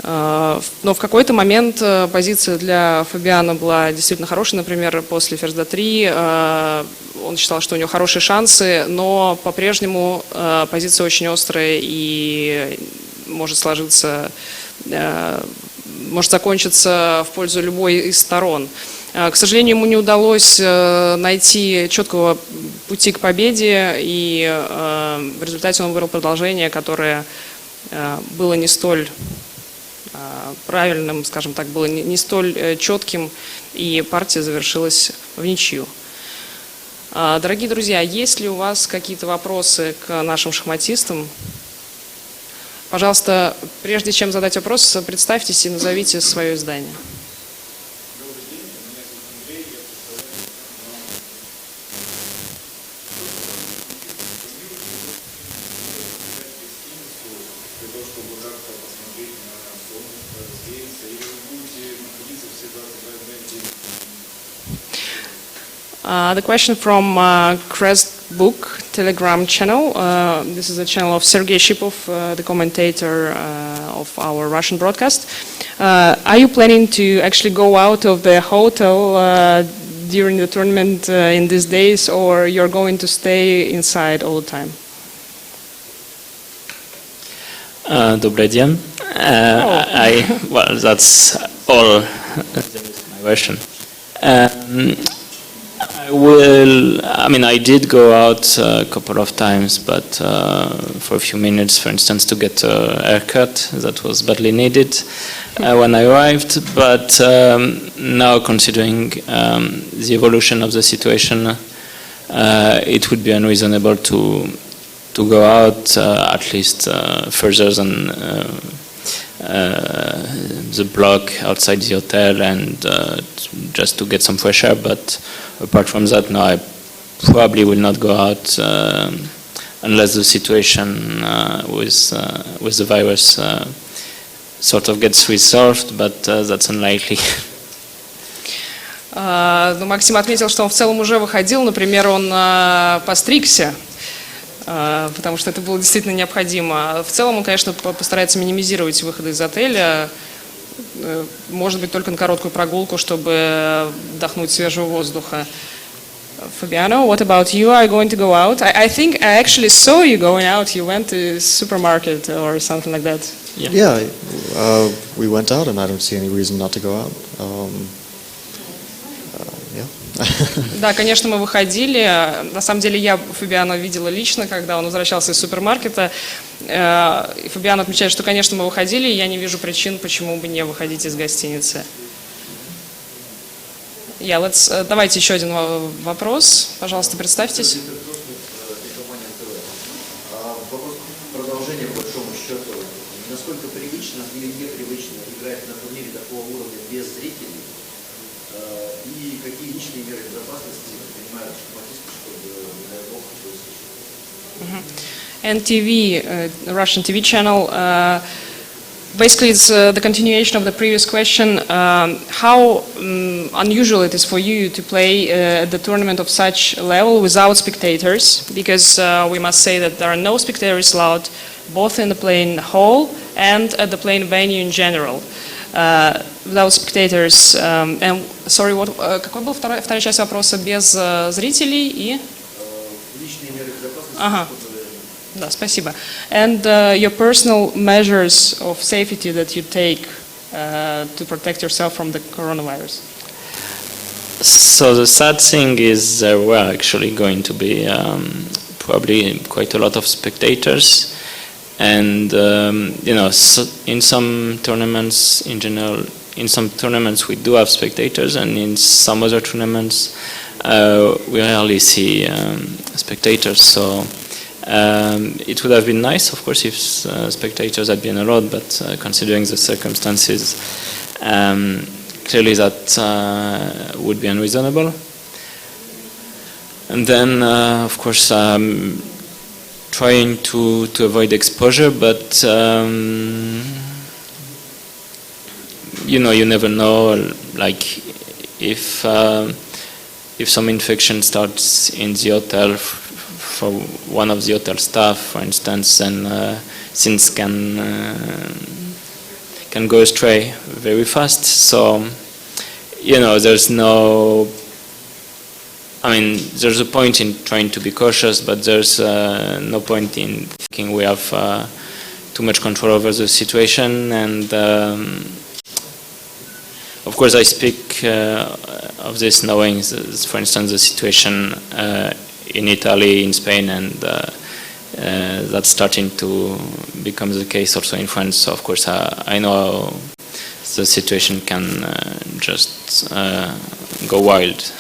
но в какой-то момент позиция для Фабиано была действительно хорошей. Например, после ферзь d3 он считал, что у него хорошие шансы, но по-прежнему позиция очень острая и может закончиться в пользу любой из сторон. К сожалению, ему не удалось найти четкого пути к победе, и в результате он выбрал продолжение, которое было не столь правильным, скажем так, было не столь четким, и партия завершилась в ничью. Дорогие друзья, есть ли у вас какие-то вопросы к нашим шахматистам? Пожалуйста, прежде чем задать вопрос, представьтесь и назовите свое издание. The question from Crest Book Telegram channel. This is a channel of Sergei Shipov, the commentator of our Russian broadcast. Are you planning to actually go out of the hotel during the tournament in these days, or you're going to stay inside all the time? Добрый день. Well, that's all. That is my version. I did go out a couple of times, but for a few minutes, for instance, to get a haircut that was badly needed when I arrived. But now, considering the evolution of the situation, it would be unreasonable to go out at least further than the block outside the hotel and just to get some fresh air. But apart from that, no, I probably will not go out unless the situation with the virus sort of gets resolved, but that's unlikely. Максим отметил, что он в целом уже выходил. Например, он постригся, потому что это было действительно необходимо. В целом он, конечно, постарается минимизировать выходы из отеля, может быть, только на короткую прогулку, чтобы вдохнуть свежего воздуха. Fabiano, what about you? Are you going to go out? I think I actually saw you going out. You went to supermarket or something like that. Yeah, we went out, and I don't see any reason not to go out. Да, конечно, мы выходили. На самом деле я Фабиано видела лично, когда он возвращался из супермаркета. И Фабиано отмечает, что, конечно, мы выходили, и я не вижу причин, почему бы не выходить из гостиницы. Давайте еще один вопрос. Пожалуйста, представьтесь. Вопрос продолжения, по большому счету. Насколько привычно или непривычно играть на турнире такого уровня без зрителей? И какие личные меры безопасности принимают шахматисты, чтобы, не дай бог, NTV, Russian TV channel. Basically, it's the continuation of the previous question. How unusual it is for you to play at the tournament of such level without spectators? Because we must say that there are no spectators allowed, both in the playing hall and at the playing venue in general. Without spectators. Sorry, какой был вторая часть вопроса? Без зрителей и... Личные меры безопасности. Ага. Да, спасибо. And your personal measures of safety that you take to protect yourself from the coronavirus. So the sad thing is there were actually going to be probably quite a lot of spectators. And, so in some tournaments, in general, in some tournaments we do have spectators, and in some other tournaments we rarely see spectators. So it would have been nice, of course, if spectators had been allowed, but considering the circumstances, clearly that would be unreasonable. And then, of course, trying to avoid exposure, but you know, you never know, like if some infection starts in the hotel for one of the hotel staff, for instance, then things can go astray very fast. So, you know, there's no, I mean, there's a point in trying to be cautious, but there's no point in thinking we have too much control over the situation. And of course, I speak of this knowing, for instance, the situation in Italy, in Spain, and that's starting to become the case also in France. So, of course, I know the situation can just go wild.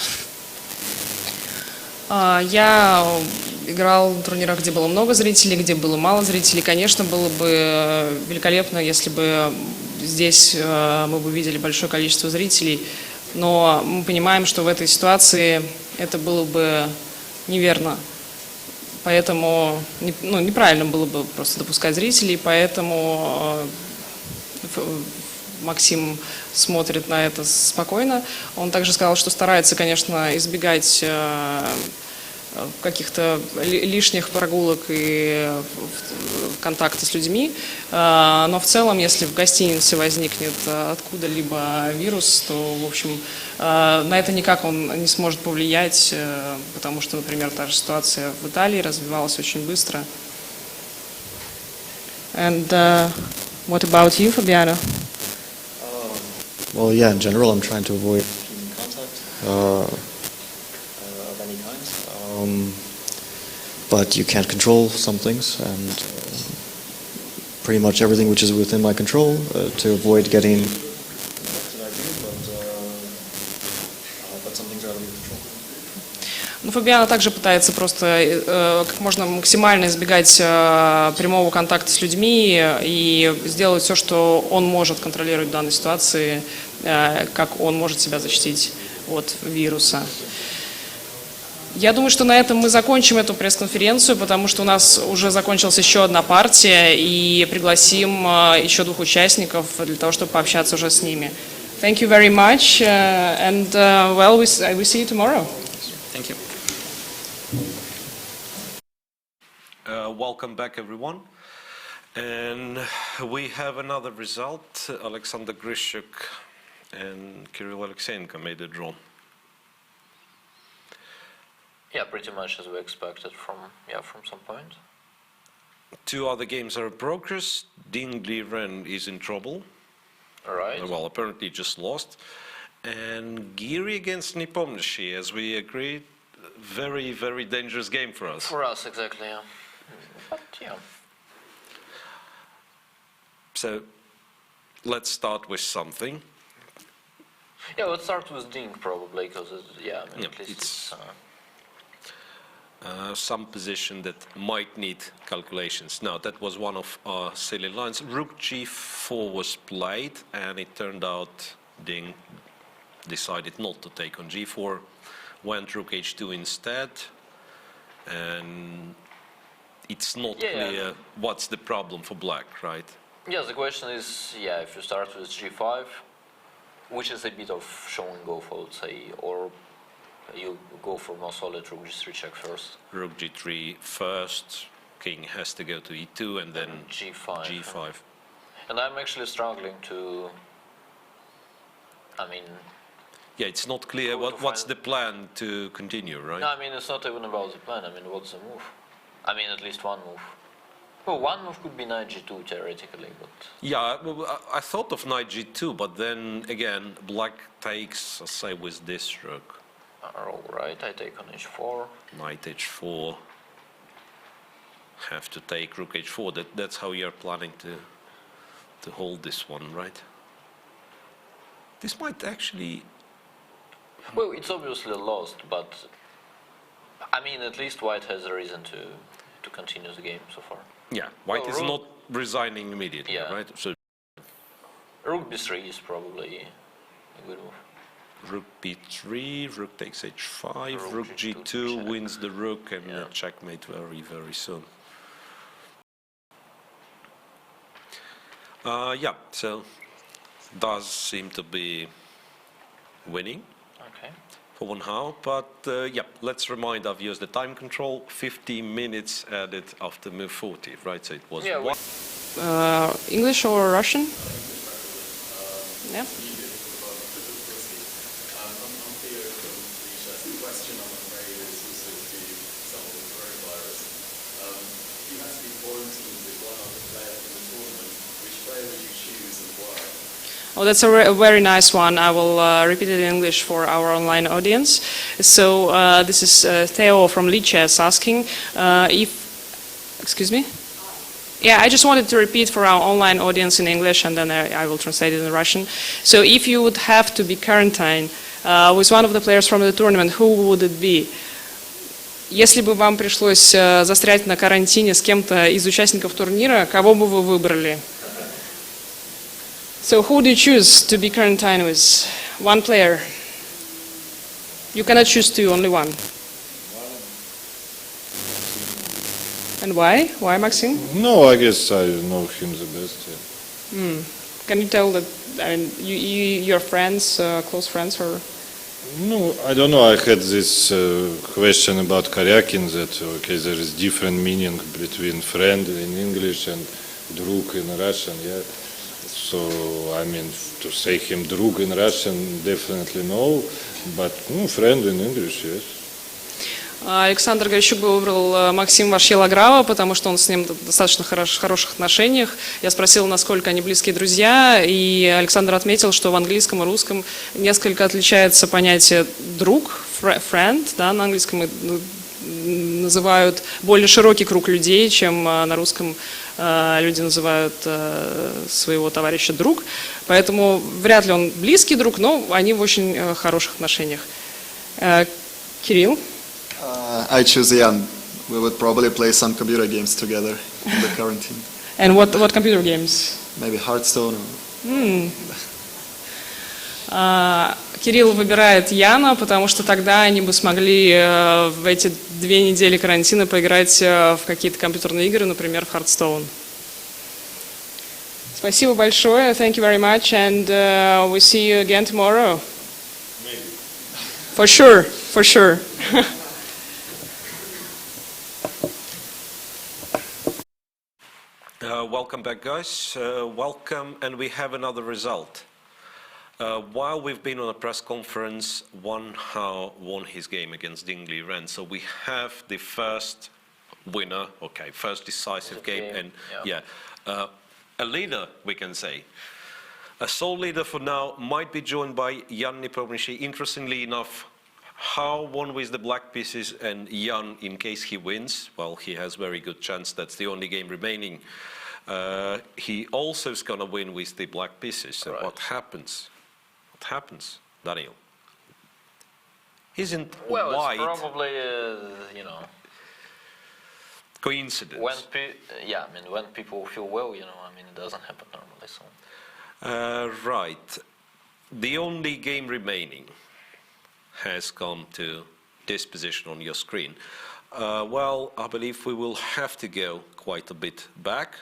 Я играл в турнирах, где было много зрителей, где было мало зрителей. Конечно, было бы великолепно, если бы здесь мы бы видели большое количество зрителей, но мы понимаем, что в этой ситуации это было бы неверно. Поэтому неправильно было бы просто допускать зрителей, поэтому Максим смотрит на это спокойно. Он также сказал, что старается, конечно, избегать каких-то лишних прогулок и контакта с людьми, но в целом, если в гостинице возникнет откуда-либо вирус, то, в общем, на это никак он не сможет повлиять, потому что, например, та же ситуация в Италии развивалась очень быстро. And what about you, Fabiano? Well, yeah, in general, I'm trying to avoid human contact of any kind. But you can't control some things, and pretty much everything which is within my control to avoid getting infected, I do, but some things are out of your control. Ну, Фабиано также пытается просто как можно максимально избегать прямого контакта с людьми и сделать все, что он может контролировать в данной ситуации, как он может себя защитить от вируса. Я думаю, что на этом мы закончим эту пресс-конференцию, потому что у нас уже закончилась еще одна партия, и пригласим еще 2 участников для того, чтобы пообщаться уже с ними. Thank you very much, and well, we see you tomorrow. Thank you. Welcome back, everyone. And we have another result. Alexander Grishuk and Kirill Alexeyenko made a draw. Yeah, pretty much as we expected from some point. 2 other games are in progress. Ding Liren is in trouble. All right. Well, apparently just lost. And Giri against Nepomniachtchi, as we agreed, very, very dangerous game for us. For us, exactly, yeah. But, yeah. So, let's start with something. Yeah, let's start with Ding, probably, because, at least it's some position that might need calculations. Now, that was one of our silly lines. Rook g4 was played, and it turned out Ding decided not to take on g4, went rook h2 instead, and it's not clear what's the problem for black, right? Yeah, the question is, if you start with g5, which is a bit of show and go, I would say, or you go for more solid rook g3 check first. Rook g3 first, king has to go to e2 and then g5. And I'm actually struggling to, yeah, it's not clear what's the plan to continue, right? No, it's not even about the plan. What's the move? At least one move. Well, one move could be knight g2 theoretically, but... Yeah, well, I thought of knight g2, but then again, black takes, let's say, with this rook. All right, I take on h4. Knight h4. Have to take rook h4. That's how you're planning to hold this one, right? This might actually... Well, it's obviously lost, but... at least white has a reason to continue the game so far. Yeah, white is not resigning immediately, right? So rook b3 is probably a good move. Rook b3, rook takes h5, rook g2 wins the rook, and checkmate very, very soon. So does seem to be winning Okay. for Wan Hao, but yeah, let's remind our viewers the time control, 15 minutes added after move 40, right? So it was Yeah, one. English or Russian? Yeah. Oh, that's a very nice one. I will repeat it in English for our online audience. So this is Theo from Lichess asking excuse me? Yeah, I just wanted to repeat for our online audience in English, and then I will translate it in Russian. So if you would have to be quarantined with one of the players from the tournament, who would it be? Если бы вам пришлось застрять на карантине с кем-то из участников турнира, кого бы вы выбрали? So who do you choose to be quarantined with? One player. You cannot choose two, only one. And why? Why, Maxim? No, I guess I know him the best. Yeah. Can you tell that? I mean, your friends, close friends, or? No, I don't know. I had this question about Karyakin that okay, there is different meaning between friend in English and drug in Russian. Yeah. So I mean, to say him drug in Russian, definitely no, but friend in English, yes. Александр Горячук бы выбрал Максима Вашьелаграва, потому что он с ним в достаточно хороших отношениях. Я спросила, насколько они близкие друзья, и Александр отметил, что в английском и русском несколько отличается понятие «друг», «friend», да, на английском называют более широкий круг людей, чем на русском люди называют своего товарища «друг». Поэтому вряд ли он близкий друг, но они в очень хороших отношениях. Кирилл? I choose Jan. We would probably play some computer games together in the quarantine. And what computer games? Maybe Hearthstone. Кирилл выбирает Яна, потому что тогда они бы смогли в эти 2 недели карантина поиграть в какие-то компьютерные игры, например, в Hearthstone. Спасибо большое. Thank you very much, and we see you again tomorrow. Maybe. For sure. For sure. Welcome back, guys. Welcome, and we have another result. While we've been on a press conference, Wan Hao won his game against Ding Liren. So we have the first winner, okay, first decisive game, and a leader, we can say. A sole leader for now might be joined by Jan Nepomniachtchi. Interestingly enough, Hao won with the black pieces, and Jan, in case he wins, well, he has very good chance. That's the only game remaining. He also is going to win with the black pieces. So what happens? What happens, Daniel? Isn't white? It's probably coincidence. When when people feel well, it doesn't happen normally. So. Right. The only game remaining has come to this position on your screen. Well, I believe we will have to go quite a bit back.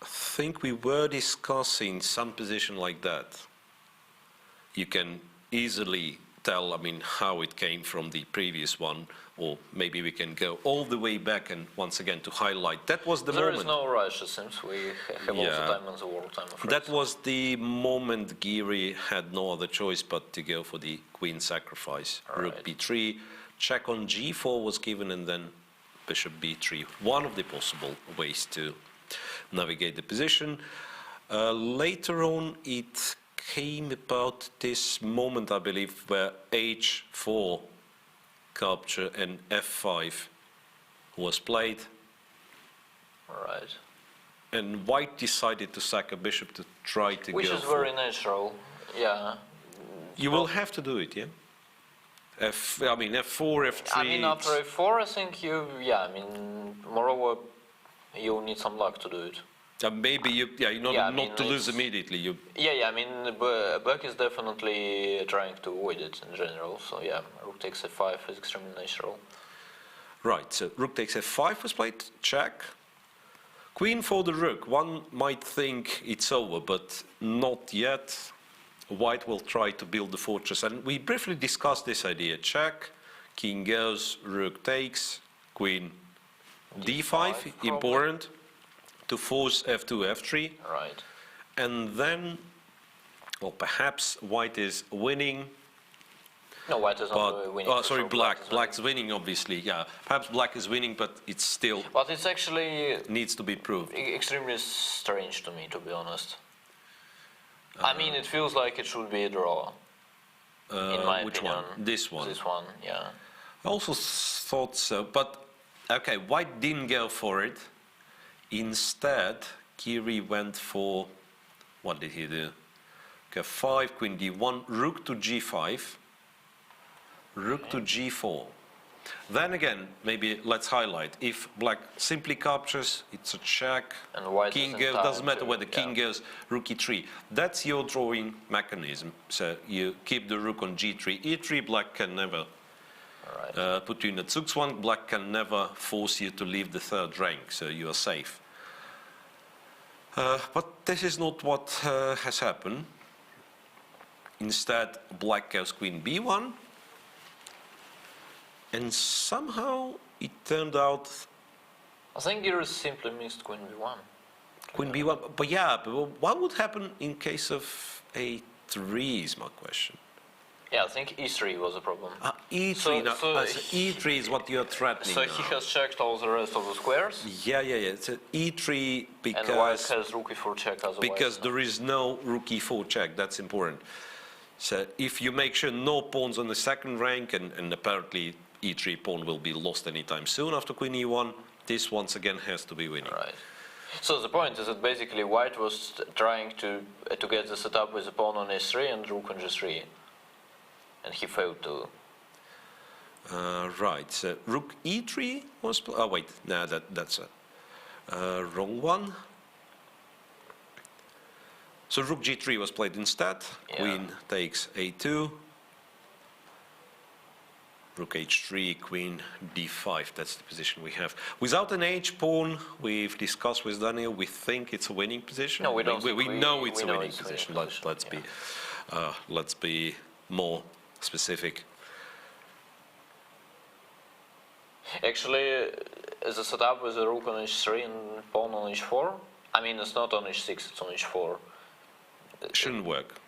I think we were discussing some position like that. You can easily tell, how it came from the previous one, or maybe we can go all the way back and once again to highlight. That was the moment. There is no rush, since we have all the time in the world. That was the moment Giri had no other choice but to go for the queen sacrifice. Rook b3, check on g4 was given, and then bishop b3. One of the possible ways to navigate the position. Later on, it came about this moment, I believe, where h4 capture and f5 was played. Right. And white decided to sack a bishop to try to Which go is very natural, yeah. You will have to do it, yeah? F4, F3... after F4, I think moreover, you need some luck to do it. Maybe not to lose immediately. Black is definitely trying to avoid it in general. So rook takes f5 is extremely natural. Right. So rook takes f5 was played. Check. Queen for the rook. One might think it's over, but not yet. White will try to build the fortress, and we briefly discussed this idea. Check, king goes, rook takes, queen d5, important to force f2, f3. Right. And then, well, perhaps white is winning. No, white is not winning. Oh, sorry, sure. black's winning, obviously, yeah. Perhaps black is winning, but it's still But it's actually needs to be proved. extremely strange to me, to be honest. I mean, it feels like it should be a draw. In my Which opinion. one? This one. This one, yeah. I also thought so, but okay, white didn't go for it. Instead, Kiri went for, what did he do? Okay, 5, queen d1, rook to g5, rook to g4. Then again, maybe let's highlight, if black simply captures, it's a check, And white king is goes, entitled doesn't matter to, whether yeah. king goes, rook e3. That's your drawing mechanism. So you keep the rook on g3, e3, black can never put you in a zugzwang, black can never force you to leave the third rank, so you are safe. But this is not what has happened. Instead, black goes queen b1, and somehow it turned out I think Giri simply missed queen b1. queen b1. But yeah, but what would happen in case of a3 is my question. Yeah, I think e3 was a problem. E3, So- now, so E3 is what you're threatening So now. he has checked all the rest of the squares, Yeah. It's a E3 and white because has rook e4 check otherwise. because there is no rook e4 check. That's important. So if you make sure no pawns on the second rank, and apparently e3 pawn will be lost anytime soon after queen e1, this once again has to be winning. Right. So the point is that basically white was trying to get the setup with the pawn on s3 and rook on g3, and he failed to. Right. So rook e3 was. Oh wait, no, that's a wrong one. So rook g3 was played instead. Yeah. Queen takes a2. Rook h3, queen d5. That's the position we have. Without an h pawn, we've discussed with Daniel. We think it's a winning position. No, we don't. We know it's we a know winning it's a position. winning position, Let's be more specific. Actually, the setup with the rook on h3 and pawn on h4. I mean, it's not on h6; it's on h4. Shouldn't work.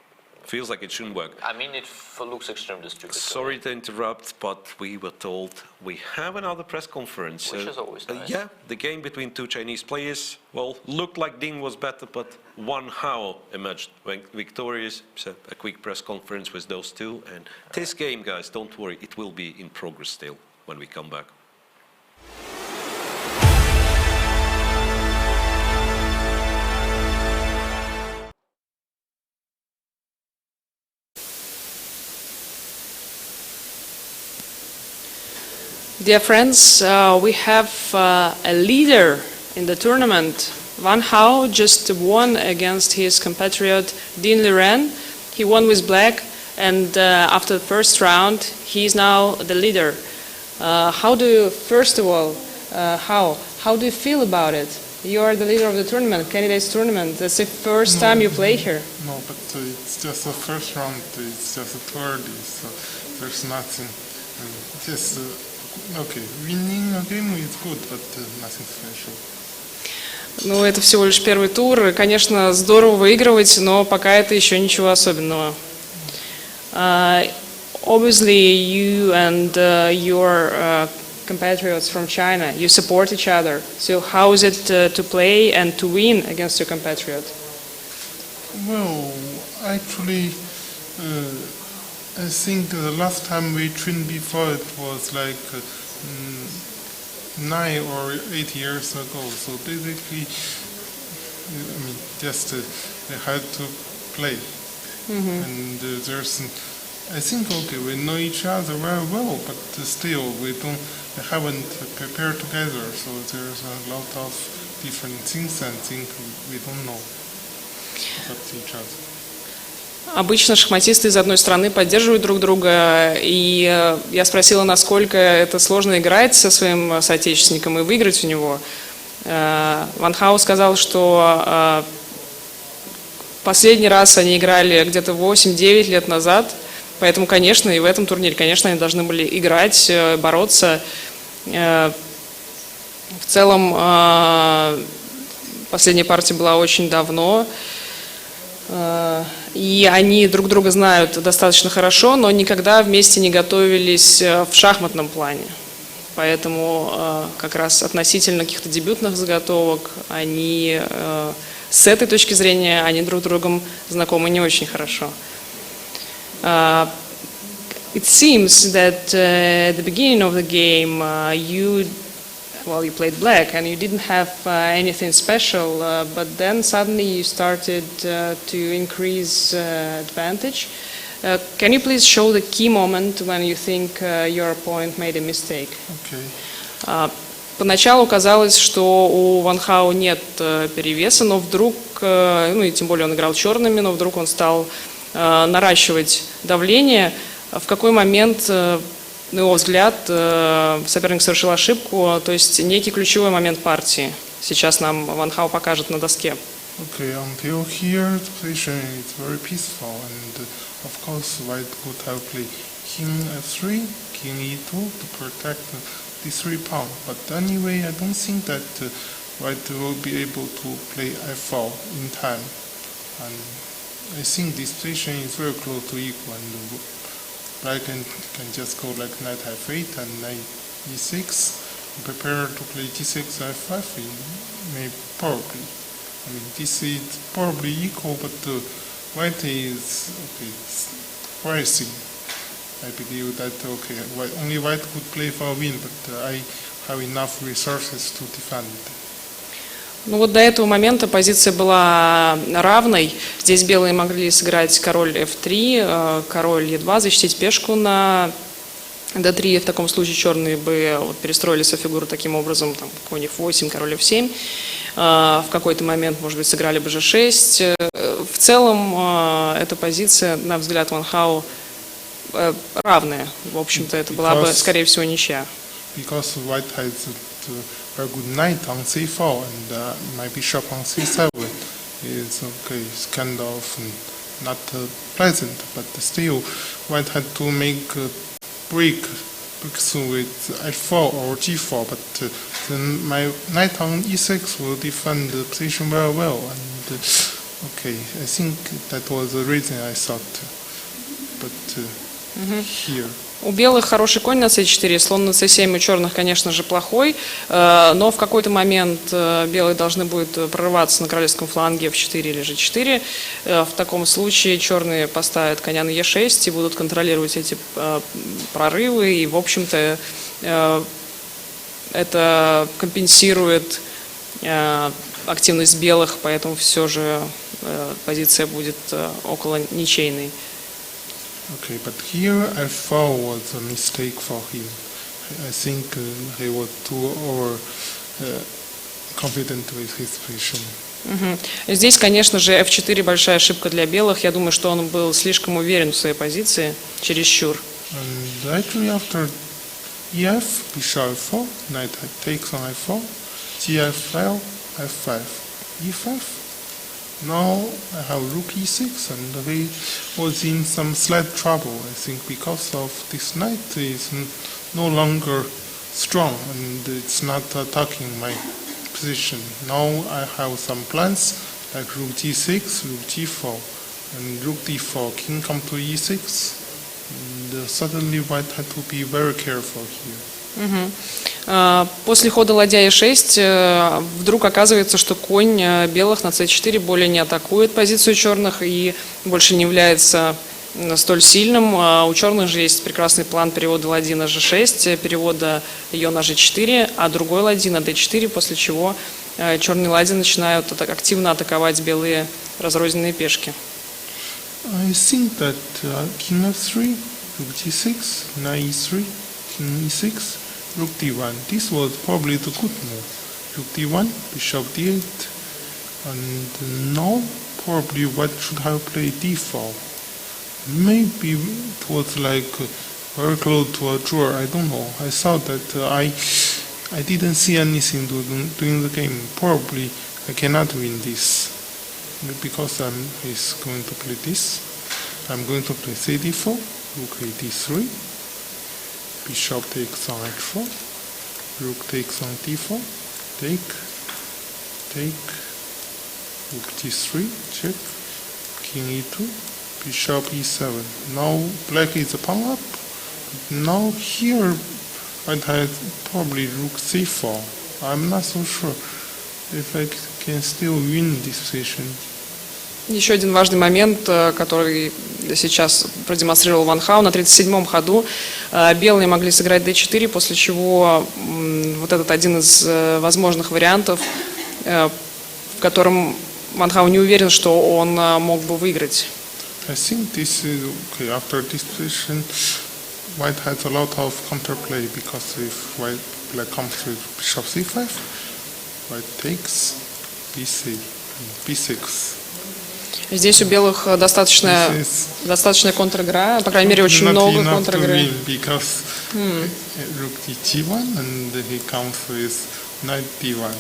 Feels like it shouldn't work. I mean, it looks extremely stupid. Sorry to interrupt, but we were told we have another press conference. Which is always nice. Yeah, the game between two Chinese players, well, looked like Ding was better, but Wan Hao emerged victorious. So a quick press conference with those two. And this game, guys, don't worry, it will be in progress still when we come back. Dear friends, we have a leader in the tournament. Wan Hao just won against his compatriot Ding Liren. He won with black, and after the first round, he is now the leader. First of all, how do you feel about it? You are the leader of the tournament, candidates tournament. That's the first time you play here. No, but it's just the first round. It's just a third, so there's nothing. Just okay, winning a game is good, but nothing special. Ну, это всего лишь первый тур. Конечно, здорово выигрывать, но пока это еще ничего особенного. Obviously, you and your compatriots from China, you support each other. So how is it to play and to win against your compatriot? Well, actually, I think the last time we trained before it was like 9 or 8 years ago. So basically, I mean, just we had to play. And I think, okay, we know each other very well, but still we haven't prepared together. So there's a lot of different things I think we don't know about each other. Обычно шахматисты из одной страны поддерживают друг друга, и я спросила, насколько это сложно играть со своим соотечественником и выиграть у него. Ван Хау сказал, что последний раз они играли где-то 8-9 лет назад, поэтому, конечно, и в этом турнире, конечно, они должны были играть, бороться. В целом, последняя партия была очень давно, и они друг друга знают достаточно хорошо, но никогда вместе не готовились в шахматном плане. Поэтому как раз относительно каких-то дебютных заготовок они с этой точки зрения они друг с другом знакомы не очень хорошо. It seems that at the beginning of the game you played black and you didn't have anything special, but then suddenly you started to increase advantage. Can you please show the key moment when you think your opponent made a mistake? Okay. Поначалу казалось, что у Ван Хау нет перевеса, но вдруг, ну и тем более он играл черными, но вдруг он стал наращивать давление. В какой момент, на его взгляд, соперник совершил ошибку, то есть некий ключевой момент партии. Сейчас нам Ван Хау покажет на доске. Okay, until here the position is very peaceful, and of course white could have played king f3, king e2 to protect the d3 pawn. But anyway, I don't think that white will be able to play f4 in time. And I think this position is very close to equal, and black can just go like knight f8 and knight e6, prepare to play g6 f5, maybe probably. I mean, this is probably equal, but white is pricing. I believe that only white could play for a win, but I have enough resources to defend. Ну вот до этого момента позиция была равной. Здесь белые могли сыграть король f3, король e2, защитить пешку на d3. В таком случае черные бы перестроили свою фигуру таким образом, там, конь f8, король f7. В какой-то момент, может быть, сыграли бы g6. В целом, эта позиция, на взгляд Ван Хау, равная. В общем-то, это была бы, скорее всего, ничья. Because white has a very good knight on c4 and my bishop on c7 is it's kind of not pleasant, but still white had to make a breakthrough with f4 or g4, but then my knight on e6 will defend the position very well, and I think that was the reason I thought, but here. У белых хороший конь на c4, слон на c7 у черных, конечно же, плохой, но в какой-то момент белые должны будут прорываться на королевском фланге f4 или g4. В таком случае черные поставят коня на e6 и будут контролировать эти прорывы, и, в общем-то, это компенсирует активность белых, поэтому все же позиция будет около ничейной. Okay, but here f4 was a mistake for him. I think he was too confident with his position. Здесь, конечно же, f4 большая ошибка для белых. Я думаю, что он был слишком уверен в своей позиции, чересчур. And actually after ef, bishop f4, knight takes on f4, gf5, f5, e5. Now I have rook e6, and he was in some slight trouble, I think, because of this knight is no longer strong and it's not attacking my position. Now I have some plans like rook g6, rook g4, and rook d4, king come to e6, and suddenly white had to be very careful here. После хода ладья e6 вдруг оказывается, что конь белых на c4 более не атакует позицию черных и больше не является столь сильным. У черных же есть прекрасный план перевода ладьи на g6, перевода ее на g4, а другой ладьи на d4, после чего черные ладьи начинают активно атаковать белые разрозненные пешки. I think that king f3, rook g6, knight e3, king e6, rook d1. This was probably the good move. Rook d1, bishop d8, and now probably white should have played d4. Maybe it was like very close to a draw. I don't know. I thought that I didn't see anything during the game. Probably I cannot win this because he's going to play this. I'm going to play cd4, rook a d3, bishop takes on h4, rook takes on d4, take, rook d3, check, king e2, bishop e7. Now black is a pawn up. Now here white has probably rook c4. I'm not so sure if I can still win this position. Еще один важный момент, который сейчас продемонстрировал Ван Хау. На 37-м ходу белые могли сыграть d4, после чего вот этот один из возможных вариантов, в котором Ван Хау не уверен, что он мог бы выиграть. I think this is okay. After this position, white has a lot of counterplay because if black comes with bishop c5, white takes b6. Здесь у белых достаточная контр-игра, по крайней мере, очень много контр-игры. Rook d1 and he comes with knight d1.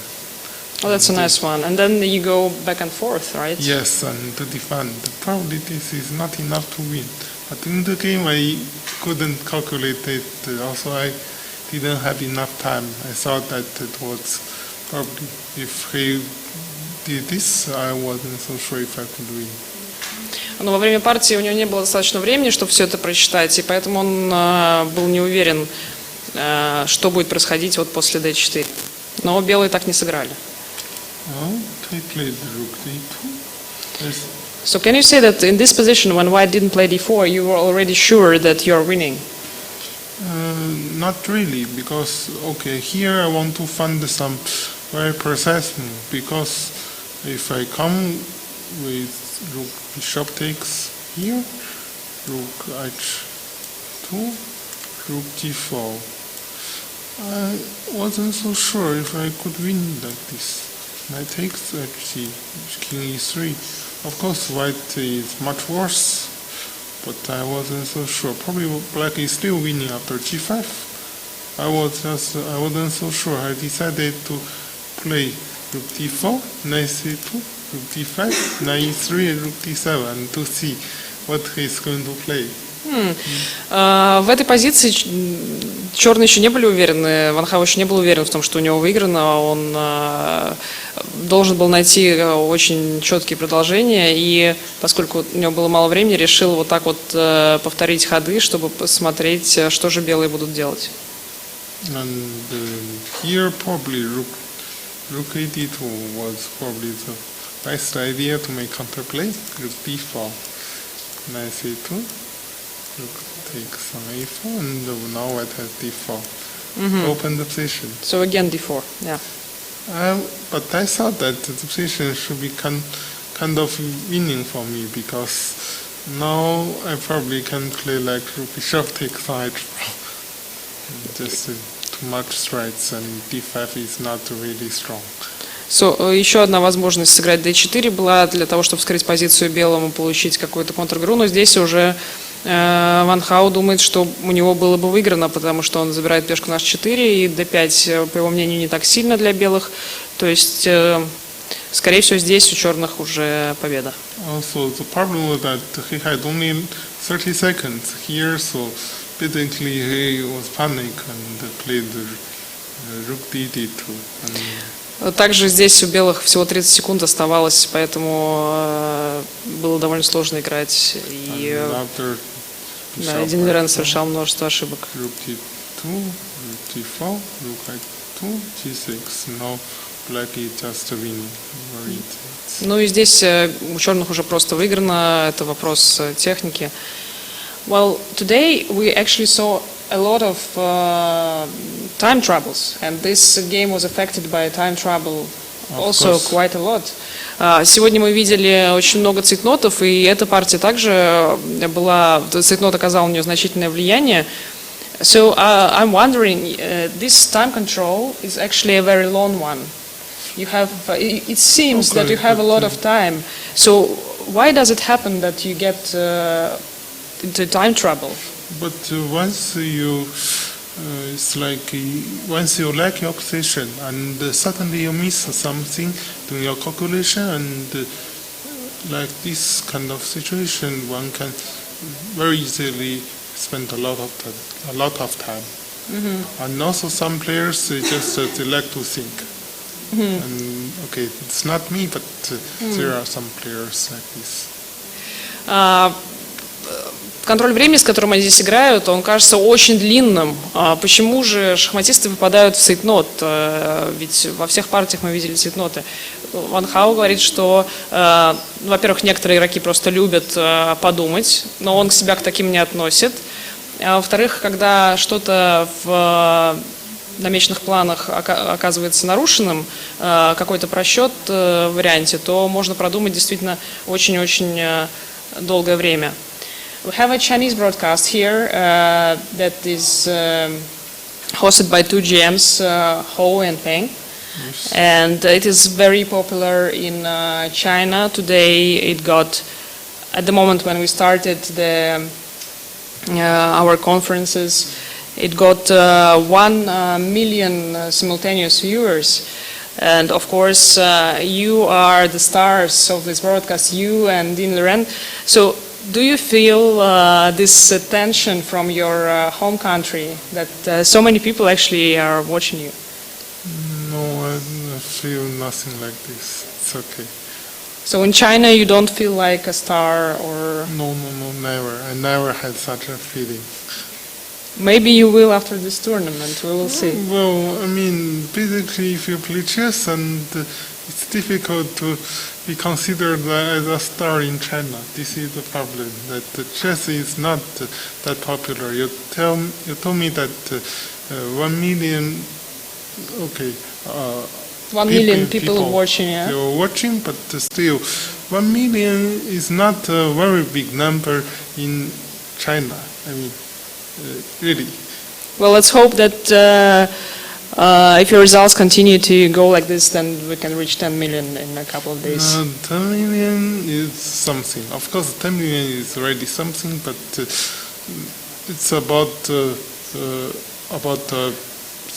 Oh, that's a nice one. And then you go back and forth, right? Yes, and to defend. Probably this is not enough to win. But in the game, I couldn't calculate it. Also, I didn't have enough time. I thought that it was probably if he did this, I wasn't so sure if I could win. Но во время партии у него не было достаточно времени, чтобы все это прочитать, и поэтому он был не уверен, что будет происходить вот после d4. Но белые так не сыграли. So can you say that in this position, when white didn't play d4, you were already sure that you're winning? Not really, because okay, here I want to find some very precise move, because if I come with rook bishop takes here, rook h2, rook d4, I wasn't so sure if I could win like this. Knight takes hg, king e3. Of course, white is much worse, but I wasn't so sure. Probably black is still winning after g5. I wasn't so sure. I decided to play rook d4, knight c2, rook d5, knight e3, and rook d7, and to see what he's going to play. В этой позиции черные еще не были уверены, Ван Хау еще не был уверен в том, что у него выиграно. Он должен был найти очень четкие продолжения, и поскольку у него было мало времени, решил вот так вот повторить ходы, чтобы посмотреть, что же белые будут делать. And here probably rook a2 was probably the best idea to make counterplay. Rook d4, knight c2, rook takes on a4, and now white has d4. Open the position. So again d4, yeah. But I thought that the position should be kind of winning for me, because now I probably can play like rook bishop takes on h4. Just too much threats, and d5 is not really strong. So, еще одна возможность сыграть d4 была для того, чтобы вскрыть позицию белому, получить какую-то контр-игру, но здесь уже Ван Хау думает, что у него было бы выиграно, потому что он забирает пешку на h4, и d5, по его мнению, не так сильно для белых. То есть, скорее всего, здесь у черных уже победа. Also, the problem was that he had only 30 seconds here, so basically he was panic and played rook d2. Также здесь у белых всего 30 секунд оставалось, поэтому было довольно сложно играть. И Дин Лорен совершал множество ошибок. Ну и здесь у черных уже просто выиграно, это вопрос техники. Well, today we actually saw a lot of time troubles, and this game was affected by time trouble also quite a lot. Сегодня мы видели очень много цейтнотов, и эта партия также была, цейтнот оказал на нее значительное влияние. So I'm wondering, this time control is actually a very long one. You have, it seems that you have a lot of time. So why does it happen that you get into time trouble? But once you it's like once you lack your position and suddenly you miss something during your calculation, and like this kind of situation, one can very easily spend a lot of time. And also some players they like to think. And okay, it's not me, but there are some players like this. Контроль времени, с которым они здесь играют, он кажется очень длинным. Почему же шахматисты попадают в цейтнот? Ведь во всех партиях мы видели цейтноты. Ван Хау говорит, что, во-первых, некоторые игроки просто любят подумать, но он себя к таким не относит. А во-вторых, когда что-то в намеченных планах оказывается нарушенным, какой-то просчет в варианте, то можно продумать действительно очень-очень долгое время. We have a Chinese broadcast here that is hosted by two GMs, Hou and Peng. Yes. And it is very popular in China. Today it got, at the moment when we started our conferences, it got 1 million simultaneous viewers. And of course, you are the stars of this broadcast, you and Dean Liren. So do you feel this tension from your home country that so many people actually are watching you? No, I feel nothing like this. It's okay. So in China you don't feel like a star or... No, never. I never had such a feeling. Maybe you will after this tournament, we will see. Well, I mean, basically if you play chess, and it's difficult to be considered as a star in China. This is the problem, that the chess is not that popular. You told me that 1 million, okay, 1 million people watching, yeah. You're watching, but still, 1 million is not a very big number in China. I mean, really. Well, let's hope that if your results continue to go like this, then we can reach 10 million in a couple of days. 10 million is something. Of course, 10 million is already something, but it's about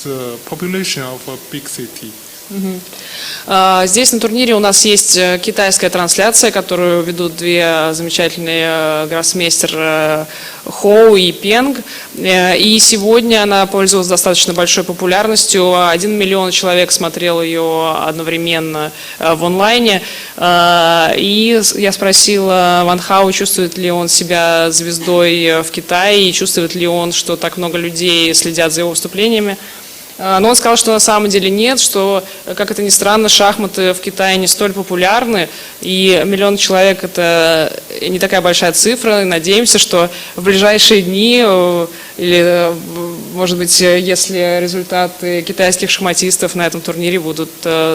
the population of a big city. Здесь на турнире у нас есть китайская трансляция, которую ведут две замечательные гроссмейстер Хоу и Пенг. И сегодня она пользовалась достаточно большой популярностью. 1 миллион человек смотрел ее одновременно в онлайне. И я спросила Ван Хау, чувствует ли он себя звездой в Китае, и чувствует ли он, что так много людей следят за его выступлениями. Но он сказал, что на самом деле нет, что, как это ни странно, шахматы в Китае не столь популярны, и 1 миллион человек – это не такая большая цифра, и надеемся, что в ближайшие дни, или, может быть, если результаты китайских шахматистов на этом турнире будут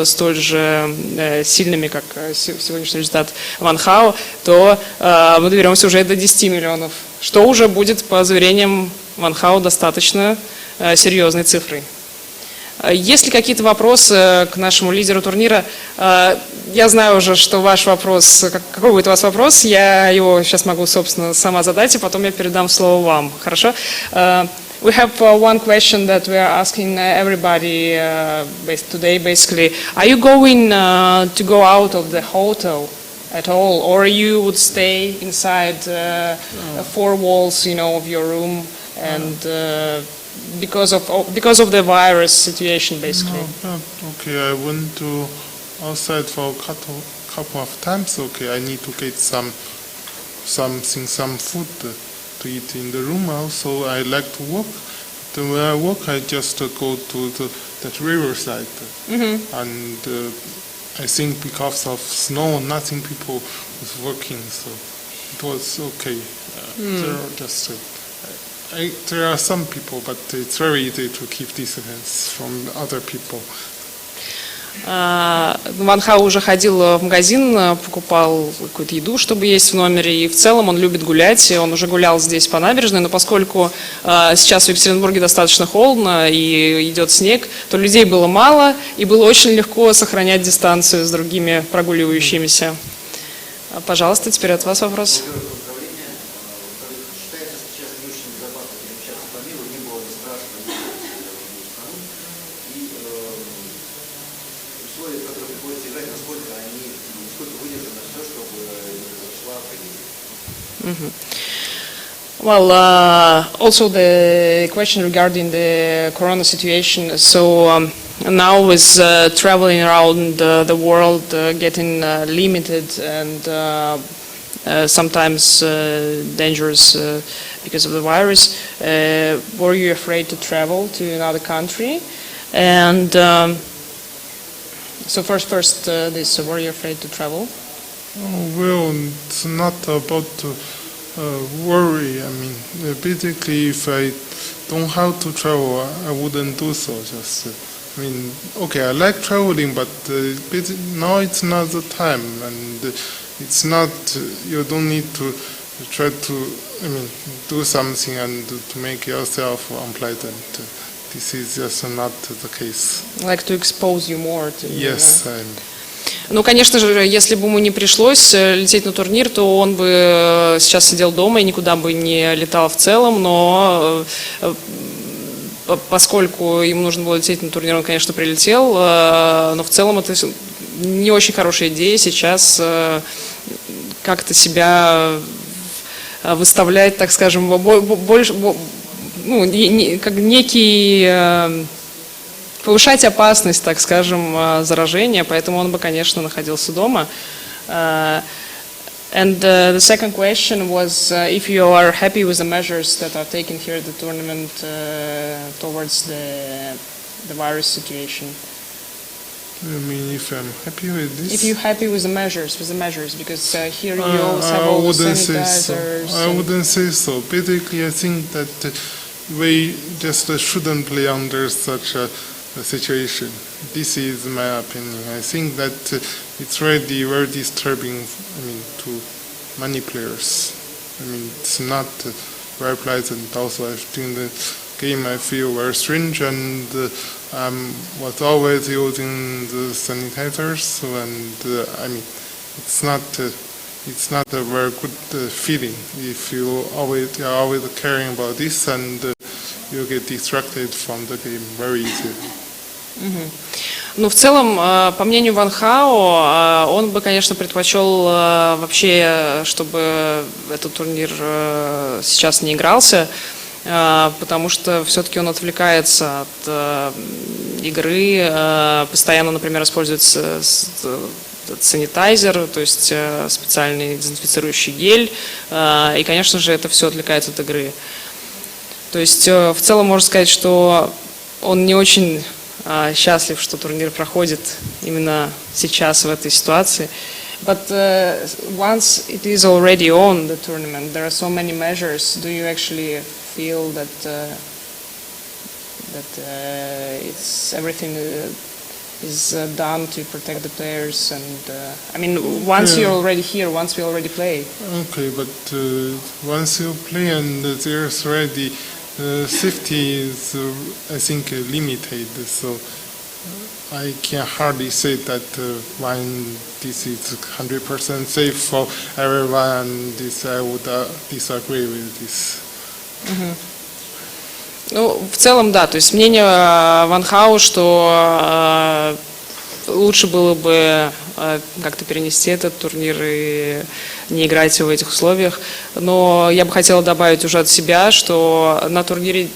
столь же сильными, как сегодняшний результат Ван Хау, то мы доберемся уже до 10 миллионов, что уже будет, по заверениям Ван Хау, достаточно серьезной цифрой. Есть ли какие-то вопросы к нашему лидеру турнира? Я знаю уже, что ваш вопрос, какой будет у вас вопрос, я его сейчас могу, собственно, сама задать, и потом я передам слово вам. Хорошо? We have one question that we are asking everybody today, basically. Are you going to go out of the hotel at all, or you would stay inside 4 walls, of your room, and because of the virus situation, basically? No, okay, I went to outside for a couple of times. Okay, I need to get some food to eat in the room. Also, I like to walk. But when I walk, I just go to that riverside, and I think because of snow, nothing people was working, so it was okay. There are some people, but it's very easy to keep distance from other people. Ван Хау уже ходил в магазин, покупал какую-то еду, чтобы есть в номере, и в целом он любит гулять, он уже гулял здесь по набережной, но поскольку сейчас в Екатеринбурге достаточно холодно и идет снег, то людей было мало, и было очень легко сохранять дистанцию с другими прогуливающимися. Пожалуйста, теперь от вас вопрос. Well, also the question regarding the corona situation. So now with traveling around the world getting limited and sometimes dangerous because of the virus, were you afraid to travel to another country? And so first, this, were you afraid to travel? Well, it's not about worry. I mean, basically, if I don't have to travel, I wouldn't do so. Just, I mean, okay, I like traveling, but now it's not the time, and it's not. You don't need to try to, I mean, do something and to make yourself unpleasant. This is just not the case. Like to expose you more to. Yes. Ну, конечно же, если бы ему не пришлось лететь на турнир, то он бы сейчас сидел дома и никуда бы не летал в целом, но поскольку ему нужно было лететь на турнир, он, конечно, прилетел, но в целом это не очень хорошая идея сейчас как-то себя выставлять, так скажем, больше, ну, как некий... повышать опасность, так скажем, заражения, поэтому он бы, конечно, находился дома. And the second question was if you are happy with the measures that are taken here at the tournament towards the virus situation. I mean, if I'm happy with this? If you're happy with the measures, because here you also have all the sanitizers. I wouldn't say so. Basically, I think that we just shouldn't play under such a situation. This is my opinion. I think that it's really very disturbing, I mean, to many players. I mean, it's not very pleasant. Also, during the game, I feel very strange, and I was always using the sanitizers, and I mean, it's not a very good feeling if you are always caring about this, and you get distracted from the game very easily. Ну, в целом, по мнению Ван Хао, он бы, конечно, предпочел вообще, чтобы этот турнир сейчас не игрался, потому что все-таки он отвлекается от игры, постоянно, например, используется санитайзер, то есть специальный дезинфицирующий гель, и, конечно же, это все отвлекает от игры. То есть, в целом, можно сказать, что он не очень счастлив, что турнир проходит именно сейчас в этой ситуации. But once it is already on the tournament, there are so many measures. Do you actually feel that it's everything is done to protect the players? And I mean, once you're already here, once we already play. Okay, but once you play and there's already safety is, I think, limited. So I can hardly say that when this is 100% safe for everyone. This I would disagree with this. Ну, в целом, да. То есть мнение Ван Хао, что лучше было бы как-то перенести этот турнир и не играть в этих условиях. Но я бы хотела добавить уже от себя, что на турнире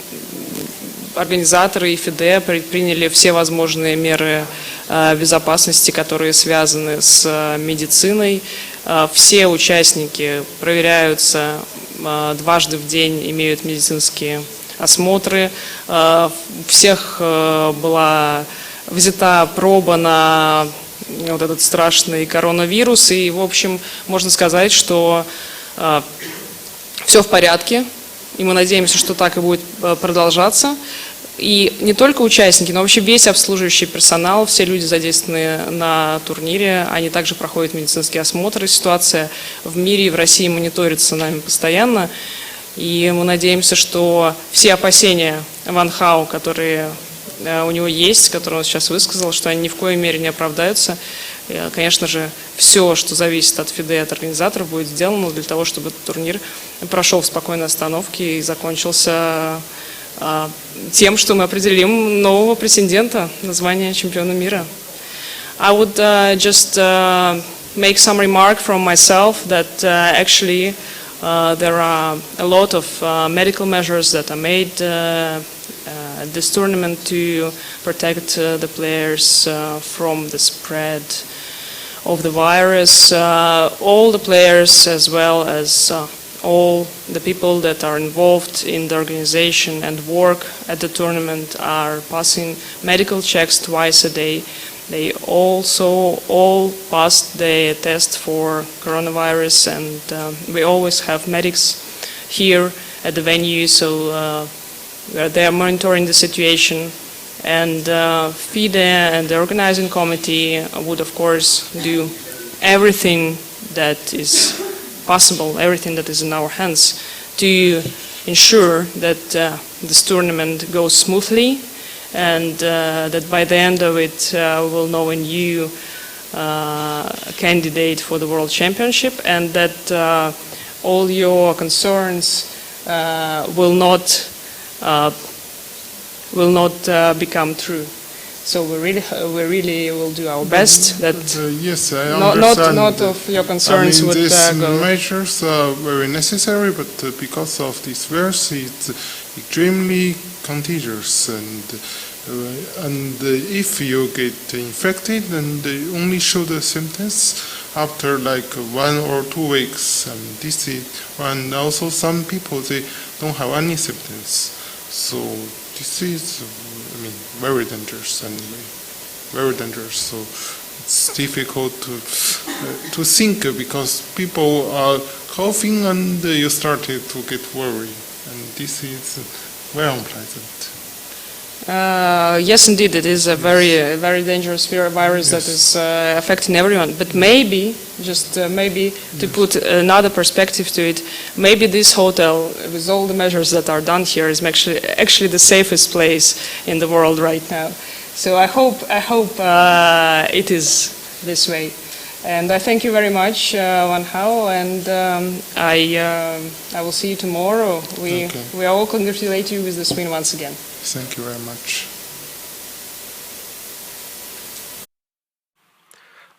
организаторы и ФИДЕ предприняли все возможные меры безопасности, которые связаны с медициной. Все участники проверяются дважды в день, имеют медицинские осмотры. Всех была взята проба на вот этот страшный коронавирус. И, в общем, можно сказать, что все в порядке. И мы надеемся, что так и будет продолжаться. И не только участники, но вообще весь обслуживающий персонал, все люди, задействованные на турнире, они также проходят медицинские осмотры. Ситуация в мире и в России мониторится нами постоянно. И мы надеемся, что все опасения Ван Хао, которые у него есть, которые он сейчас высказал, что они ни в коей мере не оправдаются. И, конечно же, все, что зависит от ФИДЕ и от организаторов, будет сделано для того, чтобы этот турнир прошел в спокойной остановке и закончился тем, что мы определим нового претендента на звание чемпиона мира. I would just make some remark from myself that actually There are a lot of medical measures that are made at this tournament to protect the players from the spread of the virus. All the players, as well as all the people that are involved in the organization and work at the tournament, are passing medical checks twice a day. They also all passed the test for coronavirus, and we always have medics here at the venue, so they are monitoring the situation. And FIDE and the organizing committee would, of course, do everything that is possible, everything that is in our hands, to ensure that this tournament goes smoothly, and that by the end of it we'll know a new candidate for the World Championship, and that all your concerns will not become true. So we really will do our best that yes, I understand. Not of your concerns would these go. measures are very necessary, but because of this virus, it's extremely contagious, and if you get infected, then they only show the symptoms after like 1 or 2 weeks. This is, and also some people, they don't have any symptoms. So this is, I mean, very dangerous anyway, very dangerous. So it's difficult to think, because people are coughing and you started to get worried, and this is very unpleasant. Yes, indeed, it is a very dangerous virus that is affecting everyone. But maybe, just maybe, to put another perspective to it, maybe this hotel, with all the measures that are done here, is actually the safest place in the world right now. So I hope it is this way. And I thank you very much, Van Hao, and I will see you tomorrow. We all congratulate you with this win once again. Thank you very much.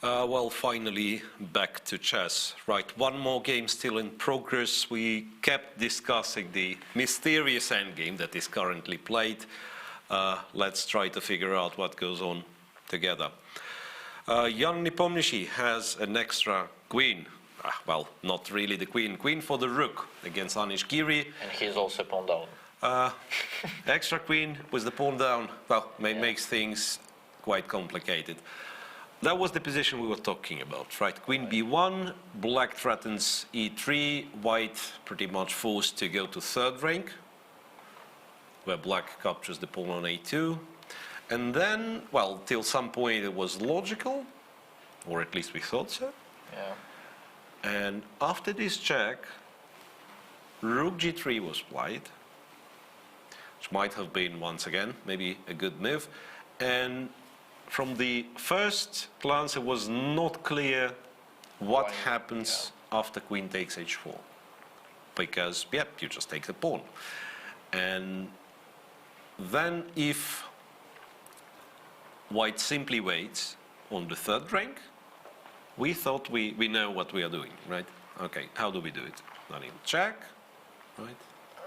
Well, finally, back to chess. Right, one more game still in progress. We kept discussing the mysterious endgame that is currently played. Let's try to figure out what goes on together. Jan Nepomniachtchi has an extra queen. Well, not really the queen. Queen for the rook against Anish Giri. And he's also pawn down. Extra queen with the pawn down, well, makes things quite complicated. That was the position we were talking about, right? Queen b1, black threatens e3, white pretty much forced to go to third rank, where black captures the pawn on a2. And then, well, till some point it was logical, or at least we thought so. Yeah. And after this check, rook g3 was played, which might have been, once again, maybe a good move. And from the first glance, it was not clear what happens after queen takes h4. Because, yep, you just take the pawn. And then if white simply waits on the third rank, we thought we know what we are doing, right? Okay, how do we do it? I mean, check, right?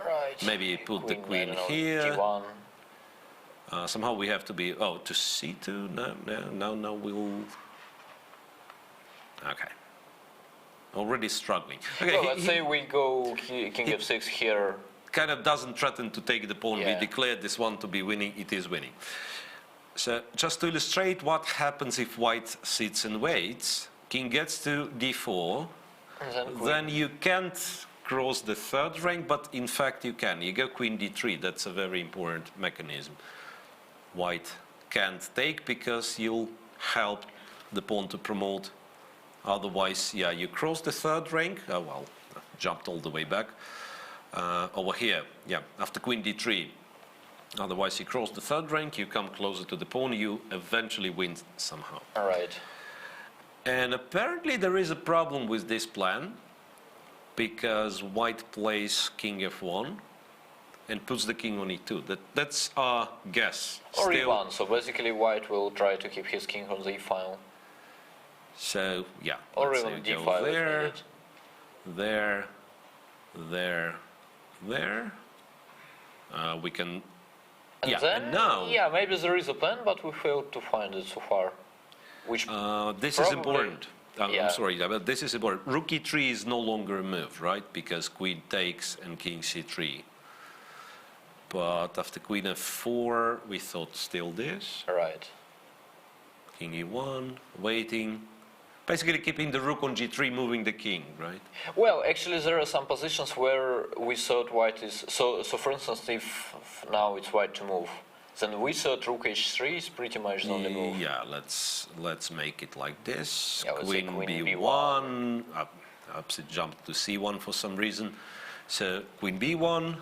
Right. Maybe put the queen here. G1. Somehow we have to be, to c2? No, we'll... Okay. Already struggling. Okay, well, let's say we go king f6 here. Kind of doesn't threaten to take the pawn. Yeah. We declared this one to be winning. It is winning. So just to illustrate what happens if white sits and waits, king gets to d4, then you can't cross the third rank, but in fact you can. You go queen d3. That's a very important mechanism. White can't take because you'll help the pawn to promote. Otherwise, yeah, you cross the third rank. Oh, well, jumped all the way back. Over here, yeah, after queen d3. Otherwise, you cross the third rank, you come closer to the pawn, you eventually win somehow. All right. And apparently there is a problem with this plan, because white plays king f1 and puts the king on e2. That's our guess. Or e1, so basically white will try to keep his king on the e-file. So, yeah. Or even d5 there, there, there. We can. And Yeah, then, and now yeah, maybe there is a plan, but we failed to find it so far. Which this is probably- important. yeah. I'm sorry, but this is important. Rook e3 is no longer a move, right? Because queen takes and king c3. But after queen f4, we thought still this. Right. King e1, waiting. Basically keeping the rook on g3, moving the king, right? Well, actually, there are some positions where we thought white is... So for instance, if now it's white to move, then we thought rook h3 is pretty much the only move. Yeah, let's make it like this. Yeah, let's say Queen queen b1, opposite jump to c1 for some reason. So queen b1.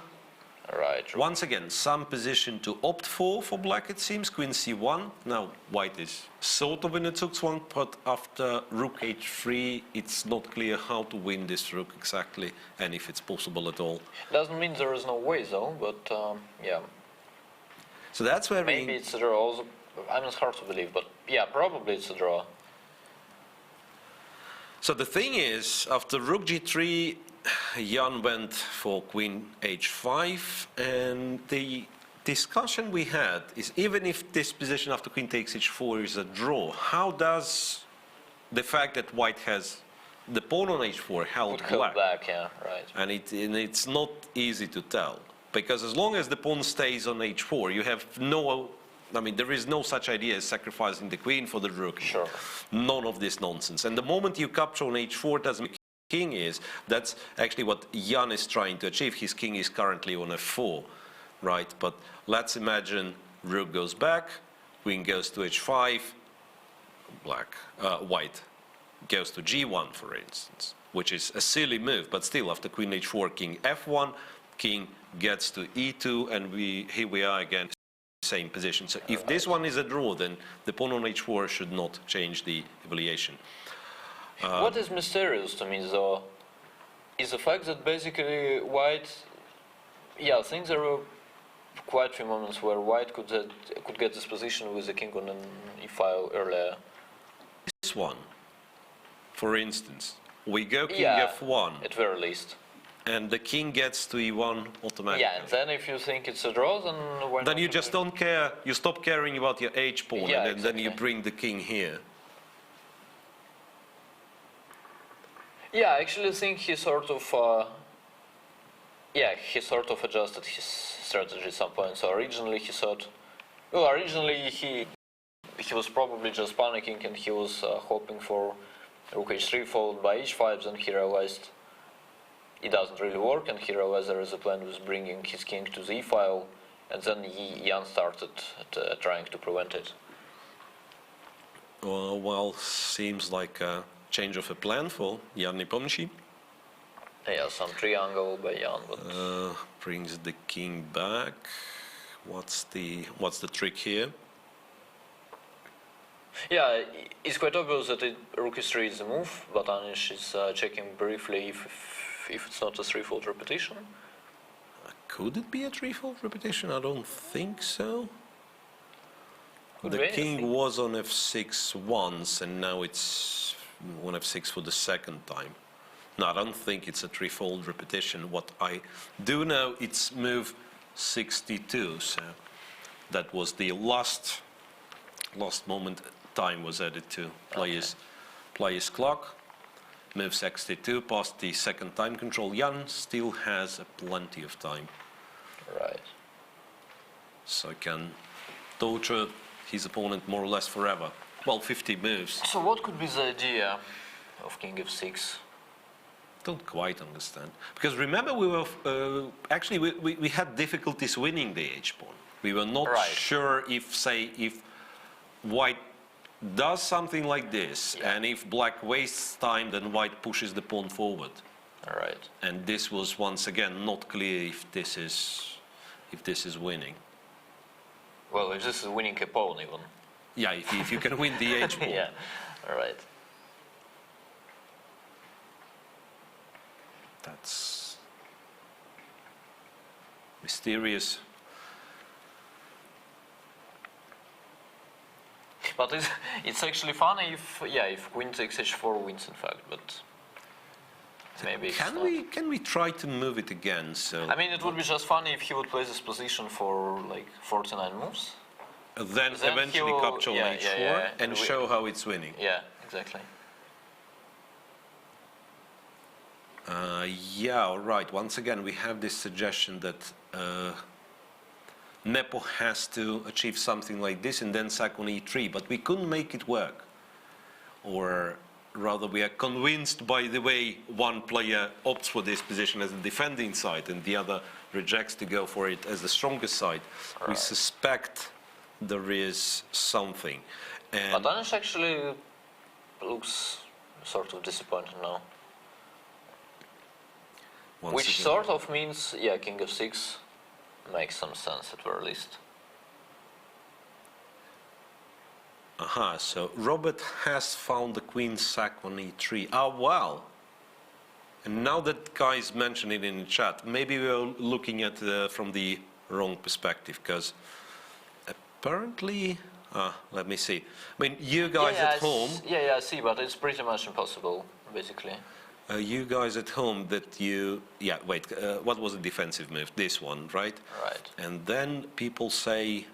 Right. Once again, some position to opt for black, it seems. Queen c1. Now, white is sort of in a zugzwang, but after rook h3, it's not clear how to win this rook exactly, and if it's possible at all. Doesn't mean there is no way, though, but yeah. So that's where Maybe it's a draw. Also, I mean, it's hard to believe, but yeah, probably it's a draw. So the thing is, after rook g3, Jan went for queen h5, and the discussion we had is, even if this position after queen takes h4 is a draw, how does the fact that white has the pawn on h4 held black? Back, yeah, right. And it's not easy to tell, because as long as the pawn stays on h4, you have no, I mean, there is no such idea as sacrificing the queen for the rook. Sure. None of this nonsense. And the moment you capture on h4, doesn't make king is, that's actually what Jan is trying to achieve. His king is currently on f4, right? But let's imagine rook goes back, queen goes to h5, white goes to g1, for instance, which is a silly move, but still after queen h4, king f1, king gets to e2, and here we are again, same position. So if this one is a draw, then the pawn on h4 should not change the evaluation. What is mysterious to me, though, is the fact that basically white, yeah, I think there were quite a few moments where white could get this position with the king on an e-file earlier. This one, for instance, we go king Yeah, f1, at very least. and the king gets to e1 automatically. Yeah, and then if you think it's a draw, then why Then not you just don't care, you stop caring about your h pawn, Yeah, and then you exactly. bring the king here. Yeah, I actually think he sort of, he sort of adjusted his strategy at some point. So originally he thought, well, originally he was probably just panicking and he was hoping for rook h3 followed by h5. Then he realized it doesn't really work, and he realized there is a plan with bringing his king to the e-file, and then Jan started trying to prevent it. Well, seems like a change of a plan for Jan Nepomniachtchi. Yeah, some triangle by Jan, but Brings the king back. What's the trick here? yeah, it's quite obvious that rook h3 is the move, but Anish is checking briefly if it's not a threefold repetition. Could it be a threefold repetition? I don't think so. Could The be king anything. was on f6 once, and now it's on f6 for the second time. No, I don't think it's a threefold repetition. What I do know, it's move 62, so that was the last moment time was added to player's clock. Move 62 past the second time control. Jan still has plenty of time, Right. so can torture his opponent more or less forever. Well, 50 moves. So what could be the idea of king f6? Don't quite understand. Because remember, we were actually we had difficulties winning the h-pawn. We were not Right. sure if white does something like this, and if black wastes time, then white pushes the pawn forward. All right. And this was once again not clear if this is winning. Well, if this is winning a pawn even. Yeah, if you can win the h-pawn. Yeah. All right. That's mysterious. But it's actually funny if queen takes h4 wins, in fact, but maybe it's Can not. we try to move it again? So I mean, it would be just funny if he would play this position for like 49 moves. then then eventually he'll- capture on yeah, h4 yeah, and and show how it's winning. Yeah, exactly. Yeah, all right. Once again, we have this suggestion that Nepo has to achieve something like this and then sack on e3, but we couldn't make it work. Or rather, we are convinced by the way one player opts for this position as the defending side and the other rejects to go for it as the strongest side. We suspect there is something. And But Anish actually looks sort of disappointed now. once Which again- sort of means, yeah, king of 6 makes some sense at very least. Aha, so Robert has found the queen sack on e3. Ah, well. And now that guys mentioned it in the chat, maybe we're looking at from the wrong perspective, because apparently, let me see. I mean, you guys at home, Yeah, I see, but it's pretty much impossible, basically. you guys at home that you, yeah, wait, what was the defensive move? This one, right? Right. And then people say,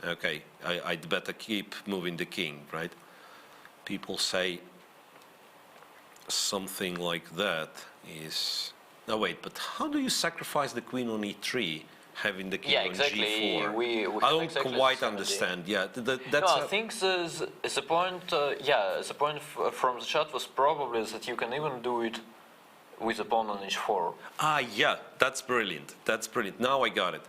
okay, I'd better keep moving the king, right? People say something like that is, no wait, but how do you sacrifice the queen on e3, having the king Yeah, on exactly. g4? We I have don't exactly the quite same idea. understand, yeah. That's No, I think the point, the point from the chat was probably that you can even do it with a pawn on h4. Ah, yeah, that's brilliant. That's brilliant. Now I got it.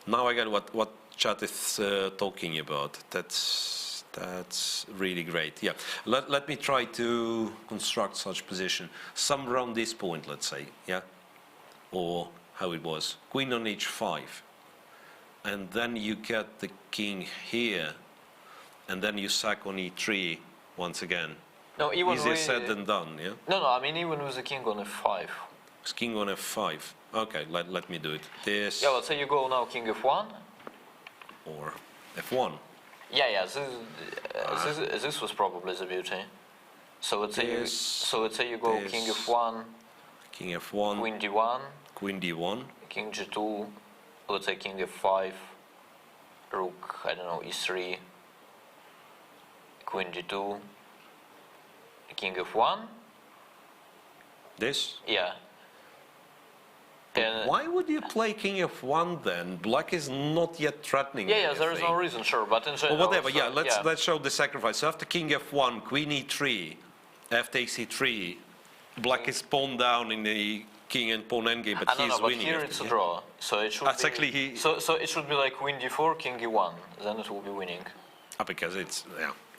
Now I got what chat is talking about. That's really great. Yeah. Let me try to construct such position. Some around this point, let's say. Yeah. Or how it was. Queen on h5. And then you get the king here. And then you sack on e3 once again. No, even Easier with, said than done, yeah? No, I mean even with the king on f5. It's king on f5. Okay, let me do it. This Yeah, let's say you go now king f1. or f1. Yeah, this was probably the beauty. So let's say you go king this, f1, king f1, queen d1, queen d1, king g2, let's say king f5, rook, I don't know, e3, queen g2, king f1. this. Yeah. Then, Why would you play king f1 then? Black is not yet threatening. yeah, there is no reason, sure, but in Or general. whatever. so, Yeah, let's show the sacrifice. So after king f1, queen e3, f takes e3. Black is pawn down in the king and pawn endgame, but I don't he's know, but winning. here after, it's a yeah? draw, so it should That's be. actually he- So it should be like queen d4, king e1, then it will be winning. Because it's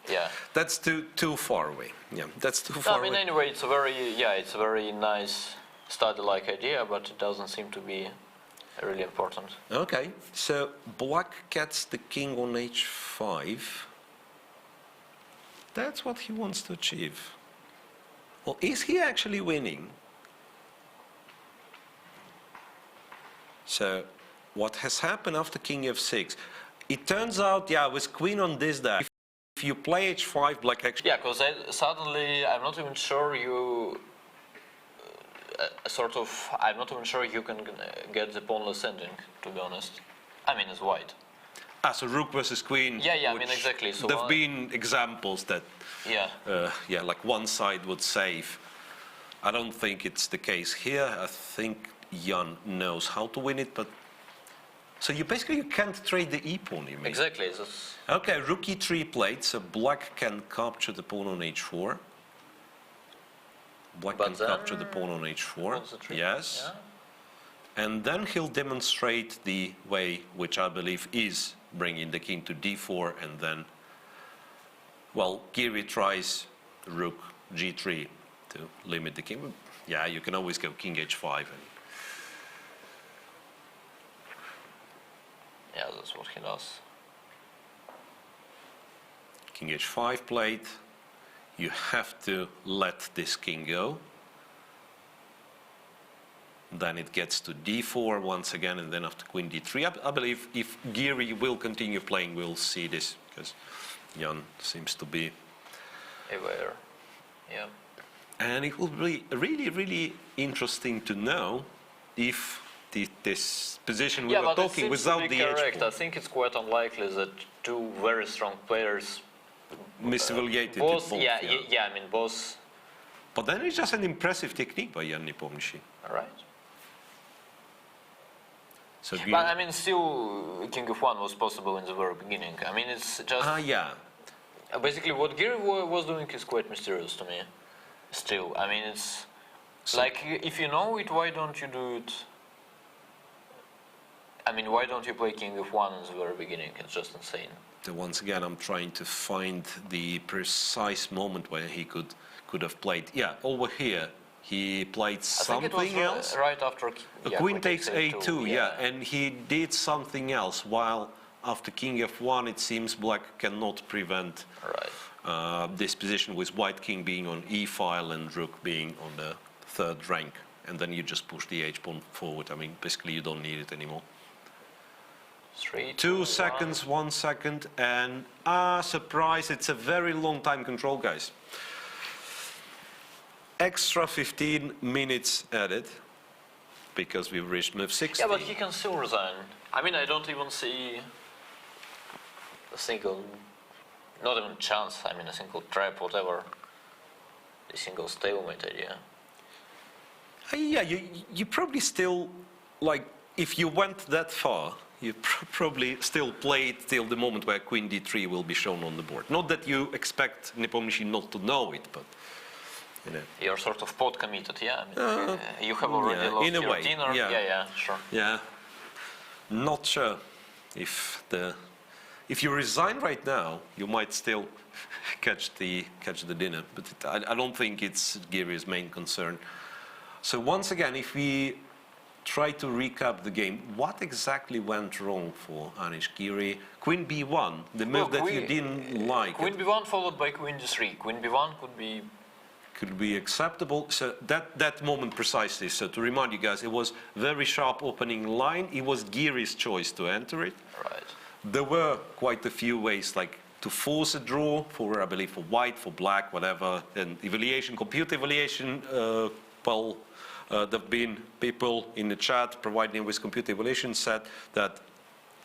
Yeah. That's too far away. Yeah, that's too No, far I mean away. anyway, it's a very nice study-like idea, but it doesn't seem to be really important. Okay, so black gets the king on h5. That's what he wants to achieve. Well, is he actually winning? So, what has happened after king f6? It turns out, yeah, with queen on this die, if you play h5, black actually... Yeah, because suddenly I'm not even sure you... I'm not even sure you can get the pawnless ending, to be honest. I mean, as white. So rook versus queen. Yeah, I mean, which exactly. So there've been examples that, Yeah. like one side would save. I don't think it's the case here. I think Jan knows how to win it, but so you can't trade the e-pawn, you mean? Exactly. That's... Okay, rook e3 played, so black can capture the pawn on h4. Black But can then capture the pawn on h4. what's the trick? Yes. Yeah. And then he'll demonstrate the way, which I believe is bringing the king to d4, and then, well, Giri tries rook g3 to limit the king. Yeah, you can always go king h5. And Yeah, that's what he does. king h5 played. You have to let this king go. Then it gets to d4 once again, and then after queen d3. I believe if Giri will continue playing, we'll see this, because Jan seems to be Aware. Yeah. And it will be really, really interesting to know if this position we Yeah, were but it talking seems without to be the correct. H-pawn I think it's quite unlikely that two very strong players misevaluated both. it both. Yeah, I mean both. But then it's just an impressive technique by Jan Nepomniachtchi. Right. So But I mean, still, King of One was possible in the very beginning. I mean, it's just yeah. basically what Giri was doing is quite mysterious to me. Still, I mean, it's like if you know it, why don't you do it? I mean, why don't you play King of One in the very beginning? It's just insane. So once again, I'm trying to find the precise moment where he could have played. Yeah, over here. He played something I think it was else. right after. Queen takes A2, yeah. and he did something else. While after King F1, it seems Black cannot prevent this position with White King being on E file and Rook being on the third rank, and then you just push the H pawn forward. I mean, basically, you don't need it anymore. 2 seconds, 1 second, and surprise! It's a very long time control, guys. Extra 15 minutes added because we've reached move 60. Yeah, but he can still resign. I mean, I don't even see a single, not even chance. I mean, a single trap, whatever. A single stalemate idea. Yeah, you probably still, like, if you went that far, you probably still play it till the moment where Queen D3 will be shown on the board. Not that you expect Nepomniachtchi not to know it, but you know. You're sort of pot committed, yeah. I mean, you have already lost in a your way, dinner. Yeah, sure. Yeah, not sure if you resign right now, you might still catch the dinner, but I don't think it's Giri's main concern. So once again, if we try to recap the game, what exactly went wrong for Anish Giri? Queen B1, the move that you didn't like. Queen B1 followed by Queen D3. Queen B1 could be acceptable. So that moment precisely. So to remind you guys, it was very sharp opening line. It was Giri's choice to enter it. Right. There were quite a few ways, like to force a draw for, I believe, for white, for black, whatever, and evaluation, computer evaluation. There have been people in the chat providing with computer evaluation said that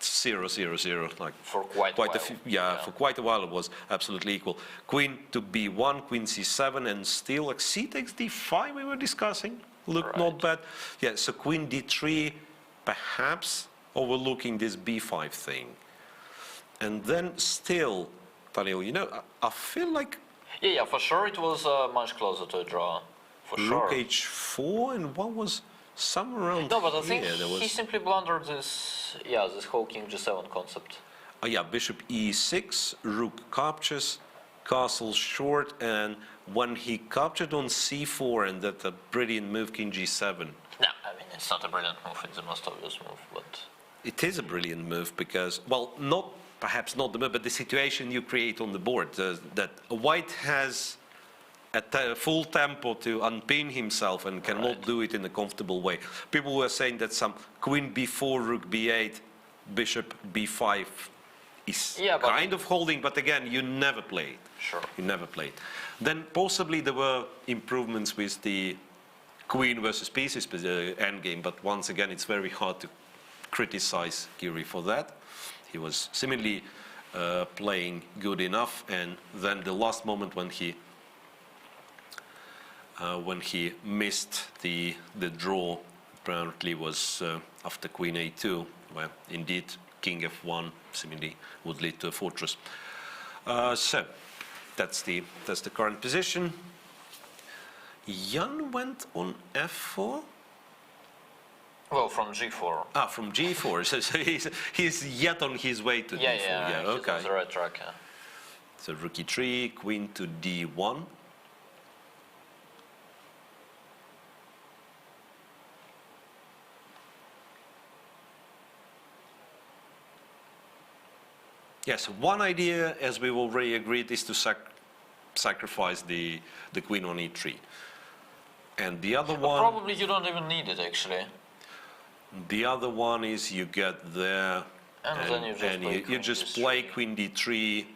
0-0-0, like for quite a while. For quite a while it was absolutely equal. Queen to B1, Queen C7, and still like C takes D5 we were discussing. Looked not bad. Yeah, so Queen D3, perhaps overlooking this B5 thing. And then still, Daniel, you know, I feel like... Yeah, for sure it was much closer to a draw. For Rook sure. H4, and what was somewhere around No, but I think here, there was... he simply blundered this whole King G7 concept. Oh yeah, Bishop E6, Rook captures, Castle short, and when he captured on C4 and that brilliant move King G7. No, I mean, it's not a brilliant move, it's the most obvious move, but... It is a brilliant move because, well, perhaps not the move, but the situation you create on the board, that White has at full tempo to unpin himself and cannot do it in a comfortable way. People were saying that some Queen B4, Rook B8, Bishop B5 is kind of holding, but again, you never play it. Sure. You never play it. Then possibly there were improvements with the Queen versus pieces endgame, but once again, it's very hard to criticize Giri for that. He was seemingly playing good enough, and then the last moment when he missed the draw, apparently was after Queen A2, where indeed King F1 seemingly would lead to a fortress. So that's the current position. Jan went on F4. Well, from G4. Ah, from G4. So he's yet on his way to D4. Yeah, he's okay. on the right track. Yeah. So Rook E3, Queen to D1. Yes, one idea, as we've already agreed, is to sacrifice the Queen on E3. And the other one... Probably you don't even need it, actually. The other one is you get there and then you just play Queen D3.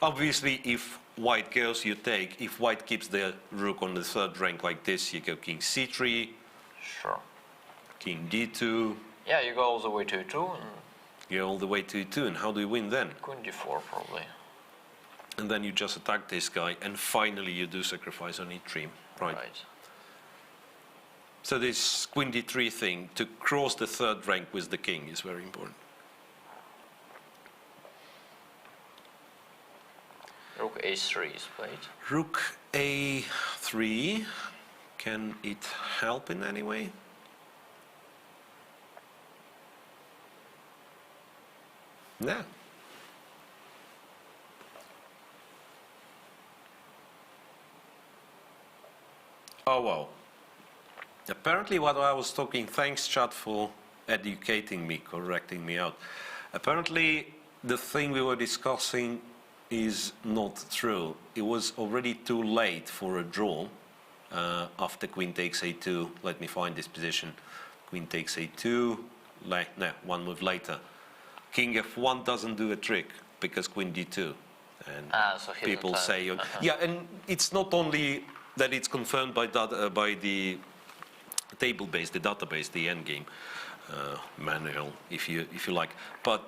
Obviously, if white goes, you take. If white keeps the rook on the third rank like this, you go king c3, Sure. king d2, Yeah, you go all the way to e2 and you go all the way to e2, and how do you win then? queen d4 probably. And then you just attack this guy, and finally you do sacrifice on e3, right? So this queen d3 thing, to cross the third rank with the king, is very important. Rook a3 is played. Rook a3, can it help in any way? No. Oh, wow. Apparently what I was talking, thanks chat for educating me, correcting me out. Apparently the thing we were discussing is not true. It was already too late for a draw after queen takes a2. Let me find this position. Queen takes a2, no, one move later. King f1 doesn't do a trick because queen d2. And so he people doesn't say, have- yeah, and it's not only that it's confirmed by the table-based, the database, the endgame manual, if you like. But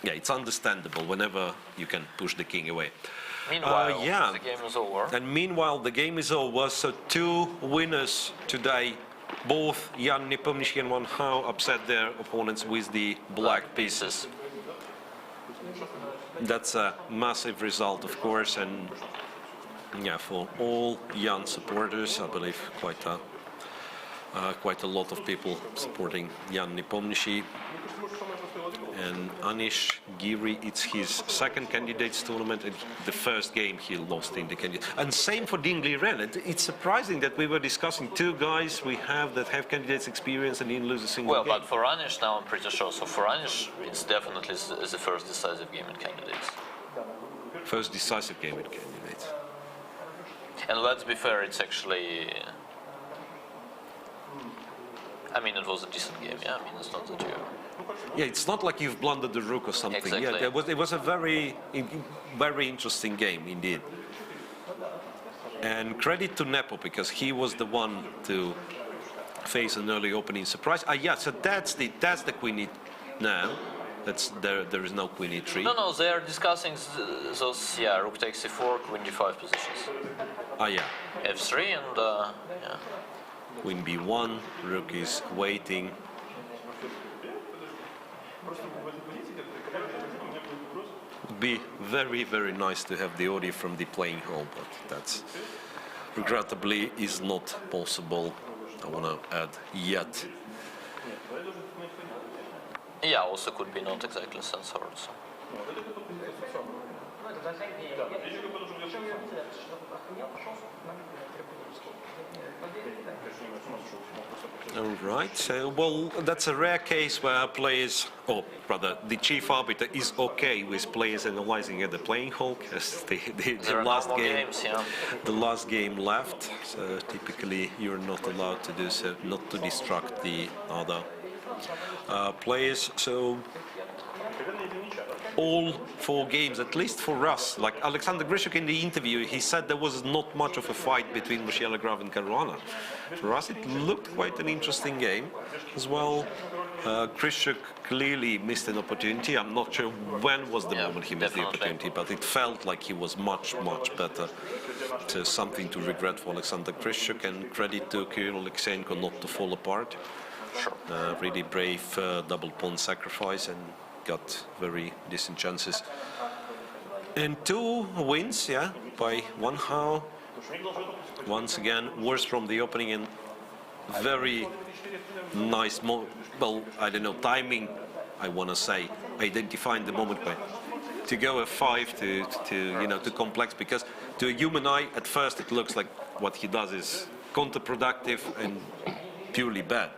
yeah, it's understandable whenever you can push the king away. Meanwhile, yeah. the game is over. And meanwhile, the game is over. So two winners today. Both Jan Nepomniachtchi and Wang Hao upset their opponents with the black pieces. That's a massive result, of course, and yeah, for all Jan supporters, I believe quite a lot of people supporting Jan Nepomniachtchi. And Anish Giri, it's his second candidates tournament, and the first game he lost in the candidate. And same for Ding Liren. It's surprising that we were discussing two guys we have that have candidates experience and didn't lose a single Well, game. but for Anish now I'm pretty sure. So for Anish, it's definitely the first decisive game in candidates. First decisive game in candidates. And let's be fair, it's actually... I mean, it was a decent game, yeah? I mean, it's not that you... Yeah, it's not like you've blundered the rook or something. Exactly. Yeah, it was a very interesting game indeed. And credit to Nepo, because he was the one to face an early opening surprise. Yeah, so that's the queen e now. There is no queen e3. No, they are discussing those, yeah, rook takes e4, queen d5 positions. Yeah. f3 and, yeah. Queen b1, rook is waiting. Would be very, very nice to have the audio from the playing hall, but that's regrettably is not possible. I want to add yet. Yeah, also could be not exactly censored. So. All right, so, well, that's a rare case where players, or rather, the chief arbiter is okay with players analyzing at the playing hall, because the last game, games, yeah. the last game left, so typically you're not allowed to do so, not to distract the other players. So all four games, at least for us, like Alexander Grishuk in the interview, he said there was not much of a fight between Michela Graf and Caruana. For us, it looked quite an interesting game as well. Grishuk clearly missed an opportunity. I'm not sure when was the moment he missed the opportunity, but it felt like he was much, much better. So something to regret for Alexander Grishuk, and credit to Kirill Alexeyenko not to fall apart. Sure. Really brave double pawn sacrifice and got very decent chances. And two wins, yeah, by Wang Hao. Once again, worse from the opening and very nice, well, I don't know, timing, I want to say, identifying the moment when to go f5 to complex, because to a human eye, at first it looks like what he does is counterproductive and purely bad.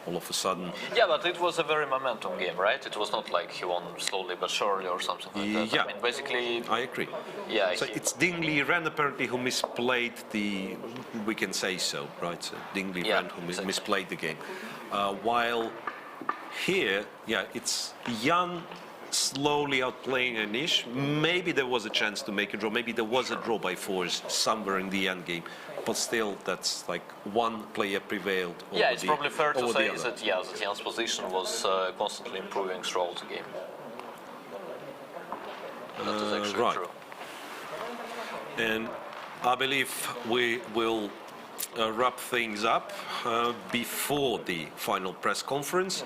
All of a sudden. Yeah, but it was a very momentum game, right? It was not like he won slowly but surely or something like that. Yeah. I mean, basically... I agree. Yeah. So it's Ding Liren apparently who misplayed the, we can say so, right? So Ding Liren who misplayed the game. While here, yeah, it's Jan slowly outplaying Anish. Maybe there was a chance to make a draw. Maybe there was a draw by fours somewhere in the end game. But still, that's like one player prevailed over Yeah, it's probably fair to over say the other. that that Jan's position was constantly improving throughout the game. That is actually right. true. And I believe we will wrap things up before the final press conference.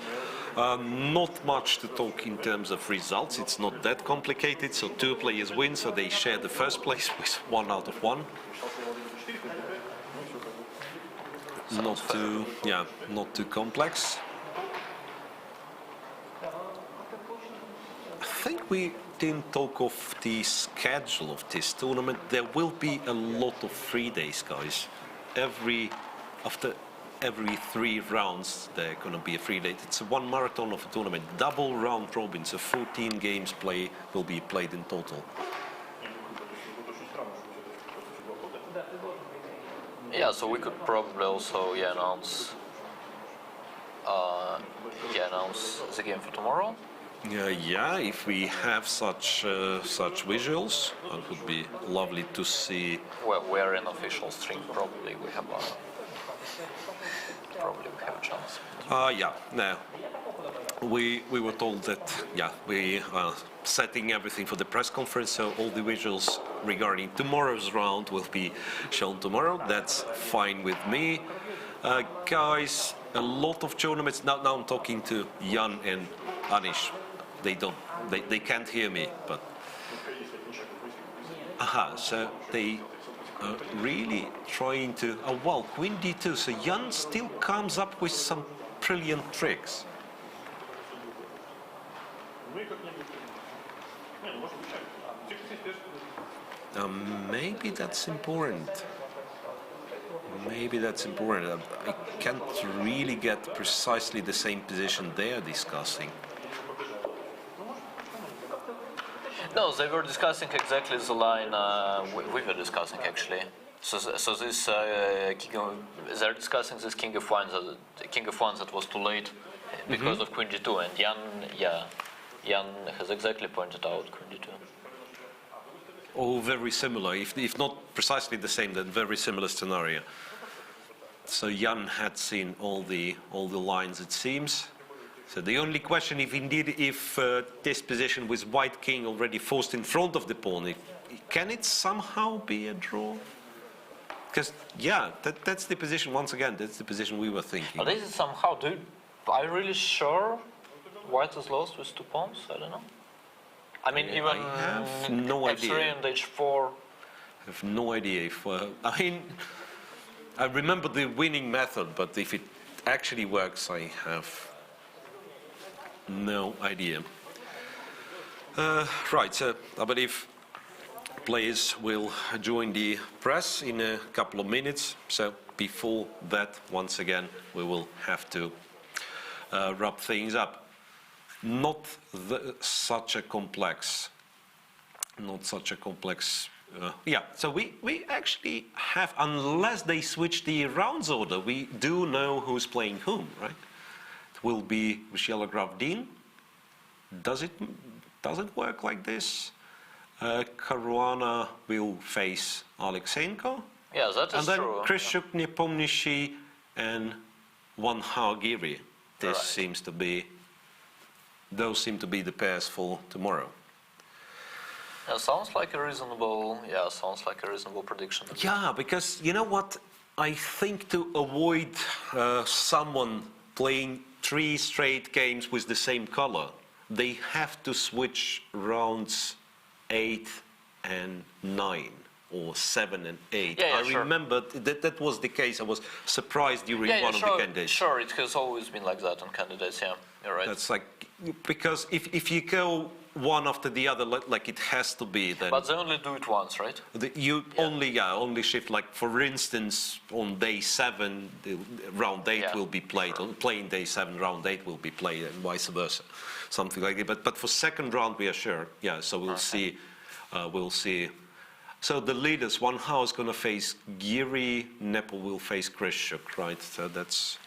Not much to talk in terms of results. It's not that complicated. So 2 players win, so they share the first place with 1 out of 1. Not too complex. I think we didn't talk of the schedule of this tournament. There will be a lot of free days, guys. After every 3 rounds, there going to be a free day. It's one marathon of a tournament, double round robin, so 14 games will be played in total. Yeah, so we could probably also announce the game for tomorrow. Yeah, if we have such visuals, it would be lovely to see. Well, we're in official stream. Probably we have a chance. We were told that we are setting everything for the press conference, so all the visuals regarding tomorrow's round will be shown tomorrow. That's fine with me, guys. A lot of tournaments now. I'm talking to Jan and Anish. They can't hear me, but so they are really trying to. Oh wow, Queen D2. So Jan still comes up with some brilliant tricks. Maybe that's important. Maybe that's important. I can't really get precisely the same position they're discussing. No, they were discussing exactly the line we were discussing actually. So this they're discussing this king of wands that was too late because of Queen G2, and Jan has exactly pointed out Queen G2. Oh, very similar, if not precisely the same, then very similar scenario. So Jan had seen all the lines, it seems. So the only question, if this position with white king already forced in front of the pawn, can it somehow be a draw? Because that's the position. Once again, that's the position we were thinking. But is it somehow? Are you really sure white is lost with 2 pawns? I don't know. I mean, even I have no F3 idea. and H4. I have no idea if. I remember the winning method, but if it actually works, I have no idea. Right, so I believe players will join the press in a couple of minutes. So before that, once again, we will have to wrap things up. Not such a complex. So we actually have, unless they switch the rounds order, we do know who's playing whom, right? It will be Vyacheslav Gravdin. Does it work like this? Caruana will face Alexenko. Yeah, that is and then true. Krysiuk, Nepomniachtchi, and Van Haagiri. This Right. seems to be. Those seem to be the pairs for tomorrow. Sounds like a reasonable prediction. Yeah, because you know what? I think to avoid someone playing 3 straight games with the same color, they have to switch rounds 8 and 9 or 7 and 8. Yeah, I sure. remember that was the case. I was surprised during one of the candidates. Sure, it has always been like that on candidates, yeah, you're right. That's like, because if you go one after the other, like it has to be, then But they only do it once, right? only shift. Like for instance, on day 7, round 8 will be played. On playing day 7, round 8 will be played, and vice versa, something like that. But for second round, we are sure. Yeah, so we'll see. We'll see. So the leaders, Van Hao is going to face Giri, Nepo will face Krysiuk, right? So that's.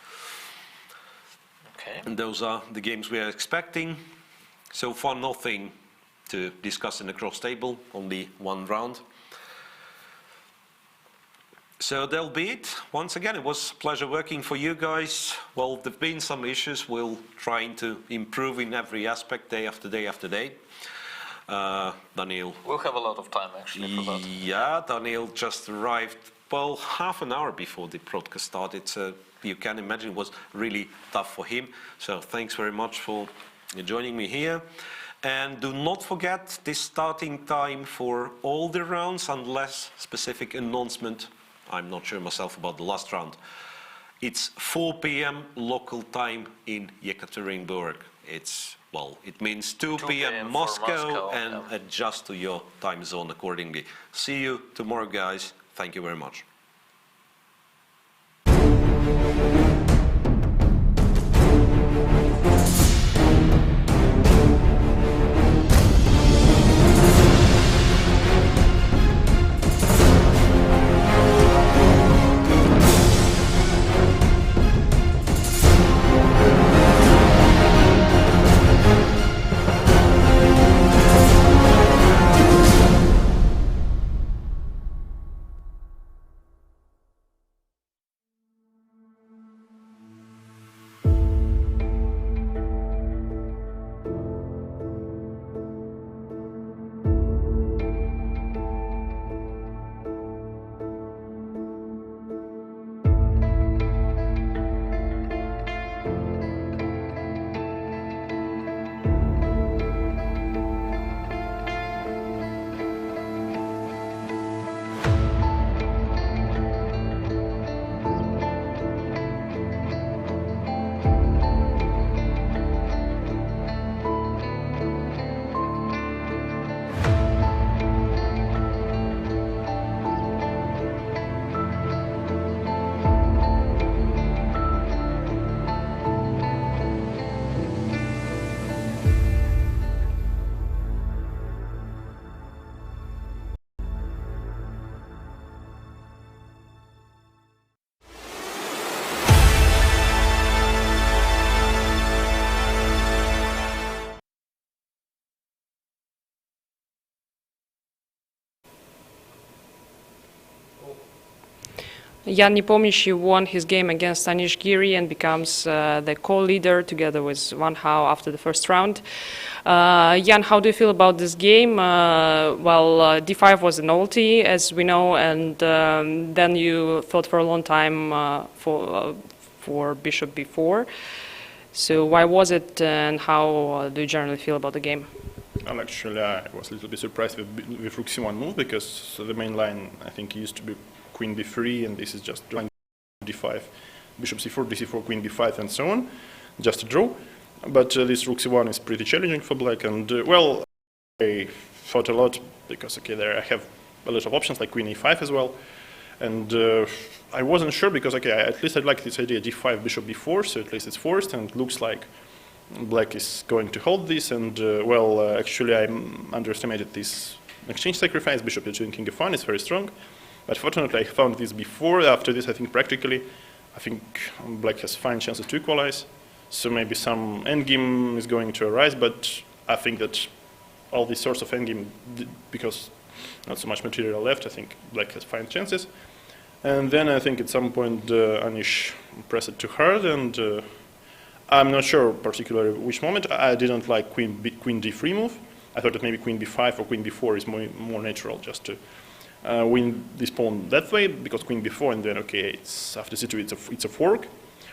Okay. And those are the games we are expecting. So far, nothing to discuss in the cross table, only one round. So that'll be it. Once again, it was a pleasure working for you guys. Well, there've been some issues. We'll trying to improve in every aspect, day after day after day. Daniil. We'll have a lot of time actually for that. Yeah, Daniil just arrived, well, half an hour before the broadcast started. So you can imagine it was really tough for him. So thanks very much for joining me here. And do not forget this starting time for all the rounds, unless specific announcement. I'm not sure myself about the last round. It's 4 p.m. local time in Yekaterinburg. It means 2 p.m. Moscow, and adjust to your time zone accordingly. See you tomorrow, guys. Thank you very much. Jan Nepomniachtchi won his game against Anish Giri and becomes the co-leader together with Wang Hao after the first round. Jan, how do you feel about this game? D5 was a novelty, as we know, and then you thought for a long time for bishop b4. So why was it, and how do you generally feel about the game? Well, actually, I was a little bit surprised with rook c1 move, because the main line, I think, used to be queen b3, and this is just drawing d5, bishop c4, d4, queen b5, and so on, just a draw. But this rook c1 is pretty challenging for black, and well, I thought a lot, because okay, there I have a lot of options like queen e5 as well, and I wasn't sure because okay, at least I like this idea d5, bishop b4, so at least it's forced, and it looks like black is going to hold this, and actually I underestimated this exchange sacrifice, bishop e2 and king f1 is very strong. But fortunately, I found this before. After this, I think practically, black has fine chances to equalize. So maybe some endgame is going to arise, but I think that all these sorts of endgame, because not so much material left, I think black has fine chances. And then I think at some point Anish pressed it too hard, and I'm not sure particularly which moment. I didn't like queen d3 move. I thought that maybe queen b5 or queen b4 is more natural, just to win this pawn that way, because queen b4, and then okay, it's after c2 it's a fork.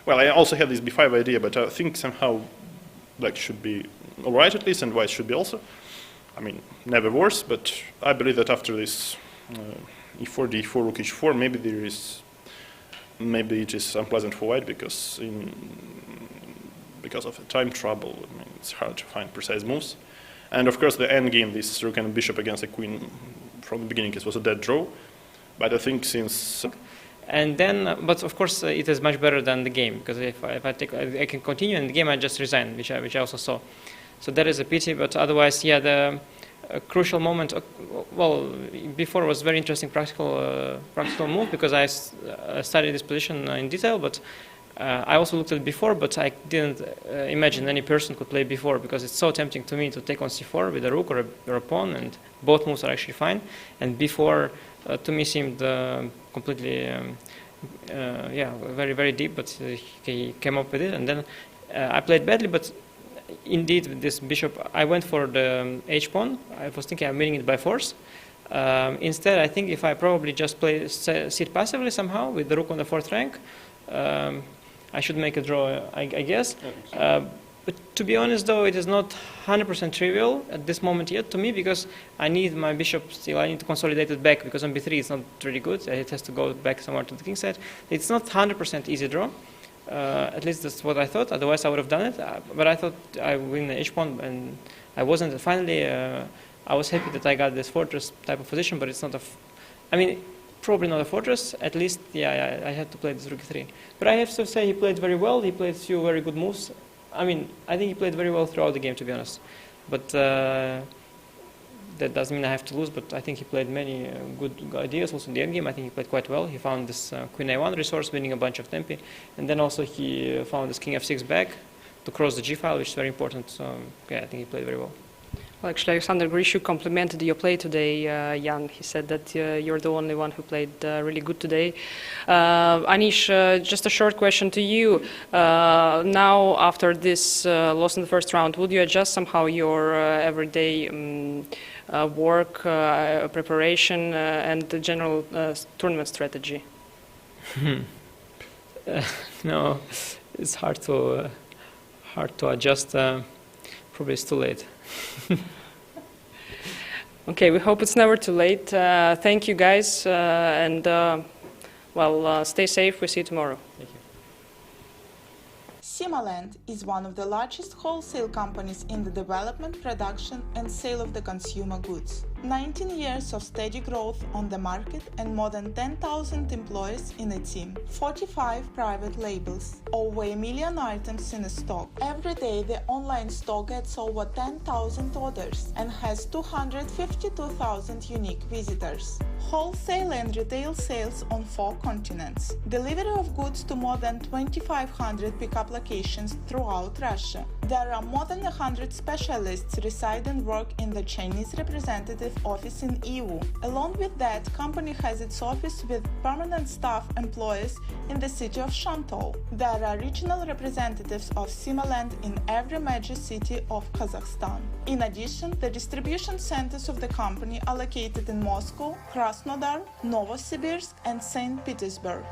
Well, I also have this b5 idea, but I think somehow black should be all right at least, and white should be also. I mean, never worse, but I believe that after this e4, d4, rook h4, maybe it is unpleasant for white because of time trouble. I mean, it's hard to find precise moves, and of course the endgame, this rook and bishop against a queen. From the beginning, it was a dead draw, but I think since. And then, but of course, it is much better than the game, because if I can continue in the game, I just resign, which I also saw. So that is a pity, but otherwise, yeah, the crucial moment. Well, before was very interesting practical move, because I studied this position in detail, but I also looked at it before, but I didn't imagine any person could play before because it's so tempting to me to take on c4 with a rook or a pawn, and both moves are actually fine. And before, to me, seemed completely, very, very deep, but he came up with it. And then I played badly, but indeed, with this bishop, I went for the h-pawn. I was thinking I'm winning it by force. Instead, I think if I probably just sit passively somehow with the rook on the 4th rank, I should make a draw, I guess. But to be honest, though, it is not 100% trivial at this moment yet to me, because I need my bishop still. I need to consolidate it back, because on b3 it's not really good. It has to go back somewhere to the king side. It's not 100% easy draw. At least that's what I thought. Otherwise, I would have done it. But I thought I would win the h-pawn, and I wasn't. Finally, I was happy that I got this fortress type of position, but it's not probably not a fortress. At least, I had to play this rook e3. But I have to say he played very well. He played a few very good moves. I think he played very well throughout the game, to be honest. But that doesn't mean I have to lose, but I think he played many good ideas also in the endgame. I think he played quite well. He found this queen a1 resource, winning a bunch of tempi. And then also he found this king f6 back to cross the g-file, which is very important. So, I think he played very well. Well, actually, Alexander Grishuk complimented your play today, Jan. He said that you're the only one who played really good today. Anish, just a short question to you. Now, after this loss in the first round, would you adjust somehow your everyday work, preparation, and the general tournament strategy? No, it's hard to adjust. Probably it's too late. Okay, we hope it's never too late. Thank you, guys, and stay safe. We'll see you tomorrow. Thank you. Simaland is one of the largest wholesale companies in the development, production, and sale of the consumer goods. 19 years of steady growth on the market and more than 10,000 employees in a team. 45 private labels. Over 1 million items in stock. Every day the online store gets over 10,000 orders and has 252,000 unique visitors. Wholesale and retail sales on 4 continents. Delivery of goods to more than 2,500 pickup locations throughout Russia. There are more than 100 specialists reside and work in the Chinese representative office in EU. Along with that, company has its office with permanent staff employees in the city of Shantou. There are regional representatives of Simaland in every major city of Kazakhstan. In addition, the distribution centers of the company are located in Moscow, Krasnodar, Novosibirsk, and St. Petersburg.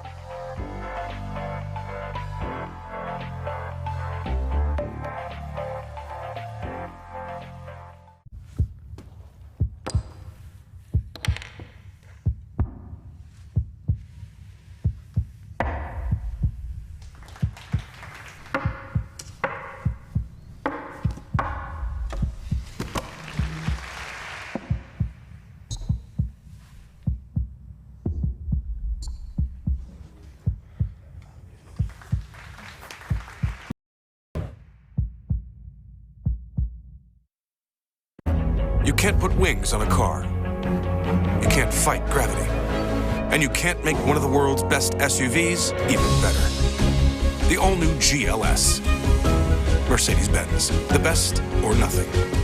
You can't put wings on a car. You can't fight gravity. And you can't make one of the world's best SUVs even better. The all-new GLS. Mercedes-Benz. The best or nothing.